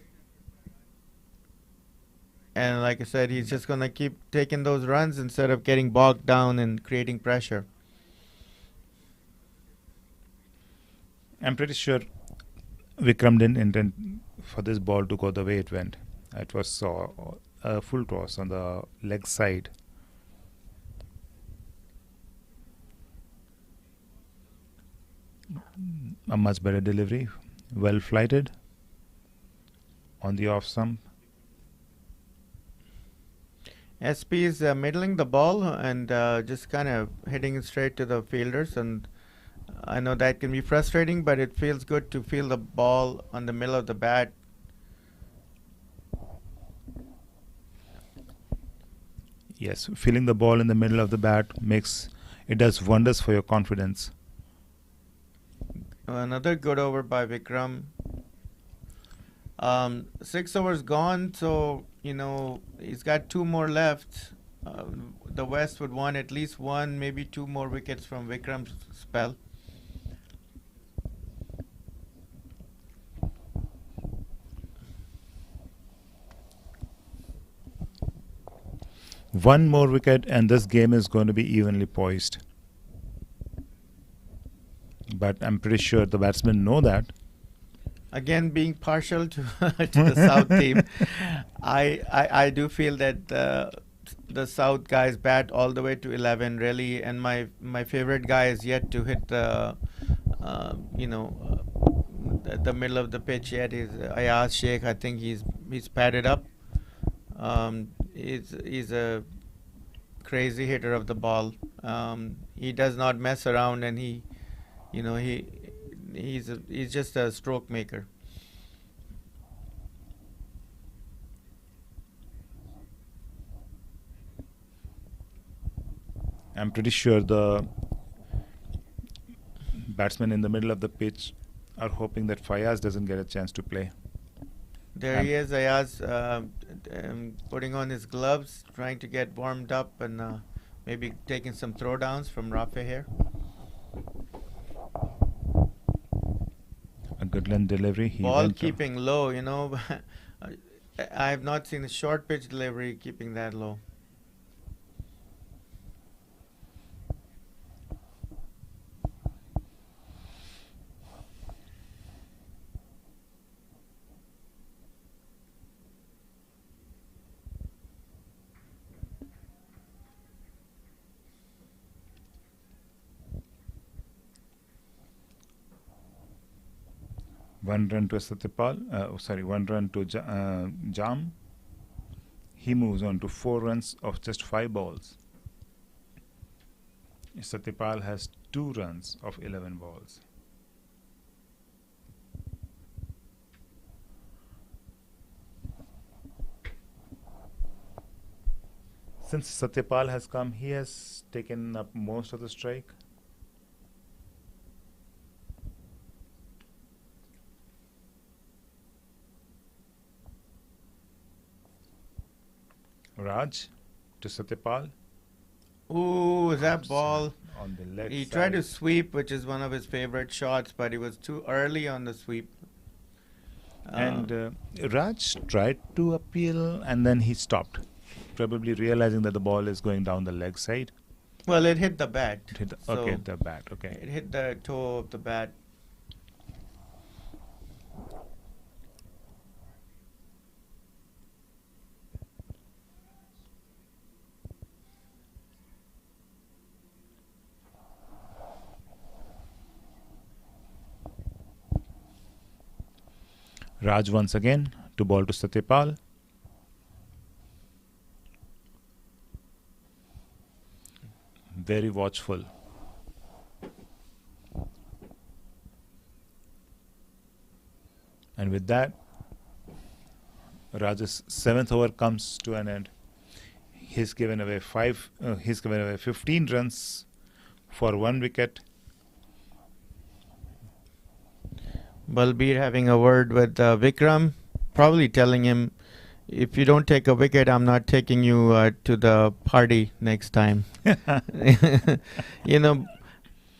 And like I said, he's just going to keep taking those runs instead of getting bogged down and creating pressure. I'm pretty sure Vikram didn't intend for this ball to go the way it went. It was a full toss on the leg side. A much better delivery, well flighted on the off stump. SP is middling the ball and just kind of hitting it straight to the fielders, and I know that can be frustrating, but it feels good to feel the ball on the middle of the bat. Yes, feeling the ball in the middle of the bat does wonders for your confidence. Another good over by Vikram. 6 overs gone, so he's got 2 more left. The West would want at least 1, maybe 2 more wickets from Vikram's spell. One more wicket and this game is going to be evenly poised. But I'm pretty sure the batsmen know that. Again, being partial to the South team, I do feel that the South guys bat all the way to 11 really, and my favorite guy is yet to hit the middle of the pitch yet. Is Ayaz Sheikh. I think he's padded up. He's a crazy hitter of the ball. He does not mess around, and he's just a stroke maker. I'm pretty sure the batsmen in the middle of the pitch are hoping that Fayaz doesn't get a chance to play. There he is, Ayaz, putting on his gloves, trying to get warmed up, and maybe taking some throwdowns from Rafe here. A good length delivery. Ball keeping low, I have not seen a short pitch delivery keeping that low. One run to Satyapal, 1 run to Jam. He moves on to 4 runs of just 5 balls. Satyapal has 2 runs of 11 balls. Since Satyapal has come, he has taken up most of the strike. Raj to Satyapal. Ooh, that ball on the leg He side. tried to sweep, which is one of his favorite shots, but he was too early on the sweep. And Raj tried to appeal and then he stopped, probably realizing that the ball is going down the leg side. Well, it hit the bat. It hit the, so okay, the bat. Okay. It hit the toe of the bat. Raj once again to ball to Satyapal. Very watchful. And with that, Raj's 7th over comes to an end. He's given away 15 runs for 1 wicket. Balbir having a word with Vikram, probably telling him, if you don't take a wicket, I'm not taking you to the party next time. You know,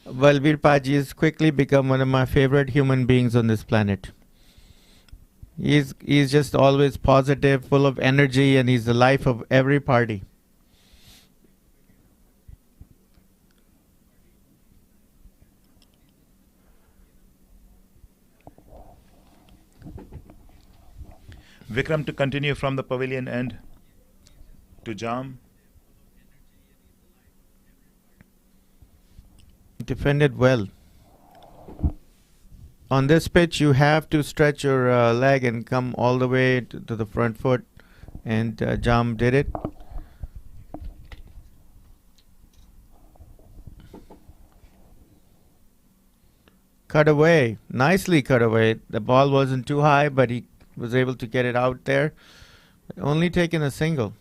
Balbir Paji has quickly become one of my favorite human beings on this planet. He's just always positive, full of energy, and he's the life of every party. Vikram to continue from the pavilion end to Jam. Defended well. On this pitch, you have to stretch your leg and come all the way to the front foot, and Jam did it. Cut away, nicely cut away. The ball wasn't too high, but he was able to get it out there. Only taking a single.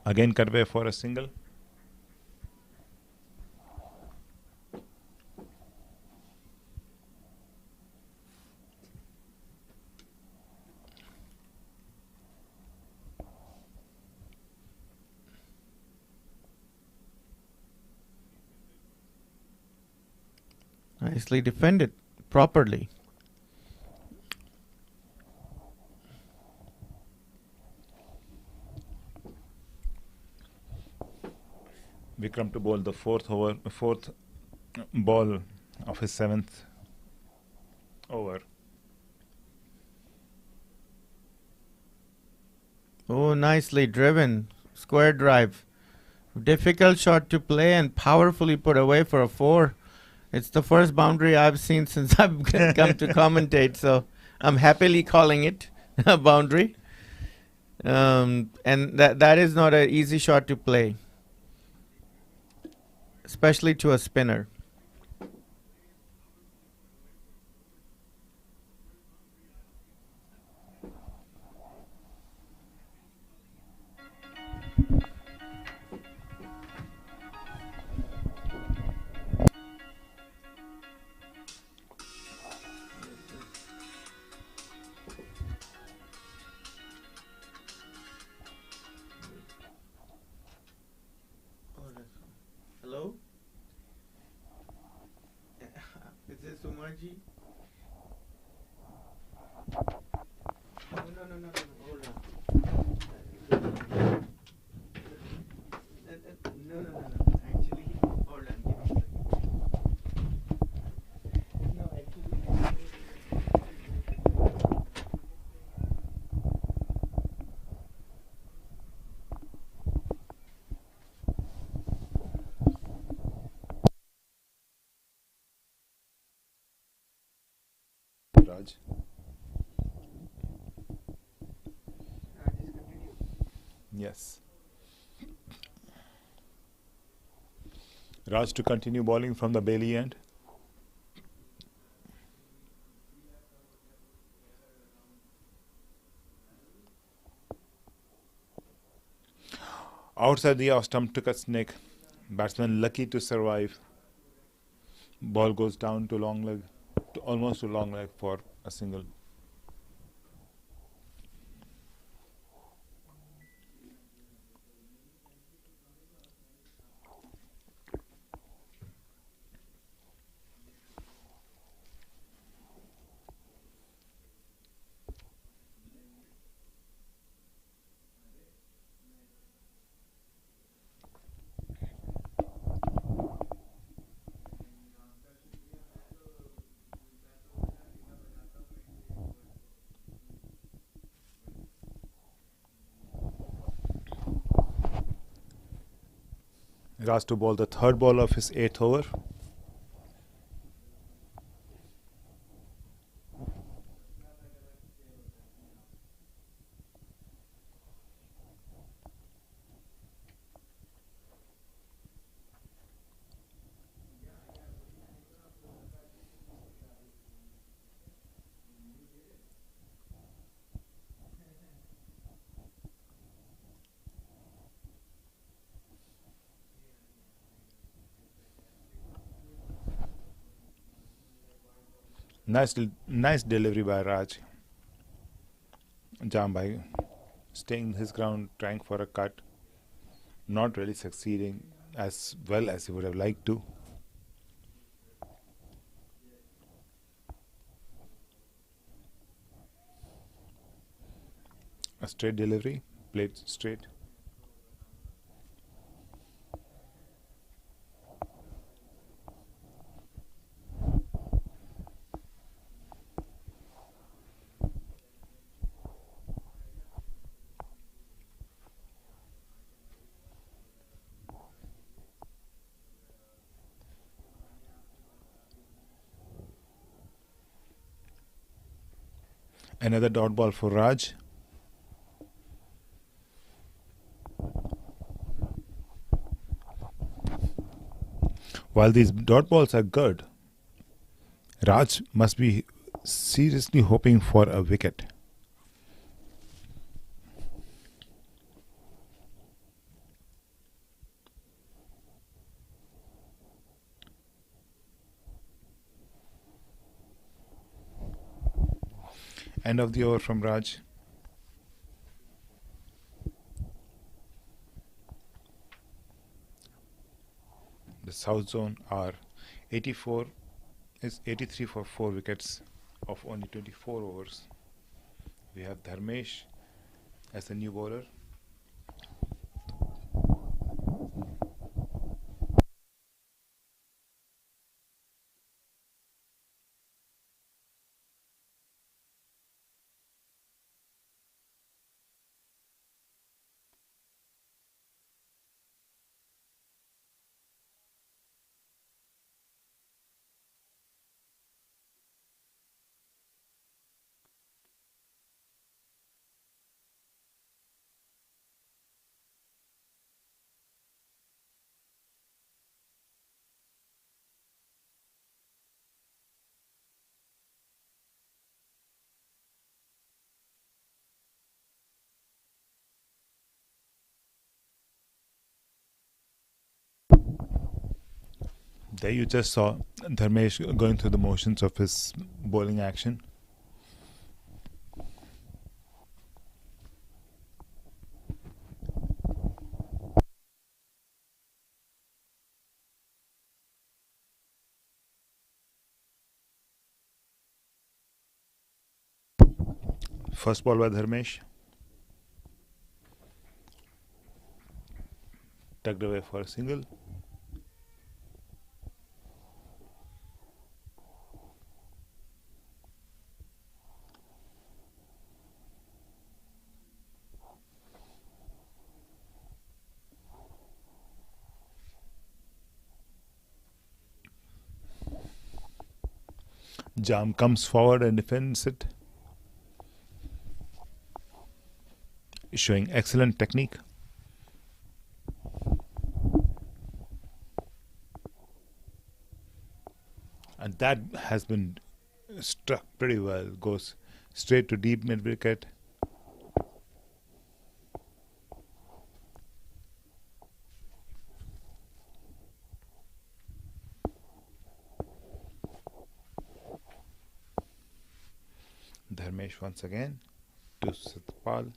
Again cut away for a single. Nicely defended, properly. Vikram to bowl the fourth ball of his 7th over. Oh, nicely driven. Square drive. Difficult shot to play and powerfully put away for a 4. It's the first boundary I've seen since I've come to commentate, so I'm happily calling it a boundary. And that is not an easy shot to play, especially to a spinner. Hello? Is this Umarji? No, hold on. No. Actually, hold on. Give me a second. No, actually. Raj. Yes. Raj to continue bowling from the Bailey end. Outside the off stump, took a snake. Batsman lucky to survive. Ball goes down to long leg, almost to long leg for a single. Raj to ball the third ball of his 8th over. Nice delivery by Raj. Jambai staying his ground, trying for a cut, not really succeeding as well as he would have liked to. A straight delivery, played straight. Another dot ball for Raj. While these dot balls are good, Raj must be seriously hoping for a wicket. End of the over from Raj. The South Zone are 83 for 4 wickets of only 24 overs. We have Dharmesh as the new bowler. There you just saw Dharmesh going through the motions of his bowling action. First ball by Dharmesh. Tucked away for a single. Jam comes forward and defends it, showing excellent technique. And that has been struck pretty well. Goes straight to deep mid wicket. Dharmesh once again to Satpal.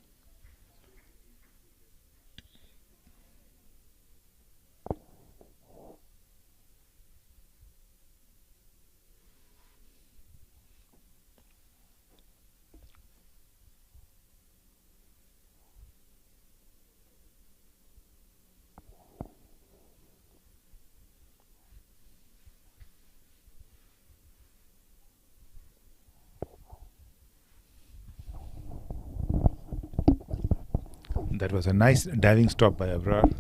That was a nice diving stop by Abrar.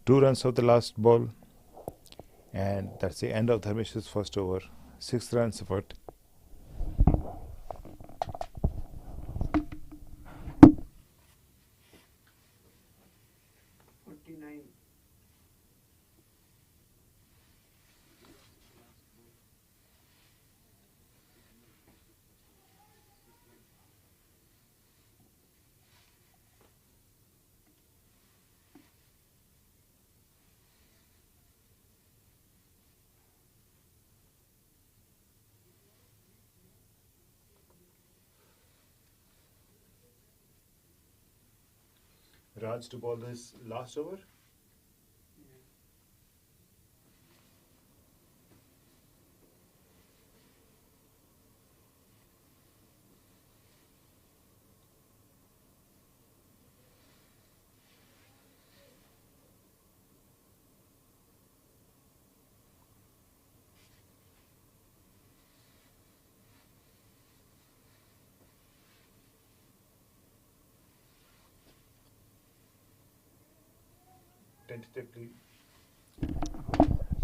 Two runs of the last ball, and that's the end of Dharmesh's first over. 6 runs effort. Raj to ball this last over.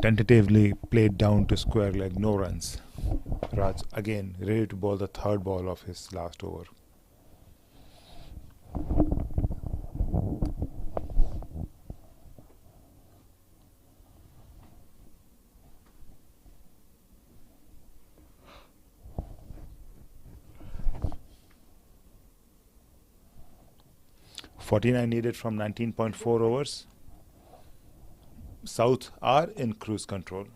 Tentatively played down to square leg, no runs. Raj again ready to bowl the third ball of his last over. .49 needed from 19.4 overs. South are in cruise control.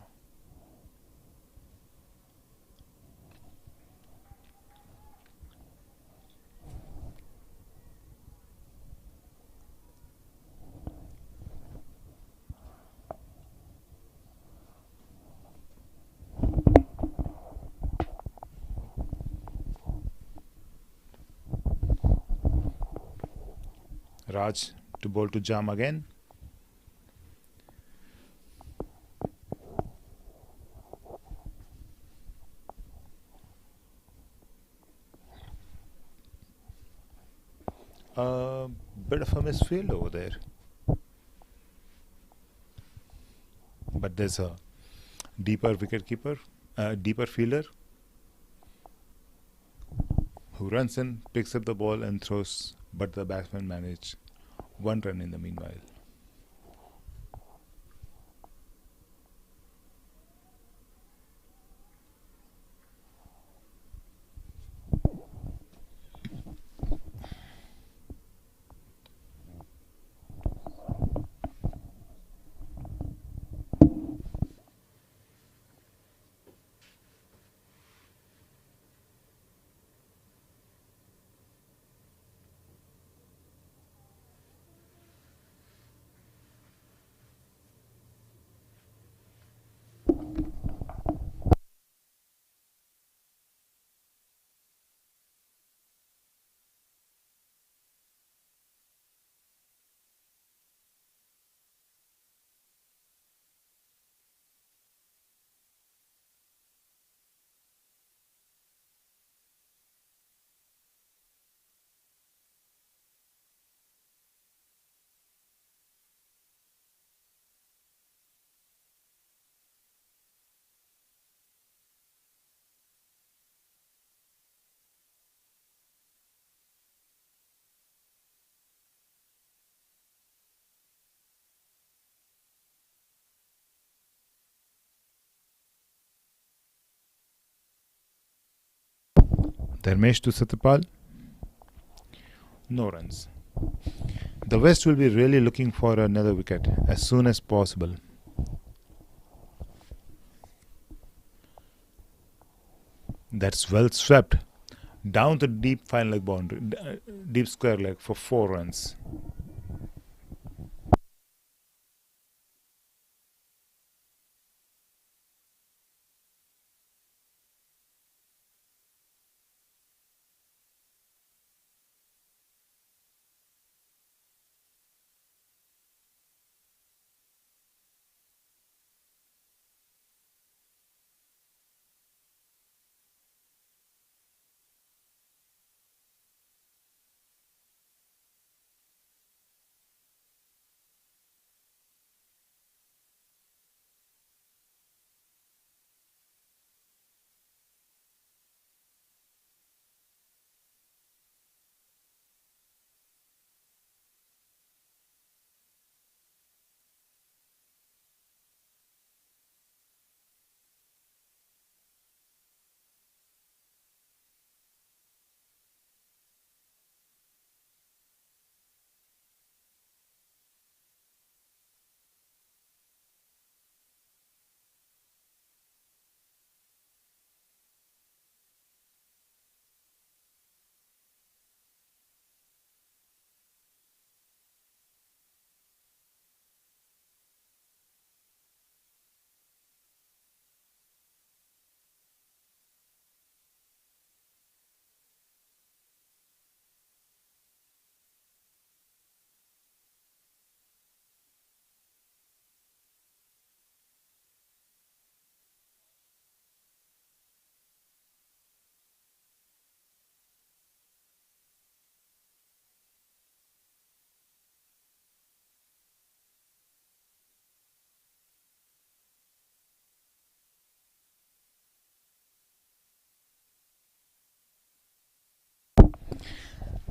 Raj to bowl to Jam again. A bit of a misfield over there. But there's a deeper wicketkeeper, deeper fielder who runs in, picks up the ball and throws, but the batsman managed 1 run in the meanwhile. Dharmesh to Satyapal. No runs. The West will be really looking for another wicket as soon as possible. That's well swept down the deep fine leg boundary, deep square leg for 4 runs.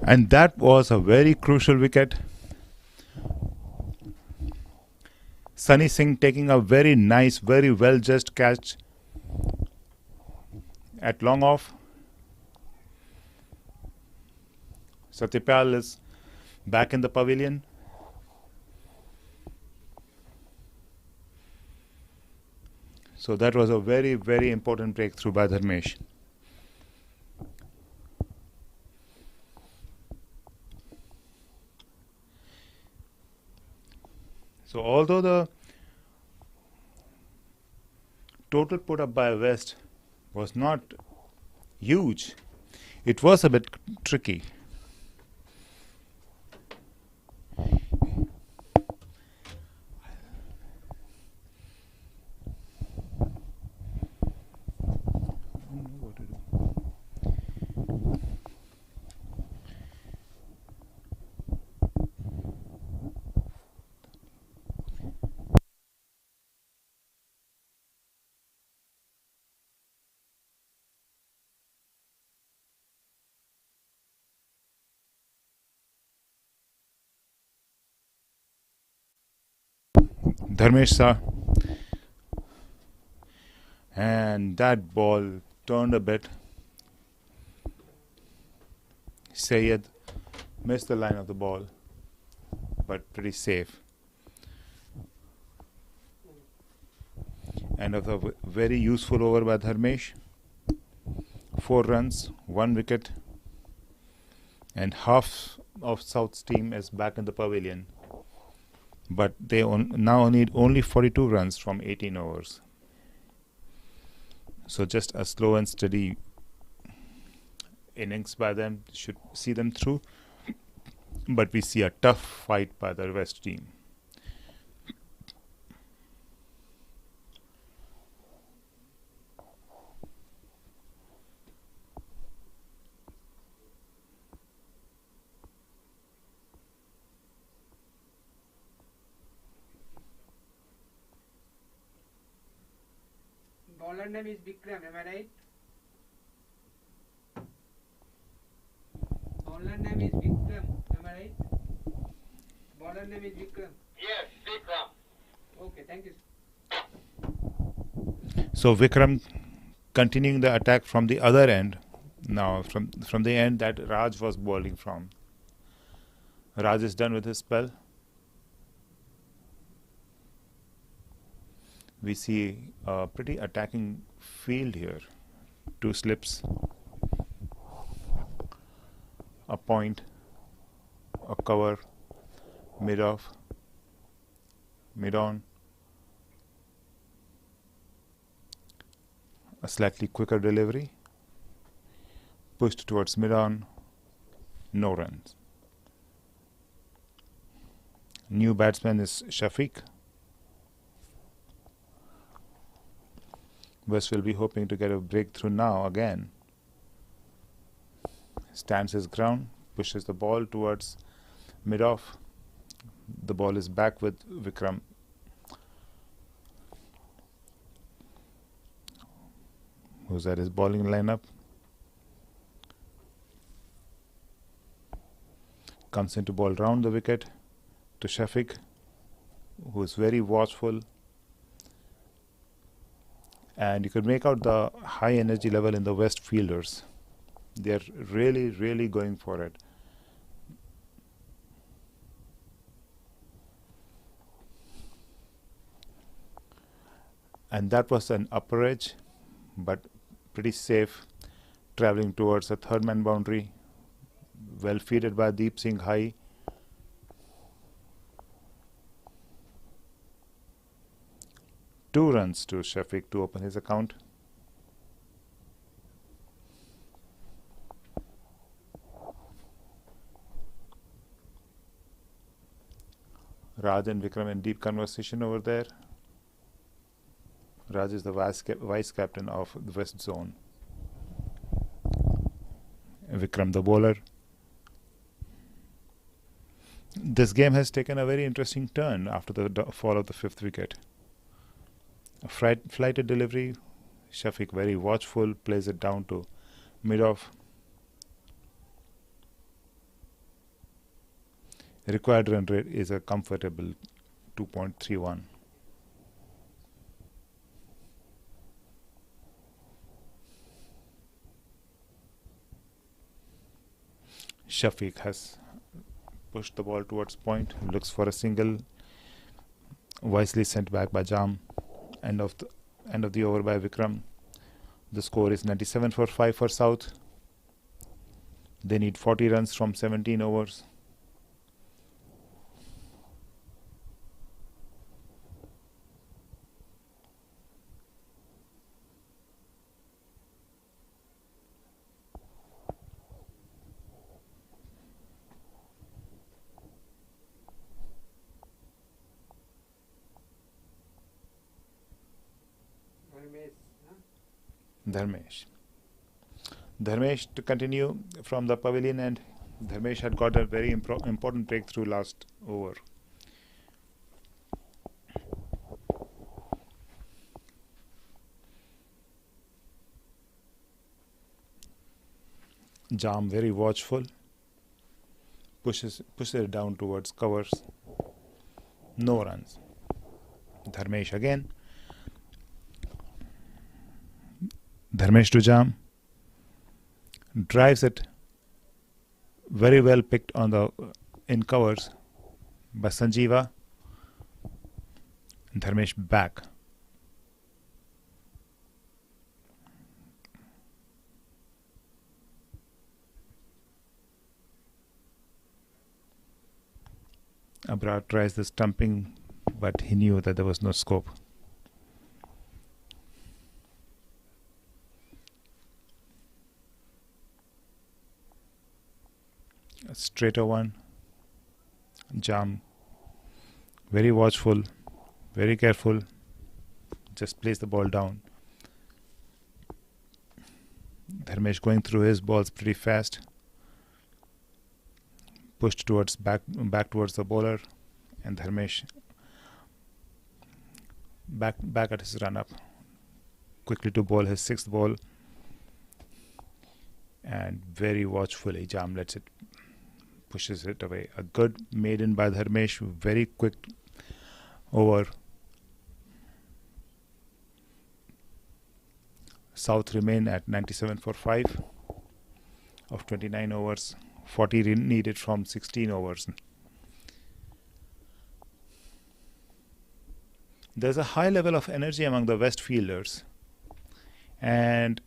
And that was a very crucial wicket. Sunny Singh taking a very nice, very well judged catch at long off. Satyapal is back in the pavilion. So that was a very, very important breakthrough by Dharmesh. So although the total put up by West was not huge, it was a bit tricky. Dharmesh saw, and that ball turned a bit. Sayed missed the line of the ball, but pretty safe. End of the very useful over by Dharmesh. 4 runs, 1 wicket, and half of South's team is back in the pavilion. But they now need only 42 runs from 18 overs. So just a slow and steady innings by them should see them through. But we see a tough fight by the West team. Bowler name is Vikram, am I right? Bowler name is Vikram, am I right? Bowler name is Vikram. Yes, Vikram. Okay, thank you. So Vikram continuing the attack from the other end Now from the end that Raj was bowling from. Raj is done with his spell. We see a pretty attacking field here. 2 slips, a point, a cover, mid off, mid on, a slightly quicker delivery, pushed towards mid on, no runs. New batsman is Shafiq. West will be hoping to get a breakthrough now again. Stands his ground, pushes the ball towards mid off. The ball is back with Vikram. Who's at his bowling lineup. Comes in to ball round the wicket to Shafiq, who is very watchful. And you could make out the high energy level in the West fielders. They're really going for it. And that was an upper edge, but pretty safe, traveling towards a third man boundary, well fielded by Deep Singh high. Two runs to Shafiq to open his account. Raj and Vikram in deep conversation over there. Raj is the vice captain of the West Zone. Vikram the bowler. This game has taken a very interesting turn after the fall of the 5th wicket. A flighted delivery. Shafiq very watchful, plays it down to mid off. Required run rate is a comfortable 2.31. Shafiq has pushed the ball towards point, looks for a single, wisely sent back by Jam. End of the over by Vikram. The score is 97 for 5 for South. They need 40 runs from 17 overs. Dharmesh to continue from the pavilion, and Dharmesh had got a very important breakthrough last over. Jam very watchful, pushes it down towards covers. No runs. Dharmesh again. Dharmesh to Jam. Drives it, very well picked on the in covers by Sanjeeva. Dharmesh back. Abrar tries the stumping, but he knew that there was no scope. A straighter one. Jam very watchful, very careful, just plays the ball down. Dharmesh going through his balls pretty fast, pushed towards back towards the bowler, and Dharmesh back at his run up, quickly to bowl his 6th ball, and very watchfully Jam lets it, pushes it away. A good maiden by Dharmesh, very quick over. South remain at 97 for 5. of 29 overs, 40 needed from 16 overs. There's a high level of energy among the West fielders, and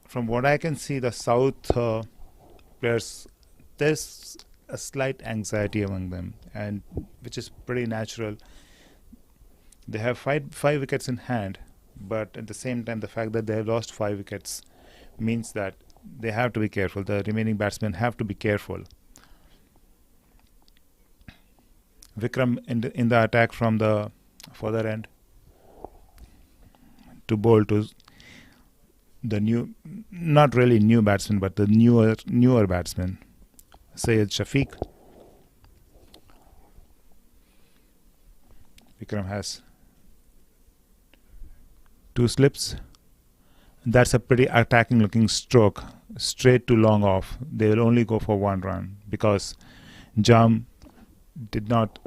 from what I can see, the South players, there's a slight anxiety among them, and which is pretty natural. They have five wickets in hand, but at the same time, the fact that they have lost 5 wickets means that they have to be careful. The remaining batsmen have to be careful. Vikram in the attack from the further end to bowl to the new, not really new batsman, but the newer batsman, Syed Shafiq. Vikram has 2 slips. That's a pretty attacking looking stroke, straight to long off. They will only go for 1 run because Jam did not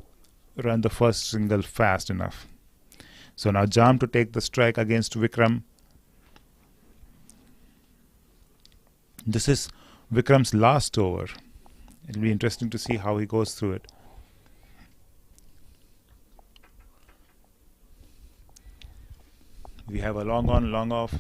run the first single fast enough. So now Jam to take the strike against Vikram. This is Vikram's last over. It'll be interesting to see how he goes through it. We have a long on, long off.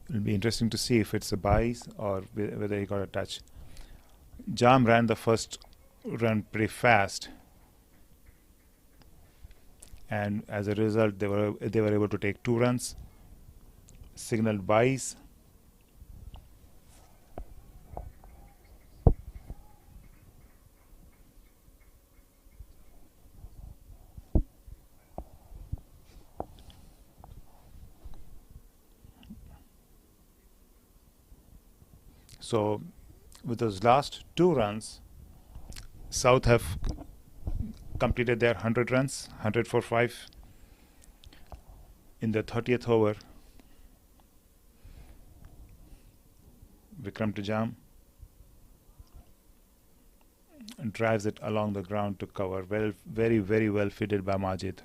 It'll be interesting to see if it's a byes or whether he got a touch. Jam ran the first run pretty fast, and as a result, they were able to take 2 runs. Signaled byes. So with those last 2 runs, South have completed their 100 runs, 100 for 5 in the 30th over. Vikram to Jam and drives it along the ground to cover. Very well fitted by Majid.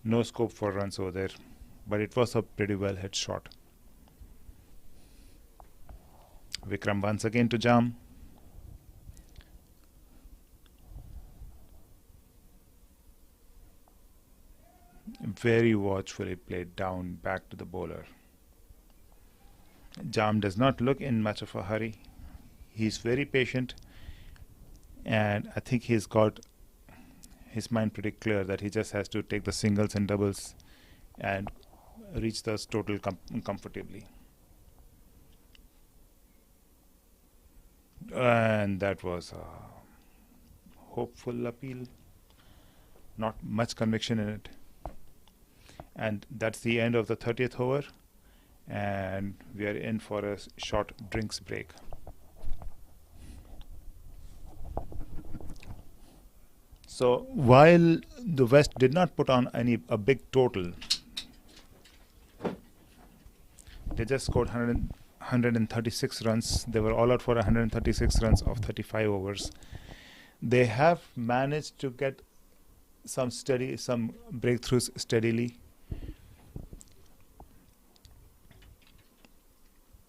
No scope for runs over there, but it was a pretty well hit shot. Vikram once again to Jam. Very watchfully played down back to the bowler. Jam does not look in much of a hurry. He's very patient, and I think he's got his mind pretty clear that he just has to take the singles and doubles and reach the total comfortably. And that was a hopeful appeal. Not much conviction in it. And that's the end of the 30th over. And we are in for a short drinks break. So while the West did not put on a big total, they just scored 136 runs. They were all out for 136 runs of 35 overs. They have managed to get some breakthroughs steadily.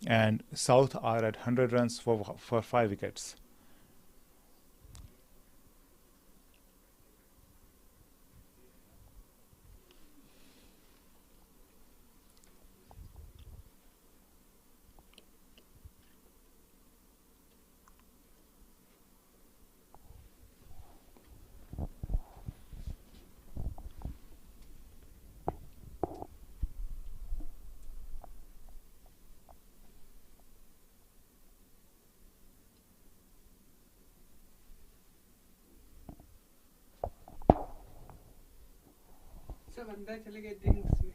And South are at 100 runs for 5 wickets. सब अंदर चले गए drinks में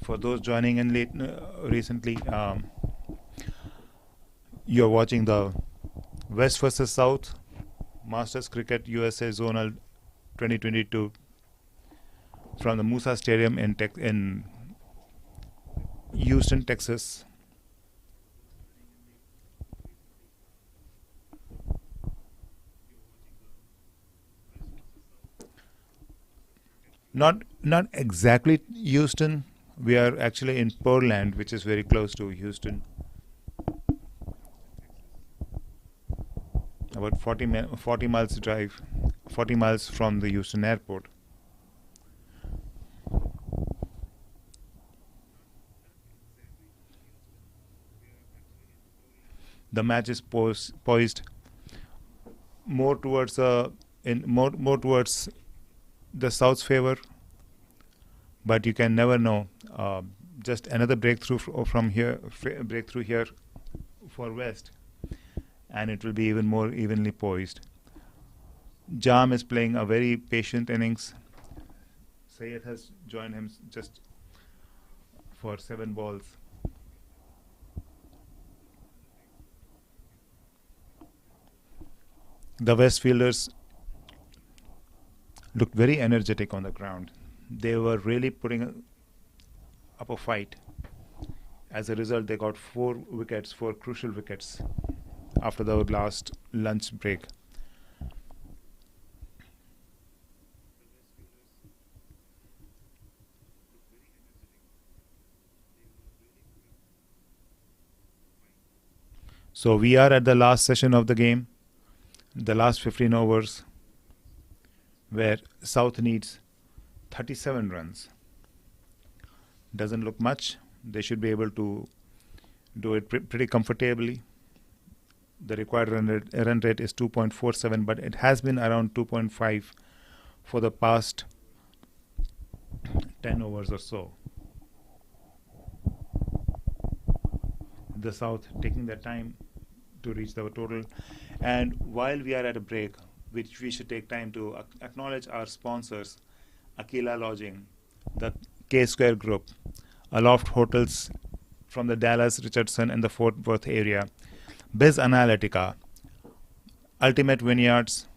For those joining in late recently, you're watching the West versus South Masters Cricket USA Zonal 2022 from the Moosa Stadium in Houston, Texas. Not exactly Houston. We are actually in Portland, which is very close to Houston. About 40 miles drive, 40 miles from the Houston airport. The match is poised more towards more towards the South's favor, but you can never know. Just another breakthrough from here, breakthrough here for West, and it will be even more evenly poised. Jam is playing a very patient innings. Sayed has joined him just for 7 balls. The West fielders looked very energetic on the ground. They were really putting up a fight. As a result, they got 4 wickets, 4 crucial wickets after the last lunch break. So we are at the last session of the game, the last 15 overs, where South needs 37 runs. Doesn't look much. They should be able to do it pretty comfortably. The required run rate is 2.47, but it has been around 2.5 for the past 10 overs or so. The South taking their time to reach the total. And while we are at a break, which we should take time to acknowledge our sponsors, Aquila Lodging, the K-Square Group, Aloft Hotels from the Dallas, Richardson, and the Fort Worth area, Biz Analytica, Ultimate Vineyards,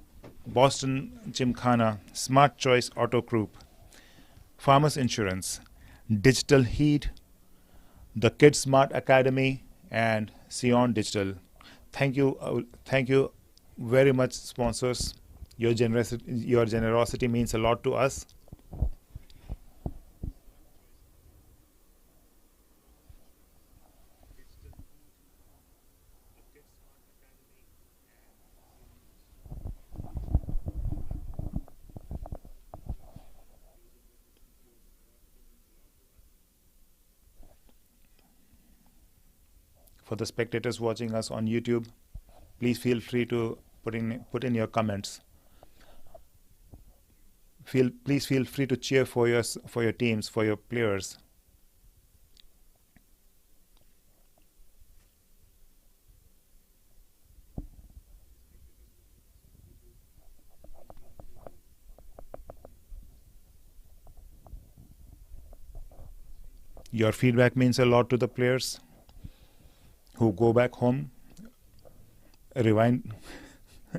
Boston Gymkhana, Smart Choice Auto Group, Farmers Insurance, Digital Heat, the Kids Smart Academy, and Sion Digital. Thank you very much, sponsors. Your generosity means a lot to us. For the spectators watching us on YouTube, please feel free to put in your comments. Please feel free to cheer for your teams, for your players. Your feedback means a lot to the players who go back home, rewind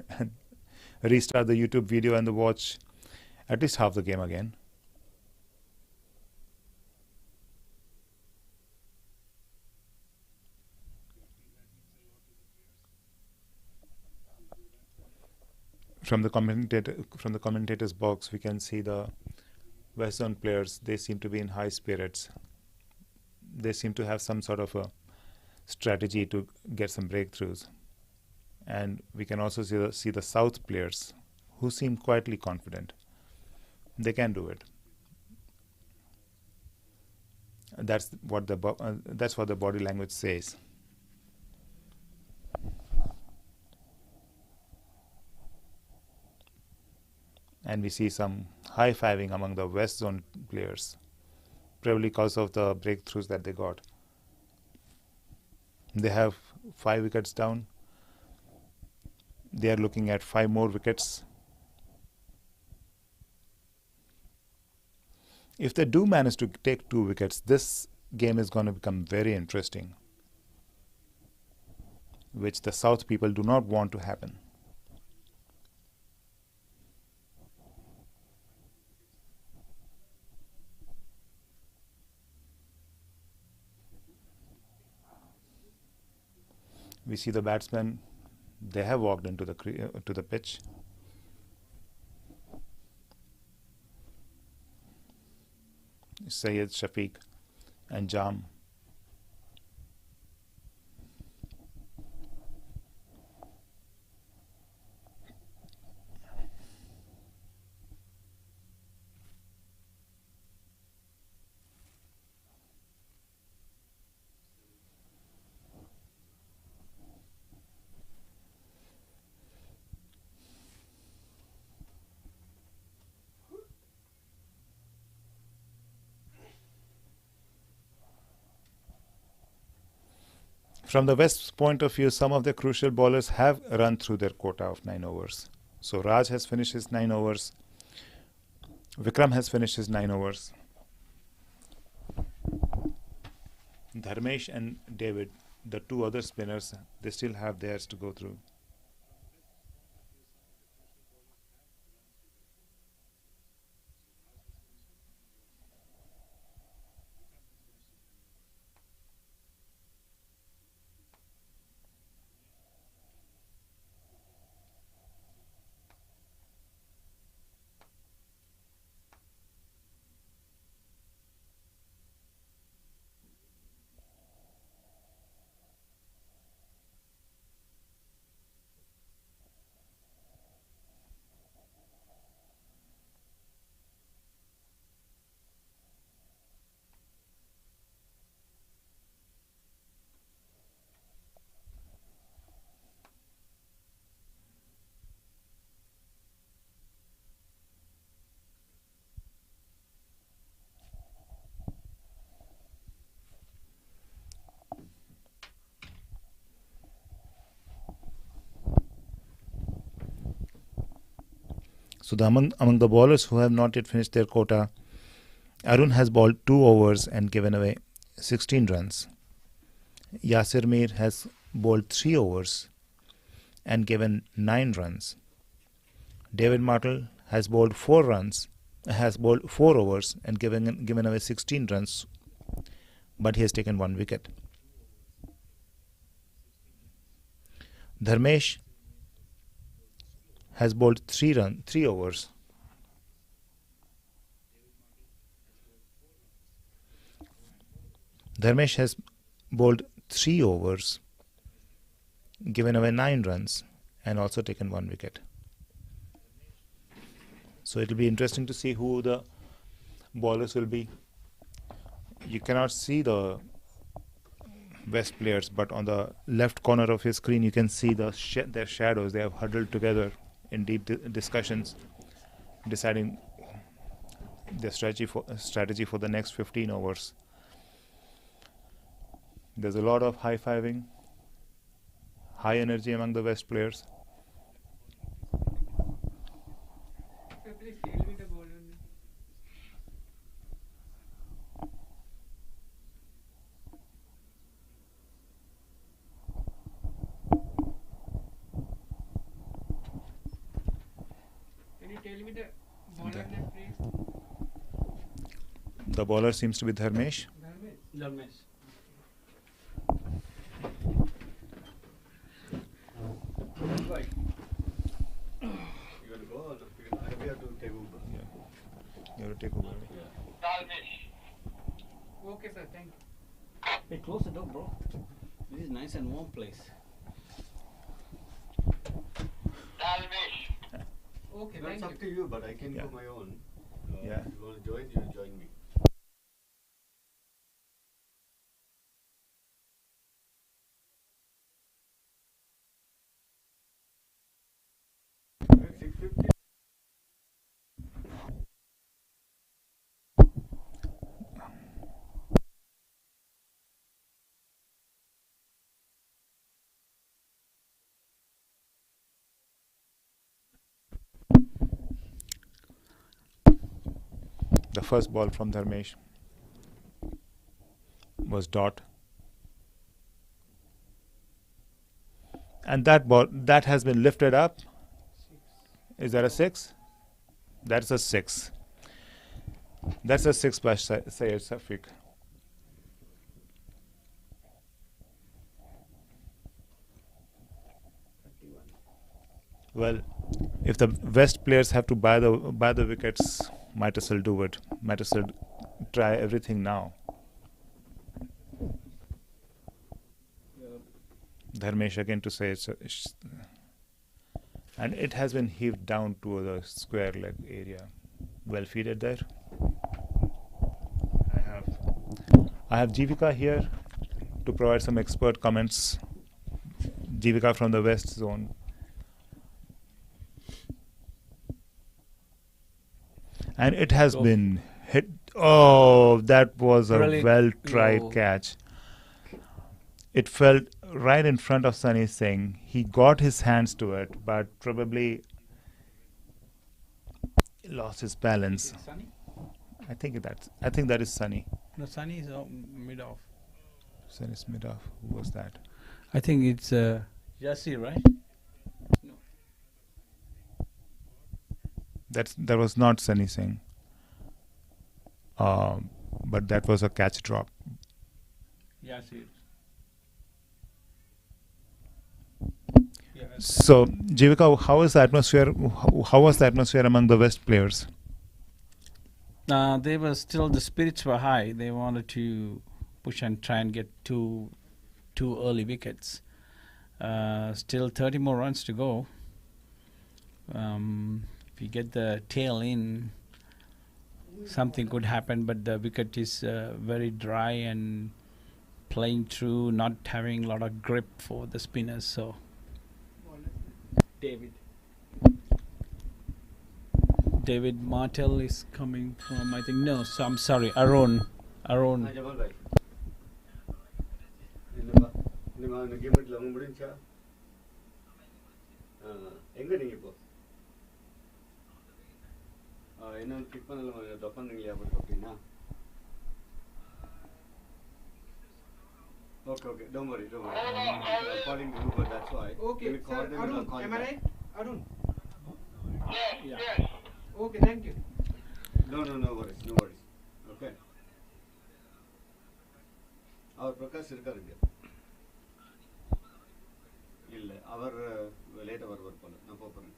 and restart the YouTube video and watch at least half the game again. From the commentators box, we can see the West Zone players. They seem to be in high spirits. They seem to have some sort of a strategy to get some breakthroughs. And we can also see the South players who seem quietly confident. They can do it. That's what the body language says. And we see some high-fiving among the West Zone players, probably because of the breakthroughs that they got. They have 5 wickets down. They are looking at 5 more wickets. If they do manage to take 2 wickets, this game is going to become very interesting, which the South people do not want to happen. We see the batsmen, they have walked into the to the pitch. Syed, Shafiq and Jam. From the West's point of view, some of the crucial bowlers have run through their quota of 9 overs. So Raj has finished his 9 overs. Vikram has finished his 9 overs. Dharmesh and David, the 2 other spinners, they still have theirs to go through. So among the bowlers who have not yet finished their quota, Arun has bowled 2 overs and given away 16 runs. Yasir Mir has bowled 3 overs and given 9 runs. David Martle has bowled 4 overs and given away 16 runs, but he has taken 1 wicket. Dharmesh has bowled 3 overs. Dharmesh has bowled 3 overs, given away 9 runs, and also taken 1 wicket. So it will be interesting to see who the bowlers will be. You cannot see the West players, but on the left corner of your screen you can see their shadows. They have huddled together in deep discussions, deciding their strategy for the next 15 overs. There's a lot of high-fiving, high energy among the West players. Sir, please tell me the ball only. Can you tell me the bowler name, please? The bowler seems to be Dharmesh. Dharmesh. Right. You want to go or we have to take over? Yeah. You have to take over. Okay, sir, thank you. Hey, close the door, bro. This is nice and warm place. Okay, That's thank up you. to you, but I can Yeah. go my own. Yeah. If you want to join, you join me. the first ball from Dharmesh was dot. And that ball that has been lifted up. Is that a 6? That's a 6. That's a 6 by Syed Safiq. Well, if the West players have to buy the wickets, might as well do it. Might as well try everything now. Dharmesh again to say and it has been heaved down to the square leg area. Well feeded there. I have Jivika here to provide some expert comments. Jivika from the West zone. And it has been hit. Oh, that was a Really? well-tried Oh. catch. It fell right in front of Sunny Singh. He got his hands to it, but probably lost his balance. Sunny? I think that is Sunny. No, Sunny is mid off. Sunny's mid off. Who was that? I think it's Jassi, right? That was not Sunny Singh. But that was a catch drop. Jassi. So, Jivika, how is the atmosphere? How was the atmosphere among the West players? They were still, the spirits were high. They wanted to push and try and get two early wickets. Still 30 more runs to go. If you get the tail in, something could happen, but the wicket is very dry and playing through, not having a lot of grip for the spinners. So, David Martell is coming from, I think, no, so I'm sorry, Aaron. Jamal bhai. Nima game it long mudincha. Enga ningi po. Enna pick panala dopan ningi abad kapina. Okay, don't worry. I'm calling the Uber, that's why. Okay, We'll call sir, them and I'll Arun, call you am I back. right? Arun. Yeah. Okay, thank you. No worries. Okay. Our Prakash irkar idya. Illa, our late hour work pala. Na poparan.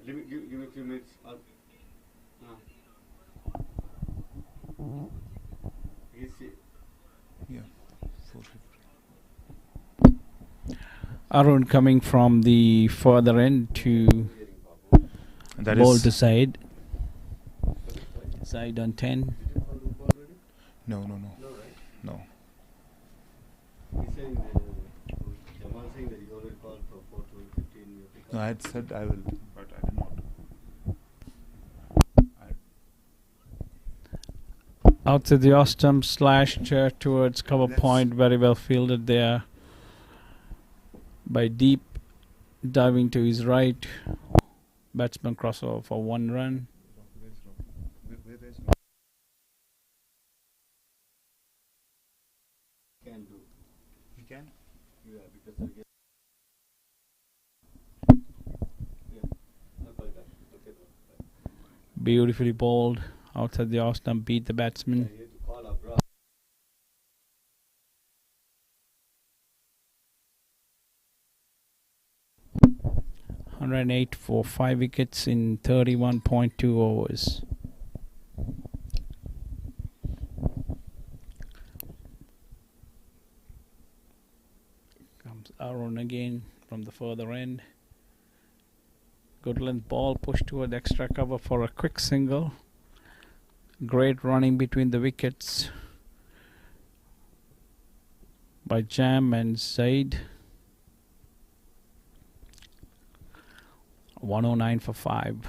Give me a few minutes. Yeah. Arun coming from the further end to That bowl is to side. Side on 10. no. He's saying Jamal saying that he already called for 4 to 15. No, I had said I will, but I did not. Out to the off stump, slash towards cover point. Very well fielded there by Deep, diving to his right. Batsman crossover for 1 run. Can do. He can? Yeah, because again. Yeah, I'll call you back. Okay, bro. Bye. Beautifully bowled. Outside the off stump, beat the batsman. You have to call up, bro. 108 for 5 wickets in 31.2 overs. Comes Aaron again from the further end. Good length ball pushed toward extra cover for a quick single. Great running between the wickets by Jam and Zaid. 109 for 5.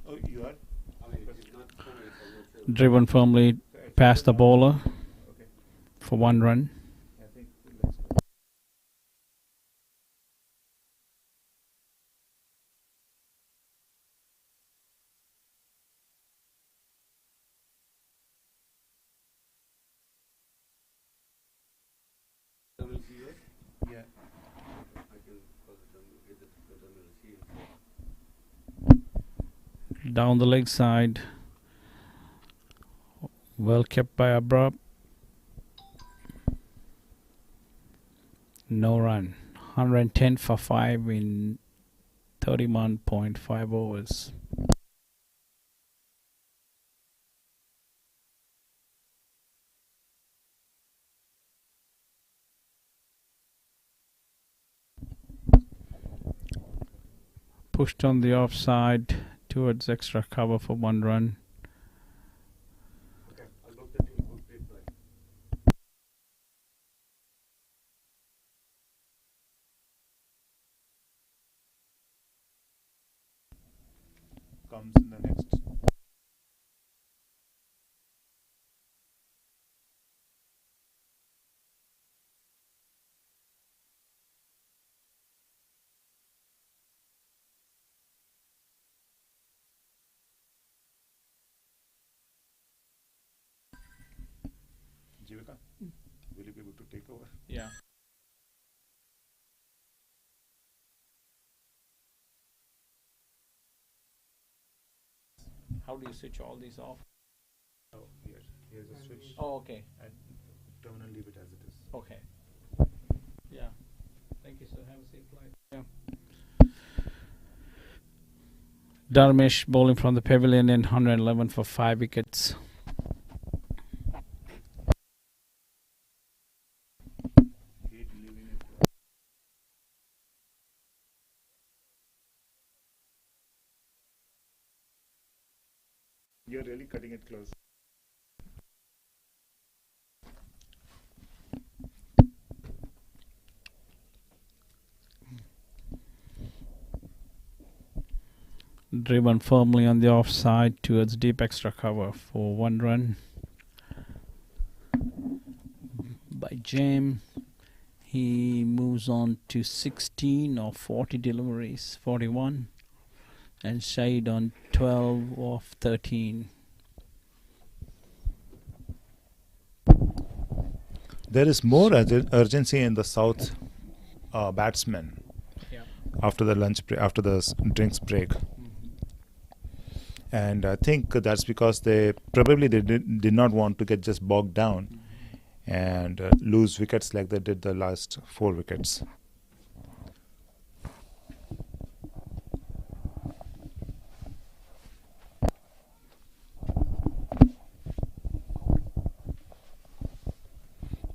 Oh, you are? I mean, if it's not coming, Driven firmly pass the bowler for 1 run. Yeah. I can call it get the terminal. Down the leg side. Well kept by Abrupt. No run. 110 for 5 in 31.5 overs. Pushed on the offside towards extra cover for 1 run. Comes in the next. Jivika, will you be able to take over? Yeah. How do you switch all these off? Oh, here's a switch. Oh, okay. And turn and leave it as it is. Okay. Yeah. Thank you, sir. Have a safe flight. Yeah. Dharmesh bowling from the pavilion in 111 for 5 wickets. You're really cutting it close. Driven firmly on the offside towards deep extra cover for 1 run by James. He moves on to 16 of 40 deliveries, 41, and Shahid on 12 of 13. There is more urgency in the South batsmen after the after the drinks break. And I think that's because they did not want to get just bogged down and lose wickets like they did the last 4 wickets.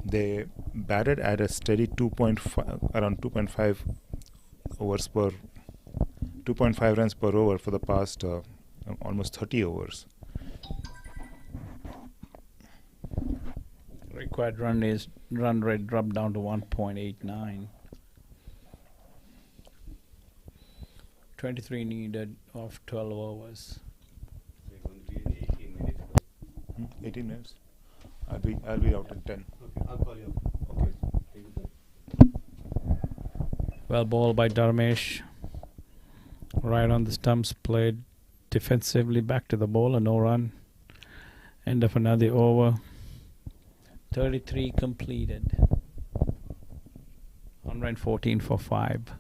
They batted at a steady 2.5, around 2.5 overs per 2.5 runs per over for the past almost 30 overs. Required run rate dropped down to 1.89. 23 needed of 12 overs. 18 minutes. I'll be out in 10. Okay, I'll call you up. Okay. Well ball by Dharmesh. Right on the stumps, played defensively back to the bowler, no run. End of another over. 33 completed. 114 for 5.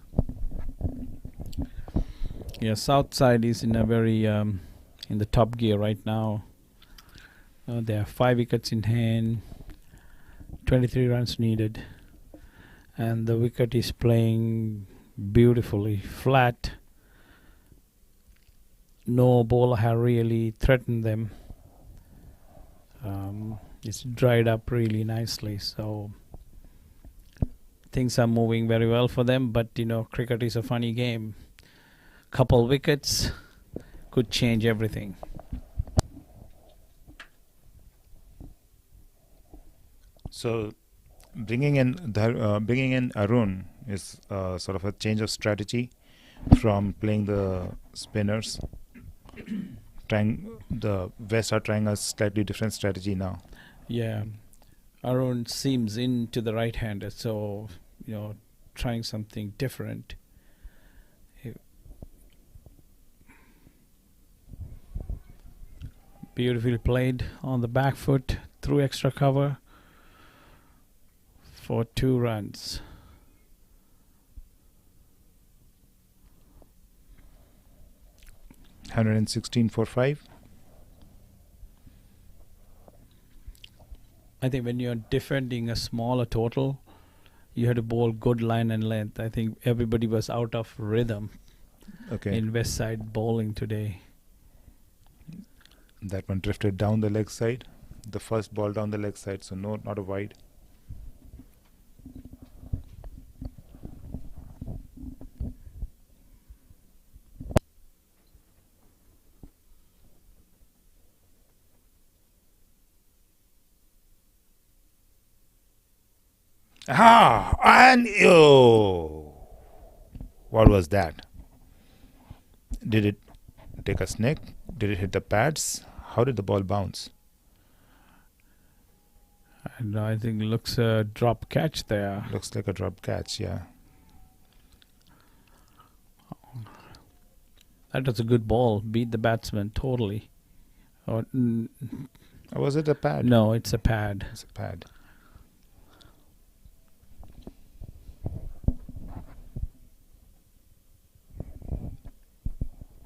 Yeah, South side is in a very in the top gear right now. They have 5 wickets in hand, 23 runs needed, and the wicket is playing beautifully flat. No bowler have really threatened them. It's dried up really nicely, so things are moving very well for them. But you know, cricket is a funny game. Couple wickets could change everything. So, bringing in Arun is sort of a change of strategy from playing the spinners, the West are trying a slightly different strategy now. Yeah, Arun seems into the right-hander, so trying something different. Beautifully played on the back foot through extra cover for 2 runs. $116 for 5. I think when you're defending a smaller total, you had to bowl good line and length. I think everybody was out of rhythm in West Side bowling today. That one drifted down the leg side. The first ball down the leg side, so no, not a wide. And what was that? Did it take a snake? Did it hit the pads? How did the ball bounce? And I think it looks a drop catch there. Looks like a drop catch, yeah. That was a good ball. Beat the batsman totally. Or was it a pad? No, it's a pad. It's a pad.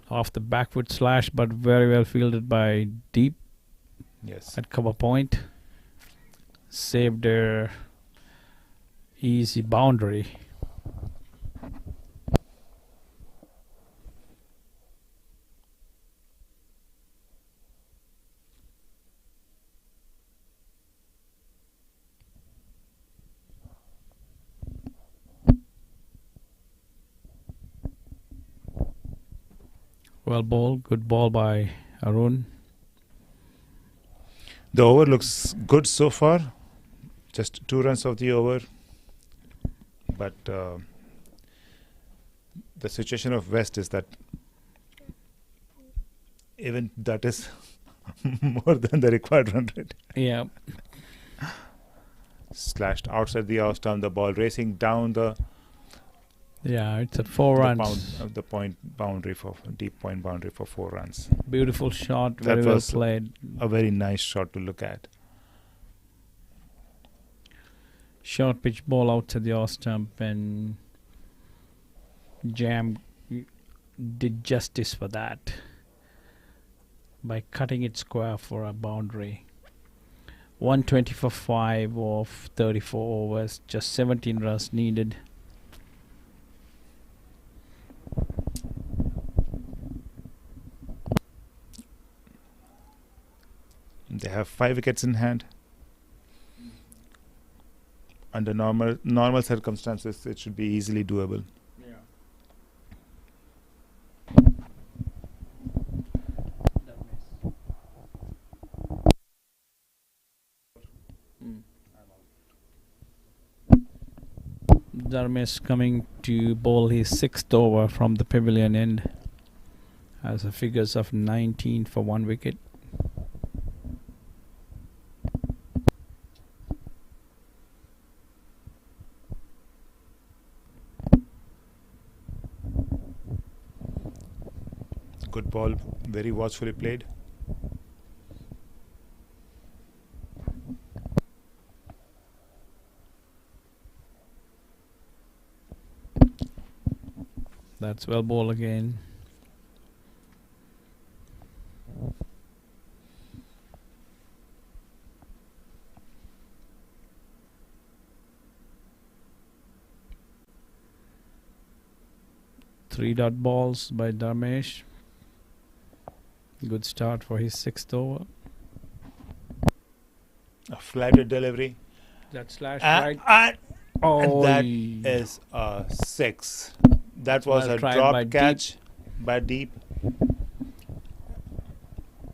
Off the backward slash, but very well fielded by Deep. Yes. At cover point. Saved their easy boundary. Well bowled, good ball by Arun. The over looks good so far. Just 2 runs of the over. But the situation of West is that even that is more than the required run rate. Yeah. Slashed outside the off stump, the ball racing down the it's at 4 runs. The point boundary for deep point boundary for 4 runs. Beautiful shot, That very well was played. A very nice shot to look at. Short pitch ball outside the off stump, and Jam did justice for that by cutting it square for a boundary. 120 for 5 of 34 overs, just 17 runs needed. They have 5 wickets in hand. Under normal circumstances, it should be easily doable. Dharmesh coming to bowl his 6th over from the pavilion end. Has a figures of 19 for 1 wicket. Good ball, very watchfully played. That's well ball again. Three dot balls by Dharmesh. Good start for his 6th over. A flatted delivery. That slash right. And that is a 6. That was Well a tried drop by catch by Deep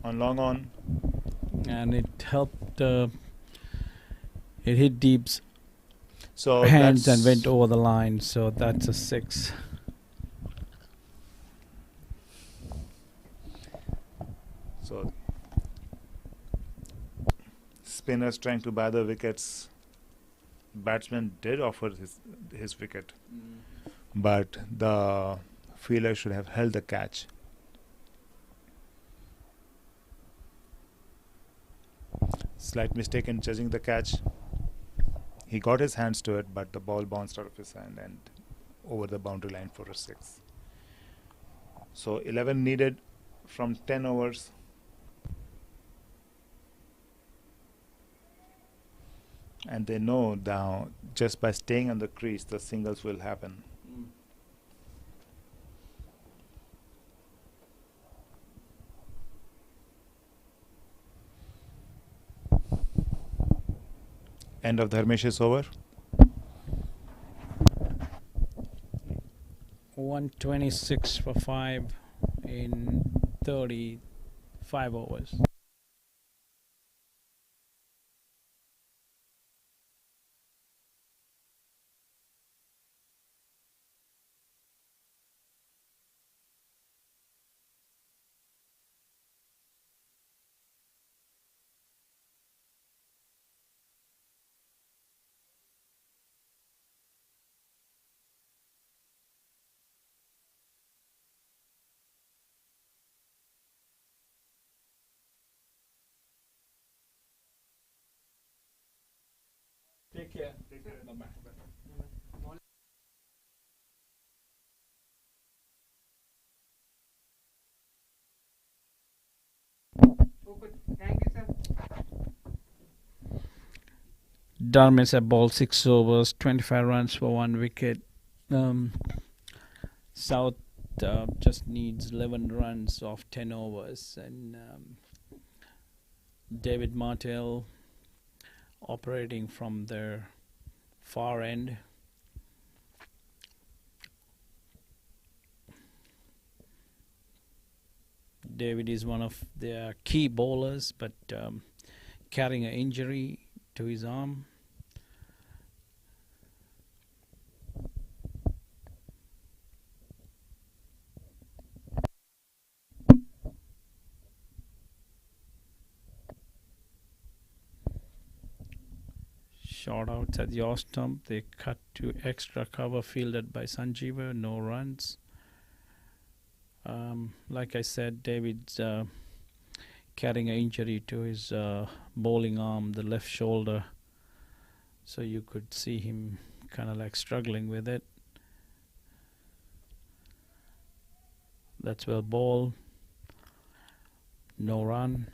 on long on. And it helped. It hit Deep's hands and went over the line. So that's a 6. So spinners trying to buy the wickets. Batsman did offer his wicket, but the fielder should have held the catch. Slight mistake in judging the catch. He got his hands to it, but the ball bounced out of his hand and over the boundary line for a 6. So 11 needed from 10 overs. And they know now just by staying on the crease, the singles will happen. End of the Dharmesh's over. 126 for 5 in 35 overs. Take care. Bye-bye. Thank you, sir. Dharmesh had bowled 6 overs, 25 runs for 1 wicket. South just needs 11 runs off 10 overs, and David Martell operating from their far end. David is one of their key bowlers, but carrying an injury to his arm. Short outs at the off stump. They cut to extra cover fielded by Sanjeeva. No runs. Like I said, David's carrying an injury to his bowling arm, the left shoulder. So you could see him kind of like struggling with it. That's well ball. No run.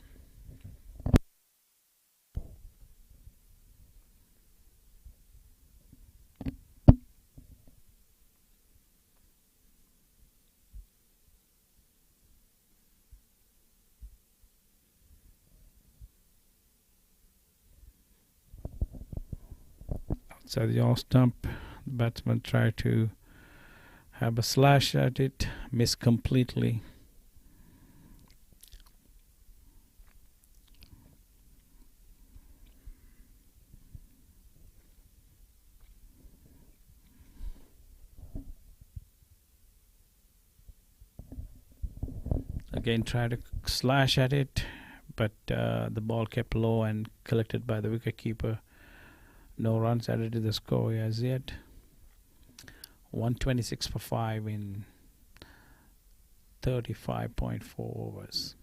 Outside the off stump, the batsman tried to have a slash at it, missed completely. Again tried to slash at it, but the ball kept low and collected by the wicketkeeper. No runs added to the score as yet. 126 for 5 in 35.4 overs.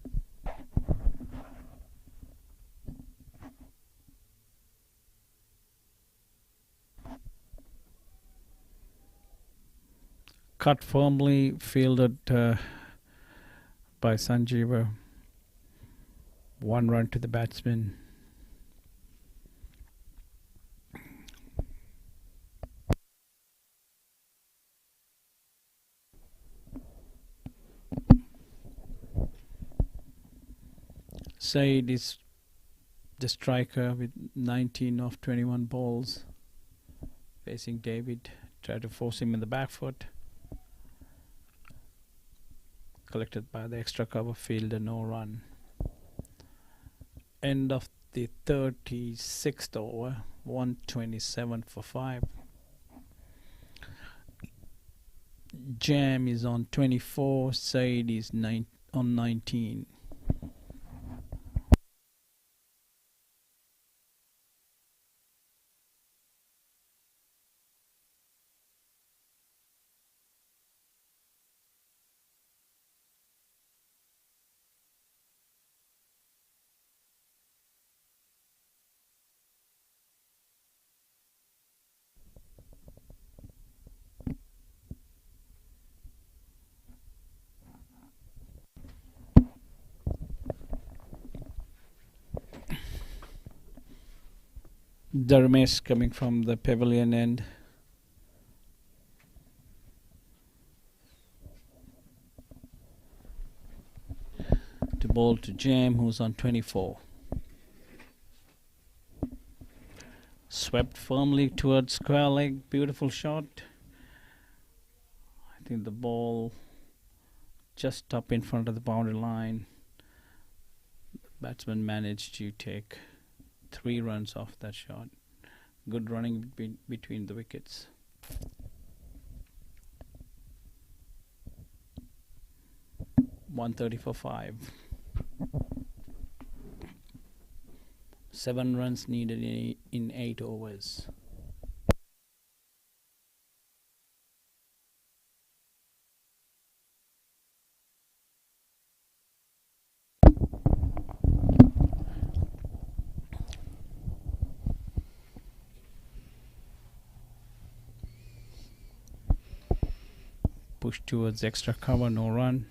Cut firmly, fielded by Sanjeeva. 1 run to the batsman. Said is the striker with 19 of 21 balls. Facing David, tried to force him in the back foot. Collected by the extra cover fielder, no run. End of the 36th over, 127 for 5. Jam is on 24, Said is on 19. Dharmesh coming from the pavilion end. To bowl to Jam, who's on 24. Swept firmly towards square leg. Beautiful shot. I think the ball just up in front of the boundary line. The batsman managed to take 3 runs off that shot. Good running between the wickets. .130 for 5. 7 runs needed in 8 overs. Push towards extra cover, no run.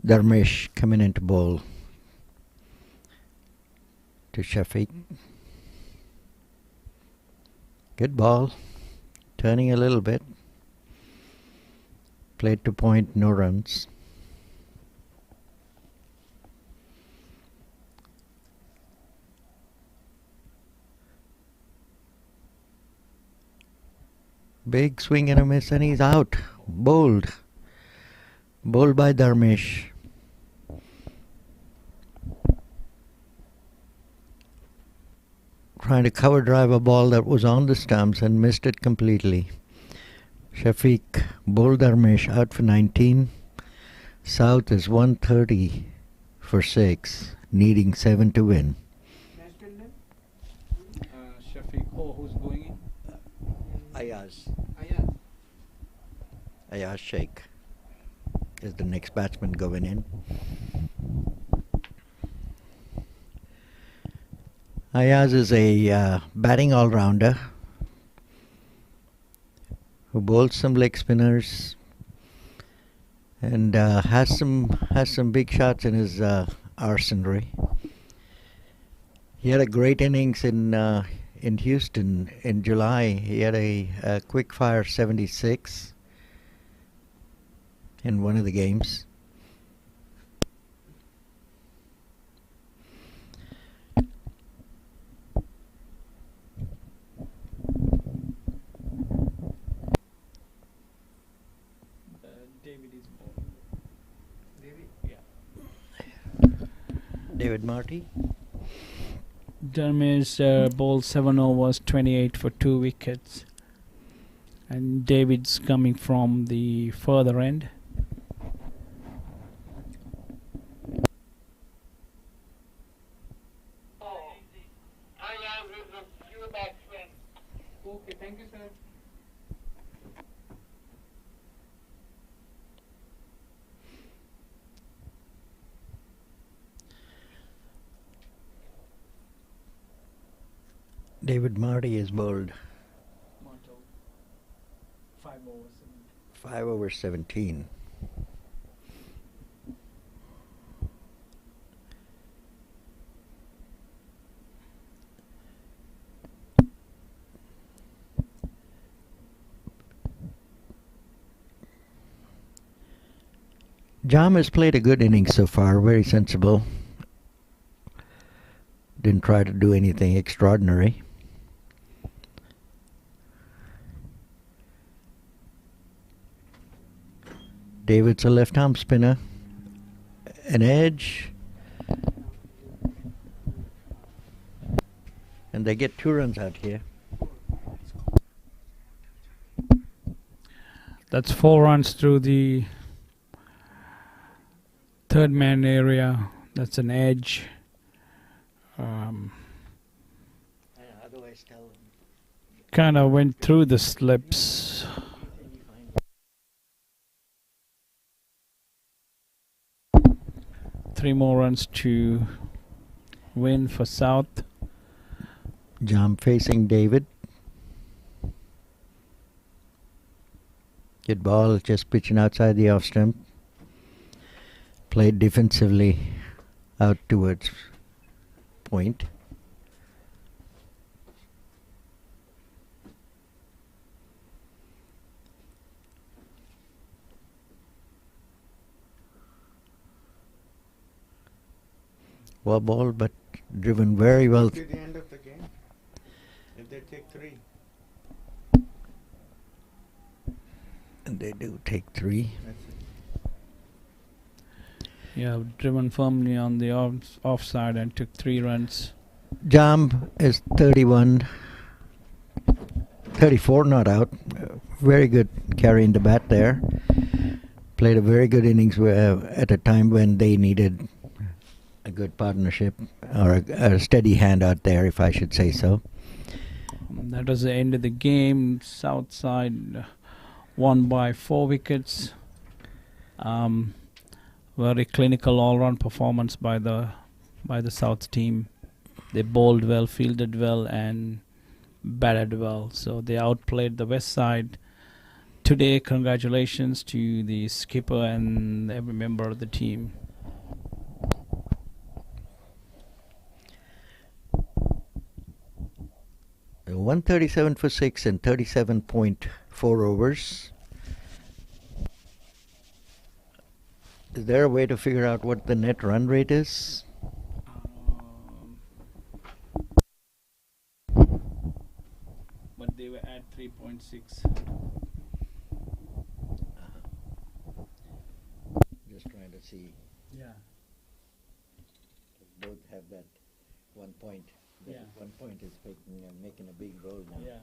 Dharmesh coming into bowl to Shafiq. Good ball. Turning a little bit. Played to point, no runs. Big swing and a miss, and he's out. Bowled. Bowled by Dharmesh. Trying to cover drive a ball that was on the stumps and missed it completely. Shafiq bowled Dharmesh out for 19. South is 130 for 6, needing 7 to win. Shafiq, who's going in? Ayaz Sheikh is the next batsman going in. Ayaz is a batting all-rounder who bowls some leg spinners and has some big shots in his arsenal. He had a great innings in Houston in July. He had a quick fire 76 in one of the games. David Marty. Dharmesh bowled 7 overs, 28 for 2 wickets. And David's coming from the further end. Okay, thank you, sir. David Marty is bowled 5 overs. 5 over 17. Jam has played a good innings so far, very sensible. Didn't try to do anything extraordinary. David's a left-arm spinner. An edge. And they get 2 runs out here. That's 4 runs through the third man area. That's an edge. Kind of went through the slips. Three more runs to win for South. Jam facing David. Good ball, just pitching outside the off stump. Played defensively out towards point. Well ball, but driven very well. To the end of the game, if they take 3. And they do take 3. Yeah, driven firmly on the offside and took 3 runs. Jam is 31. 34 not out. Very good carrying the bat there. Played a very good innings at a time when they needed a good partnership or a steady hand out there, if I should say so. That was the end of the game. South side won by 4 wickets. Very clinical all-round performance by the South team. They bowled well, fielded well, and batted well. So they outplayed the West side. Today, congratulations to the skipper and every member of the team. Uh, 137 for 6 and 37.4 overs. Is there a way to figure out what the net run rate is? But they were at 3.6. Just trying to see. Yeah. Both have that 1 point. That Yeah. 1 point is making a big role now. Yeah.